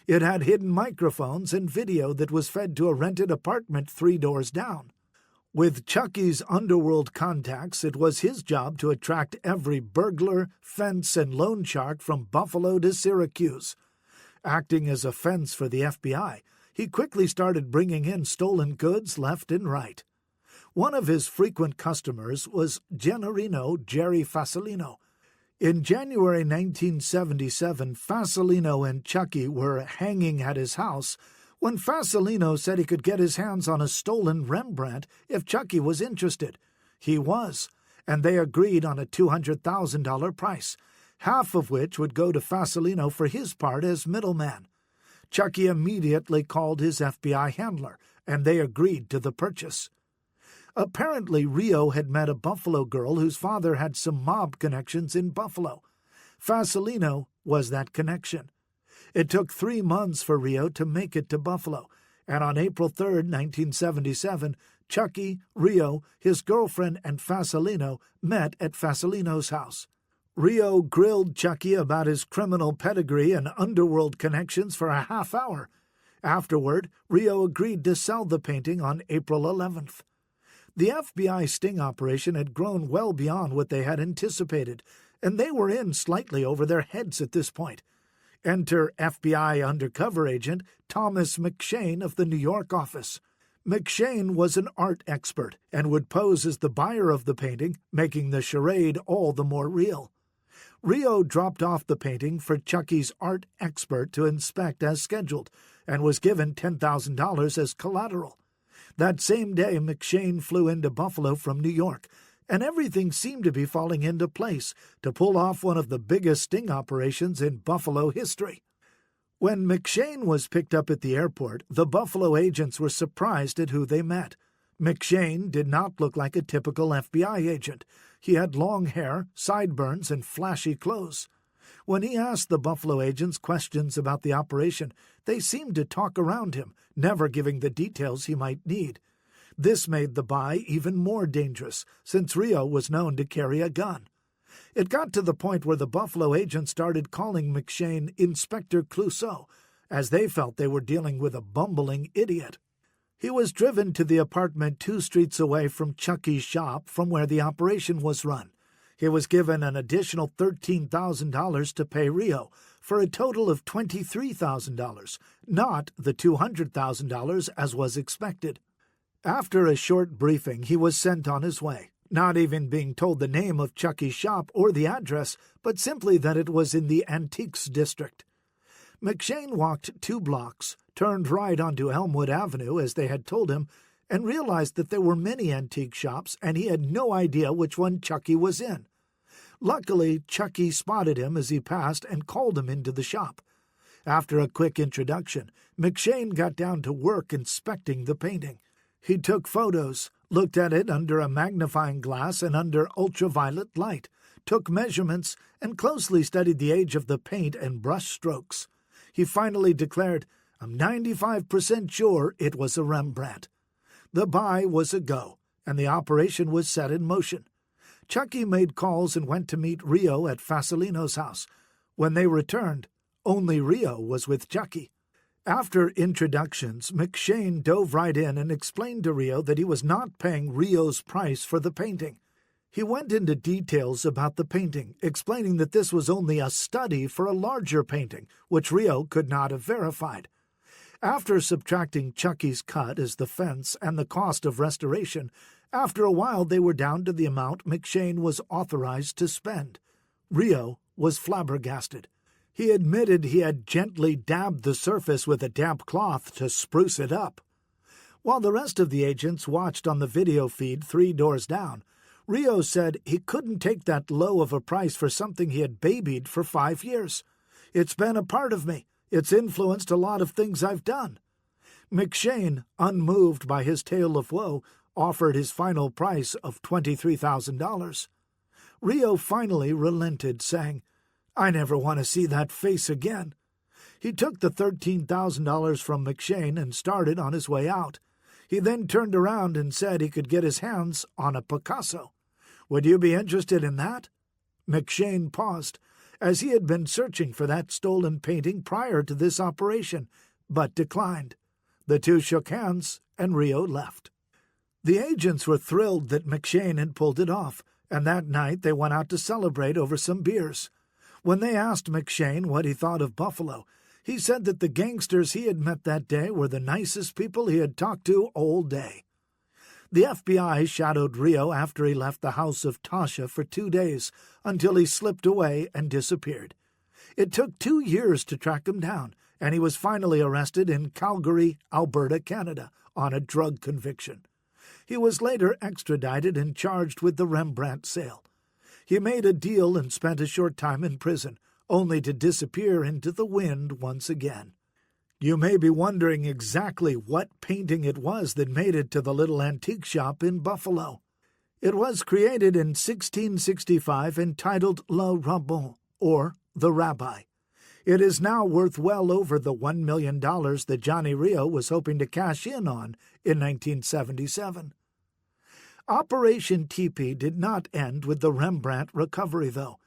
It had hidden microphones and video that was fed to a rented apartment 3 doors down. With Chucky's underworld contacts, it was his job to attract every burglar, fence, and loan shark from Buffalo to Syracuse. Acting as a fence for the FBI, he quickly started bringing in stolen goods left and right. One of his frequent customers was Gennarino Jerry Fasolino. In January 1977, Fasolino and Chucky were hanging at his house when Fasolino said he could get his hands on a stolen Rembrandt if Chucky was interested. He was, and they agreed on a $200,000 price, half of which would go to Fasolino for his part as middleman. Chucky immediately called his FBI handler, and they agreed to the purchase. Apparently, Rio had met a Buffalo girl whose father had some mob connections in Buffalo. Fasolino was that connection. It took 3 months for Rio to make it to Buffalo, and on April 3, 1977, Chucky, Rio, his girlfriend, and Fasolino met at Fasolino's house. Rio grilled Chucky about his criminal pedigree and underworld connections for a half hour. Afterward, Rio agreed to sell the painting on April 11th. The FBI sting operation had grown well beyond what they had anticipated, and they were in slightly over their heads at this point. Enter FBI undercover agent Thomas McShane of the New York office. McShane was an art expert and would pose as the buyer of the painting, making the charade all the more real. Rio dropped off the painting for Chucky's art expert to inspect as scheduled and was given $10,000 as collateral. That same day, McShane flew into Buffalo from New York, and everything seemed to be falling into place to pull off one of the biggest sting operations in Buffalo history. When McShane was picked up at the airport, the Buffalo agents were surprised at who they met. McShane did not look like a typical FBI agent. He had long hair, sideburns, and flashy clothes. When he asked the Buffalo agents questions about the operation, they seemed to talk around him, never giving the details he might need. This made the buy even more dangerous, since Rio was known to carry a gun. It got to the point where the Buffalo agents started calling McShane Inspector Clouseau, as they felt they were dealing with a bumbling idiot. He was driven to the apartment 2 streets away from Chucky's shop from where the operation was run. He was given an additional $13,000 to pay Rizzo, for a total of $23,000, not the $200,000 as was expected. After a short briefing, he was sent on his way, not even being told the name of Chucky's shop or the address, but simply that it was in the Antiques District. McShane walked 2 blocks, turned right onto Elmwood Avenue as they had told him, and realized that there were many antique shops and he had no idea which one Chucky was in. Luckily, Chucky spotted him as he passed and called him into the shop. After a quick introduction, McShane got down to work inspecting the painting. He took photos, looked at it under a magnifying glass and under ultraviolet light, took measurements, and closely studied the age of the paint and brush strokes. He finally declared, "I'm 95% sure it was a Rembrandt." The buy was a go, and the operation was set in motion. Chucky made calls and went to meet Rizzo at Fasolino's house. When they returned, only Rizzo was with Chucky. After introductions, McShane dove right in and explained to Rizzo that he was not paying Rizzo's price for the painting. He went into details about the painting, explaining that this was only a study for a larger painting, which Rizzo could not have verified. After subtracting Chucky's cut as the fence and the cost of restoration, after a while they were down to the amount McShane was authorized to spend. Rizzo was flabbergasted. He admitted he had gently dabbed the surface with a damp cloth to spruce it up. While the rest of the agents watched on the video feed 3 doors down, Rizzo said he couldn't take that low of a price for something he had babied for 5 years. "It's been a part of me. It's influenced a lot of things I've done." McShane, unmoved by his tale of woe, offered his final price of $23,000. Rizzo finally relented, saying, "I never want to see that face again." He took the $13,000 from McShane and started on his way out. He then turned around and said he could get his hands on a Picasso. "Would you be interested in that?" McShane paused, as he had been searching for that stolen painting prior to this operation, but declined. The two shook hands, and Rizzo left. The agents were thrilled that McShane had pulled it off, and that night they went out to celebrate over some beers. When they asked McShane what he thought of Buffalo, he said that the gangsters he had met that day were the nicest people he had talked to all day. The FBI shadowed Rizzo after he left the house of Tasha for 2 days, until he slipped away and disappeared. It took 2 years to track him down, and he was finally arrested in Calgary, Alberta, Canada, on a drug conviction. He was later extradited and charged with the Rembrandt sale. He made a deal and spent a short time in prison, only to disappear into the wind once again. You may be wondering exactly what painting it was that made it to the little antique shop in Buffalo. It was created in 1665 entitled Le Rabbin, or The Rabbi. It is now worth well over the $1 million that Johnny Rizzo was hoping to cash in on in 1977. Operation Teepee did not end with the Rembrandt recovery, though.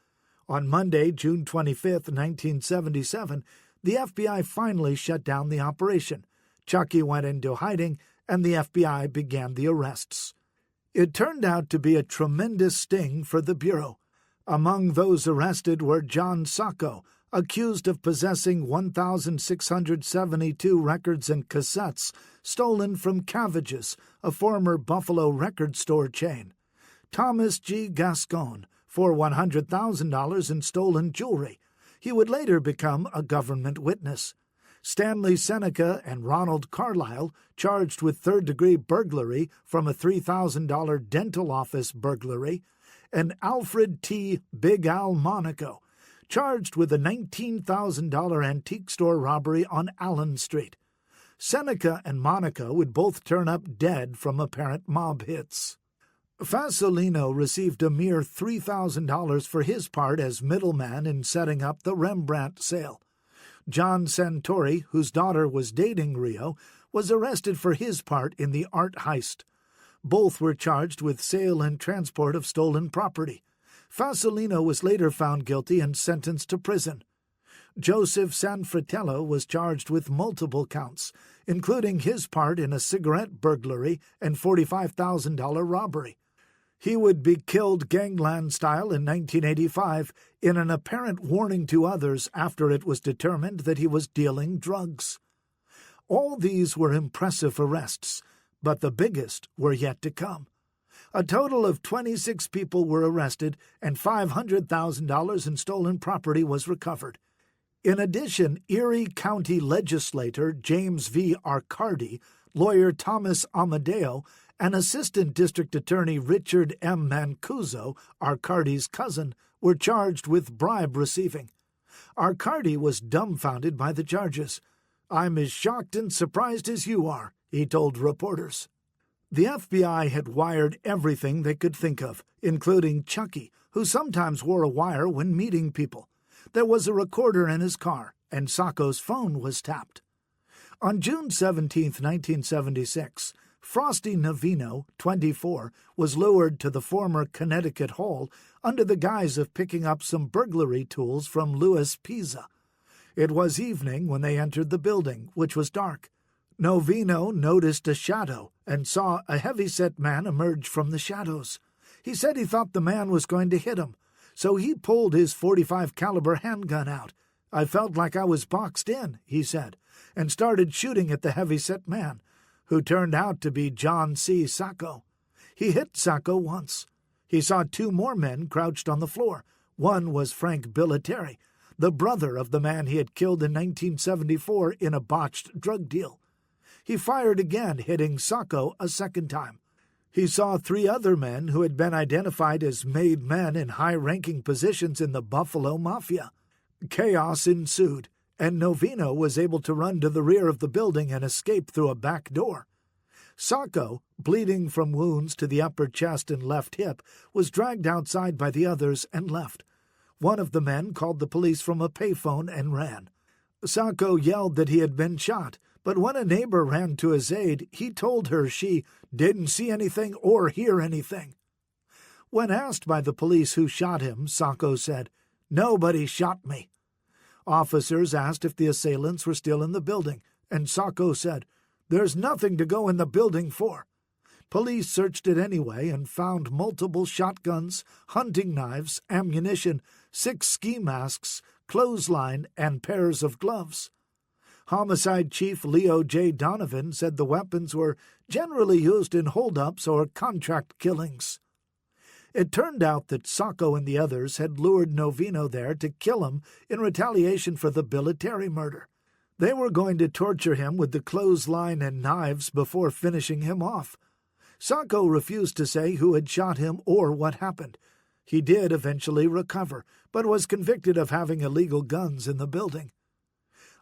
On Monday, June 25, 1977, the FBI finally shut down the operation. Chucky went into hiding, and the FBI began the arrests. It turned out to be a tremendous sting for the Bureau. Among those arrested were John Sacco, accused of possessing 1,672 records and cassettes stolen from Cavage's, a former Buffalo record store chain; Thomas G. Gascon, for $100,000 in stolen jewelry. He would later become a government witness; Stanley Seneca and Ronald Carlyle, charged with third-degree burglary from a $3,000 dental office burglary; and Alfred T. Big Al Monaco, charged with a $19,000 antique store robbery on Allen Street. Seneca and Monaco would both turn up dead from apparent mob hits. Fasolino received a mere $3,000 for his part as middleman in setting up the Rembrandt sale. John Santori, whose daughter was dating Rizzo, was arrested for his part in the art heist. Both were charged with sale and transport of stolen property. Fasolino was later found guilty and sentenced to prison. Joseph Sanfratello was charged with multiple counts, including his part in a cigarette burglary and $45,000 robbery. He would be killed gangland style in 1985 in an apparent warning to others after it was determined that he was dealing drugs. All these were impressive arrests, but the biggest were yet to come. A total of 26 people were arrested, and $500,000 in stolen property was recovered. In addition, Erie County legislator James V. Arcardi, lawyer Thomas Amadeo, and Assistant District Attorney Richard M. Mancuso, Arcardi's cousin, were charged with bribe receiving. Arcardi was dumbfounded by the charges. "I'm as shocked and surprised as you are," he told reporters. The FBI had wired everything they could think of, including Chucky, who sometimes wore a wire when meeting people. There was a recorder in his car, and Sacco's phone was tapped. On June 17, 1976, Frosty Novino, 24, was lured to the former Connecticut Hall under the guise of picking up some burglary tools from Louis Pisa. It was evening when they entered the building, which was dark. Novino noticed a shadow and saw a heavy-set man emerge from the shadows. He said he thought the man was going to hit him, so he pulled his .45 caliber handgun out. "I felt like I was boxed in," he said, and started shooting at the heavy-set man, who turned out to be John C. Sacco. He hit Sacco once. He saw two more men crouched on the floor. One was Frank Bilateri, the brother of the man he had killed in 1974 in a botched drug deal. He fired again, hitting Sacco a second time. He saw three other men who had been identified as made men in high-ranking positions in the Buffalo Mafia. Chaos ensued, and Novino was able to run to the rear of the building and escape through a back door. Sacco, bleeding from wounds to the upper chest and left hip, was dragged outside by the others and left. One of the men called the police from a payphone and ran. Sacco yelled that he had been shot, but when a neighbor ran to his aid, he told her she didn't see anything or hear anything. When asked by the police who shot him, Sacco said, "Nobody shot me." Officers asked if the assailants were still in the building, and Sacco said, "There's nothing to go in the building for." Police searched it anyway and found multiple shotguns, hunting knives, ammunition, 6 ski masks, clothesline, and pairs of gloves. Homicide Chief Leo J. Donovan said the weapons were generally used in holdups or contract killings. It turned out that Sacco and the others had lured Novino there to kill him in retaliation for the Bilateri murder. They were going to torture him with the clothesline and knives before finishing him off. Sacco refused to say who had shot him or what happened. He did eventually recover, but was convicted of having illegal guns in the building.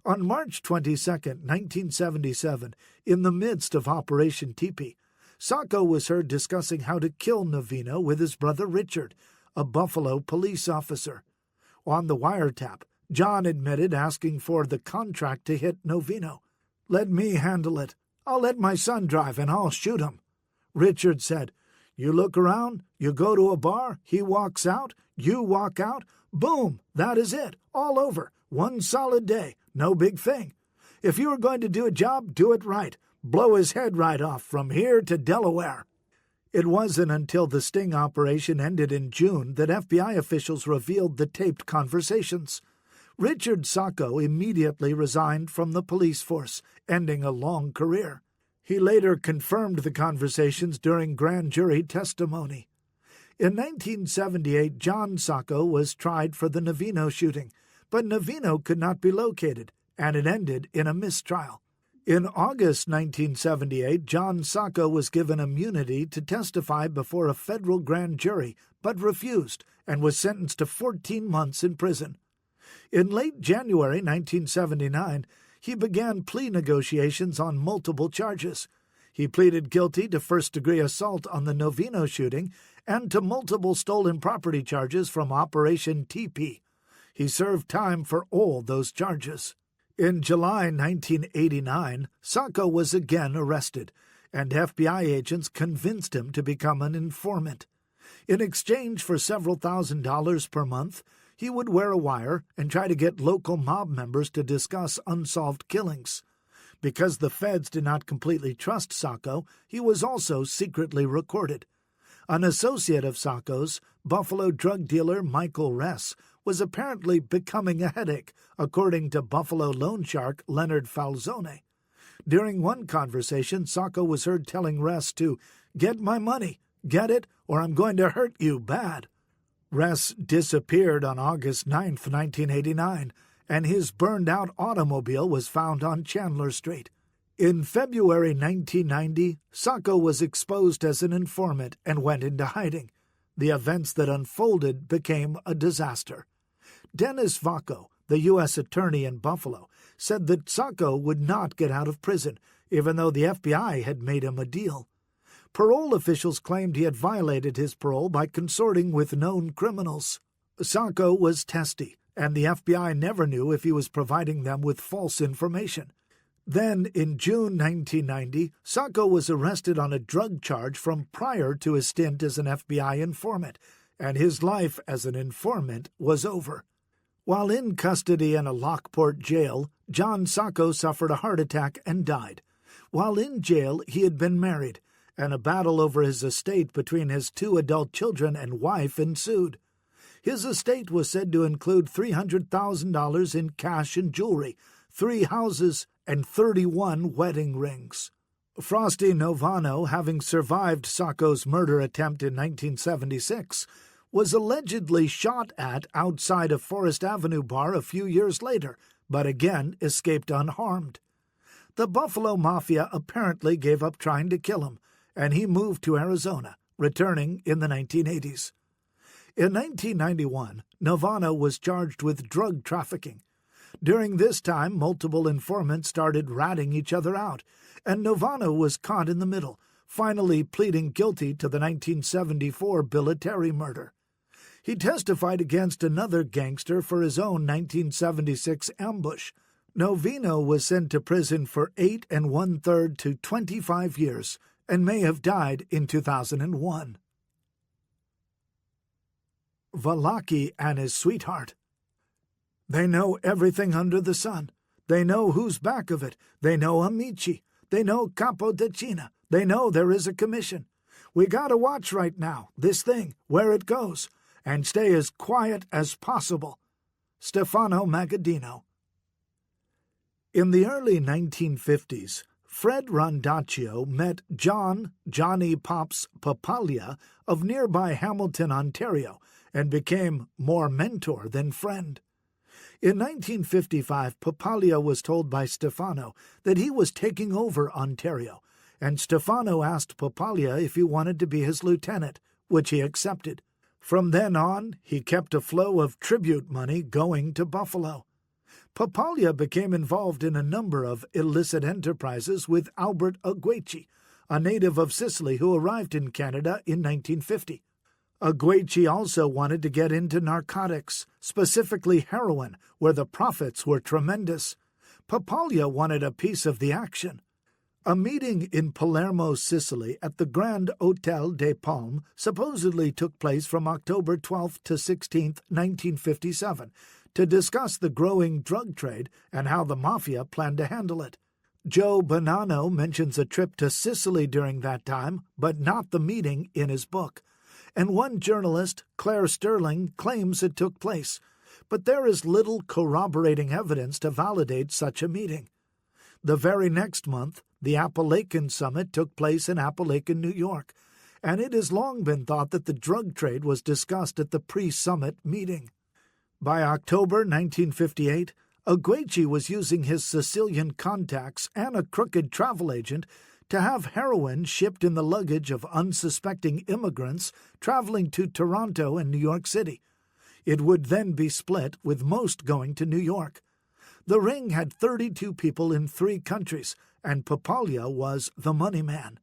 On March 22, 1977, in the midst of Operation Teepee, Sacco was heard discussing how to kill Novino with his brother Richard, a Buffalo police officer. On the wiretap, John admitted asking for the contract to hit Novino. "Let me handle it. I'll let my son drive and I'll shoot him." Richard said, "You look around, you go to a bar, he walks out, you walk out, boom, that is it, all over, one solid day, no big thing. If you are going to do a job, do it right. Blow his head right off from here to Delaware." It wasn't until the sting operation ended in June that FBI officials revealed the taped conversations. Richard Sacco immediately resigned from the police force, ending a long career. He later confirmed the conversations during grand jury testimony. In 1978, John Sacco was tried for the Novino shooting, but Novino could not be located, and it ended in a mistrial. In August 1978, John Sacco was given immunity to testify before a federal grand jury, but refused and was sentenced to 14 months in prison. In late January 1979, he began plea negotiations on multiple charges. He pleaded guilty to first-degree assault on the Novino shooting and to multiple stolen property charges from Operation Teepee. He served time for all those charges. In July 1989, Sacco was again arrested, and FBI agents convinced him to become an informant. In exchange for several $1,000s per month, He would wear a wire and try to get local mob members to discuss unsolved killings. Because the feds did not completely trust Sacco, he was also secretly recorded. An associate of Sacco's, Buffalo drug dealer Michael Ress, was apparently becoming a headache, according to Buffalo loan shark Leonard Falzone. During one conversation, Sacco was heard telling Ress to, "Get my money, get it, or I'm going to hurt you bad." Ress disappeared on August 9, 1989, and his burned-out automobile was found on Chandler Street. In February 1990, Sacco was exposed as an informant and went into hiding. The events that unfolded became a disaster. Dennis Vacco, the U.S. attorney in Buffalo, said that Sacco would not get out of prison, even though the FBI had made him a deal. Parole officials claimed he had violated his parole by consorting with known criminals. Sacco was testy, and the FBI never knew if he was providing them with false information. Then, in June 1990, Sacco was arrested on a drug charge from prior to his stint as an FBI informant, and his life as an informant was over. While in custody in a Lockport jail, John Sacco suffered a heart attack and died. While in jail, he had been married, and a battle over his estate between his 2 adult children and wife ensued. His estate was said to include $300,000 in cash and jewelry, 3 houses, and 31 wedding rings. Frosty Novano, having survived Sacco's murder attempt in 1976, was allegedly shot at outside a Forest Avenue bar a few years later, but again escaped unharmed. The Buffalo Mafia apparently gave up trying to kill him, and he moved to Arizona, returning in the 1980s. In 1991, Novano was charged with drug trafficking. During this time, multiple informants started ratting each other out, and Novano was caught in the middle, finally pleading guilty to the 1974 Billiteri murder. He testified against another gangster for his own 1976 ambush. Novino was sent to prison for 8 1/3 to 25 years and may have died in 2001. Valaki and his sweetheart. They know everything under the sun. They know who's back of it. They know Amici. They know Capodecina. They know there is a commission. We gotta watch right now, this thing, where it goes, and stay as quiet as possible. Stefano Magaddino. In the early 1950s, Fred Rondaccio met Johnny Pops Papaglia of nearby Hamilton, Ontario, and became more mentor than friend. In 1955, Papaglia was told by Stefano that he was taking over Ontario, and Stefano asked Papaglia if he wanted to be his lieutenant, which he accepted. From then on, he kept a flow of tribute money going to Buffalo. Papaglia became involved in a number of illicit enterprises with Albert Agueci, a native of Sicily who arrived in Canada in 1950. Agueci also wanted to get into narcotics, specifically heroin, where the profits were tremendous. Papaglia wanted a piece of the action. A meeting in Palermo, Sicily, at the Grand Hotel des Palmes supposedly took place from October 12 to 16, 1957, to discuss the growing drug trade and how the Mafia planned to handle it. Joe Bonanno mentions a trip to Sicily during that time, but not the meeting in his book. And one journalist, Claire Sterling, claims it took place, but there is little corroborating evidence to validate such a meeting. The very next month, the Appalachian Summit took place in Appalachian, New York, and it has long been thought that the drug trade was discussed at the pre-summit meeting. By October 1958, Agueci was using his Sicilian contacts and a crooked travel agent to have heroin shipped in the luggage of unsuspecting immigrants traveling to Toronto and New York City. It would then be split, with most going to New York. The ring had 32 people in 3 countries, and Papaglia was the money man.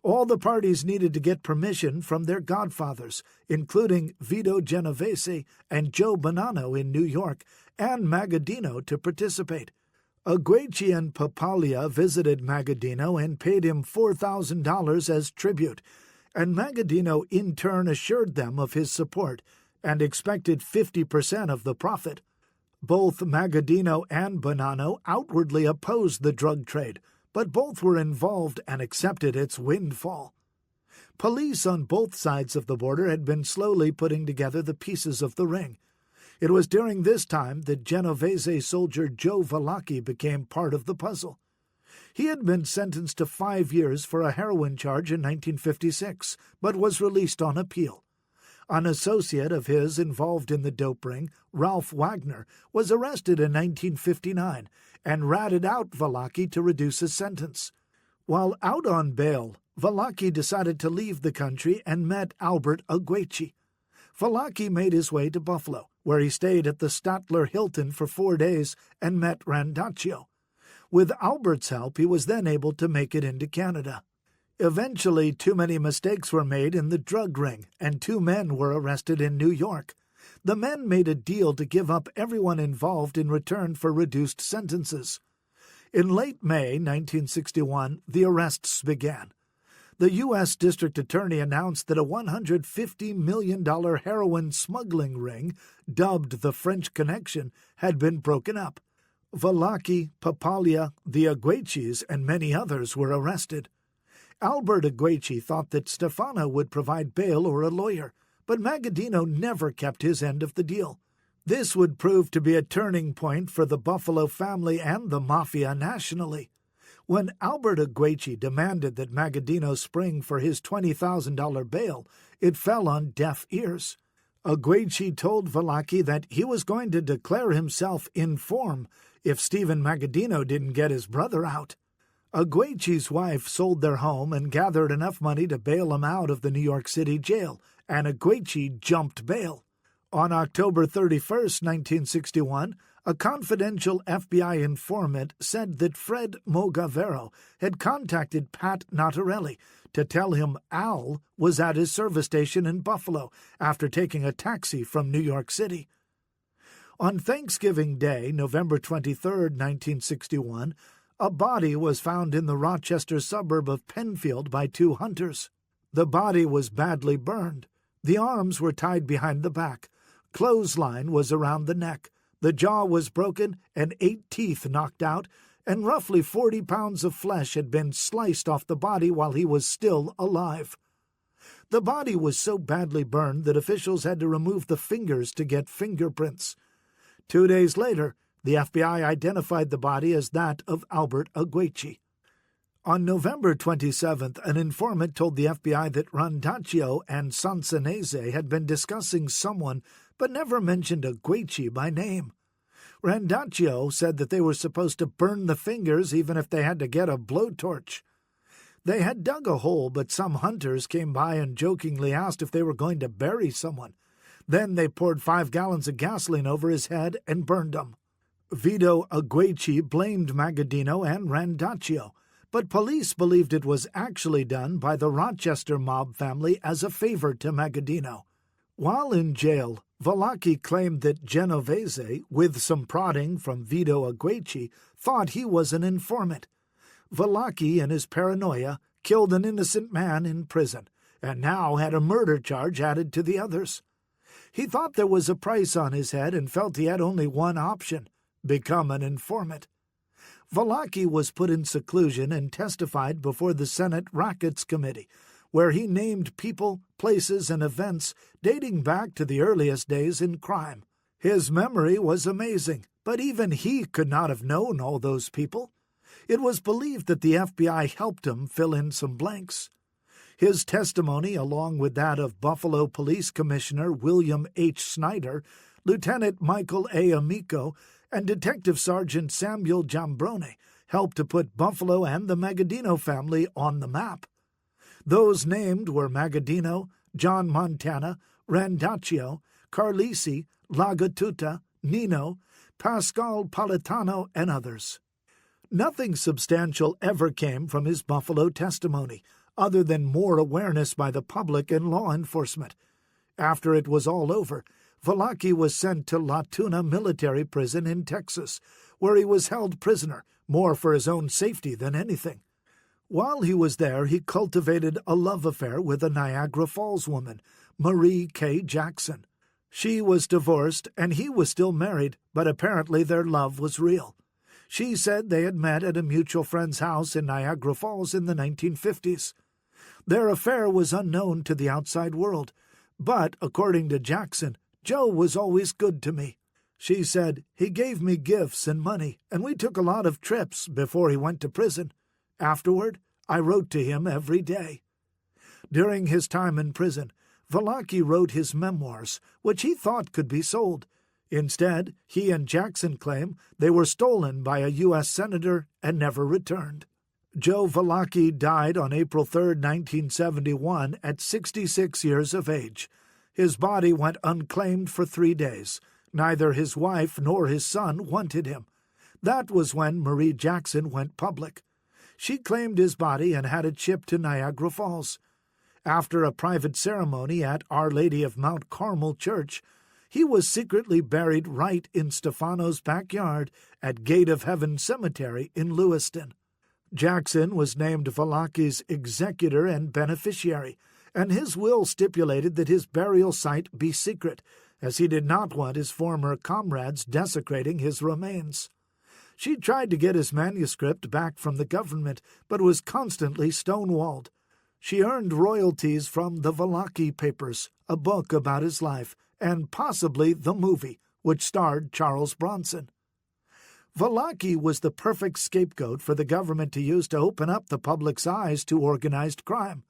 All the parties needed to get permission from their godfathers, including Vito Genovese and Joe Bonanno in New York, and Magaddino to participate. Agueci and Papaglia visited Magaddino and paid him $4,000 as tribute, and Magaddino in turn assured them of his support, and expected 50% of the profit. Both Magaddino and Bonanno outwardly opposed the drug trade, but both were involved and accepted its windfall. Police on both sides of the border had been slowly putting together the pieces of the ring. It was during this time that Genovese soldier Joe Vallacchi became part of the puzzle. He had been sentenced to 5 years for a heroin charge in 1956, but was released on appeal. An associate of his involved in the dope ring, Ralph Wagner, was arrested in 1959 and ratted out Vallacchi to reduce his sentence. While out on bail, Vallacchi decided to leave the country and met Albert Aguechi. Vallacchi made his way to Buffalo, where he stayed at the Statler Hilton for 4 days and met Randaccio. With Albert's help, he was then able to make it into Canada. Eventually, too many mistakes were made in the drug ring, and 2 men were arrested in New York. The men made a deal to give up everyone involved in return for reduced sentences. In late May 1961, the arrests began. The U.S. District Attorney announced that a $150 million heroin smuggling ring, dubbed the French Connection, had been broken up. Vallacchi, Papaglia, the Aguechis, and many others were arrested. Albert Aguechi thought that Stefano would provide bail or a lawyer, but Magaddino never kept his end of the deal. This would prove to be a turning point for the Buffalo family and the Mafia nationally. When Albert Aguechi demanded that Magaddino spring for his $20,000 bail, it fell on deaf ears. Aguechi told Vallacchi that he was going to declare himself in form if Stephen Magaddino didn't get his brother out. Aguechi's wife sold their home and gathered enough money to bail him out of the New York City jail, and Aguechi jumped bail. On October 31, 1961, a confidential FBI informant said that Fred Mogavero had contacted Pat Notarelli to tell him Al was at his service station in Buffalo after taking a taxi from New York City. On Thanksgiving Day, November 23, 1961, a body was found in the Rochester suburb of Penfield by 2 hunters. The body was badly burned. The arms were tied behind the back. Clothesline was around the neck. The jaw was broken and 8 teeth knocked out, and roughly 40 pounds of flesh had been sliced off the body while he was still alive. The body was so badly burned that officials had to remove the fingers to get fingerprints. 2 days later, the FBI identified the body as that of Albert Aguechi. On November 27th, an informant told the FBI that Randaccio and Sansanese had been discussing someone but never mentioned Aguechi by name. Randaccio said that they were supposed to burn the fingers even if they had to get a blowtorch. They had dug a hole, but some hunters came by and jokingly asked if they were going to bury someone. Then they poured 5 gallons of gasoline over his head and burned him. Vito Aguechi blamed Magaddino and Randaccio, but police believed it was actually done by the Rochester mob family as a favor to Magaddino. While in jail, Vallacchi claimed that Genovese, with some prodding from Vito Aguechi, thought he was an informant. Vallacchi, in his paranoia, killed an innocent man in prison, and now had a murder charge added to the others. He thought there was a price on his head and felt he had only one option: become an informant. Vallacchi was put in seclusion and testified before the Senate Rackets Committee, where he named people, places, and events dating back to the earliest days in crime. His memory was amazing, but even he could not have known all those people. It was believed that the FBI helped him fill in some blanks. His testimony, along with that of Buffalo Police Commissioner William H. Snyder, Lieutenant Michael A. Amico, and Detective Sergeant Samuel Giambrone, helped to put Buffalo and the Magaddino family on the map. Those named were Magaddino, John Montana, Randaccio, Carlisi, Lagatuta, Nino, Pascal Politano, and others. Nothing substantial ever came from his Buffalo testimony, other than more awareness by the public and law enforcement. After it was all over, Vallacchi was sent to La Tuna military prison in Texas, where he was held prisoner, more for his own safety than anything. While he was there, he cultivated a love affair with a Niagara Falls woman, Marie K. Jackson. She was divorced and he was still married, but apparently their love was real. She said they had met at a mutual friend's house in Niagara Falls in the 1950s. Their affair was unknown to the outside world, but, according to Jackson, Joe was always good to me. She said, he gave me gifts and money, and we took a lot of trips before he went to prison. Afterward, I wrote to him every day. During his time in prison, Valaki wrote his memoirs, which he thought could be sold. Instead, he and Jackson claim they were stolen by a U.S. senator and never returned. Joe Valaki died on April 3, 1971, at 66 years of age. His body went unclaimed for 3 days. Neither his wife nor his son wanted him. That was when Marie Jackson went public. She claimed his body and had it shipped to Niagara Falls. After a private ceremony at Our Lady of Mount Carmel Church, he was secretly buried right in Stefano's backyard at Gate of Heaven Cemetery in Lewiston. Jackson was named Valaki's executor and beneficiary, and his will stipulated that his burial site be secret, as he did not want his former comrades desecrating his remains. She tried to get his manuscript back from the government, but was constantly stonewalled. She earned royalties from the Valaki Papers, a book about his life, and possibly the movie, which starred Charles Bronson. Valaki was the perfect scapegoat for the government to use to open up the public's eyes to organized crime.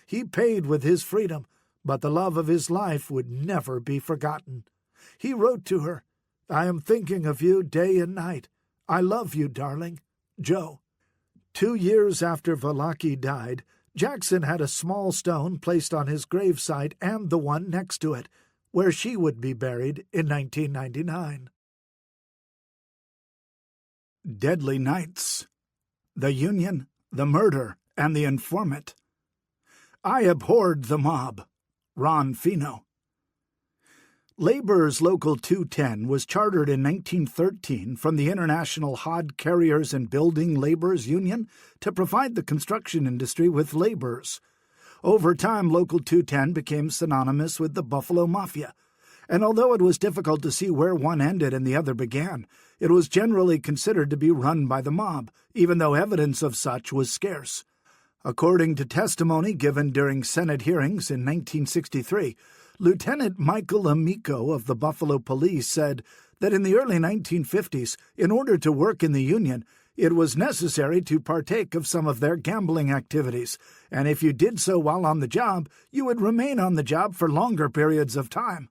He paid with his freedom, but the love of his life would never be forgotten. He wrote to her, "I am thinking of you day and night. I love you, darling. Joe." 2 years after Valaki died, Jackson had a small stone placed on his gravesite and the one next to it, where she would be buried in 1999. Deadly Nights. The Union, the Murder, and the Informant. I abhorred the mob. Ron Fino. Laborers Local 210 was chartered in 1913 from the International Hod Carriers and Building Laborers Union to provide the construction industry with laborers. Over time, Local 210 became synonymous with the Buffalo Mafia, and although it was difficult to see where one ended and the other began, it was generally considered to be run by the mob, even though evidence of such was scarce. According to testimony given during Senate hearings in 1963, Lieutenant Michael Amico of the Buffalo Police said that in the early 1950s, in order to work in the union, it was necessary to partake of some of their gambling activities, and if you did so while on the job, you would remain on the job for longer periods of time.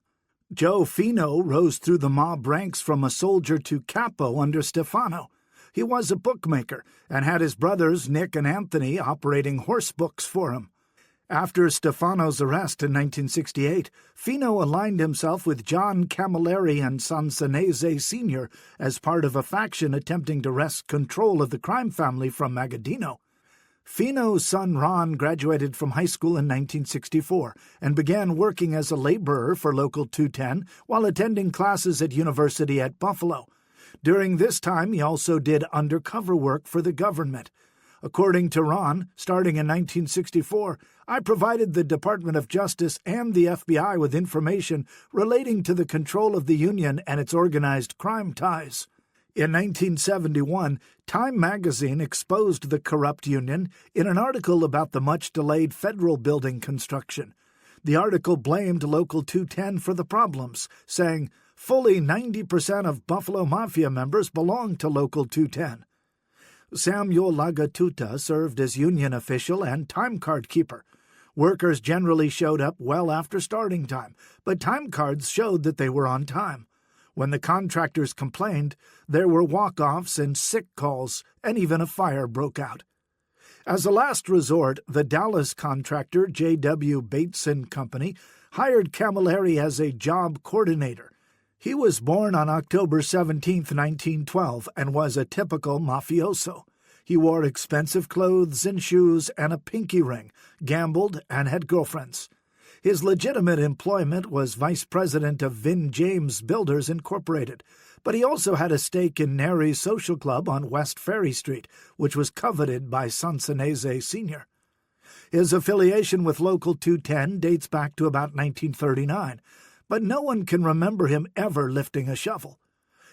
Joe Fino rose through the mob ranks from a soldier to capo under Stefano. He was a bookmaker and had his brothers Nick and Anthony operating horse books for him. After Stefano's arrest in 1968, Fino aligned himself with John Camilleri and Sansanese Sr. as part of a faction attempting to wrest control of the crime family from Magaddino. Fino's son Ron graduated from high school in 1964 and began working as a laborer for Local 210 while attending classes at University at Buffalo. During this time, he also did undercover work for the government. According to Ron, starting in 1964, I provided the Department of Justice and the FBI with information relating to the control of the union and its organized crime ties. In 1971, Time magazine exposed the corrupt union in an article about the much-delayed federal building construction. The article blamed Local 210 for the problems, saying, "Fully 90% of Buffalo Mafia members belong to Local 210. Samuel Lagatuta served as union official and time card keeper. Workers generally showed up well after starting time, but time cards showed that they were on time. When the contractors complained, there were walk-offs and sick calls, and even a fire broke out. As a last resort, the Dallas contractor J.W. Bates & Company hired Camilleri as a job coordinator. He was born on October 17, 1912, and was a typical mafioso. He wore expensive clothes and shoes and a pinky ring, gambled, and had girlfriends. His legitimate employment was vice president of Vin James Builders Incorporated, but he also had a stake in Nary's Social Club on West Ferry Street, which was coveted by Sansanese Sr. His affiliation with Local 210 dates back to about 1939, but no one can remember him ever lifting a shovel.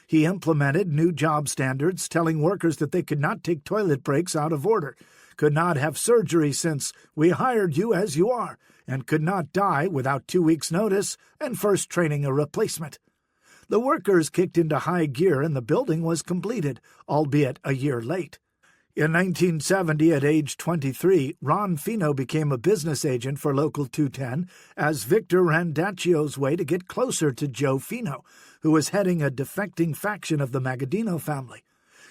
He implemented new job standards, telling workers that they could not take toilet breaks out of order, could not have surgery since we hired you as you are, and could not die without 2 weeks' notice and first training a replacement. The workers kicked into high gear and the building was completed, albeit a year late. In 1970, at age 23, Ron Fino became a business agent for Local 210 as Victor Randaccio's way to get closer to Joe Fino, who was heading a defecting faction of the Magaddino family.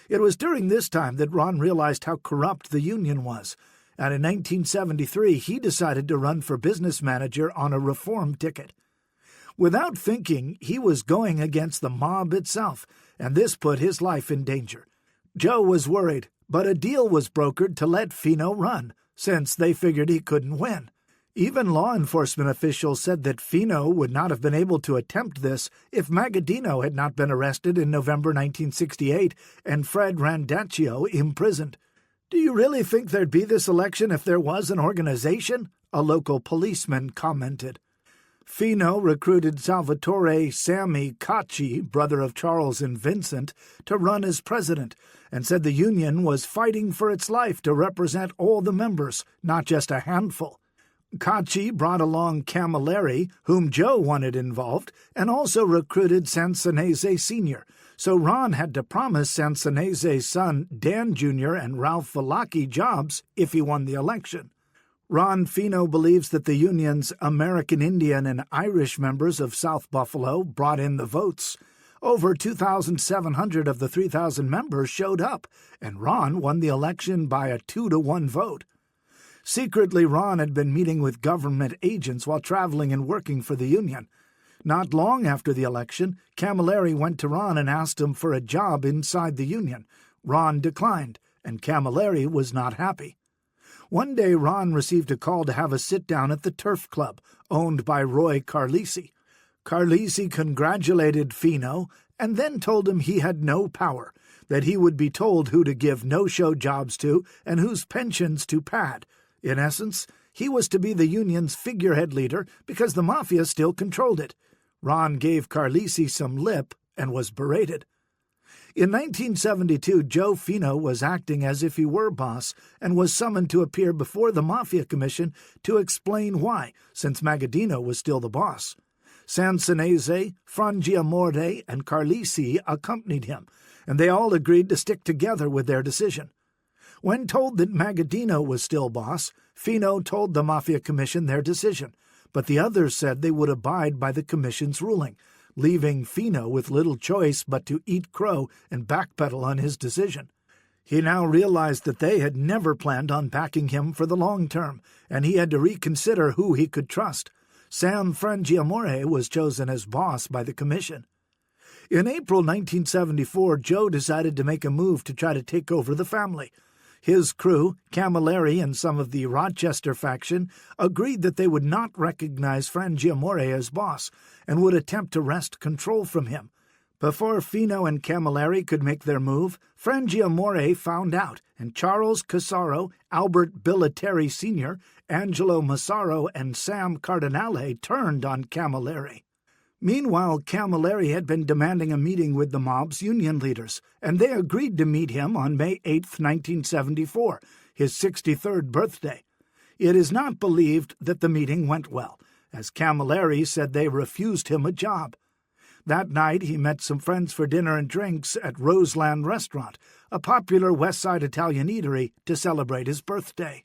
It was during this time that Ron realized how corrupt the union was, and in 1973 he decided to run for business manager on a reform ticket. Without thinking, he was going against the mob itself, and this put his life in danger. Joe was worried, but a deal was brokered to let Fino run, since they figured he couldn't win. Even law enforcement officials said that Fino would not have been able to attempt this if Magaddino had not been arrested in November 1968 and Fred Randaccio imprisoned. "Do you really think there'd be this election if there was an organization?" a local policeman commented. Fino recruited Salvatore Sammy Cacci, brother of Charles and Vincent, to run as president, and said the union was fighting for its life to represent all the members, not just a handful. Cacci brought along Camilleri, whom Joe wanted involved, and also recruited Sansanese Sr., so Ron had to promise Sansanese's son Dan Jr. and Ralph Valacchi jobs if he won the election. Ron Fino believes that the union's American Indian and Irish members of South Buffalo brought in the votes. Over 2,700 of the 3,000 members showed up, and Ron won the election by a 2-to-1 vote. Secretly, Ron had been meeting with government agents while traveling and working for the union. Not long after the election, Camilleri went to Ron and asked him for a job inside the union. Ron declined, and Camilleri was not happy. One day, Ron received a call to have a sit-down at the Turf Club, owned by Roy Carlisi. Carlisi congratulated Fino and then told him he had no power, that he would be told who to give no-show jobs to and whose pensions to pad. In essence, he was to be the union's figurehead leader because the Mafia still controlled it. Ron gave Carlisi some lip and was berated. In 1972, Joe Fino was acting as if he were boss and was summoned to appear before the Mafia Commission to explain why, since Magaddino was still the boss. Sansanese, Frangiamore, and Carlisi accompanied him, and they all agreed to stick together with their decision. When told that Magaddino was still boss, Fino told the Mafia Commission their decision, but the others said they would abide by the Commission's ruling, leaving Fino with little choice but to eat crow and backpedal on his decision. He now realized that they had never planned on backing him for the long term, and he had to reconsider who he could trust. Sam Frangiamore was chosen as boss by the Commission. In April 1974, Joe decided to make a move to try to take over the family. His crew, Camilleri and some of the Rochester faction, agreed that they would not recognize Frangiamore as boss and would attempt to wrest control from him. Before Fino and Camilleri could make their move, Frangiamore found out, and Charles Casaro, Albert Bilateri Sr., Angelo Massaro, and Sam Cardinale turned on Camilleri. Meanwhile, Camilleri had been demanding a meeting with the mob's union leaders, and they agreed to meet him on May 8, 1974, his 63rd birthday. It is not believed that the meeting went well, as Camilleri said they refused him a job. That night he met some friends for dinner and drinks at Roseland Restaurant, a popular West Side Italian eatery, to celebrate his birthday.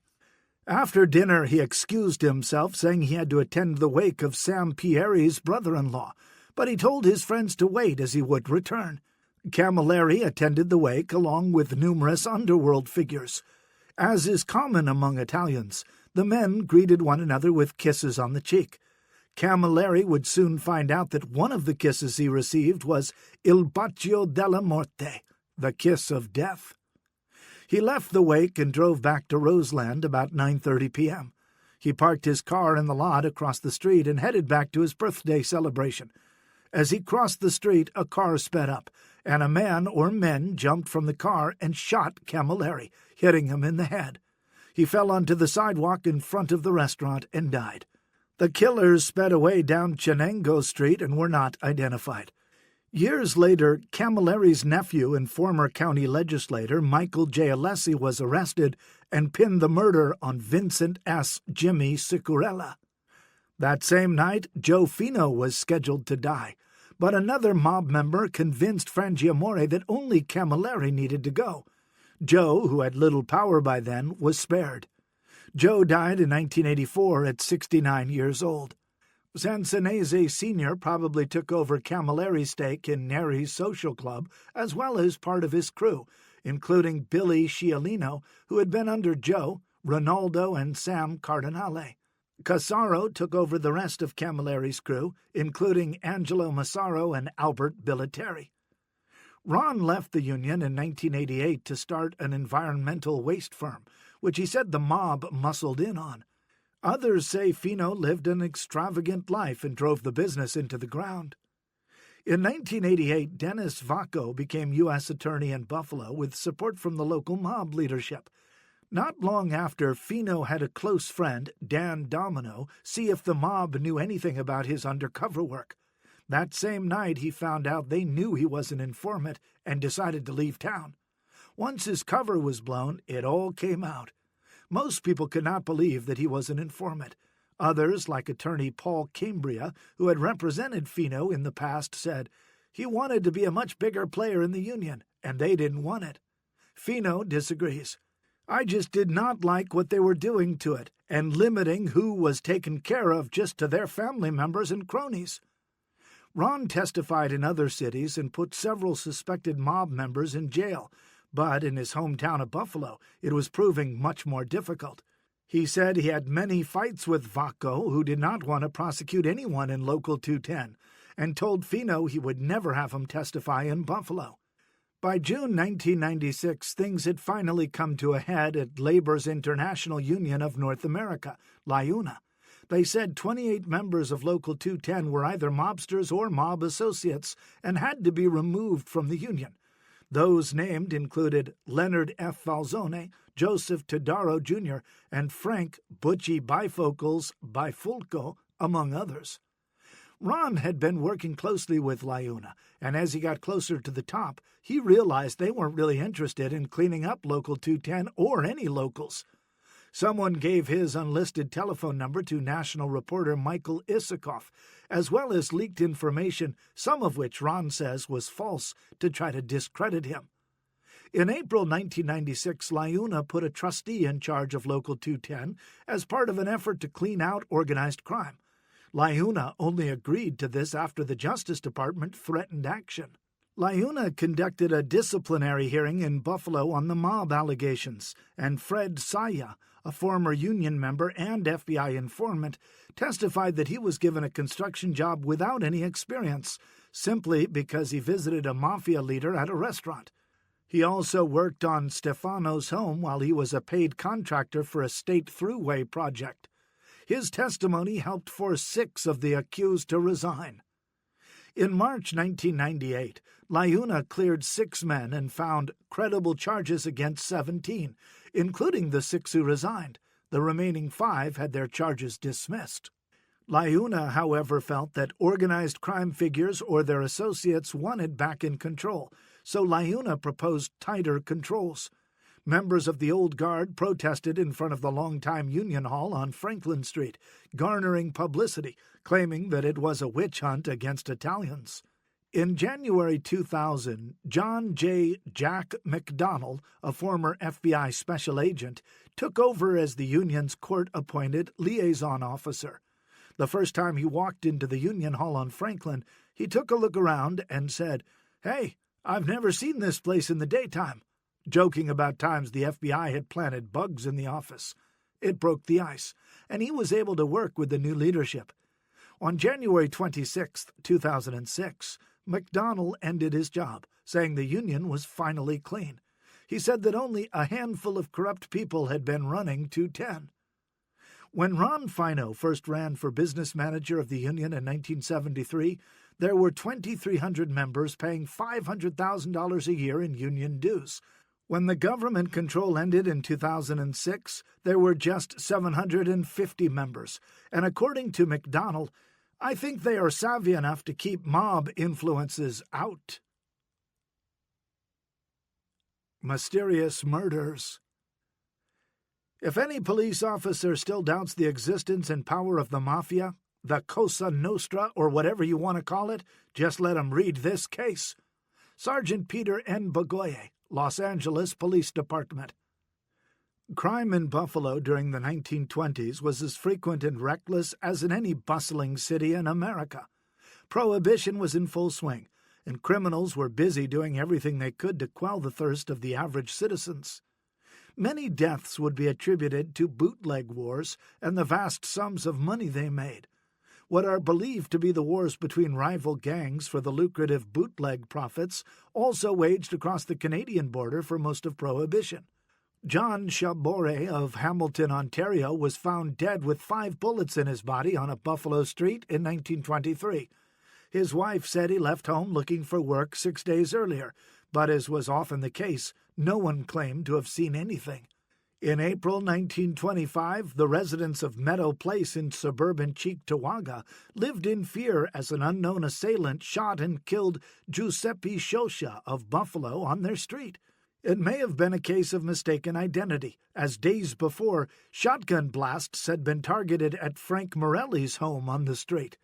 After dinner, he excused himself, saying he had to attend the wake of Sam Pieri's brother-in-law, but he told his friends to wait as he would return. Camilleri attended the wake along with numerous underworld figures. As is common among Italians, the men greeted one another with kisses on the cheek. Camilleri would soon find out that one of the kisses he received was Il bacio della morte, the kiss of death. He left the wake and drove back to Roseland about 9:30 p.m. He parked his car in the lot across the street and headed back to his birthday celebration. As he crossed the street, a car sped up, and a man or men jumped from the car and shot Camilleri, hitting him in the head. He fell onto the sidewalk in front of the restaurant and died. The killers sped away down Chenango Street and were not identified. Years later, Camilleri's nephew and former county legislator Michael J. Alessi was arrested and pinned the murder on Vincent S. Jimmy Sicurella. That same night, Joe Fino was scheduled to die, but another mob member convinced Frangiamore that only Camilleri needed to go. Joe, who had little power by then, was spared. Joe died in 1984 at 69 years old. Sansanese Sr. probably took over Camilleri's stake in Neri's social club, as well as part of his crew, including Billy Scialino, who had been under Joe, Ronaldo, and Sam Cardinale. Casaro took over the rest of Camilleri's crew, including Angelo Massaro and Albert Billiteri. Ron left the Union in 1988 to start an environmental waste firm, which he said the mob muscled in on. Others say Fino lived an extravagant life and drove the business into the ground. In 1988, Dennis Vacco became U.S. Attorney in Buffalo with support from the local mob leadership. Not long after, Fino had a close friend, Dan Domino, see if the mob knew anything about his undercover work. That same night, he found out they knew he was an informant and decided to leave town. Once his cover was blown, it all came out. Most people could not believe that he was an informant. Others, like attorney Paul Cambria, who had represented Fino in the past, said he wanted to be a much bigger player in the Union, and they didn't want it. Fino disagrees. I just did not like what they were doing to it, and limiting who was taken care of just to their family members and cronies. Ron testified in other cities and put several suspected mob members in jail, but in his hometown of Buffalo, it was proving much more difficult. He said he had many fights with Vacco, who did not want to prosecute anyone in Local 210, and told Fino he would never have him testify in Buffalo. By June 1996, things had finally come to a head at Labor's International Union of North America, LIUNA. They said 28 members of Local 210 were either mobsters or mob associates and had to be removed from the union. Those named included Leonard F. Falzone, Joseph Todaro Jr., and Frank Butchie Bifocals Bifulco, among others. Ron had been working closely with LIUNA, and as he got closer to the top, he realized they weren't really interested in cleaning up Local 210 or any locals. Someone gave his unlisted telephone number to national reporter Michael Isikoff, as well as leaked information, some of which Ron says was false, to try to discredit him. In April 1996, LIUNA put a trustee in charge of Local 210 as part of an effort to clean out organized crime. LIUNA only agreed to this after the Justice Department threatened action. LIUNA conducted a disciplinary hearing in Buffalo on the mob allegations, and Fred Saya, a former union member and FBI informant, testified that he was given a construction job without any experience, simply because he visited a Mafia leader at a restaurant. He also worked on Stefano's home while he was a paid contractor for a state thruway project. His testimony helped force 6 of the accused to resign. In March 1998, LIUNA cleared 6 men and found credible charges against 17, including the 6 who resigned. The remaining 5 had their charges dismissed. LIUNA, however, felt that organized crime figures or their associates wanted back in control, so LIUNA proposed tighter controls. Members of the Old Guard protested in front of the longtime Union Hall on Franklin Street, garnering publicity, claiming that it was a witch hunt against Italians. In January 2000, John J. Jack McDonald, a former FBI special agent, took over as the union's court-appointed liaison officer. The first time he walked into the Union Hall on Franklin, he took a look around and said, "Hey, I've never seen this place in the daytime," joking about times the FBI had planted bugs in the office. It broke the ice, and he was able to work with the new leadership. On January 26, 2006, McDonnell ended his job, saying the union was finally clean. He said that only a handful of corrupt people had been running 210. When Ron Fino first ran for business manager of the union in 1973, there were 2,300 members paying $500,000 a year in union dues. When the government control ended in 2006, there were just 750 members, and according to McDonald, I think they are savvy enough to keep mob influences out. Mysterious murders. If any police officer still doubts the existence and power of the Mafia, the Cosa Nostra, or whatever you want to call it, just let him read this case. Sergeant Peter N. Bagoye, Los Angeles Police Department. Crime in Buffalo during the 1920s was as frequent and reckless as in any bustling city in America. Prohibition was in full swing, and criminals were busy doing everything they could to quell the thirst of the average citizens. Many deaths would be attributed to bootleg wars and the vast sums of money they made. What are believed to be the wars between rival gangs for the lucrative bootleg profits also waged across the Canadian border for most of Prohibition. John Chabore of Hamilton, Ontario, was found dead with 5 bullets in his body on a Buffalo street in 1923. His wife said he left home looking for work 6 days earlier, but as was often the case, no one claimed to have seen anything. In April 1925, the residents of Meadow Place in suburban Cheektowaga lived in fear as an unknown assailant shot and killed Giuseppe Scioscia of Buffalo on their street. It may have been a case of mistaken identity, as days before, shotgun blasts had been targeted at Frank Morelli's home on the street.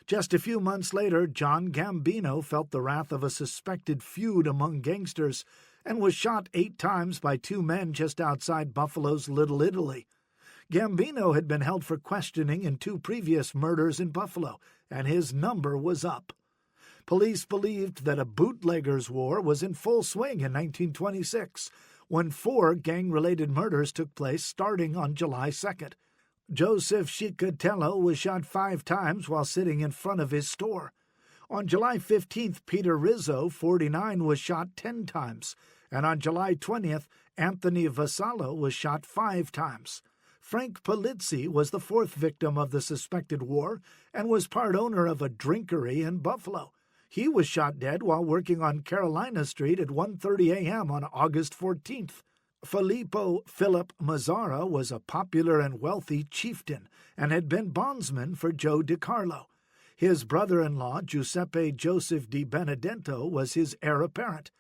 Just a few months later, John Gambino felt the wrath of a suspected feud among gangsters and was shot 8 times by 2 men just outside Buffalo's Little Italy. Gambino had been held for questioning in 2 previous murders in Buffalo, and his number was up. Police believed that a bootleggers' war was in full swing in 1926, when 4 gang-related murders took place starting on July 2nd. Joseph Cicatello was shot 5 times while sitting in front of his store. On July 15th, Peter Rizzo, 49, was shot 10 times, and on July 20th, Anthony Vasallo was shot 5 times. Frank Polizzi was the 4th victim of the suspected war and was part owner of a drinkery in Buffalo. He was shot dead while working on Carolina Street at 1:30 a.m. on August 14th. Filippo Philip Mazzara was a popular and wealthy chieftain and had been bondsman for Joe DiCarlo. His brother-in-law, Giuseppe Joseph Di Benedetto, was his heir apparent.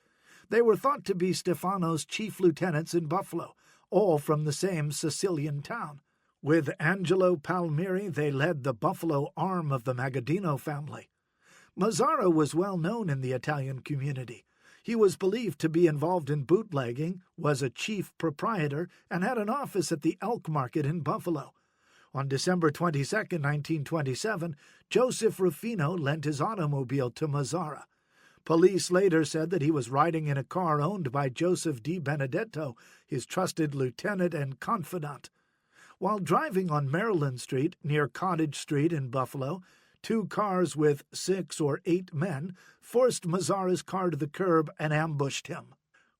They were thought to be Stefano's chief lieutenants in Buffalo, all from the same Sicilian town. With Angelo Palmieri, they led the Buffalo arm of the Magaddino family. Mazzara was well known in the Italian community. He was believed to be involved in bootlegging, was a chief proprietor, and had an office at the Elk Market in Buffalo. On December 22, 1927, Joseph Rufino lent his automobile to Mazzara. Police later said that he was riding in a car owned by Joseph Di Benedetto, his trusted lieutenant and confidant. While driving on Maryland Street, near Cottage Street in Buffalo, 2 cars with 6 or 8 men forced Mazzara's car to the curb and ambushed him.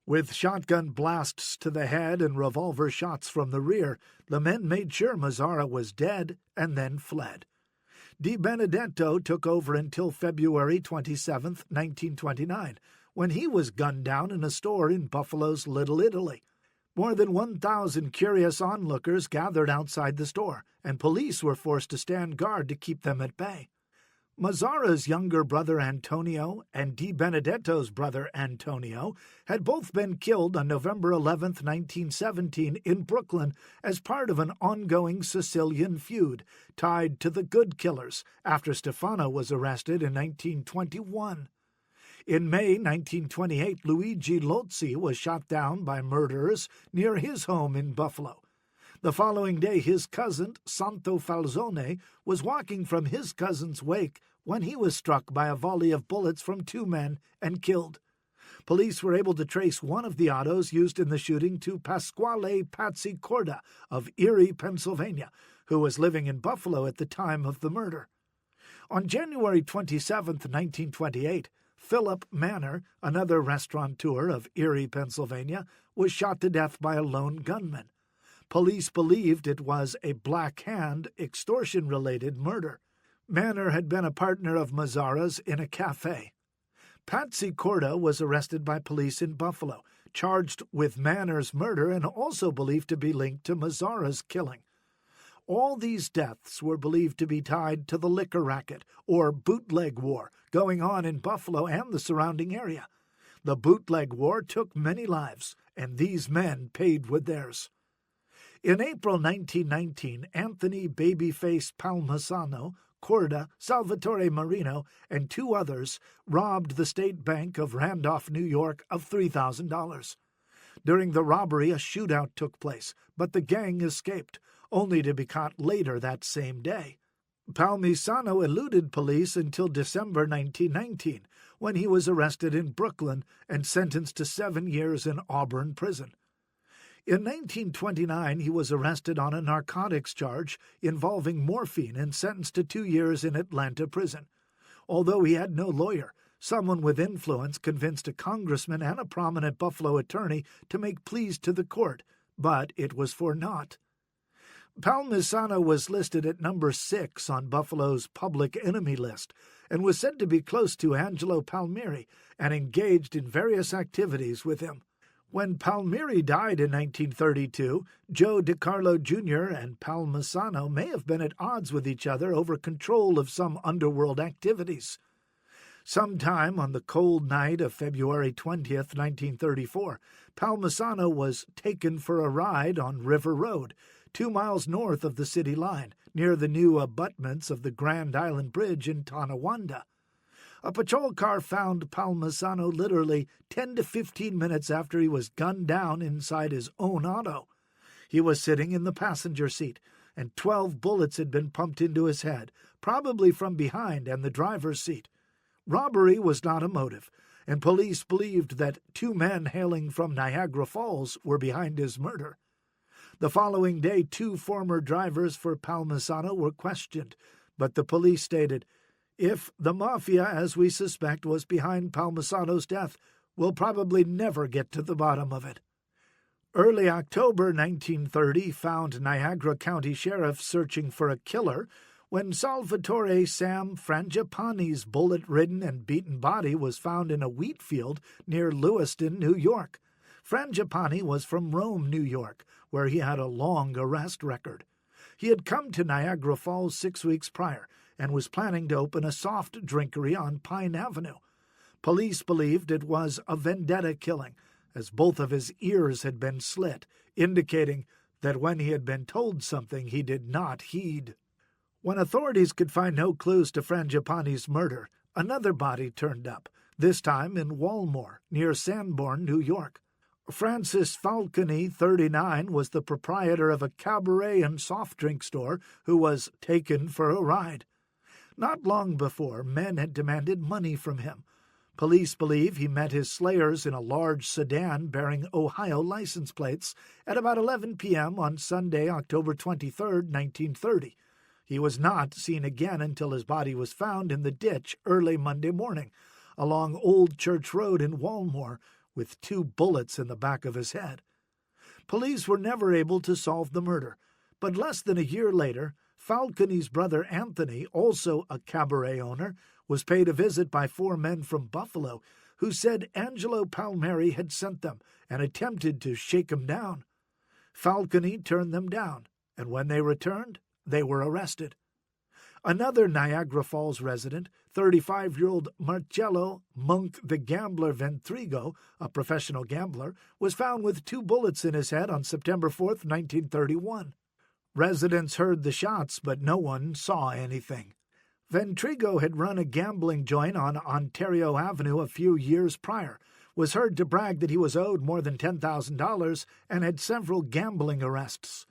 With shotgun blasts to the head and revolver shots from the rear, the men made sure Mazzara was dead and then fled. Di Benedetto took over until February 27, 1929, when he was gunned down in a store in Buffalo's Little Italy. More than 1,000 curious onlookers gathered outside the store, and police were forced to stand guard to keep them at bay. Mazzara's younger brother Antonio and Di Benedetto's brother Antonio had both been killed on November 11, 1917, in Brooklyn as part of an ongoing Sicilian feud tied to the Good Killers after Stefano was arrested in 1921. In May 1928, Luigi Lozzi was shot down by murderers near his home in Buffalo. The following day, his cousin, Santo Falzone, was walking from his cousin's wake when he was struck by a volley of bullets from 2 men and killed. Police were able to trace one of the autos used in the shooting to Pasquale Patsy Corda of Erie, Pennsylvania, who was living in Buffalo at the time of the murder. On January 27, 1928, Philip Manor, another restaurateur of Erie, Pennsylvania, was shot to death by a lone gunman. Police believed it was a Black Hand extortion-related murder. Manor had been a partner of Mazzara's in a cafe. Patsy Corda was arrested by police in Buffalo, charged with Manner's murder and also believed to be linked to Mazzara's killing. All these deaths were believed to be tied to the liquor racket, or bootleg war, going on in Buffalo and the surrounding area. The bootleg war took many lives, and these men paid with theirs. In April 1919, Anthony Babyface Palmisano, Corda, Salvatore Marino, and 2 others robbed the State Bank of Randolph, New York, of $3,000. During the robbery, a shootout took place, but the gang escaped, only to be caught later that same day. Palmisano eluded police until December 1919, when he was arrested in Brooklyn and sentenced to 7 years in Auburn prison. In 1929, he was arrested on a narcotics charge involving morphine and sentenced to 2 years in Atlanta prison. Although he had no lawyer, someone with influence convinced a congressman and a prominent Buffalo attorney to make pleas to the court, but it was for naught. Palmisano was listed at number 6 on Buffalo's public enemy list and was said to be close to Angelo Palmieri and engaged in various activities with him. When Palmieri died in 1932, Joe DiCarlo Jr. and Palmisano may have been at odds with each other over control of some underworld activities. Sometime on the cold night of February 20th, 1934, Palmisano was taken for a ride on River Road, 2 miles north of the city line, near the new abutments of the Grand Island Bridge in Tonawanda. A patrol car found Palmisano literally 10 to 15 minutes after he was gunned down inside his own auto. He was sitting in the passenger seat, and 12 bullets had been pumped into his head, probably from behind and the driver's seat. Robbery was not a motive, and police believed that 2 men hailing from Niagara Falls were behind his murder. The following day, 2 former drivers for Palmisano were questioned, but the police stated, "If the Mafia, as we suspect, was behind Palmisano's death, we'll probably never get to the bottom of it." Early October 1930 found Niagara County Sheriff searching for a killer when Salvatore Sam Frangipani's bullet-ridden and beaten body was found in a wheat field near Lewiston, New York. Frangipani was from Rome, New York, where he had a long arrest record. He had come to Niagara Falls 6 weeks prior and was planning to open a soft drinkery on Pine Avenue. Police believed it was a vendetta killing, as both of his ears had been slit, indicating that when he had been told something he did not heed. When authorities could find no clues to Frangipani's murder, another body turned up, this time in Walmore, near Sanborn, New York. Francis Falcone, 39, was the proprietor of a cabaret and soft drink store who was taken for a ride. Not long before, men had demanded money from him. Police believe he met his slayers in a large sedan bearing Ohio license plates at about 11 p.m. on Sunday, October 23, 1930. He was not seen again until his body was found in the ditch early Monday morning, along Old Church Road in Walmore, with 2 bullets in the back of his head. Police were never able to solve the murder, but less than a year later, Falcone's brother Anthony, also a cabaret owner, was paid a visit by 4 men from Buffalo who said Angelo Palmieri had sent them and attempted to shake him down. Falcone turned them down, and when they returned, they were arrested. Another Niagara Falls resident, 35-year-old Marcello Monk the Gambler Ventrigo, a professional gambler, was found with 2 bullets in his head on September 4, 1931. Residents heard the shots, but no one saw anything. Ventrigo had run a gambling joint on Ontario Avenue a few years prior, was heard to brag that he was owed more than $10,000, and had several gambling arrests.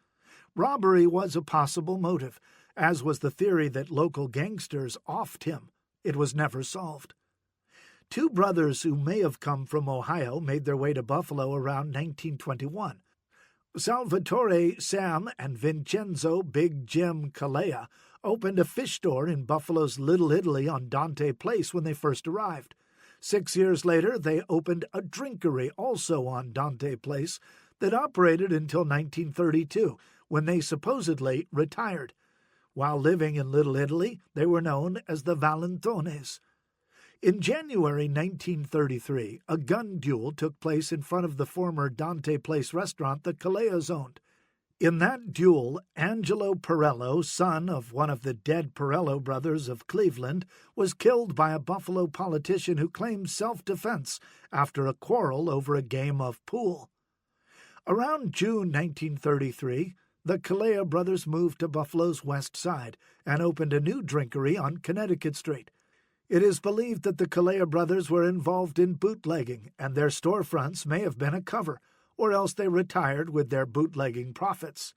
Robbery was a possible motive, as was the theory that local gangsters offed him. It was never solved. 2 brothers who may have come from Ohio made their way to Buffalo around 1921. Salvatore Sam and Vincenzo Big Jim Calea opened a fish store in Buffalo's Little Italy on Dante Place when they first arrived. 6 years later, they opened a drinkery also on Dante Place that operated until 1932, when they supposedly retired. While living in Little Italy, they were known as the Valentones. In January 1933, a gun duel took place in front of the former Dante Place restaurant the Caleas owned. In that duel, Angelo Perello, son of one of the dead Perello brothers of Cleveland, was killed by a Buffalo politician who claimed self-defense after a quarrel over a game of pool. Around June 1933, the Calea brothers moved to Buffalo's west side and opened a new drinkery on Connecticut Street. It is believed that the Calea brothers were involved in bootlegging, and their storefronts may have been a cover, or else they retired with their bootlegging profits.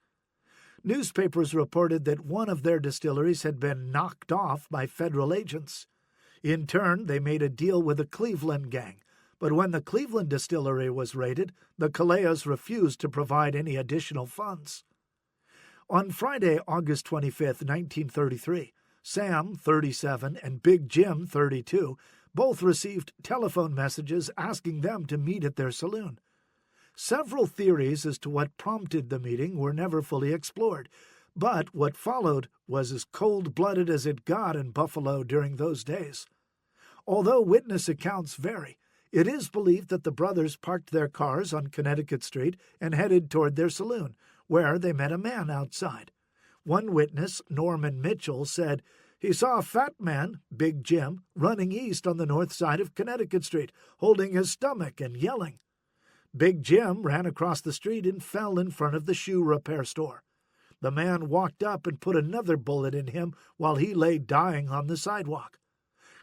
Newspapers reported that one of their distilleries had been knocked off by federal agents. In turn, they made a deal with the Cleveland gang, but when the Cleveland distillery was raided, the Caleas refused to provide any additional funds. On Friday, August 25, 1933, Sam, 37, and Big Jim, 32, both received telephone messages asking them to meet at their saloon. Several theories as to what prompted the meeting were never fully explored, but what followed was as cold-blooded as it got in Buffalo during those days. Although witness accounts vary, it is believed that the brothers parked their cars on Connecticut Street and headed toward their saloon, where they met a man outside. One witness, Norman Mitchell, said he saw a fat man, Big Jim, running east on the north side of Connecticut Street, holding his stomach and yelling. Big Jim ran across the street and fell in front of the shoe repair store. The man walked up and put another bullet in him while he lay dying on the sidewalk.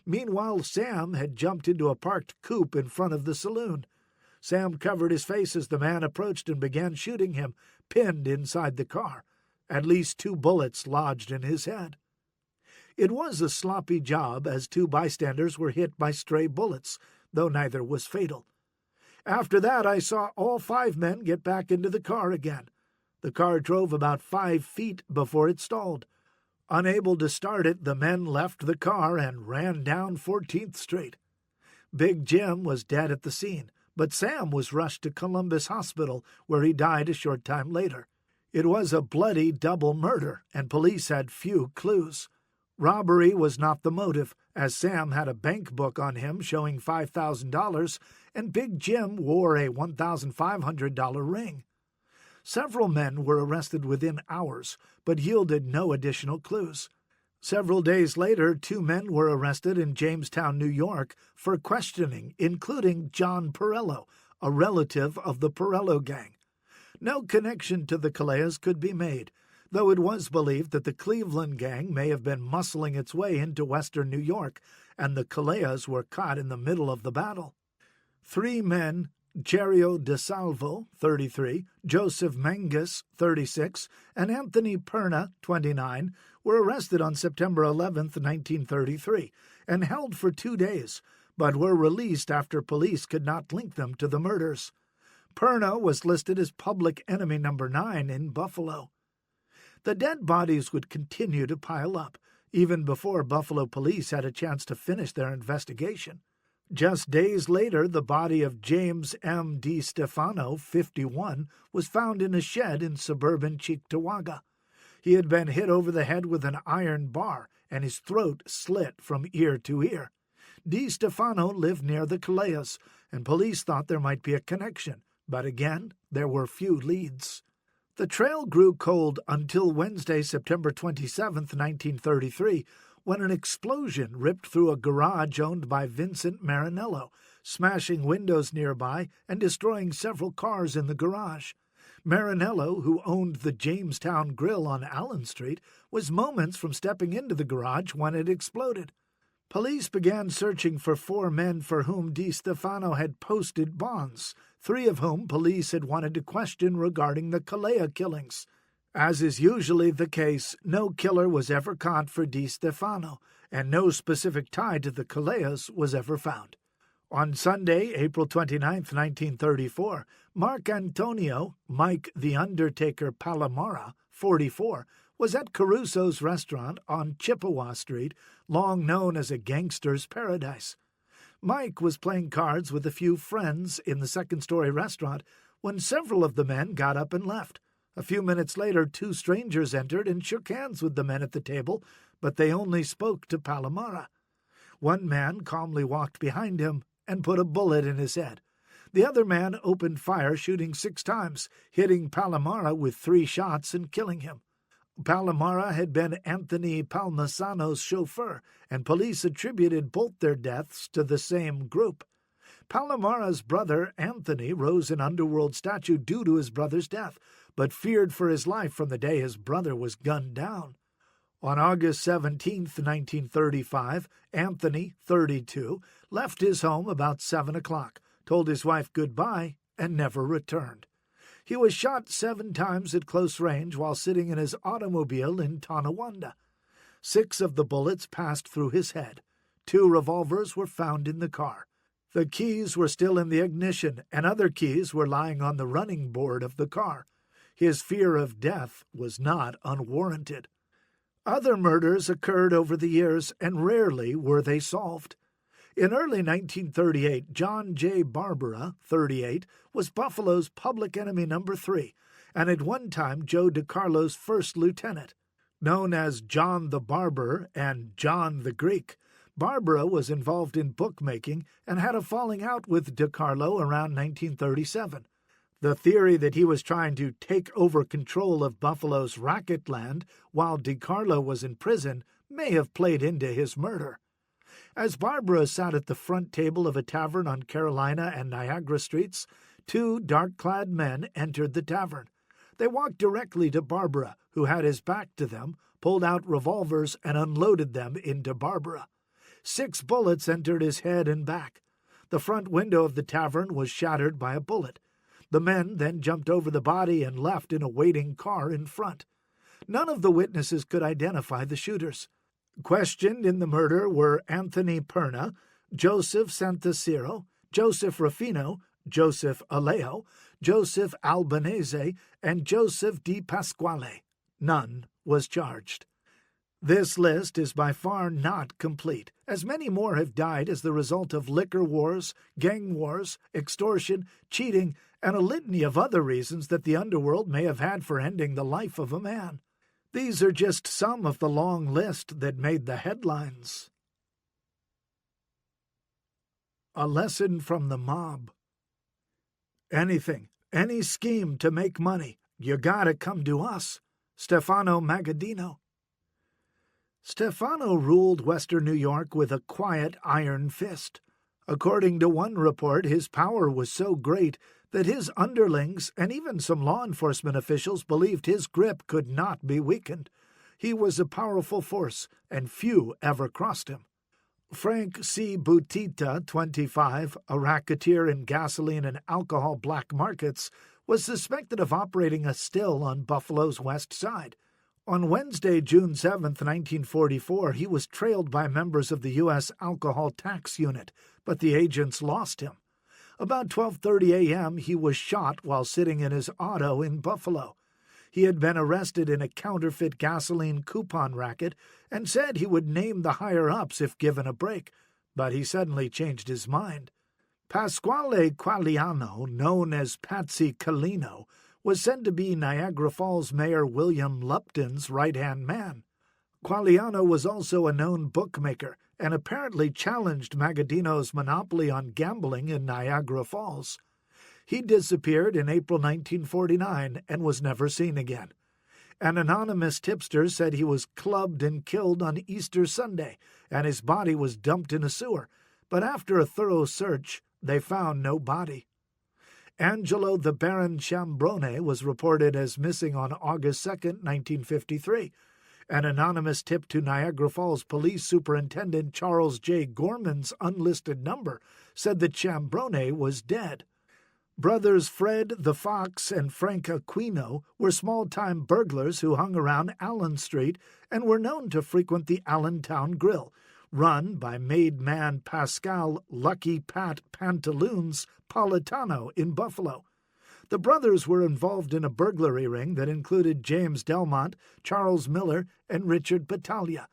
Meanwhile, Sam had jumped into a parked coupe in front of the saloon. Sam covered his face as the man approached and began shooting him, pinned inside the car. At least 2 bullets lodged in his head. It was a sloppy job, as 2 bystanders were hit by stray bullets, though neither was fatal. After that, I saw all 5 men get back into the car again. The car drove about 5 feet before it stalled. Unable to start it, the men left the car and ran down 14th Street. Big Jim was dead at the scene, but Sam was rushed to Columbus Hospital, where he died a short time later. It was a bloody double murder, and police had few clues. Robbery was not the motive, as Sam had a bank book on him showing $5,000, and Big Jim wore a $1,500 ring. Several men were arrested within hours, but yielded no additional clues. Several days later, 2 men were arrested in Jamestown, New York, for questioning, including John Perello, a relative of the Perello gang. No connection to the Caleas could be made, though it was believed that the Cleveland gang may have been muscling its way into western New York, and the Caleas were caught in the middle of the battle. 3 men, Gerio DeSalvo, 33, Joseph Mangus, 36, and Anthony Perna, 29, were arrested on September 11, 1933, and held for 2 days, but were released after police could not link them to the murders. Perna was listed as public enemy number 9 in Buffalo. The dead bodies would continue to pile up, even before Buffalo police had a chance to finish their investigation. Just days later, the body of James M. Stefano, 51, was found in a shed in suburban Cheektowaga. He had been hit over the head with an iron bar, and his throat slit from ear to ear. Stefano lived near the Caleas, and police thought there might be a connection, but again, there were few leads. The trail grew cold until Wednesday, September 27, 1933, when an explosion ripped through a garage owned by Vincent Marinello, smashing windows nearby and destroying several cars in the garage. Marinello, who owned the Jamestown Grill on Allen Street, was moments from stepping into the garage when it exploded. Police began searching for 4 men for whom Stefano had posted bonds, 3 of whom police had wanted to question regarding the Calea killings. As is usually the case, no killer was ever caught for Stefano, and no specific tie to the Caleas was ever found. On Sunday, April 29, 1934, Mark Antonio, Mike the Undertaker Palomara, 44, was at Caruso's restaurant on Chippewa Street, long known as a gangster's paradise. Mike was playing cards with a few friends in the second-story restaurant when several of the men got up and left. A few minutes later, 2 strangers entered and shook hands with the men at the table, but they only spoke to Palomara. One man calmly walked behind him and put a bullet in his head. The other man opened fire, shooting 6 times, hitting Palomara with 3 shots and killing him. Palomara had been Anthony Palmisano's chauffeur, and police attributed both their deaths to the same group. Palomara's brother, Anthony, rose an underworld statue due to his brother's death, but feared for his life from the day his brother was gunned down. On August 17, 1935, Anthony, 32, left his home about 7 o'clock, told his wife goodbye, and never returned. He was shot 7 times at close range while sitting in his automobile in Tonawanda. 6 of the bullets passed through his head. 2 revolvers were found in the car. The keys were still in the ignition, and other keys were lying on the running board of the car. His fear of death was not unwarranted. Other murders occurred over the years, and rarely were they solved. In early 1938, John J. Barbara, 38, was Buffalo's public enemy number 3, and at one time Joe DiCarlo's first lieutenant. Known as John the Barber and John the Greek, Barbara was involved in bookmaking and had a falling out with DiCarlo around 1937. The theory that he was trying to take over control of Buffalo's racket land while DiCarlo was in prison may have played into his murder. As Barbara sat at the front table of a tavern on Carolina and Niagara Streets, 2 dark-clad men entered the tavern. They walked directly to Barbara, who had his back to them, pulled out revolvers, and unloaded them into Barbara. 6 bullets entered his head and back. The front window of the tavern was shattered by a bullet. The men then jumped over the body and left in a waiting car in front. None of the witnesses could identify the shooters. Questioned in the murder were Anthony Perna, Joseph Santaciro, Joseph Ruffino, Joseph Alejo, Joseph Albanese, and Joseph Di Pasquale. None was charged. This list is by far not complete, as many more have died as the result of liquor wars, gang wars, extortion, cheating, and a litany of other reasons that the underworld may have had for ending the life of a man. These are just some of the long list that made the headlines. A lesson from the mob. Anything, any scheme to make money, you gotta come to us. Stefano Magaddino. Stefano ruled Western New York with a quiet iron fist. According to one report, his power was so great that his underlings and even some law enforcement officials believed his grip could not be weakened. He was a powerful force, and few ever crossed him. Frank C. Butita, 25, a racketeer in gasoline and alcohol black markets, was suspected of operating a still on Buffalo's west side. On Wednesday, June 7, 1944, he was trailed by members of the U.S. Alcohol Tax Unit, but the agents lost him. About 12:30 a.m., he was shot while sitting in his auto in Buffalo. He had been arrested in a counterfeit gasoline coupon racket and said he would name the higher-ups if given a break, but he suddenly changed his mind. Pasquale Qualiano, known as Patsy Calino, was said to be Niagara Falls Mayor William Lupton's right-hand man. Qualiano was also a known bookmaker and apparently challenged Magaddino's monopoly on gambling in Niagara Falls. He disappeared in April 1949 and was never seen again. An anonymous tipster said he was clubbed and killed on Easter Sunday, and his body was dumped in a sewer, but after a thorough search, they found no body. Angelo the Baron Chambrone was reported as missing on August 2, 1953. An anonymous tip to Niagara Falls Police Superintendent Charles J. Gorman's unlisted number said that Chambrone was dead. Brothers Fred the Fox and Frank Aquino were small-time burglars who hung around Allen Street and were known to frequent the Allentown Grill, run by made man Pascal Lucky Pat Pantaloons Politano in Buffalo. The brothers were involved in a burglary ring that included James Delmont, Charles Miller, and Richard Battaglia.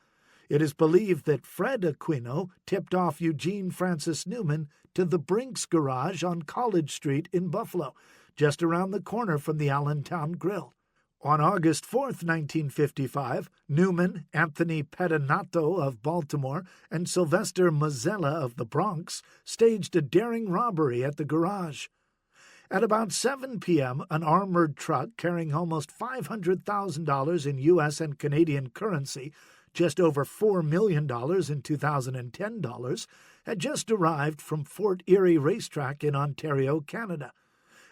It is believed that Fred Aquino tipped off Eugene Francis Newman to the Brinks Garage on College Street in Buffalo, just around the corner from the Allentown Grill. On August 4th, 1955, Newman, Anthony Pedinato of Baltimore, and Sylvester Mazzella of the Bronx staged a daring robbery at the garage. At about 7 p.m., an armored truck carrying almost $500,000 in U.S. and Canadian currency, just over $4 million in 2010 dollars, had just arrived from Fort Erie Racetrack in Ontario, Canada.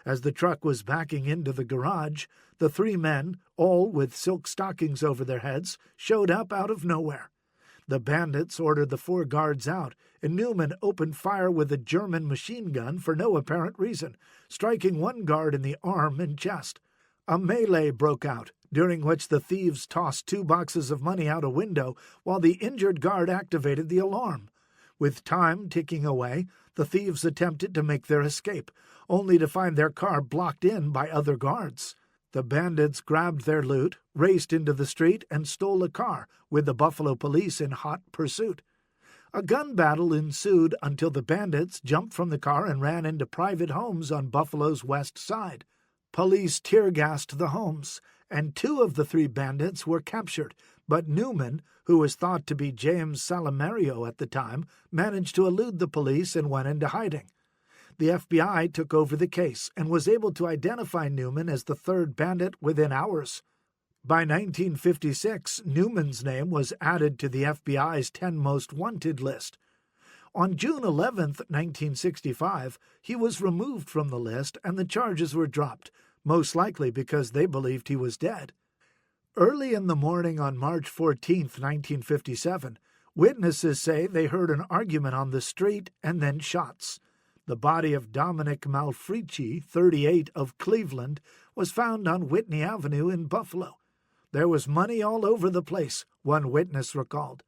As the truck was backing into the garage, the three men, all with silk stockings over their heads, showed up out of nowhere. The bandits ordered the four guards out, and Newman opened fire with a German machine gun for no apparent reason, striking one guard in the arm and chest. A melee broke out, during which the thieves tossed 2 boxes of money out a window while the injured guard activated the alarm. With time ticking away, the thieves attempted to make their escape, only to find their car blocked in by other guards. The bandits grabbed their loot, raced into the street, and stole a car, with the Buffalo police in hot pursuit. A gun battle ensued until the bandits jumped from the car and ran into private homes on Buffalo's west side. Police tear-gassed the homes, and 2 of the 3 bandits were captured, but Newman, who was thought to be James Salamario at the time, managed to elude the police and went into hiding. The FBI took over the case and was able to identify Newman as the 3rd bandit within hours. By 1956, Newman's name was added to the FBI's 10 most wanted list. On June 11, 1965, he was removed from the list and the charges were dropped, most likely because they believed he was dead. Early in the morning on March 14, 1957, witnesses say they heard an argument on the street and then shots. The body of Dominic Malfricci, 38, of Cleveland, was found on Whitney Avenue in Buffalo. There was money all over the place, one witness recalled.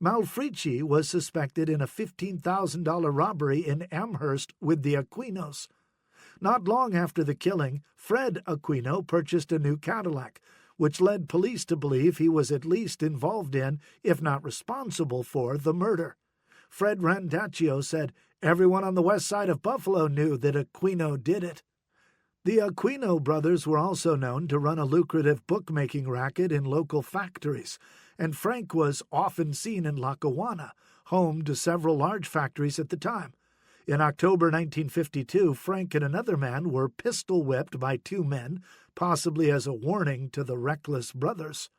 Malfricci was suspected in a $15,000 robbery in Amherst with the Aquinos. Not long after the killing, Fred Aquino purchased a new Cadillac, which led police to believe he was at least involved in, if not responsible for, the murder. Fred Randaccio said, "Everyone on the west side of Buffalo knew that Aquino did it." The Aquino brothers were also known to run a lucrative bookmaking racket in local factories, and Frank was often seen in Lackawanna, home to several large factories at the time. In October 1952, Frank and another man were pistol-whipped by 2 men, possibly as a warning to the reckless brothers.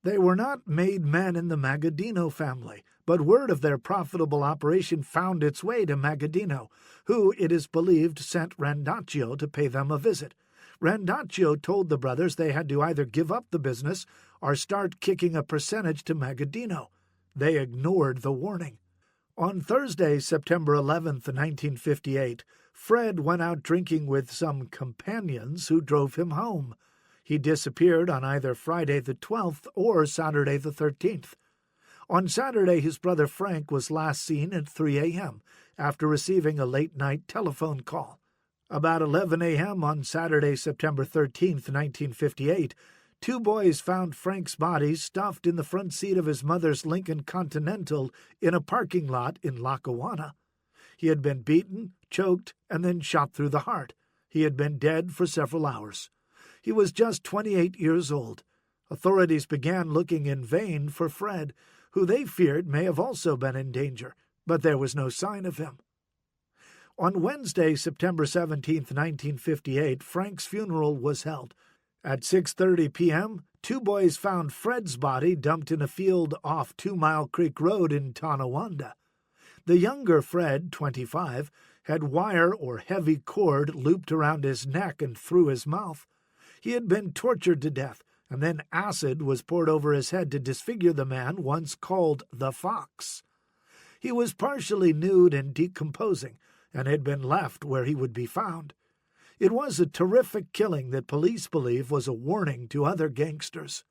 They were not made men in the Magaddino family, but word of their profitable operation found its way to Magaddino, who, it is believed, sent Randaccio to pay them a visit. Randaccio told the brothers they had to either give up the business or start kicking a percentage to Magaddino. They ignored the warning. On Thursday, September 11, 1958, Fred went out drinking with some companions who drove him home. He disappeared on either Friday the 12th or Saturday the 13th. On Saturday, his brother Frank was last seen at 3 a.m. after receiving a late-night telephone call. About 11 a.m. on Saturday, September 13, 1958, 2 boys found Frank's body stuffed in the front seat of his mother's Lincoln Continental in a parking lot in Lackawanna. He had been beaten, choked, and then shot through the heart. He had been dead for several hours. He was just 28 years old. Authorities began looking in vain for Fred, who they feared may have also been in danger, but there was no sign of him. On Wednesday, September 17, 1958, Frank's funeral was held. At 6:30 p.m., 2 boys found Fred's body dumped in a field off 2 Mile Creek Road in Tonawanda. The younger Fred, 25, had wire or heavy cord looped around his neck and through his mouth. He had been tortured to death, and then acid was poured over his head to disfigure the man once called the Fox. He was partially nude and decomposing, and had been left where he would be found. It was a terrific killing that police believe was a warning to other gangsters.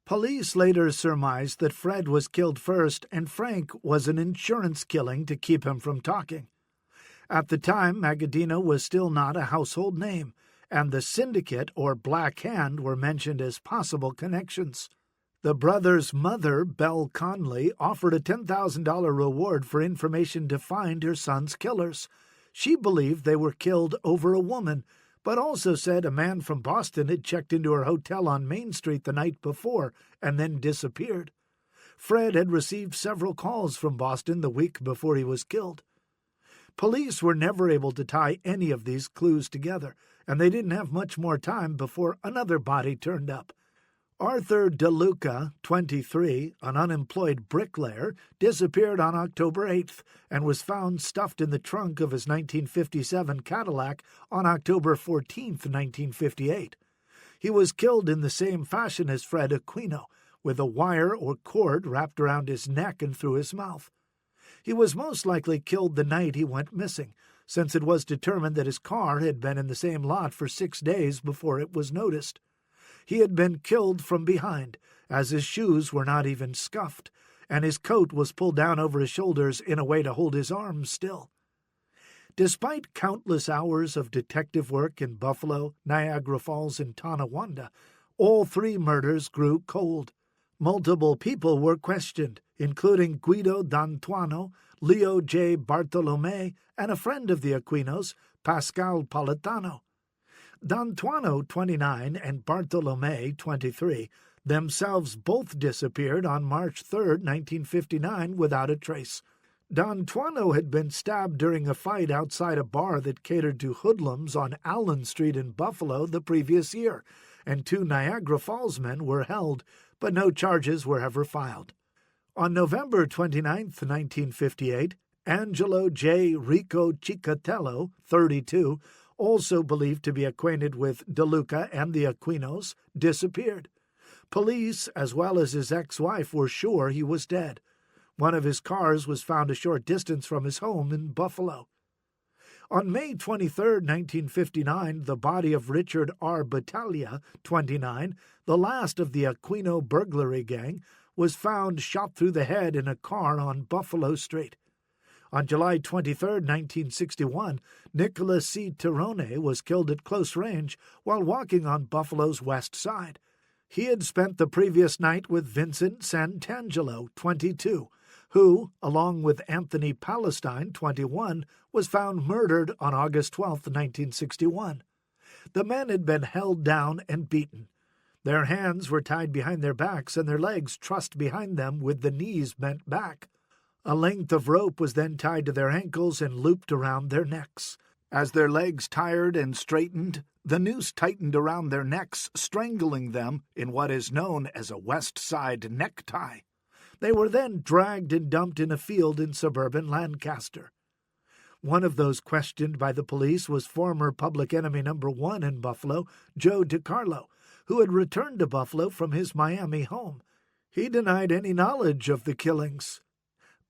Police later surmised that Fred was killed first and Frank was an insurance killing to keep him from talking. At the time, Magaddino was still not a household name, and the syndicate or Black Hand were mentioned as possible connections. The brothers' mother, Belle Conley, offered a $10,000 reward for information to find her son's killers. She believed they were killed over a woman, but also said a man from Boston had checked into her hotel on Main Street the night before and then disappeared. Fred had received several calls from Boston the week before he was killed. Police were never able to tie any of these clues together, and they didn't have much more time before another body turned up. Arthur DeLuca, 23, an unemployed bricklayer, disappeared on October 8th and was found stuffed in the trunk of his 1957 Cadillac on October 14th, 1958. He was killed in the same fashion as Fred Aquino, with a wire or cord wrapped around his neck and through his mouth. He was most likely killed the night he went missing, since it was determined that his car had been in the same lot for 6 days before it was noticed. He had been killed from behind, as his shoes were not even scuffed, and his coat was pulled down over his shoulders in a way to hold his arms still. Despite countless hours of detective work in Buffalo, Niagara Falls, and Tonawanda, all 3 murders grew cold. Multiple people were questioned, including Guido D'Antuono, Leo J. Bartolome, and a friend of the Aquinos, Pascal Politano. D'Antuono, 29, and Bartolome, 23, themselves both disappeared on March 3, 1959, without a trace. D'Antuono had been stabbed during a fight outside a bar that catered to hoodlums on Allen Street in Buffalo the previous year, and 2 Niagara Falls men were held, but no charges were ever filed. On November 29, 1958, Angelo J. Rico Cicatello, 32, also believed to be acquainted with DeLuca and the Aquinos, disappeared. Police, as well as his ex-wife, were sure he was dead. One of his cars was found a short distance from his home in Buffalo. On May 23, 1959, the body of Richard R. Battaglia, 29, the last of the Aquino burglary gang, was found shot through the head in a car on Buffalo Street. On July 23, 1961, Nicholas C. Tirone was killed at close range while walking on Buffalo's west side. He had spent the previous night with Vincent Santangelo, 22, who, along with Anthony Palestine, 21, was found murdered on August 12, 1961. The men had been held down and beaten. Their hands were tied behind their backs and their legs trussed behind them with the knees bent back. A length of rope was then tied to their ankles and looped around their necks. As their legs tired and straightened, the noose tightened around their necks, strangling them in what is known as a West Side necktie. They were then dragged and dumped in a field in suburban Lancaster. One of those questioned by the police was former public enemy number 1 in Buffalo, Joe DiCarlo, who had returned to Buffalo from his Miami home. He denied any knowledge of the killings.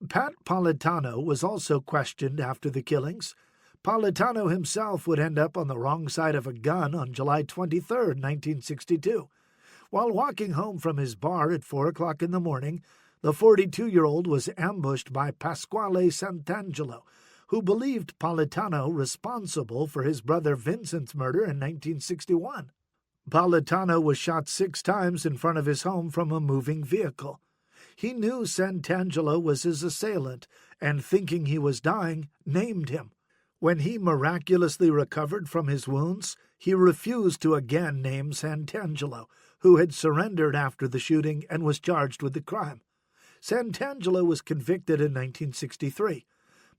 Pat Politano was also questioned after the killings. Politano himself would end up on the wrong side of a gun on July 23, 1962. While walking home from his bar at 4 o'clock in the morning, the 42-year-old was ambushed by Pasquale Santangelo, who believed Politano responsible for his brother Vincent's murder in 1961. Politano was shot 6 times in front of his home from a moving vehicle. He knew Santangelo was his assailant, and thinking he was dying, named him. When he miraculously recovered from his wounds, he refused to again name Santangelo, who had surrendered after the shooting and was charged with the crime. Santangelo was convicted in 1963.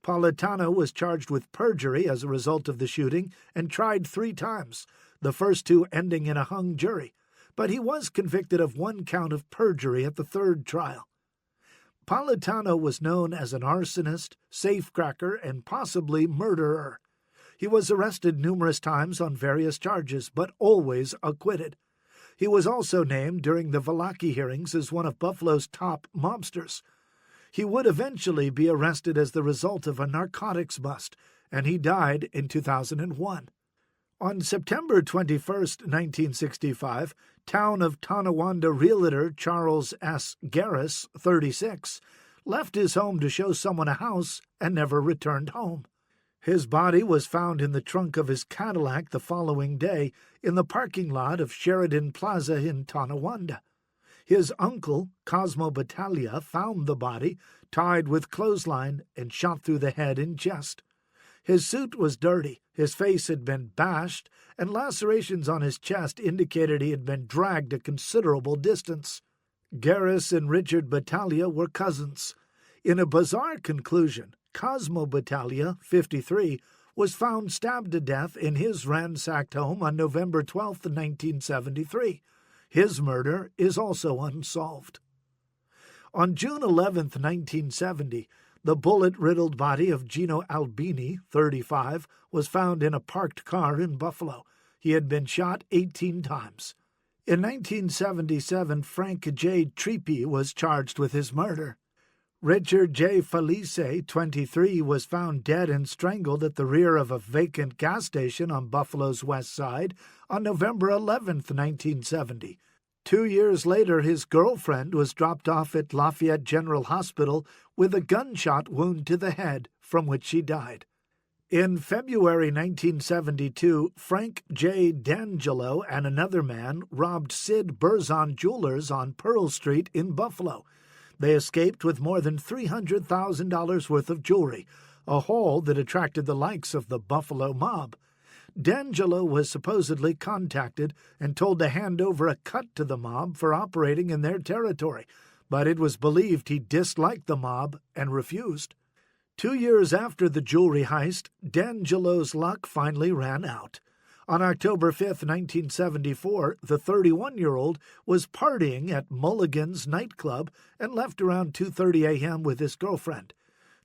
Politano was charged with perjury as a result of the shooting and tried 3 times, the first 2 ending in a hung jury, but he was convicted of 1 count of perjury at the 3rd trial. Politano was known as an arsonist, safecracker, and possibly murderer. He was arrested numerous times on various charges, but always acquitted. He was also named during the Valaki hearings as one of Buffalo's top mobsters. He would eventually be arrested as the result of a narcotics bust, and he died in 2001. On September 21, 1965, town of Tonawanda realtor Charles S. Garris, 36, left his home to show someone a house and never returned home. His body was found in the trunk of his Cadillac the following day in the parking lot of Sheridan Plaza in Tonawanda. His uncle, Cosmo Battaglia, found the body, tied with clothesline and shot through the head and chest. His suit was dirty, his face had been bashed, and lacerations on his chest indicated he had been dragged a considerable distance. Garris and Richard Battaglia were cousins. In a bizarre conclusion, Cosmo Battaglia, 53, was found stabbed to death in his ransacked home on November 12, 1973. His murder is also unsolved. On June 11, 1970, the bullet-riddled body of Gino Albini, 35, was found in a parked car in Buffalo. He had been shot 18 times. In 1977, Frank J. Trippi was charged with his murder. Richard J. Felice, 23, was found dead and strangled at the rear of a vacant gas station on Buffalo's west side on November 11, 1970. 2 years later, his girlfriend was dropped off at Lafayette General Hospital with a gunshot wound to the head, from which she died. In February 1972, Frank J. D'Angelo and another man robbed Sid Burzon Jewelers on Pearl Street in Buffalo. They escaped with more than $300,000 worth of jewelry, a haul that attracted the likes of the Buffalo mob. D'Angelo was supposedly contacted and told to hand over a cut to the mob for operating in their territory, but it was believed he disliked the mob and refused. 2 years after the jewelry heist, D'Angelo's luck finally ran out. On October 5, 1974, the 31-year-old was partying at Mulligan's nightclub and left around 2:30 a.m. with his girlfriend.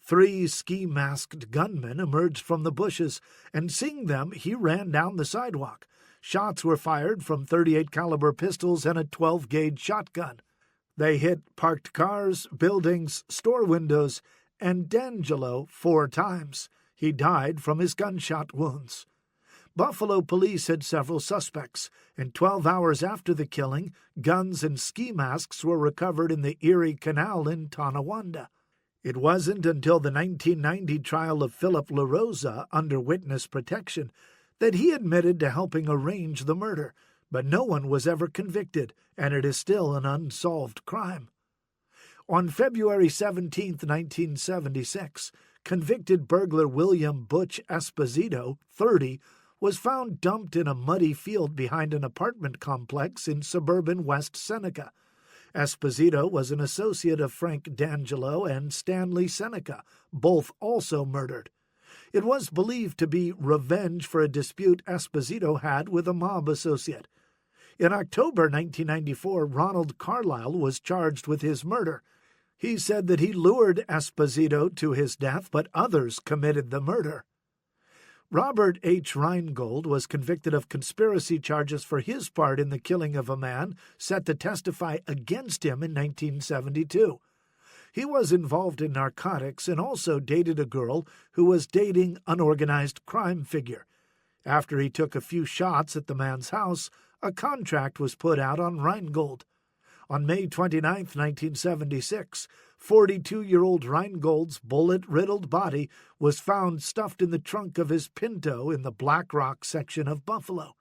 3 ski-masked gunmen emerged from the bushes, and seeing them, he ran down the sidewalk. Shots were fired from .38 caliber pistols and a 12-gauge shotgun. They hit parked cars, buildings, store windows, and D'Angelo 4 times. He died from his gunshot wounds. Buffalo police had several suspects, and 12 hours after the killing, guns and ski masks were recovered in the Erie Canal in Tonawanda. It wasn't until the 1990 trial of Philip LaRosa under witness protection that he admitted to helping arrange the murder, but no one was ever convicted, and it is still an unsolved crime. On February 17, 1976, convicted burglar William Butch Esposito, 30, was found dumped in a muddy field behind an apartment complex in suburban West Seneca. Esposito was an associate of Frank D'Angelo and Stanley Seneca, both also murdered. It was believed to be revenge for a dispute Esposito had with a mob associate. In October 1994, Ronald Carlyle was charged with his murder. He said that he lured Esposito to his death, but others committed the murder. Robert H. Reingold was convicted of conspiracy charges for his part in the killing of a man set to testify against him in 1972. He was involved in narcotics and also dated a girl who was dating an organized crime figure. After he took a few shots at the man's house, a contract was put out on Reingold. On May 29, 1976, 42-year-old Reingold's bullet-riddled body was found stuffed in the trunk of his Pinto in the Black Rock section of Buffalo.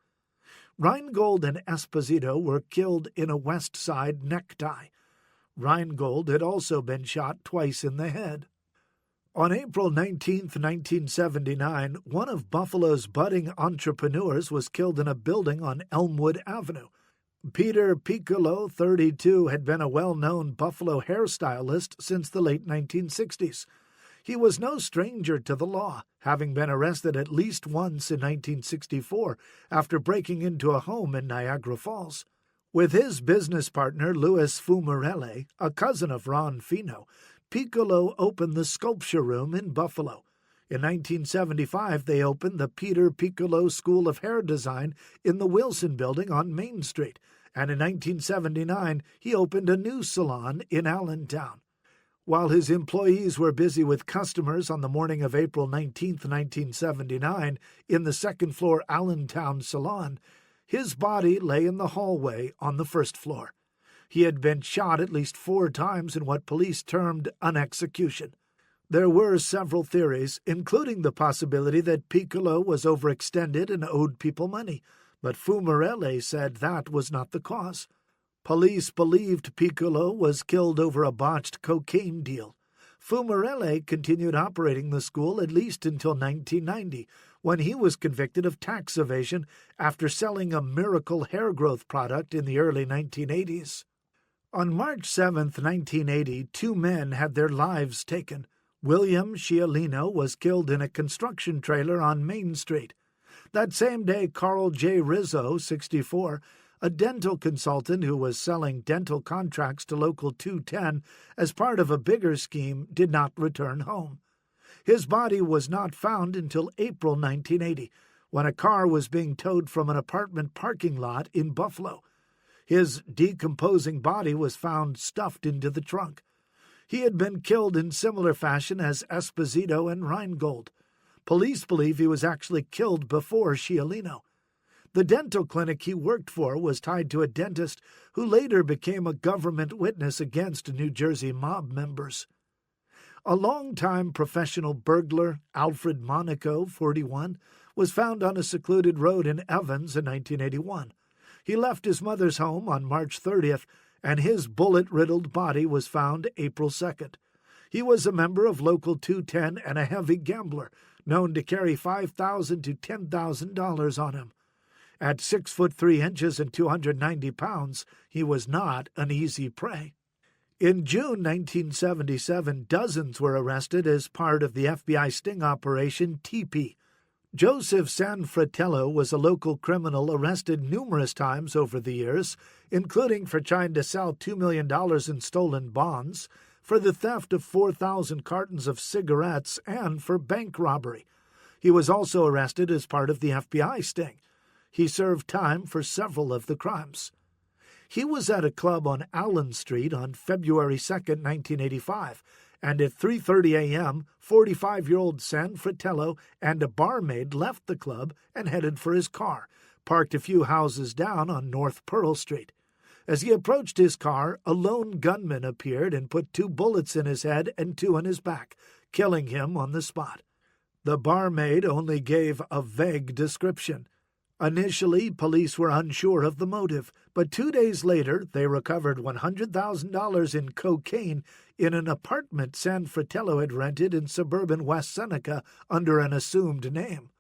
Reingold and Esposito were killed in a West Side necktie. Reingold had also been shot twice in the head. On April 19, 1979, one of Buffalo's budding entrepreneurs was killed in a building on Elmwood Avenue. Peter Piccolo, 32, had been a well-known Buffalo hairstylist since the late 1960s. He was no stranger to the law, having been arrested at least once in 1964 after breaking into a home in Niagara Falls. With his business partner Louis Fumarelle, a cousin of Ron Fino, Piccolo opened the Sculpture Room in Buffalo. In 1975, they opened the Peter Piccolo School of Hair Design in the Wilson Building on Main Street, and in 1979, he opened a new salon in Allentown. While his employees were busy with customers on the morning of April 19, 1979, in the second-floor Allentown salon, his body lay in the hallway on the first floor. He had been shot at least 4 times in what police termed an execution. There were several theories, including the possibility that Piccolo was overextended and owed people money, but Fumarelle said that was not the cause. Police believed Piccolo was killed over a botched cocaine deal. Fumarelle continued operating the school at least until 1990, when he was convicted of tax evasion after selling a miracle hair growth product in the early 1980s. On March 7, 1980, 2 men had their lives taken. William Scialino was killed in a construction trailer on Main Street. That same day, Carl J. Rizzo, 64, a dental consultant who was selling dental contracts to Local 210 as part of a bigger scheme, did not return home. His body was not found until April 1980, when a car was being towed from an apartment parking lot in Buffalo. His decomposing body was found stuffed into the trunk. He had been killed in similar fashion as Esposito and Reingold. Police believe he was actually killed before Scialino. The dental clinic he worked for was tied to a dentist who later became a government witness against New Jersey mob members. A longtime professional burglar, Alfred Monaco, 41, was found on a secluded road in Evans in 1981. He left his mother's home on March 30th, and his bullet-riddled body was found April 2nd. He was a member of Local 210 and a heavy gambler, known to carry $5,000 to $10,000 on him. At 6'3" and 290 pounds, he was not an easy prey. In June 1977, dozens were arrested as part of the FBI sting operation Teepee. Joseph Sanfratello was a local criminal arrested numerous times over the years, including for trying to sell $2 million in stolen bonds, for the theft of 4,000 cartons of cigarettes, and for bank robbery. He was also arrested as part of the FBI sting. He served time for several of the crimes. He was at a club on Allen Street on February 2, 1985, and at 3:30 a.m., 45-year-old Sanfratello and a barmaid left the club and headed for his car, parked a few houses down on North Pearl Street. As he approached his car, a lone gunman appeared and put 2 bullets in his head and 2 in his back, killing him on the spot. The barmaid only gave a vague description. Initially, police were unsure of the motive, but 2 days later they recovered $100,000 in cocaine in an apartment Sanfratello had rented in suburban West Seneca under an assumed name.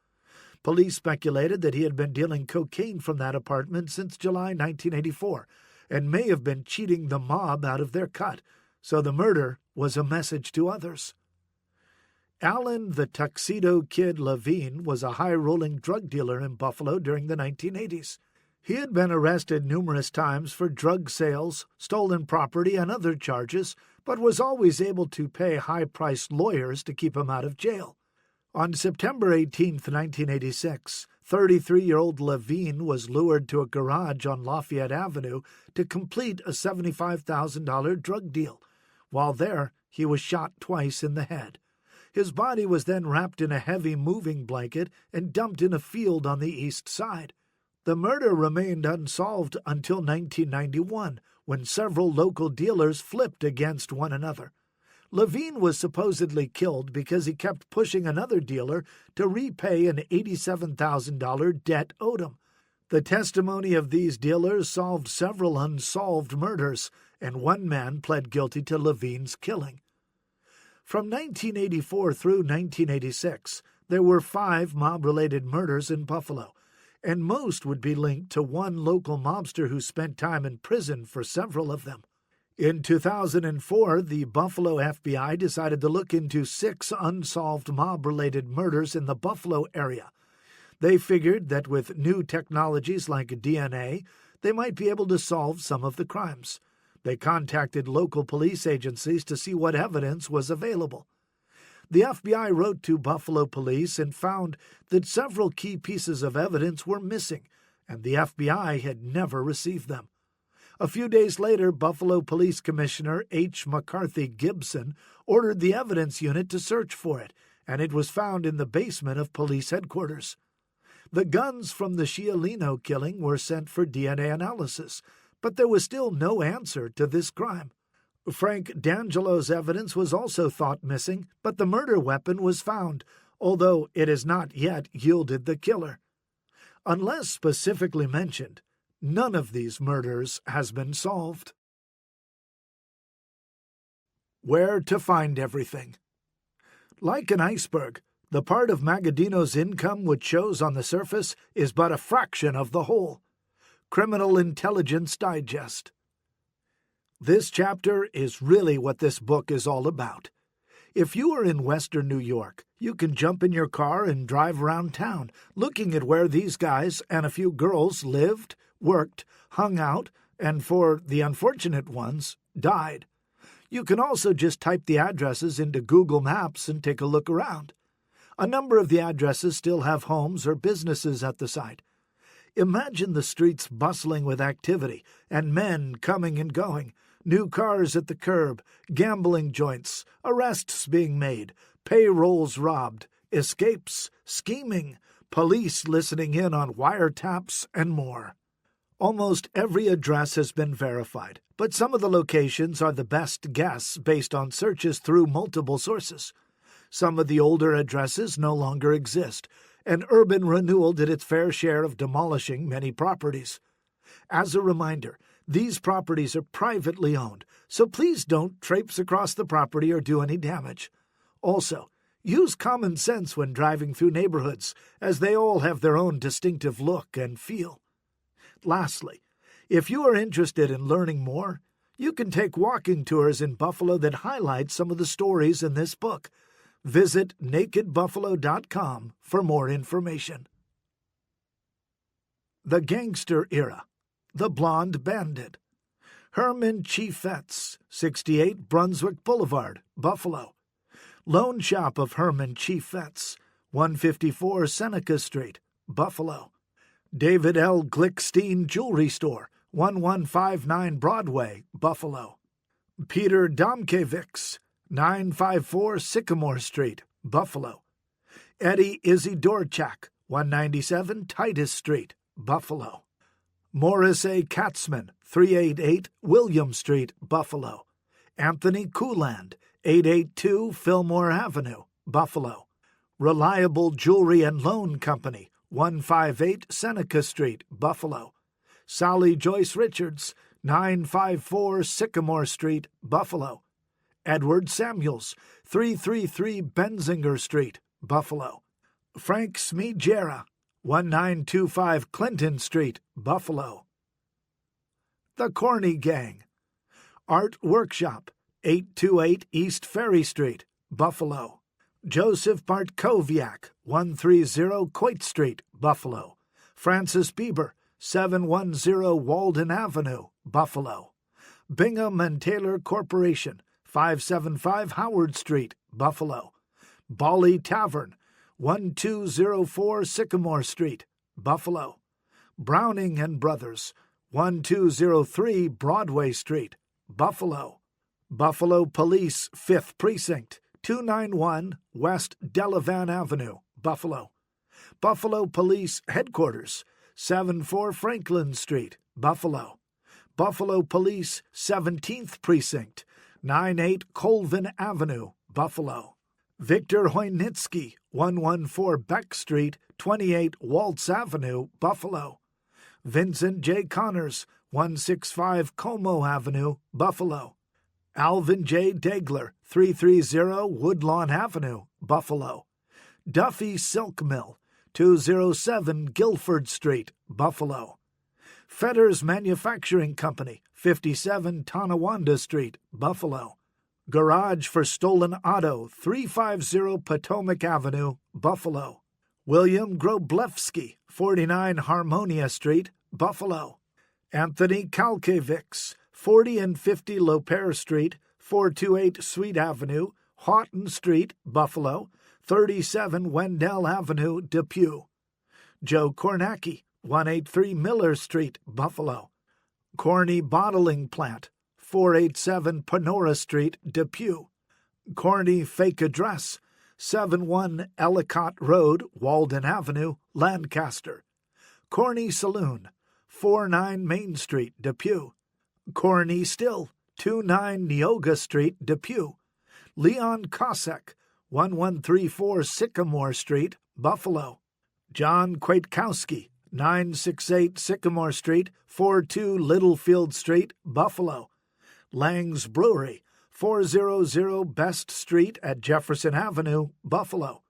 Police speculated that he had been dealing cocaine from that apartment since July 1984 and may have been cheating the mob out of their cut, so the murder was a message to others. Alan the Tuxedo Kid Levine was a high-rolling drug dealer in Buffalo during the 1980s. He had been arrested numerous times for drug sales, stolen property, and other charges, but was always able to pay high-priced lawyers to keep him out of jail. On September 18, 1986, 33-year-old Levine was lured to a garage on Lafayette Avenue to complete a $75,000 drug deal. While there, he was shot twice in the head. His body was then wrapped in a heavy moving blanket and dumped in a field on the east side. The murder remained unsolved until 1991, when several local dealers flipped against one another. Levine was supposedly killed because he kept pushing another dealer to repay an $87,000 debt owed him. The testimony of these dealers solved several unsolved murders, and one man pled guilty to Levine's killing. From 1984 through 1986, there were 5 mob-related murders in Buffalo, and most would be linked to one local mobster who spent time in prison for several of them. In 2004, the Buffalo FBI decided to look into 6 unsolved mob-related murders in the Buffalo area. They figured that with new technologies like DNA, they might be able to solve some of the crimes. They contacted local police agencies to see what evidence was available. The FBI wrote to Buffalo police and found that several key pieces of evidence were missing, and the FBI had never received them. A few days later, Buffalo Police Commissioner H. McCarthy Gibson ordered the evidence unit to search for it, and it was found in the basement of police headquarters. The guns from the Scialino killing were sent for DNA analysis, but there was still no answer to this crime. Frank D'Angelo's evidence was also thought missing, but the murder weapon was found, although it has not yet yielded the killer. Unless specifically mentioned, none of these murders has been solved. Where to find everything. Like an iceberg, the part of Magaddino's income which shows on the surface is but a fraction of the whole. Criminal Intelligence Digest. This chapter is really what this book is all about. If you are in western New York, you can jump in your car and drive around town, looking at where these guys and a few girls lived, worked, hung out, and for the unfortunate ones, died. You can also just type the addresses into Google Maps and take a look around. A number of the addresses still have homes or businesses at the site. Imagine the streets bustling with activity and men coming and going, new cars at the curb, gambling joints, arrests being made, payrolls robbed, escapes, scheming, police listening in on wiretaps, and more. Almost every address has been verified, but some of the locations are the best guess based on searches through multiple sources. Some of the older addresses no longer exist, and urban renewal did its fair share of demolishing many properties. As a reminder, these properties are privately owned, so please don't traipse across the property or do any damage. Also, use common sense when driving through neighborhoods, as they all have their own distinctive look and feel. Lastly, if you are interested in learning more, you can take walking tours in Buffalo that highlight some of the stories in this book. Visit nakedbuffalo.com for more information. The Gangster Era. The Blonde Bandit. Herman Chiefettes, 68 Brunswick Boulevard, Buffalo. Loan Shop of Herman Chiefettes, 154 Seneca Street, Buffalo. David L. Glickstein Jewelry Store, 1159 Broadway, Buffalo. Peter Domkiewicz, 954 Sycamore Street, Buffalo. Eddie Isidorchak, 197 Titus Street, Buffalo. Morris A. Katzman, 388 William Street, Buffalo. Anthony Kuland, 882 Fillmore Avenue, Buffalo. Reliable Jewelry and Loan Company, 158 Seneca Street, Buffalo. Sally Joyce Richards, 954 Sycamore Street, Buffalo. Edward Samuels, 333 Benzinger Street, Buffalo. Frank Smigera, 1925 Clinton Street, Buffalo. The Corny Gang. Art Workshop, 828 East Ferry Street, Buffalo. Joseph Bartkowiak, 130 Coit Street, Buffalo. Francis Bieber, 710 Walden Avenue, Buffalo. Bingham and Taylor Corporation, 575 Howard Street, Buffalo. Bali Tavern, 1204 Sycamore Street, Buffalo. Browning and Brothers, 1203 Broadway Street, Buffalo. Buffalo Police 5th Precinct, 291 West Delavan Avenue, Buffalo. Buffalo Police Headquarters, 74 Franklin Street, Buffalo. Buffalo Police 17th Precinct, 98 Colvin Avenue, Buffalo. Victor Hoynitsky, 114 Beck Street, 28 Waltz Avenue, Buffalo. Vincent J. Connors, 165 Como Avenue, Buffalo. Alvin J. Degler, 330 Woodlawn Avenue, Buffalo. Duffy Silk Mill, 207 Guilford Street, Buffalo. Fetters Manufacturing Company, 57 Tonawanda Street, Buffalo. Garage for Stolen Auto, 350 Potomac Avenue, Buffalo. William Groblewski, 49 Harmonia Street, Buffalo. Anthony Kalkiewicz, 40 and 50 Lopere Street, 428 Sweet Avenue, Houghton Street, Buffalo, 37 Wendell Avenue, Depew. Joe Kornacki, 183 Miller Street, Buffalo. Corny Bottling Plant, 487 Panora Street, Depew. Corny Fake Address, 71 Ellicott Road, Walden Avenue, Lancaster. Corny Saloon, 49 Main Street, Depew. Corny Still, 29 Neoga Street, Depew. Leon Kosek, 1134 Sycamore Street, Buffalo. John Kwiatkowski, 968 Sycamore Street, 42 Littlefield Street, Buffalo. Lang's Brewery, 400 Best Street at Jefferson Avenue, Buffalo.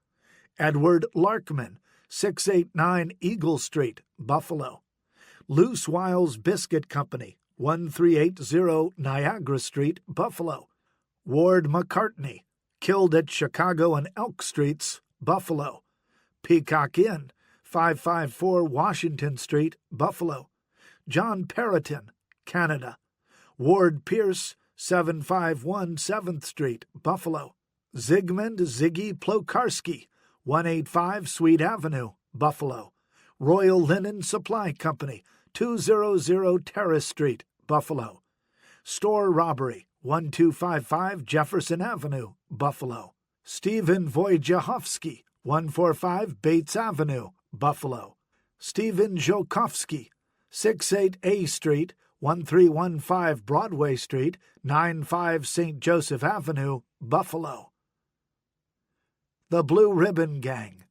Edward Larkman, 689 Eagle Street, Buffalo. Loose Wiles Biscuit Company, 1380 Niagara Street, Buffalo. Ward McCartney, killed at Chicago and Elk Streets, Buffalo. Peacock Inn, 554 Washington Street, Buffalo. John Perrotin, Canada. Ward Pierce, 751 7th Street, Buffalo. Zygmunt Ziggy Plokarski, 185 Sweet Avenue, Buffalo. Royal Linen Supply Company, 200 Terrace Street, Buffalo. Store robbery, 1255 Jefferson Avenue, Buffalo. Stephen Wojciechowski, 145 Bates Avenue, Buffalo. Stephen Jokovsky, 68A Street, 1315 Broadway Street, 95 St. Joseph Avenue, Buffalo. The Blue Ribbon Gang.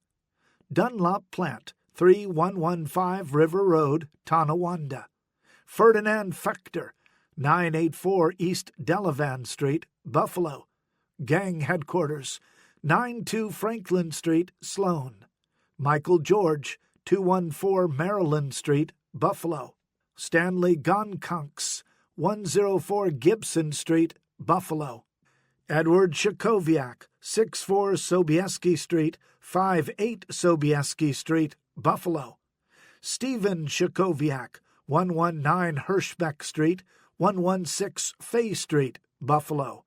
Dunlop Plant, 3115 River Road, Tonawanda. Ferdinand Fechter, 984 East Delavan Street, Buffalo. Gang Headquarters, 92 Franklin Street, Sloan. Michael George, 214 Maryland Street, Buffalo. Stanley Gonkonks, 104 Gibson Street, Buffalo. Edward Shakoviak, 64 Sobieski Street, 58 Sobieski Street, Buffalo. Stephen Shakoviak, 119 Hirschbeck Street, 116 Fay Street, Buffalo.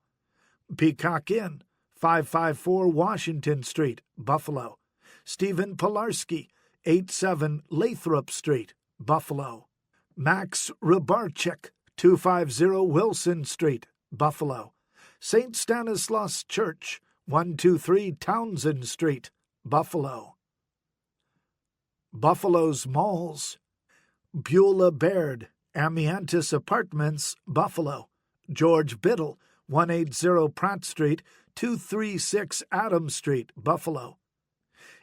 Peacock Inn, 554 Washington Street, Buffalo. Stephen Pilarski, 87 Lathrop Street, Buffalo. Max Rybarczyk, 250 Wilson Street, Buffalo. St. Stanislaus Church, 123 Townsend Street, Buffalo. Buffalo's Malls. Beulah Baird, Amiantis Apartments, Buffalo. George Biddle, 180 Pratt Street, 236 Adams Street, Buffalo.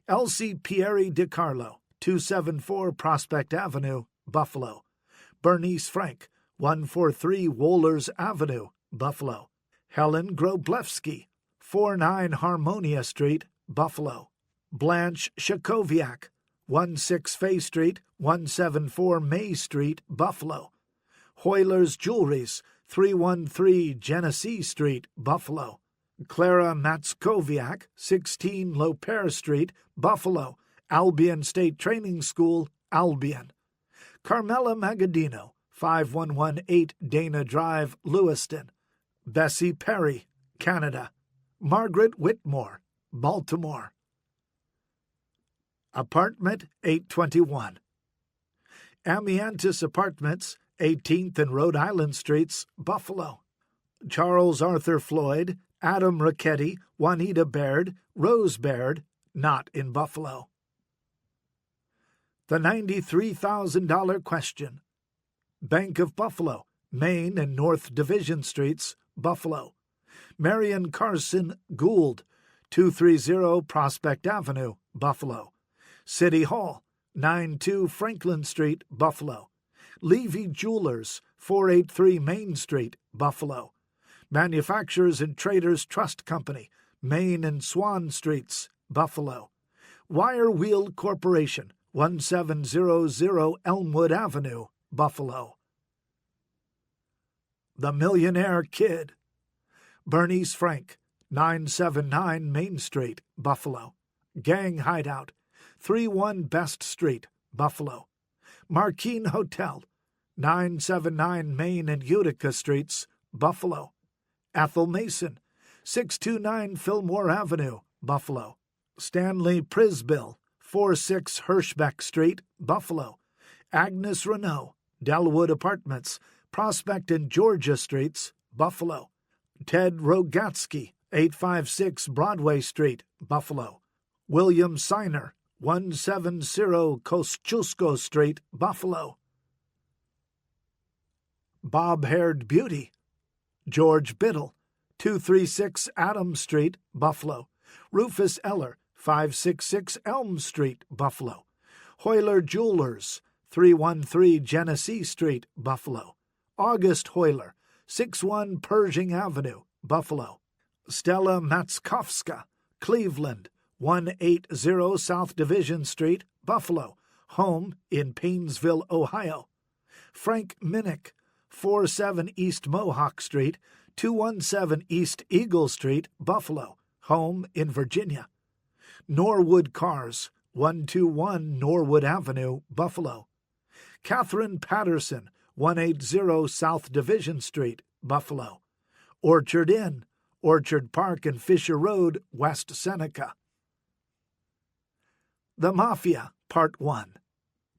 Elsie Pieri DiCarlo, 274 Prospect Avenue, Buffalo. Bernice Frank, 143 Wohlers Avenue, Buffalo. Helen Groblewski, 49 Harmonia Street, Buffalo. Blanche Shakoviak, 16 Fay Street, 174 May Street, Buffalo. Hoyler's Jewelries, 313 Genesee Street, Buffalo. Clara Matskoviak, 16 Lopere Street, Buffalo. Albion State Training School, Albion. Carmela Magaddino, 5118 Dana Drive, Lewiston. Bessie Perry, Canada. Margaret Whitmore, Baltimore. Apartment 821. Amiantis Apartments, 18th and Rhode Island Streets, Buffalo. Charles Arthur Floyd, Adam Ricchetti, Juanita Baird, Rose Baird, not in Buffalo. The $93,000 question. Bank of Buffalo, Main and North Division Streets, Buffalo. Marion Carson Gould, 230 Prospect Avenue, Buffalo. City Hall, 92 Franklin Street, Buffalo. Levy Jewelers, 483 Main Street, Buffalo. Manufacturers and Traders Trust Company, Main and Swan Streets, Buffalo. Wire Wheel Corporation, 1700 Elmwood Avenue, Buffalo. The Millionaire Kid. Bernice Frank, 979 Main Street, Buffalo. Gang Hideout, 31 Best Street, Buffalo. Marquine Hotel, 979 Main and Utica Streets, Buffalo. Ethel Mason, 629 Fillmore Avenue, Buffalo. Stanley Prisbill, 46 Hirschbeck Street, Buffalo. Agnes Renault, Delwood Apartments, Prospect and Georgia Streets, Buffalo. Ted Rogatsky, 856 Broadway Street, Buffalo. William Siner, 170 Kosciuszko Street, Buffalo. Bob-haired beauty. George Biddle, 236 Adams Street, Buffalo. Rufus Eller, 566 Elm Street, Buffalo. Hoyler Jewelers, 313 Genesee Street, Buffalo. August Hoyler, 61 Pershing Avenue, Buffalo. Stella Matskowska, Cleveland, 180 South Division Street, Buffalo, home in Paynesville, Ohio. Frank Minnick, 47 East Mohawk Street, 217 East Eagle Street, Buffalo, home in Virginia. Norwood Cars, 121 Norwood Avenue, Buffalo. Catherine Patterson, 180 South Division Street, Buffalo. Orchard Inn, Orchard Park and Fisher Road, West Seneca. The Mafia, Part 1.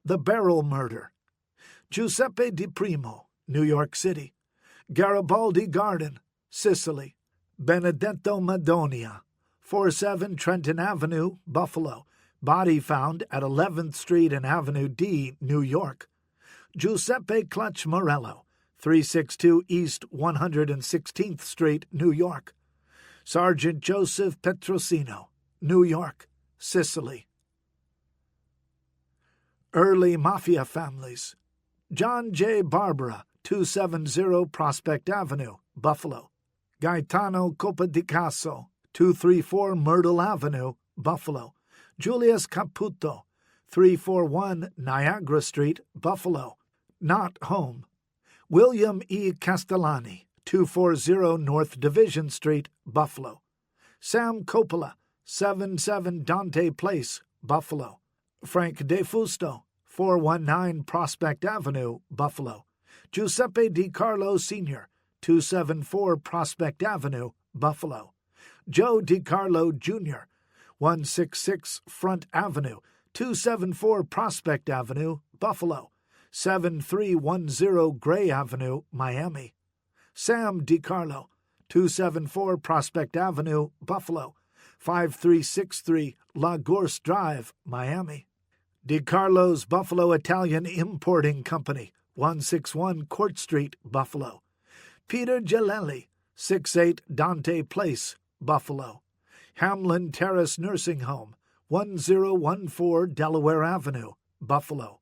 The Barrel Murder. Giuseppe Di Primo, New York City. Garibaldi Garden, Sicily. Benedetto Madonia, 47 Trenton Avenue, Buffalo. Body found at 11th Street and Avenue D, New York. Giuseppe Clutch Morello, 362 East 116th Street, New York. Sergeant Joseph Petrosino, New York, Sicily. Early Mafia families. John J. Barbara, 270 Prospect Avenue, Buffalo. Gaetano Copadicaso, 234 Myrtle Avenue, Buffalo. Julius Caputo, 341 Niagara Street, Buffalo. Not home. William E. Castellani, 240 North Division Street, Buffalo. Sam Coppola, 77 Dante Place, Buffalo. Frank De Fusto, 419 Prospect Avenue, Buffalo. Giuseppe Di Carlo Sr., 274 Prospect Avenue, Buffalo. Joe Di Carlo Jr., 166 Front Avenue, 274 Prospect Avenue, Buffalo. 7310 Gray Avenue, Miami. Sam DiCarlo, 274 Prospect Avenue, Buffalo. 5363 La Gorse Drive, Miami. DiCarlo's Buffalo Italian Importing Company, 161 Court Street, Buffalo. Peter Gelelli, 68 Dante Place, Buffalo. Hamlin Terrace Nursing Home, 1014 Delaware Avenue, Buffalo.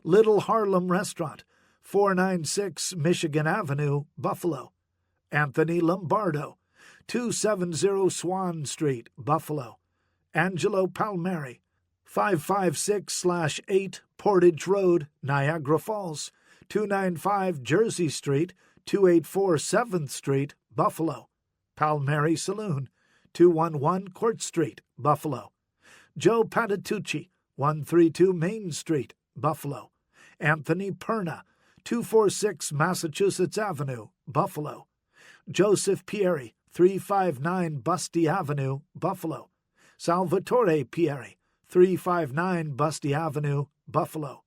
Little Harlem Restaurant, 496 Michigan Avenue, Buffalo. Anthony Lombardo, 270 Swan Street, Buffalo. Angelo Palmieri, 556/8 Portage Road, Niagara Falls. 295 Jersey Street, 284 7th Street, Buffalo. Palmieri Saloon, 211 Court Street, Buffalo. Joe Patitucci, 132 Main Street, Buffalo. Anthony Perna, 246 Massachusetts Avenue, Buffalo. Joseph Pieri, 359 Busty Avenue, Buffalo. Salvatore Pieri, 359 Busty Avenue, Buffalo.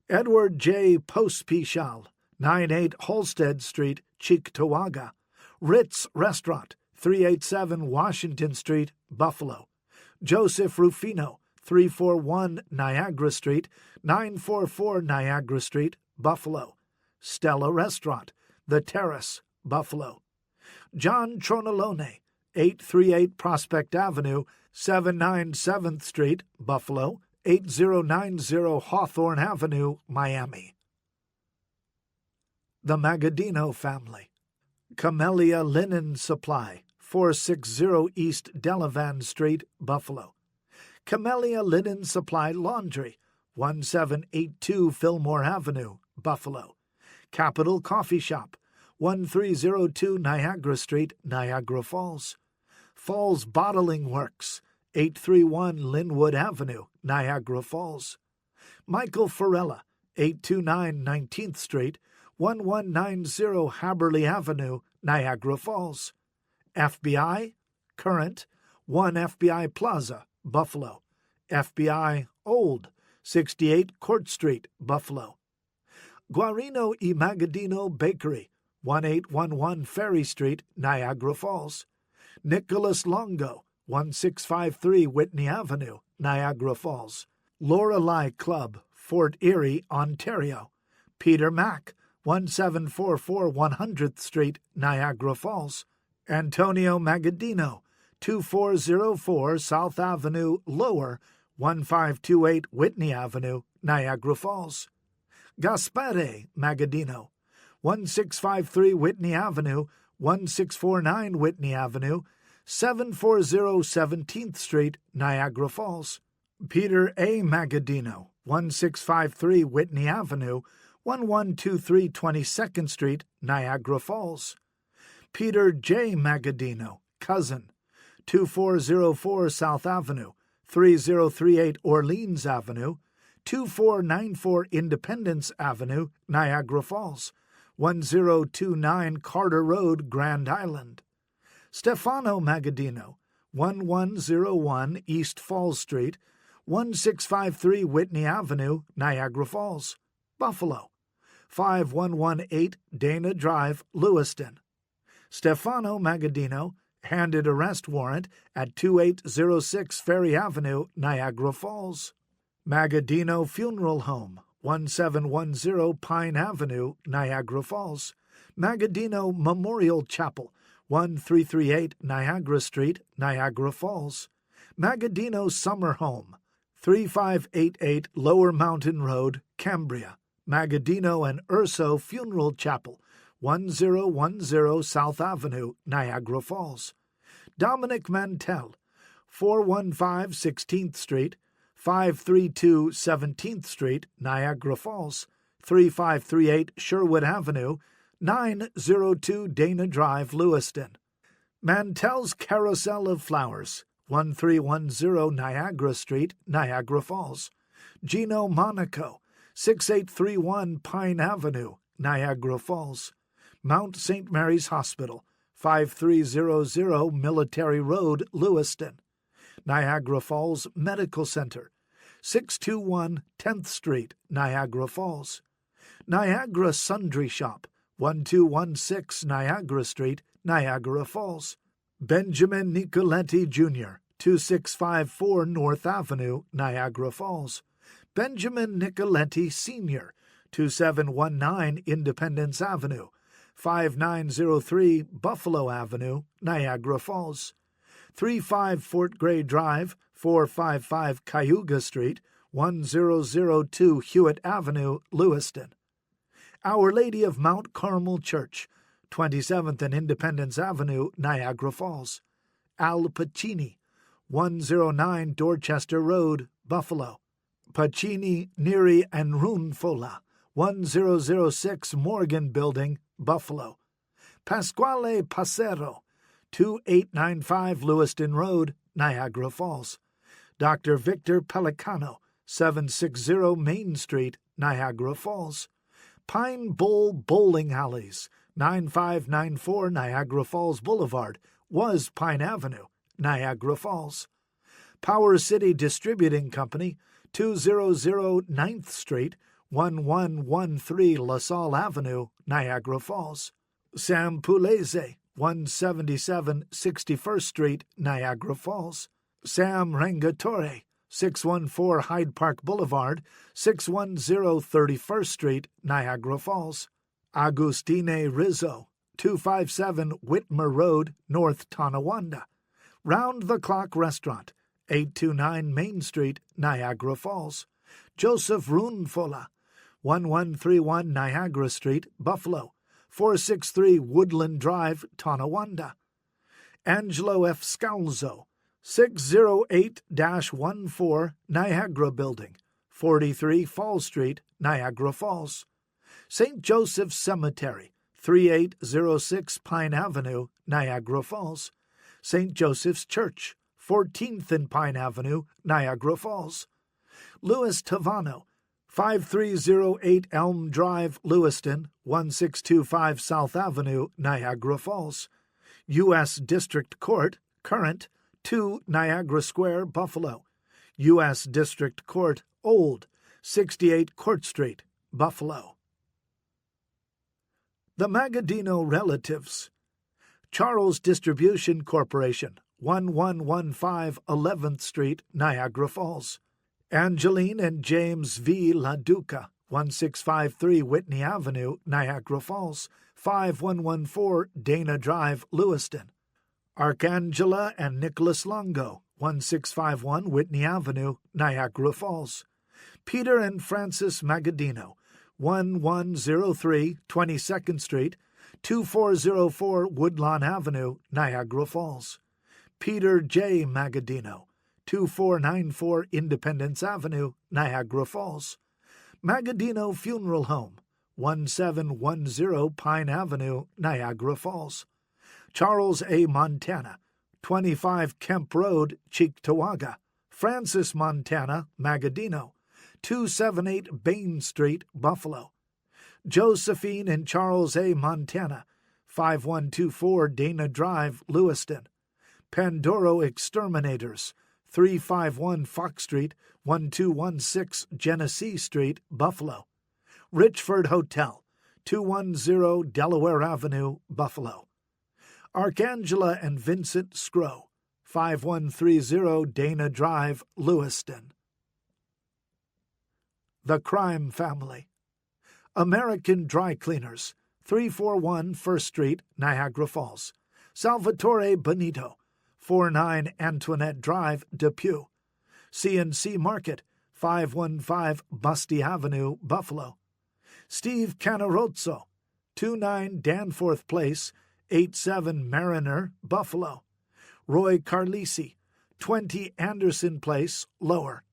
Edward J. Pospichal, 98 Halsted Street, Cheektowaga. Ritz Restaurant, 387 Washington Street, Buffalo. Joseph Rufino, 341 Niagara Street, 944 Niagara Street, Buffalo. Stella Restaurant, The Terrace, Buffalo. John Tronalone, 838 Prospect Avenue, 797th Street, Buffalo. 8090 Hawthorne Avenue, Miami. The Magaddino family. Camellia Linen Supply, 460 East Delavan Street, Buffalo. Camellia Linen Supply Laundry, 1782 Fillmore Avenue, Buffalo. Capital Coffee Shop, 1302 Niagara Street, Niagara Falls. Falls Bottling Works, 831 Linwood Avenue, Niagara Falls. Michael Farella, 829 19th Street, 1190 Haberley Avenue, Niagara Falls. FBI, current, 1 FBI Plaza, Buffalo. FBI, old, 68 Court Street, Buffalo. Guarino y Magaddino Bakery, 1811 Ferry Street, Niagara Falls. Nicholas Longo, 1653 Whitney Avenue, Niagara Falls. Lorelei Club, Fort Erie, Ontario. Peter Mack, 1744 100th Street, Niagara Falls. Antonio Magaddino, 2404 South Avenue, Lower, 1528 Whitney Avenue, Niagara Falls. Gaspare Magaddino, 1653 Whitney Avenue, 1649 Whitney Avenue, 740 17th Street, Niagara Falls. Peter A. Magaddino, 1653 Whitney Avenue, 1123 22nd Street, Niagara Falls. Peter J. Magaddino, cousin, 2404 South Avenue, 3038 Orleans Avenue, 2494 Independence Avenue, Niagara Falls, 1029 Carter Road, Grand Island. Stefano Magaddino, 1101 East Falls Street, 1653 Whitney Avenue, Niagara Falls, Buffalo, 5118 Dana Drive, Lewiston. Stefano Magaddino, handed arrest warrant at 2806 Ferry Avenue, Niagara Falls. Magaddino Funeral Home, 1710 Pine Avenue, Niagara Falls. Magaddino Memorial Chapel, 1338 Niagara Street, Niagara Falls. Magaddino Summer Home, 3588 Lower Mountain Road, Cambria. Magaddino and Urso Funeral Chapel, 1010 South Avenue, Niagara Falls. Dominic Mantell, 415 16th Street, 532 17th Street, Niagara Falls. 3538 Sherwood Avenue, 902 Dana Drive, Lewiston. Mantell's Carousel of Flowers, 1310 Niagara Street, Niagara Falls. Gino Monaco, 6831 Pine Avenue, Niagara Falls. Mount St. Mary's Hospital, 5300 Military Road, Lewiston. Niagara Falls Medical Center, 621 10th Street, Niagara Falls. Niagara Sundry Shop, 1216 Niagara Street, Niagara Falls. Benjamin Nicoletti Jr., 2654 North Avenue, Niagara Falls. Benjamin Nicoletti Sr., 2719 Independence Avenue, 5903 Buffalo Avenue, Niagara Falls. 35 Fort Gray Drive, 455 Cayuga Street, 1002 Hewitt Avenue, Lewiston. Our Lady of Mount Carmel Church, 27th and Independence Avenue, Niagara Falls. Al Pacini, 109 Dorchester Road, Buffalo. Pacini, Neri, and Runfola, 1006 Morgan Building, Buffalo. Pasquale Passero, 2895 Lewiston Road, Niagara Falls. Dr. Victor Pelicano, 760 Main Street, Niagara Falls. Pine Bowl Bowling Alleys, 9594 Niagara Falls Boulevard, was Pine Avenue, Niagara Falls. Power City Distributing Company, 200 9th Street, 1113 LaSalle Avenue, Niagara Falls. Sam Pugliese, 177 61st Street, Niagara Falls. Sam Rangatore, 614 Hyde Park Boulevard, 610 31st Street, Niagara Falls. Agustine Rizzo, 257 Whitmer Road, North Tonawanda. Round the Clock Restaurant, 829 Main Street, Niagara Falls. Joseph Runfola, 1131 Niagara Street, Buffalo, 463 Woodland Drive, Tonawanda. Angelo F. Scalzo, 608-14 Niagara Building, 43 Fall Street, Niagara Falls. St. Joseph's Cemetery, 3806 Pine Avenue, Niagara Falls. St. Joseph's Church, 14th and Pine Avenue, Niagara Falls. Louis Tavano, 5308 Elm Drive, Lewiston, 1625 South Avenue, Niagara Falls. U.S. District Court, current, 2 Niagara Square, Buffalo. U.S. District Court, old, 68 Court Street, Buffalo. The Magaddino Relatives. Charles Distribution Corporation, 1115 11th Street, Niagara Falls. Angeline and James V. LaDuca, 1653 Whitney Avenue, Niagara Falls, 5114 Dana Drive, Lewiston. Arcangela and Nicholas Longo, 1651 Whitney Avenue, Niagara Falls. Peter and Francis Magaddino, 1103 22nd Street, 2404 Woodlawn Avenue, Niagara Falls. Peter J. Magaddino, 2494 Independence Avenue, Niagara Falls. Magaddino Funeral Home, 1710 Pine Avenue, Niagara Falls. Charles A. Montana, 25 Kemp Road, Cheektowaga. Francis Montana Magaddino, 278 Bain Street, Buffalo. Josephine and Charles A. Montana, 5124 Dana Drive, Lewiston. Pandoro Exterminators, 351 Fox Street, 1216 Genesee Street, Buffalo. Richford Hotel, 210 Delaware Avenue, Buffalo. Archangela and Vincent Scrow, 5130 Dana Drive, Lewiston. The Crime Family. American Dry Cleaners, 341 First Street, Niagara Falls. Salvatore Benito, 49 Antoinette Drive, Depew. CNC Market, 515 Busty Avenue, Buffalo. Steve Canarozzo, 29 Danforth Place, 87 Mariner, Buffalo. Roy Carlisi, 20 Anderson Place, Lower.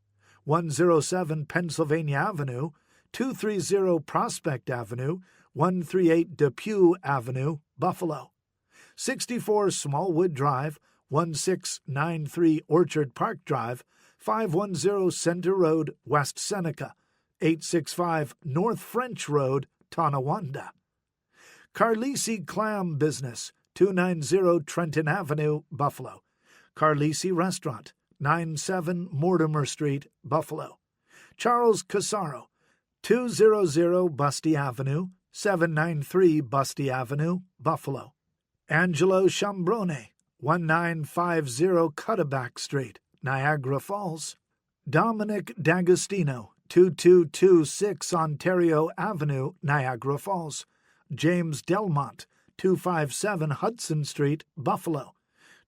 107 Pennsylvania Avenue, 230 Prospect Avenue, 138 Depew Avenue, Buffalo. 64 Smallwood Drive, 1693 Orchard Park Drive, 510 Center Road, West Seneca, 865 North French Road, Tonawanda. Carlisi Clam Business, 290 Trenton Avenue, Buffalo. Carlisi Restaurant, 97 Mortimer Street, Buffalo. Charles Casaro, 200 Busty Avenue, 793 Busty Avenue, Buffalo. Angelo Chambrone, 1950 Cutterback Street, Niagara Falls. Dominic D'Agostino, 2226 Ontario Avenue, Niagara Falls. James Delmont, 257 Hudson Street, Buffalo.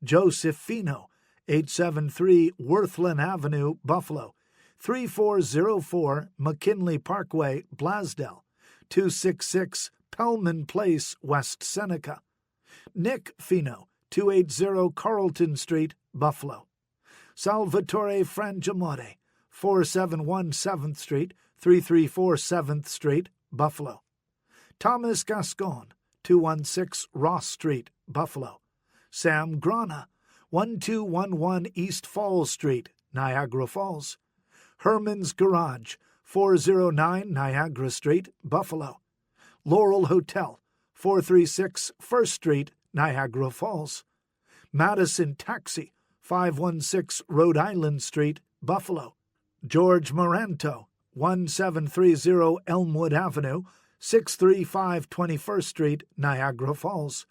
Joseph Fino, 873 Worthland Avenue, Buffalo. 3404 McKinley Parkway, Blasdell. 266 Pellman Place, West Seneca. Nick Fino, 280 Carlton Street, Buffalo. Salvatore Frangiamore, 471 7th Street, 334 7th Street, Buffalo. Thomas Gascon, 216 Ross Street, Buffalo. Sam Grana, 1211 East Falls Street, Niagara Falls. Herman's Garage, 409 Niagara Street, Buffalo. Laurel Hotel, 436 First Street, Niagara Falls. Madison Taxi, 516 Rhode Island Street, Buffalo. George Moranto, 1730 Elmwood Avenue, 635 21st Street, Niagara Falls.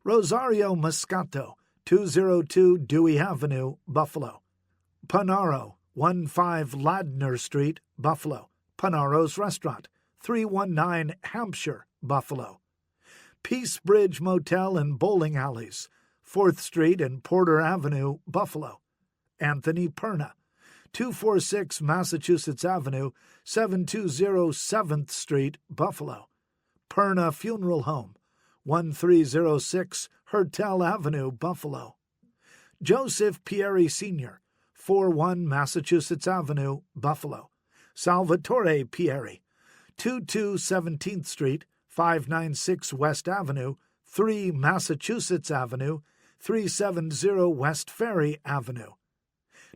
Rosario Moscato, 202 Dewey Avenue, Buffalo. Panaro, 15 Ladner Street, Buffalo. Panaro's Restaurant, 319 Hampshire, Buffalo. Peace Bridge Motel and Bowling Alleys, 4th Street and Porter Avenue, Buffalo. Anthony Perna, 246 Massachusetts Avenue, 720 7th Street, Buffalo. Perna Funeral Home, 1306 Hertel Avenue, Buffalo. Joseph Pieri Sr., 41 Massachusetts Avenue, Buffalo. Salvatore Pieri, 22 17th Street, 596 West Avenue, 3 Massachusetts Avenue, 370 West Ferry Avenue.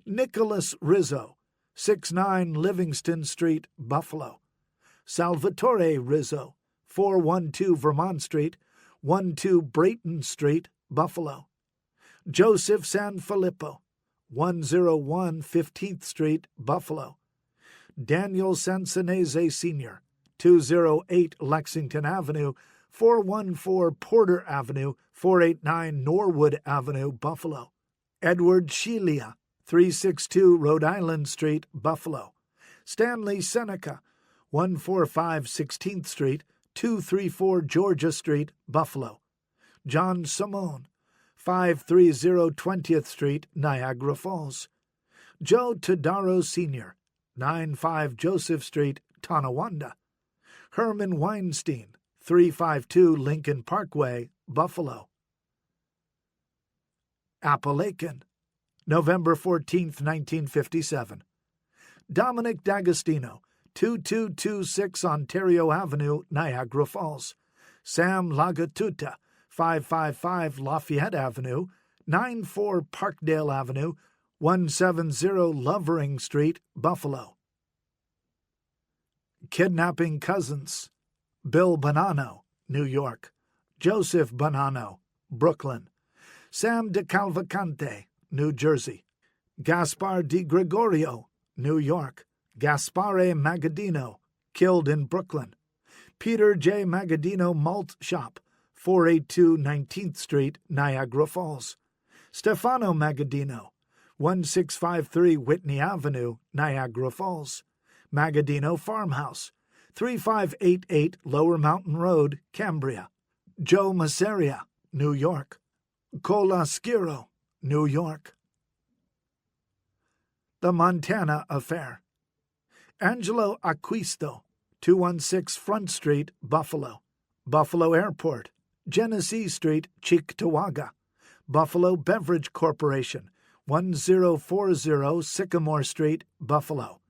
Nicholas Rizzo, 69 Livingston Street, Buffalo. Salvatore Rizzo, 412 Vermont Street, 12 Brayton Street, Buffalo. Joseph Sanfilippo, 101 15th Street, Buffalo. Daniel Sansanese Sr., 208 Lexington Avenue, 414 Porter Avenue, 489 Norwood Avenue, Buffalo. Edward Shelia, 362 Rhode Island Street, Buffalo. Stanley Seneca, 145 16th Street, 234 Georgia Street, Buffalo. John Simone, 530 20th Street, Niagara Falls. Joe Tadaro Sr., 95 Joseph Street, Tonawanda. Herman Weinstein, 352 Lincoln Parkway, Buffalo. Appalachian, November 14, 1957. Dominic D'Agostino, 2226 Ontario Avenue, Niagara Falls. Sam Lagatuta, 555 Lafayette Avenue, 94 Parkdale Avenue, 170 Lovering Street, Buffalo. Kidnapping cousins: Bill Bonanno, New York; Joseph Bonanno, Brooklyn; Sam DeCalvacante, New Jersey; Gaspar Di Gregorio, New York; Gaspare Magaddino, killed in Brooklyn; Peter J. Magaddino Malt Shop, 482 19th Street, Niagara Falls; Stefano Magaddino, 1653 Whitney Avenue, Niagara Falls; Magaddino Farmhouse, 3588 Lower Mountain Road, Cambria; Joe Masseria, New York; Colaskiro, New York. The Montana Affair: Angelo Acquisto, 216 Front Street, Buffalo; Buffalo Airport, Genesee Street, Cheektowaga; Buffalo Beverage Corporation, 1040 Sycamore Street, Buffalo;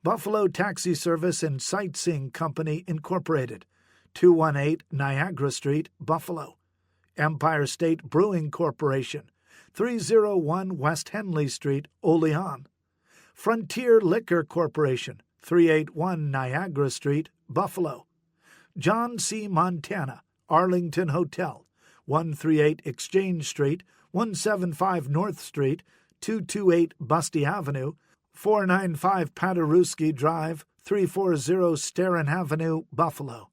Buffalo Taxi Service and Sightseeing Company, Incorporated, 218 Niagara Street, Buffalo; Empire State Brewing Corporation, 301 West Henley Street, Olean; Frontier Liquor Corporation, 381 Niagara Street, Buffalo; John C. Montana, Arlington Hotel, 138 Exchange Street, 175 North Street, 228 Busty Avenue, 495 Paderewski Drive, 340 Starin Avenue, Buffalo;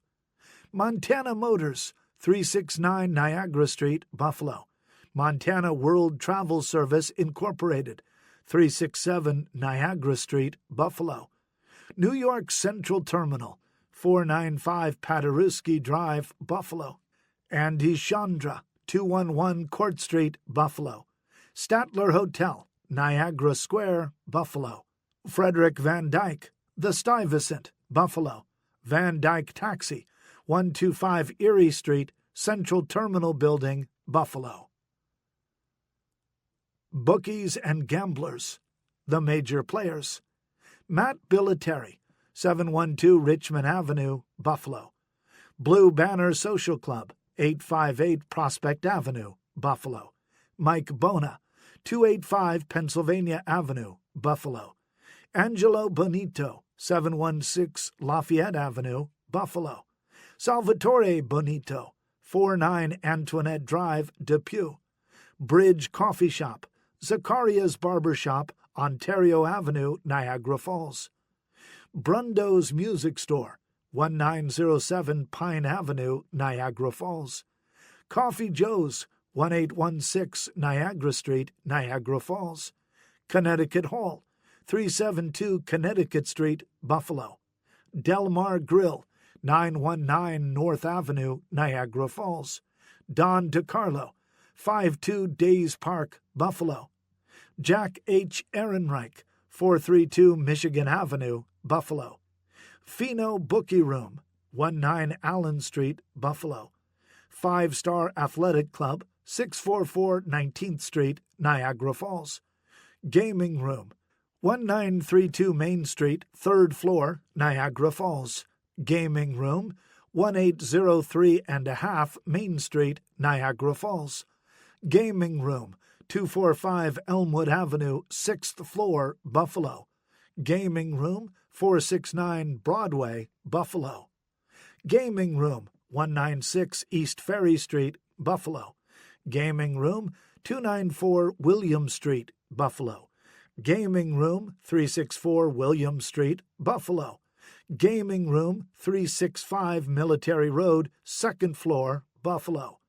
Montana Motors, 369 Niagara Street, Buffalo; Montana World Travel Service, Incorporated, 367 Niagara Street, Buffalo; New York Central Terminal, 495 Paderewski Drive, Buffalo; Andy Chandra, 211 Court Street, Buffalo; Statler Hotel, Niagara Square, Buffalo; Frederick Van Dyke, The Stuyvesant, Buffalo; Van Dyke Taxi, 125 Erie Street, Central Terminal Building, Buffalo. Bookies and Gamblers: The Major Players: Matt Billeteri, 712 Richmond Avenue, Buffalo; Blue Banner Social Club, 858 Prospect Avenue, Buffalo; Mike Bona, 285 Pennsylvania Avenue, Buffalo; Angelo Bonito, 716 Lafayette Avenue, Buffalo; Salvatore Bonito, 49 Antoinette Drive, Depew; Bridge Coffee Shop, Zacharias Barber Shop, Ontario Avenue, Niagara Falls; Brundo's Music Store, 1907 Pine Avenue, Niagara Falls; Coffee Joe's, 1816 Niagara Street, Niagara Falls; Connecticut Hall, 372 Connecticut Street, Buffalo; Del Mar Grill, 919 North Avenue, Niagara Falls; Don DeCarlo, 52 Days Park, Buffalo; Jack H. Ehrenreich, 432 Michigan Avenue, Buffalo; Fino Bookie Room, 19 Allen Street, Buffalo; Five Star Athletic Club, 644 19th Street, Niagara Falls; Gaming Room, 1932 Main Street, 3rd floor, Niagara Falls; Gaming Room, 1803 and a half Main Street, Niagara Falls; Gaming Room, 245 Elmwood Avenue, 6th floor, Buffalo; Gaming Room, 469 Broadway, Buffalo; Gaming Room, 196 East Ferry Street, Buffalo; Gaming Room, 294 William Street, Buffalo; Gaming Room, 364 William Street, Buffalo; Gaming Room, 365 Military Road, 2nd floor, Buffalo;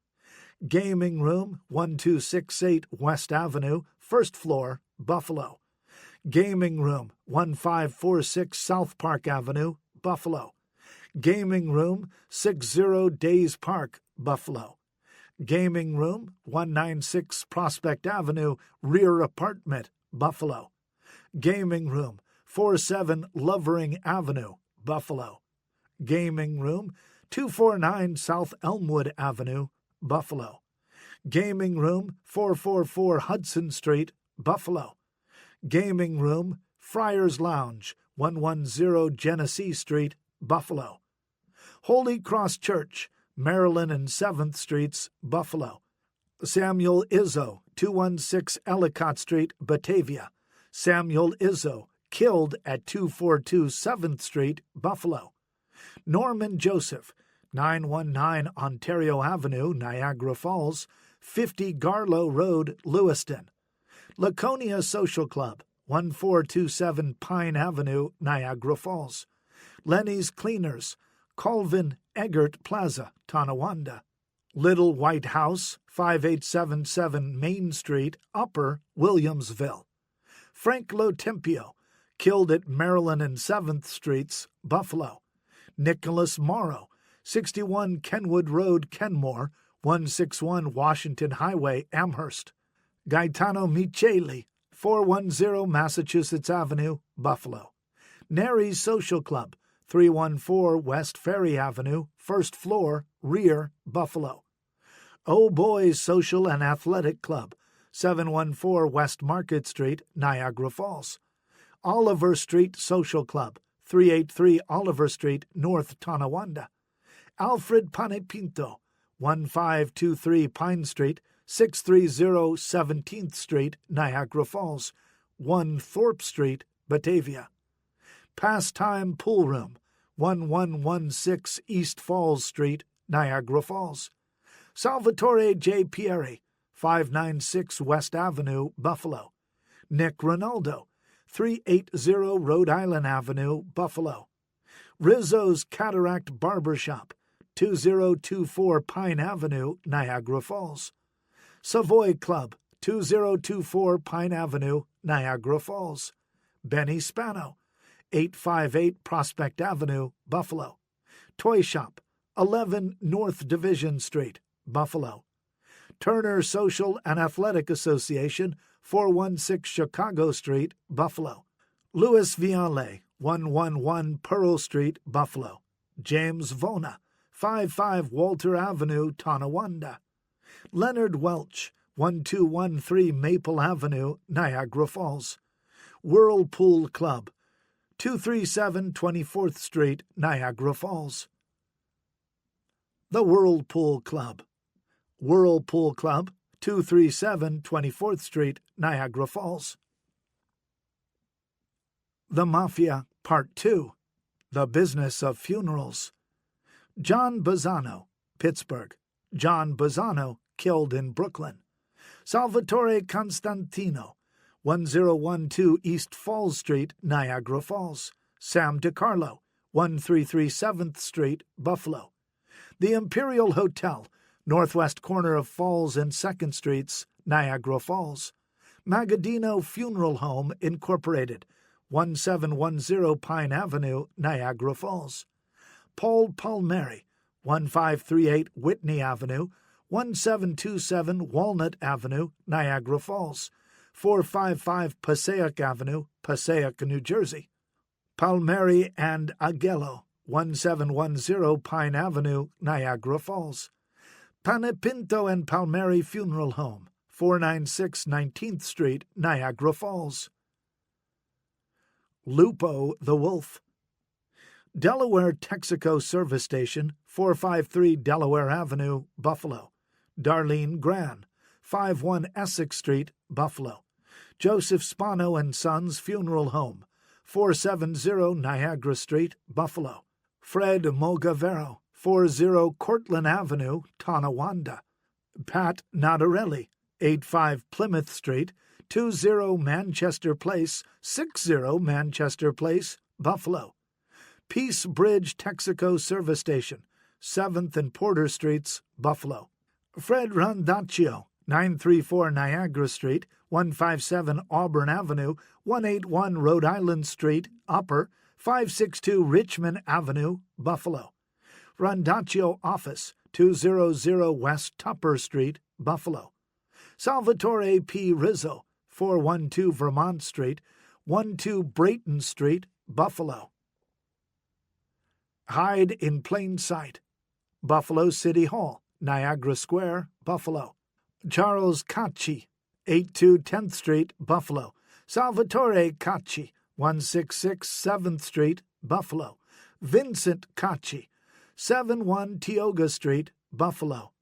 Gaming Room, 1268 West Avenue, 1st floor, Buffalo; Gaming Room, 1546 South Park Avenue, Buffalo; Gaming Room, 60 Days Park, Buffalo; Gaming Room, 196 Prospect Avenue, rear apartment, Buffalo; Gaming Room, 47 Lovering Avenue, Buffalo; Gaming Room, 249 South Elmwood Avenue, Buffalo. Gaming Room, 444 Hudson Street, Buffalo. Gaming Room, Friars Lounge, 110 Genesee Street, Buffalo. Holy Cross Church, Maryland and 7th Streets, Buffalo. Samuel Izzo, 216 Ellicott Street, Batavia. Samuel Izzo, killed at 242 7th Street, Buffalo. Norman Joseph, 919 Ontario Avenue, Niagara Falls, 50 Garlow Road, Lewiston. Laconia Social Club, 1427 Pine Avenue, Niagara Falls. Lenny's Cleaners, Colvin Eggert Plaza, Tonawanda. Little White House, 5877 Main Street, Upper Williamsville. Frank Lotempio, killed at Maryland and 7th Streets, Buffalo. Nicholas Morrow, 61 Kenwood Road, Kenmore, 161 Washington Highway, Amherst. Gaetano Micheli, 410 Massachusetts Avenue, Buffalo. Nary's Social Club, 314 West Ferry Avenue, 1st floor, rear, Buffalo. Oh Boys Social and Athletic Club, 714 West Market Street, Niagara Falls. Oliver Street Social Club, 383 Oliver Street, North Tonawanda. Alfred Panepinto, 1523 Pine Street, 630 17th Street, Niagara Falls, 1 Thorpe Street, Batavia. Pastime Pool Room, 1116 East Falls Street, Niagara Falls. Salvatore J. Pieri, 596 West Avenue, Buffalo. Nick Ronaldo, 380 Rhode Island Avenue, Buffalo. Rizzo's Cataract Barbershop, 2024 Pine Avenue, Niagara Falls. Savoy Club, 2024 Pine Avenue, Niagara Falls. Benny Spano, 858 Prospect Avenue, Buffalo. Toy Shop, 11 North Division Street, Buffalo. Turner Social and Athletic Association, 416 Chicago Street, Buffalo. Louis Viale, 111 Pearl Street, Buffalo. James Vona, 55 Walter Avenue, Tonawanda. Leonard Welch, 1213 Maple Avenue, Niagara Falls. Whirlpool Club, 237 24th Street, Niagara Falls. The Whirlpool Club. Whirlpool Club, 237 24th Street, Niagara Falls. The Mafia, Part 2. The Business of Funerals. John Bazzano, Pittsburgh. John Bazzano, killed in Brooklyn. Salvatore Constantino, 1012 East Falls Street, Niagara Falls. Sam DiCarlo, 133 7th Street, Buffalo. The Imperial Hotel, northwest corner of Falls and 2nd Streets, Niagara Falls. Magaddino Funeral Home, Incorporated, 1710 Pine Avenue, Niagara Falls. Paul Palmieri, 1538 Whitney Avenue, 1727 Walnut Avenue, Niagara Falls. 455 Passaic Avenue, Passaic, New Jersey. Palmieri and Agello, 1710 Pine Avenue, Niagara Falls. Panepinto and Palmieri Funeral Home, 496 19th Street, Niagara Falls. Lupo the Wolf. Delaware Texaco Service Station, 453 Delaware Avenue, Buffalo. Darlene Gran, 51 Essex Street, Buffalo. Joseph Spano and Sons Funeral Home, 470 Niagara Street, Buffalo. Fred Mogavero, 40 Cortland Avenue, Tonawanda. Pat Nadarelli, 85 Plymouth Street, 20 Manchester Place, 60 Manchester Place, Buffalo. Peace Bridge Texaco Service Station, 7th and Porter Streets, Buffalo. Fred Randaccio, 934 Niagara Street, 157 Auburn Avenue, 181 Rhode Island Street, Upper, 562 Richmond Avenue, Buffalo. Randaccio Office, 200 West Tupper Street, Buffalo. Salvatore P. Rizzo, 412 Vermont Street, 12 Brayton Street, Buffalo. Hide in Plain Sight. Buffalo City Hall, Niagara Square, Buffalo. Charles Cacci, 82 10th Street, Buffalo. Salvatore Cacci, 166 7th Street, Buffalo. Vincent Cacci, 71 Tioga Street, Buffalo.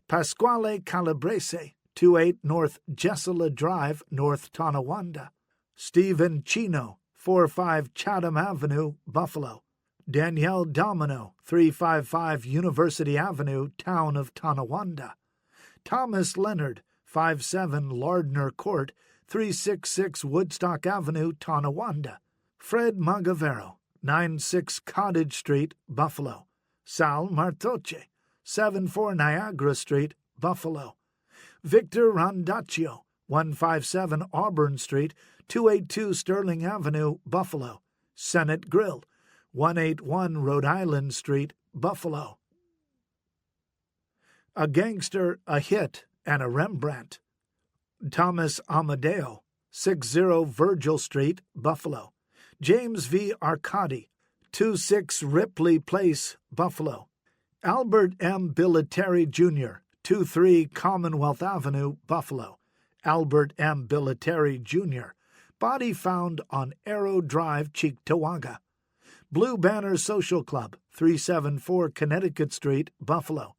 Pasquale Calabrese, 28 North Jessala Drive, North Tonawanda. Stephen Chino, 45 Chatham Avenue, Buffalo. Danielle Domino, 355 University Avenue, Town of Tonawanda. Thomas Leonard, 57 Lardner Court, 366 Woodstock Avenue, Tonawanda. Fred Magavero, 96 Cottage Street, Buffalo. Sal Martoche, 74 Niagara Street, Buffalo. Victor Rondaccio, 157 Auburn Street, 282 Sterling Avenue, Buffalo. Senate Grill, 181 Rhode Island Street, Buffalo. A Gangster, a Hit, and a Rembrandt. Thomas Amadeo, 60 Virgil Street, Buffalo. James V. Arcadi, 26 Ripley Place, Buffalo. Albert M. Billiteri, Jr., 23 Commonwealth Avenue, Buffalo. Albert M. Billiteri, Jr., body found on Arrow Drive, Cheektowaga. Blue Banner Social Club, 374 Connecticut Street, Buffalo.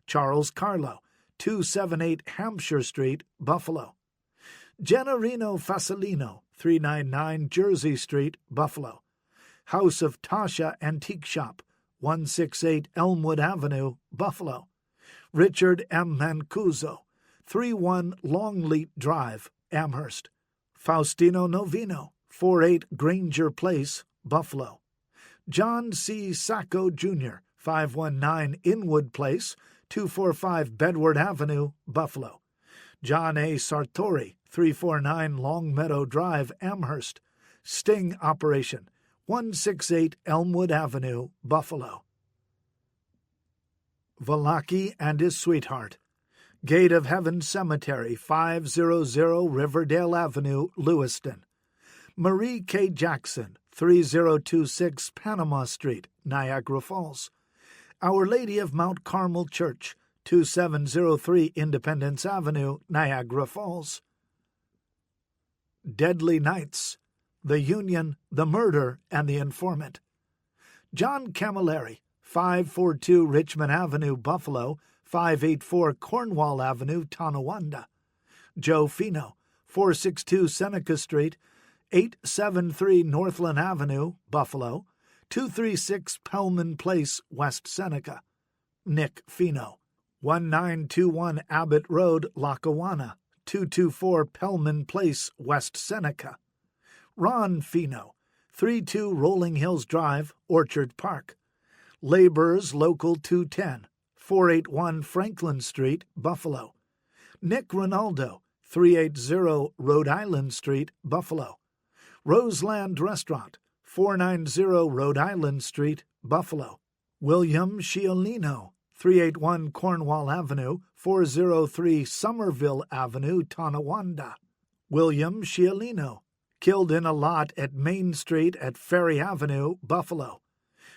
Charles Carlo, 278 Hampshire Street, Buffalo. Gennarino Fasolino, 399 Jersey Street, Buffalo. House of Tasha Antique Shop, 168 Elmwood Avenue, Buffalo. Richard M. Mancuso, 31 Longleat Drive, Amherst. Faustino Novino, 48 Granger Place, Buffalo. John C. Sacco, Jr., 519 Inwood Place, 245 Bedward Avenue, Buffalo. John A. Sartori, 349 Longmeadow Drive, Amherst. Sting Operation, 168 Elmwood Avenue, Buffalo. Valaki and his sweetheart. Gate of Heaven Cemetery, 500 Riverdale Avenue, Lewiston. Marie K. Jackson, 3026 Panama Street, Niagara Falls. Our Lady of Mount Carmel Church, 2703 Independence Avenue, Niagara Falls. Deadly Nights. The Union, the Murder, and the Informant. John Camilleri, 542 Richmond Avenue, Buffalo, 584 Cornwall Avenue, Tonawanda. Joe Fino, 462 Seneca Street, 873 Northland Avenue, Buffalo, 236 Pellman Place, West Seneca. Nick Fino, 1921 Abbott Road, Lackawanna, 224 Pellman Place, West Seneca. Ron Fino, 32 Rolling Hills Drive, Orchard Park. Laborers Local 210, 481 Franklin Street, Buffalo. Nick Ronaldo, 380 Rhode Island Street, Buffalo. Roseland Restaurant, 490 Rhode Island Street, Buffalo. William Sciolino, 381 Cornwall Avenue, 403 Somerville Avenue, Tonawanda. William Sciolino, killed in a lot at Main Street at Ferry Avenue, Buffalo.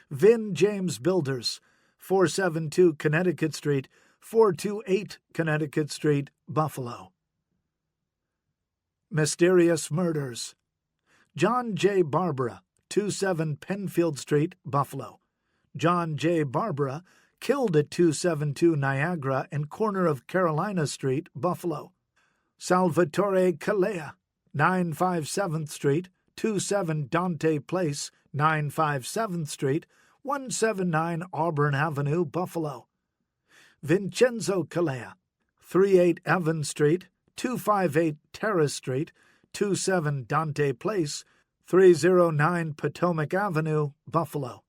Vin James Builders, 472 Connecticut Street, 428 Connecticut Street, Buffalo. Mysterious Murders. John J. Barbara, 27 Penfield Street, Buffalo. John J. Barbara, killed at 272 Niagara and corner of Carolina Street, Buffalo. Salvatore Calea, 957th Street, 27 Dante Place, 957th Street, 179 Auburn Avenue, Buffalo. Vincenzo Calea, 38 Evans Street, 258 Terrace Street, 27 Dante Place, 309 Potomac Avenue, Buffalo.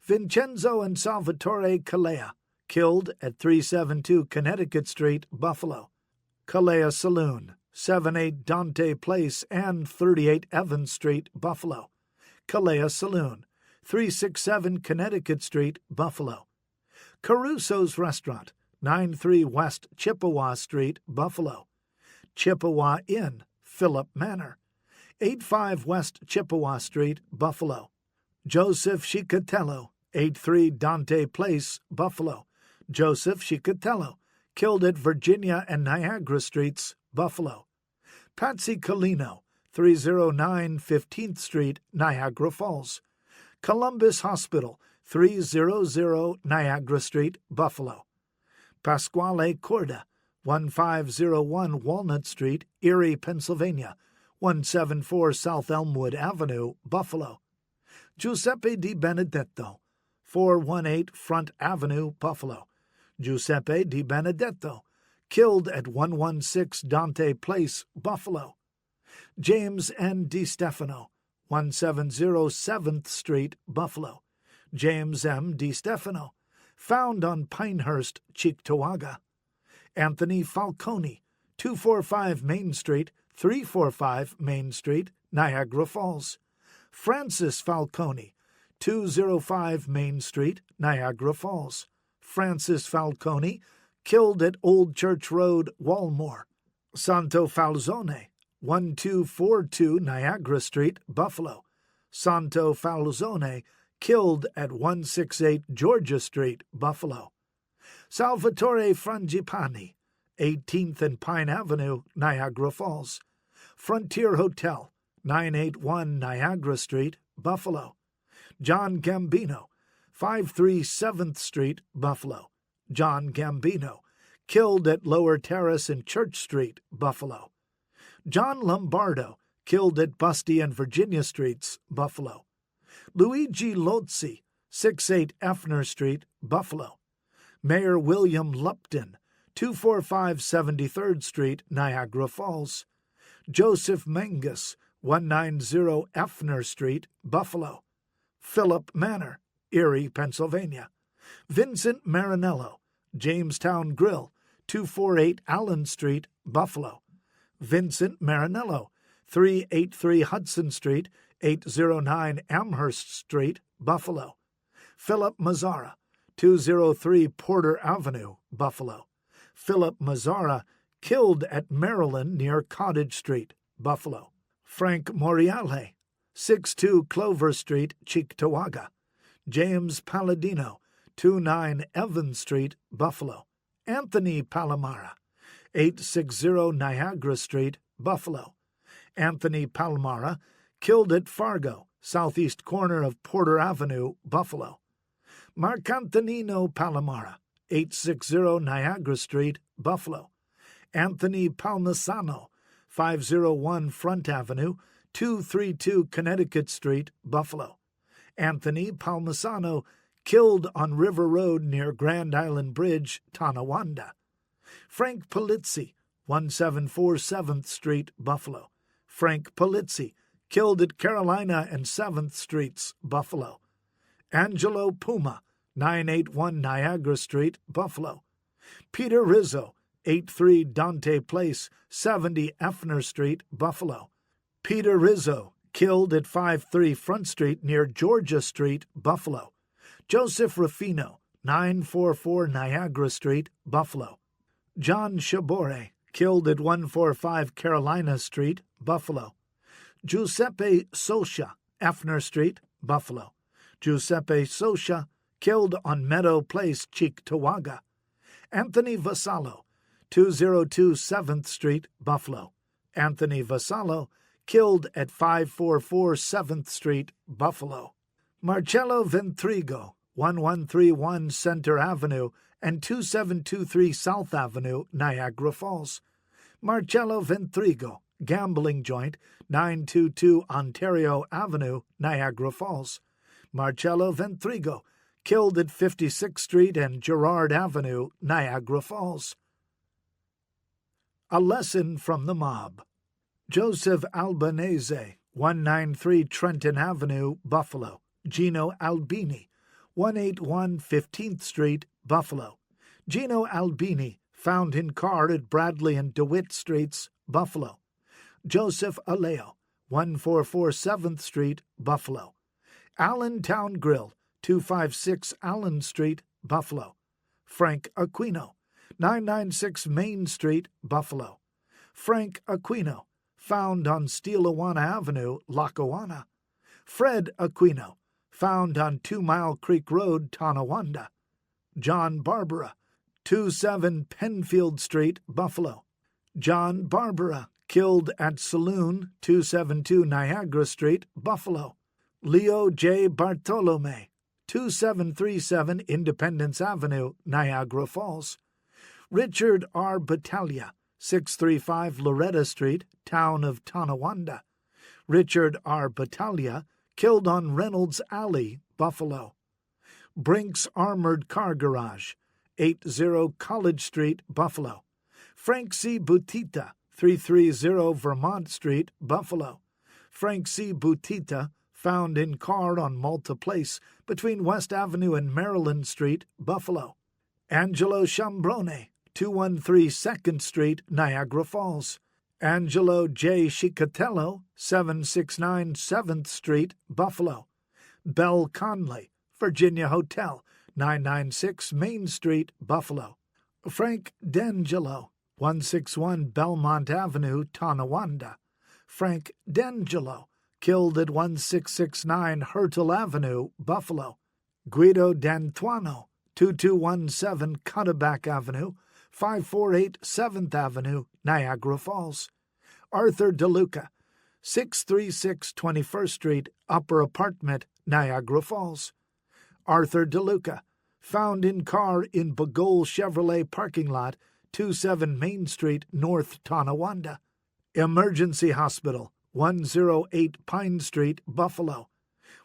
Vincenzo and Salvatore Calea, killed at 372 Connecticut Street, Buffalo. Calea Saloon, 78 Dante Place and 38 Evans Street, Buffalo. Calea Saloon, 367 Connecticut Street, Buffalo. Caruso's Restaurant, 93 West Chippewa Street, Buffalo. Chippewa Inn, Philip Manor, 85 West Chippewa Street, Buffalo. Joseph Chicatello, 83 Dante Place, Buffalo. Joseph Chicatello, killed at Virginia and Niagara Streets, Buffalo. Patsy Colino, 309 15th Street, Niagara Falls. Columbus Hospital, 300 Niagara Street, Buffalo. Pasquale Corda, 1501 Walnut Street, Erie, Pennsylvania, 174 South Elmwood Avenue, Buffalo. Giuseppe Di Benedetto, 418 Front Avenue, Buffalo. Giuseppe Di Benedetto, killed at 116 Dante Place, Buffalo. James N. Di Stefano, 170 7th Street, Buffalo. James M. Di Stefano, found on Pinehurst, Cheektowaga. Anthony Falcone, 245 Main Street, 345 Main Street, Niagara Falls. Francis Falcone, 205 Main Street, Niagara Falls. Francis Falcone, killed at Old Church Road, Walmore. Santo Falzone, 1242 Niagara Street, Buffalo. Santo Falzone, killed at 168 Georgia Street, Buffalo. Salvatore Frangipani, 18th and Pine Avenue, Niagara Falls. Frontier Hotel, 981 Niagara Street, Buffalo. John Gambino, 537th Street, Buffalo. John Gambino, killed at Lower Terrace and Church Street, Buffalo. John Lombardo, killed at Busty and Virginia Streets, Buffalo. Luigi Lozzi, 68 Effner Street, Buffalo. Mayor William Lupton, 245 73rd Street, Niagara Falls. Joseph Mangus, 190 Effner Street, Buffalo. Philip Manor, Erie, Pennsylvania. Vincent Marinello, Jamestown Grill, 248 Allen Street, Buffalo. Vincent Marinello, 383 Hudson Street, 809 Amherst Street, Buffalo. Philip Mazzara, 203 Porter Avenue, Buffalo. Philip Mazzara, killed at Maryland near Cottage Street, Buffalo. Frank Moriale, 62 Clover Street, Cheektowaga. James Palladino, 29 Evans Street, Buffalo. Anthony Palomara, 860 Niagara Street, Buffalo. Anthony Palomara, killed at Fargo, southeast corner of Porter Avenue, Buffalo. Marcantonino Palomara, 860 Niagara Street, Buffalo. Anthony Palmisano, 501 Front Avenue, 232 Connecticut Street, Buffalo. Anthony Palmisano, killed on River Road near Grand Island Bridge, Tonawanda. Frank Polizzi, 174 7th Street, Buffalo. Frank Polizzi, killed at Carolina and 7th Streets, Buffalo. Angelo Puma, 981 Niagara Street, Buffalo. Peter Rizzo, 83 Dante Place, 70 Effner Street, Buffalo. Peter Rizzo, killed at 53 Front Street near Georgia Street, Buffalo. Joseph Ruffino, 944 Niagara Street, Buffalo. John Shabore, killed at 145 Carolina Street, Buffalo. Giuseppe Soscia, Effner Street, Buffalo. Giuseppe Soscia, killed on Meadow Place, Cheektowaga. Anthony Vasallo, 202 7th Street, Buffalo. Anthony Vasallo, killed at 544 7th Street, Buffalo. Marcello Ventrigo, 1131 Center Avenue and 2723 South Avenue, Niagara Falls. Marcello Ventrigo, gambling joint, 922 Ontario Avenue, Niagara Falls. Marcello Ventrigo, killed at 56th Street and Girard Avenue, Niagara Falls. A lesson from the mob. Joseph Albanese, 193 Trenton Avenue, Buffalo. Gino Albini, 181 15th Street, Buffalo. Gino Albini, found in car at Bradley and DeWitt Streets, Buffalo. Joseph Aleo, 144 7th Street, Buffalo. Allentown Grill, 256 Allen Street, Buffalo. Frank Aquino, 996 Main Street, Buffalo. Frank Aquino, found on Steelawana Avenue, Lackawanna. Fred Aquino, found on 2 Mile Creek Road, Tonawanda. John Barbara, 27 Penfield Street, Buffalo. John Barbara, killed at saloon, 272 Niagara Street, Buffalo. Leo J. Bartolome, 2737 Independence Avenue, Niagara Falls. Richard R. Battaglia, 635 Loretta Street, Town of Tonawanda. Richard R. Battaglia, killed on Reynolds Alley, Buffalo. Brink's Armored Car Garage, 80 College Street, Buffalo. Frank C. Butita, 330 Vermont Street, Buffalo. Frank C. Butita, found in car on Malta Place between West Avenue and Maryland Street, Buffalo. Angelo Chambrone, 213 2nd Street, Niagara Falls. Angelo J. Chicatello, 769 7th Street, Buffalo. Belle Conley, Virginia Hotel, 996 Main Street, Buffalo. Frank D'Angelo, 161 Belmont Avenue, Tonawanda. Frank D'Angelo, killed at 1669 Hertel Avenue, Buffalo. Guido D'Antuono, 2217 Cutterback Avenue, 548 7th Avenue, Niagara Falls. Arthur DeLuca, 636 21st Street, Upper Apartment, Niagara Falls. Arthur DeLuca, found in car in Bagole Chevrolet parking lot, 27 Main Street, North Tonawanda. Emergency Hospital, 108 Pine Street, Buffalo.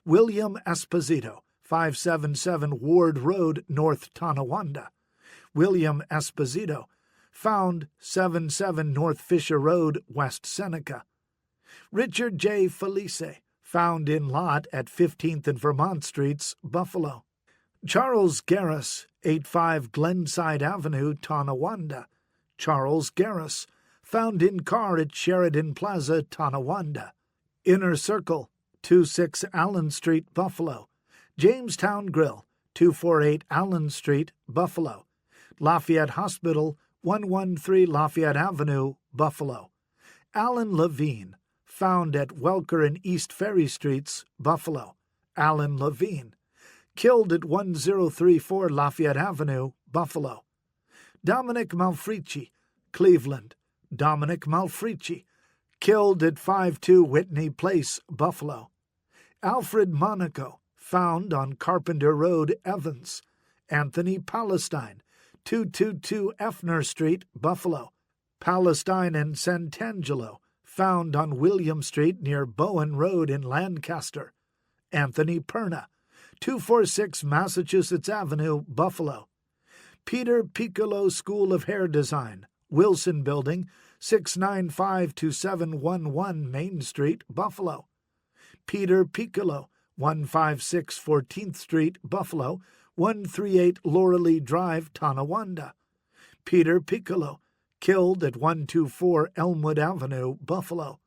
William Esposito, 577 Ward Road, North Tonawanda. William Esposito, found 77 North Fisher Road, West Seneca. Richard J. Felice, found in lot at 15th and Vermont Streets, Buffalo. Charles Garris, 85 Glenside Avenue, Tonawanda. Charles Garris, found in car at Sheridan Plaza, Tonawanda. Inner Circle, 26 Allen Street, Buffalo. Jamestown Grill, 248 Allen Street, Buffalo. Lafayette Hospital, 113 Lafayette Avenue, Buffalo. Alan Levine, found at Welker and East Ferry Streets, Buffalo. Alan Levine, killed at 1034 Lafayette Avenue, Buffalo. Dominic Malfricci, Cleveland. Dominic Malfricci, killed at 52 Whitney Place, Buffalo. Alfred Monaco, found on Carpenter Road, Evans. Anthony Palestine, 222 Effner Street, Buffalo. Palestine and Santangelo, found on William Street near Bowen Road in Lancaster. Anthony Perna, 246 Massachusetts Avenue, Buffalo. Peter Piccolo School of Hair Design, Wilson Building, 695-2711 Main Street, Buffalo. Peter Piccolo, 156 14th Street, Buffalo, 138 Lauralee Drive, Tonawanda. Peter Piccolo, killed at 124 Elmwood Avenue, Buffalo.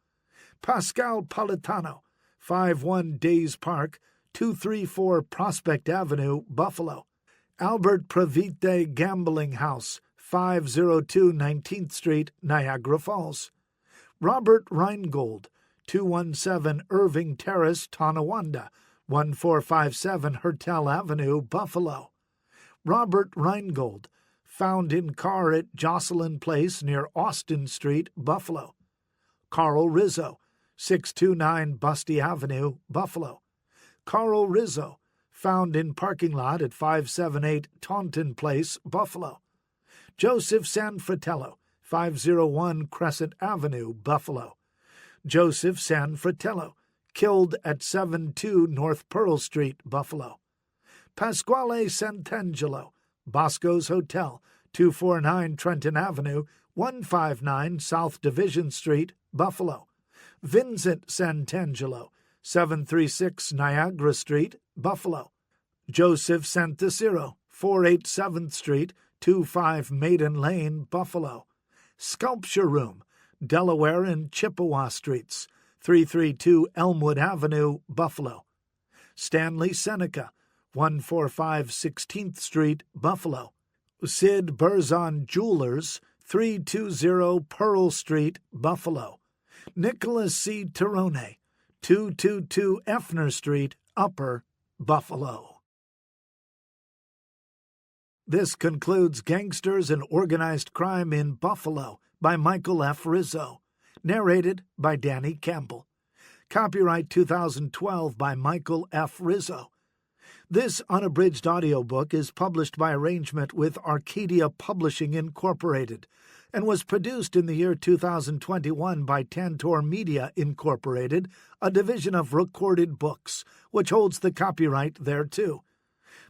Pascal Politano, 51 Days Park, 234 Prospect Avenue, Buffalo. Albert Pravite Gambling House, 502 19th Street, Niagara Falls. Robert Reingold, 217 Irving Terrace, Tonawanda, 1457 Hertel Avenue, Buffalo. Robert Reingold, found in car at Jocelyn Place near Austin Street, Buffalo. Carl Rizzo, 629 Busty Avenue, Buffalo. Carl Rizzo, found in parking lot at 578 Taunton Place, Buffalo. Joseph Sanfratello, 501 Crescent Avenue, Buffalo. Joseph Sanfratello, killed at 72 North Pearl Street, Buffalo. Pasquale Santangelo, Bosco's Hotel, 249 Trenton Avenue, 159 South Division Street, Buffalo. Vincent Santangelo, 736 Niagara Street, Buffalo. Joseph Santiciro, 487th Street, 25 Maiden Lane, Buffalo. Sculpture Room, Delaware and Chippewa Streets, 332 Elmwood Avenue, Buffalo. Stanley Seneca, 145 16th Street, Buffalo. Sid Berzon Jewelers, 320 Pearl Street, Buffalo. Nicholas C. Tirone, 222 Effner Street, Upper, Buffalo. This concludes Gangsters and Organized Crime in Buffalo by Michael F. Rizzo, narrated by Danny Campbell. Copyright 2012 by Michael F. Rizzo. This unabridged audiobook is published by arrangement with Arcadia Publishing Incorporated and was produced in the year 2021 by Tantor Media Incorporated, a division of Recorded Books, which holds the copyright thereto.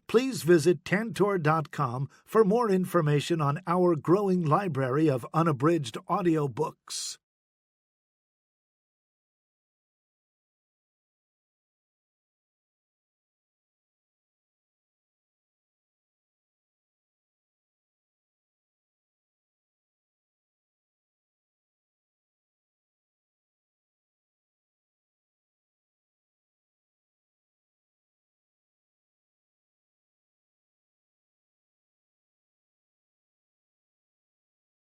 Please visit Tantor.com for more information on our growing library of unabridged audiobooks.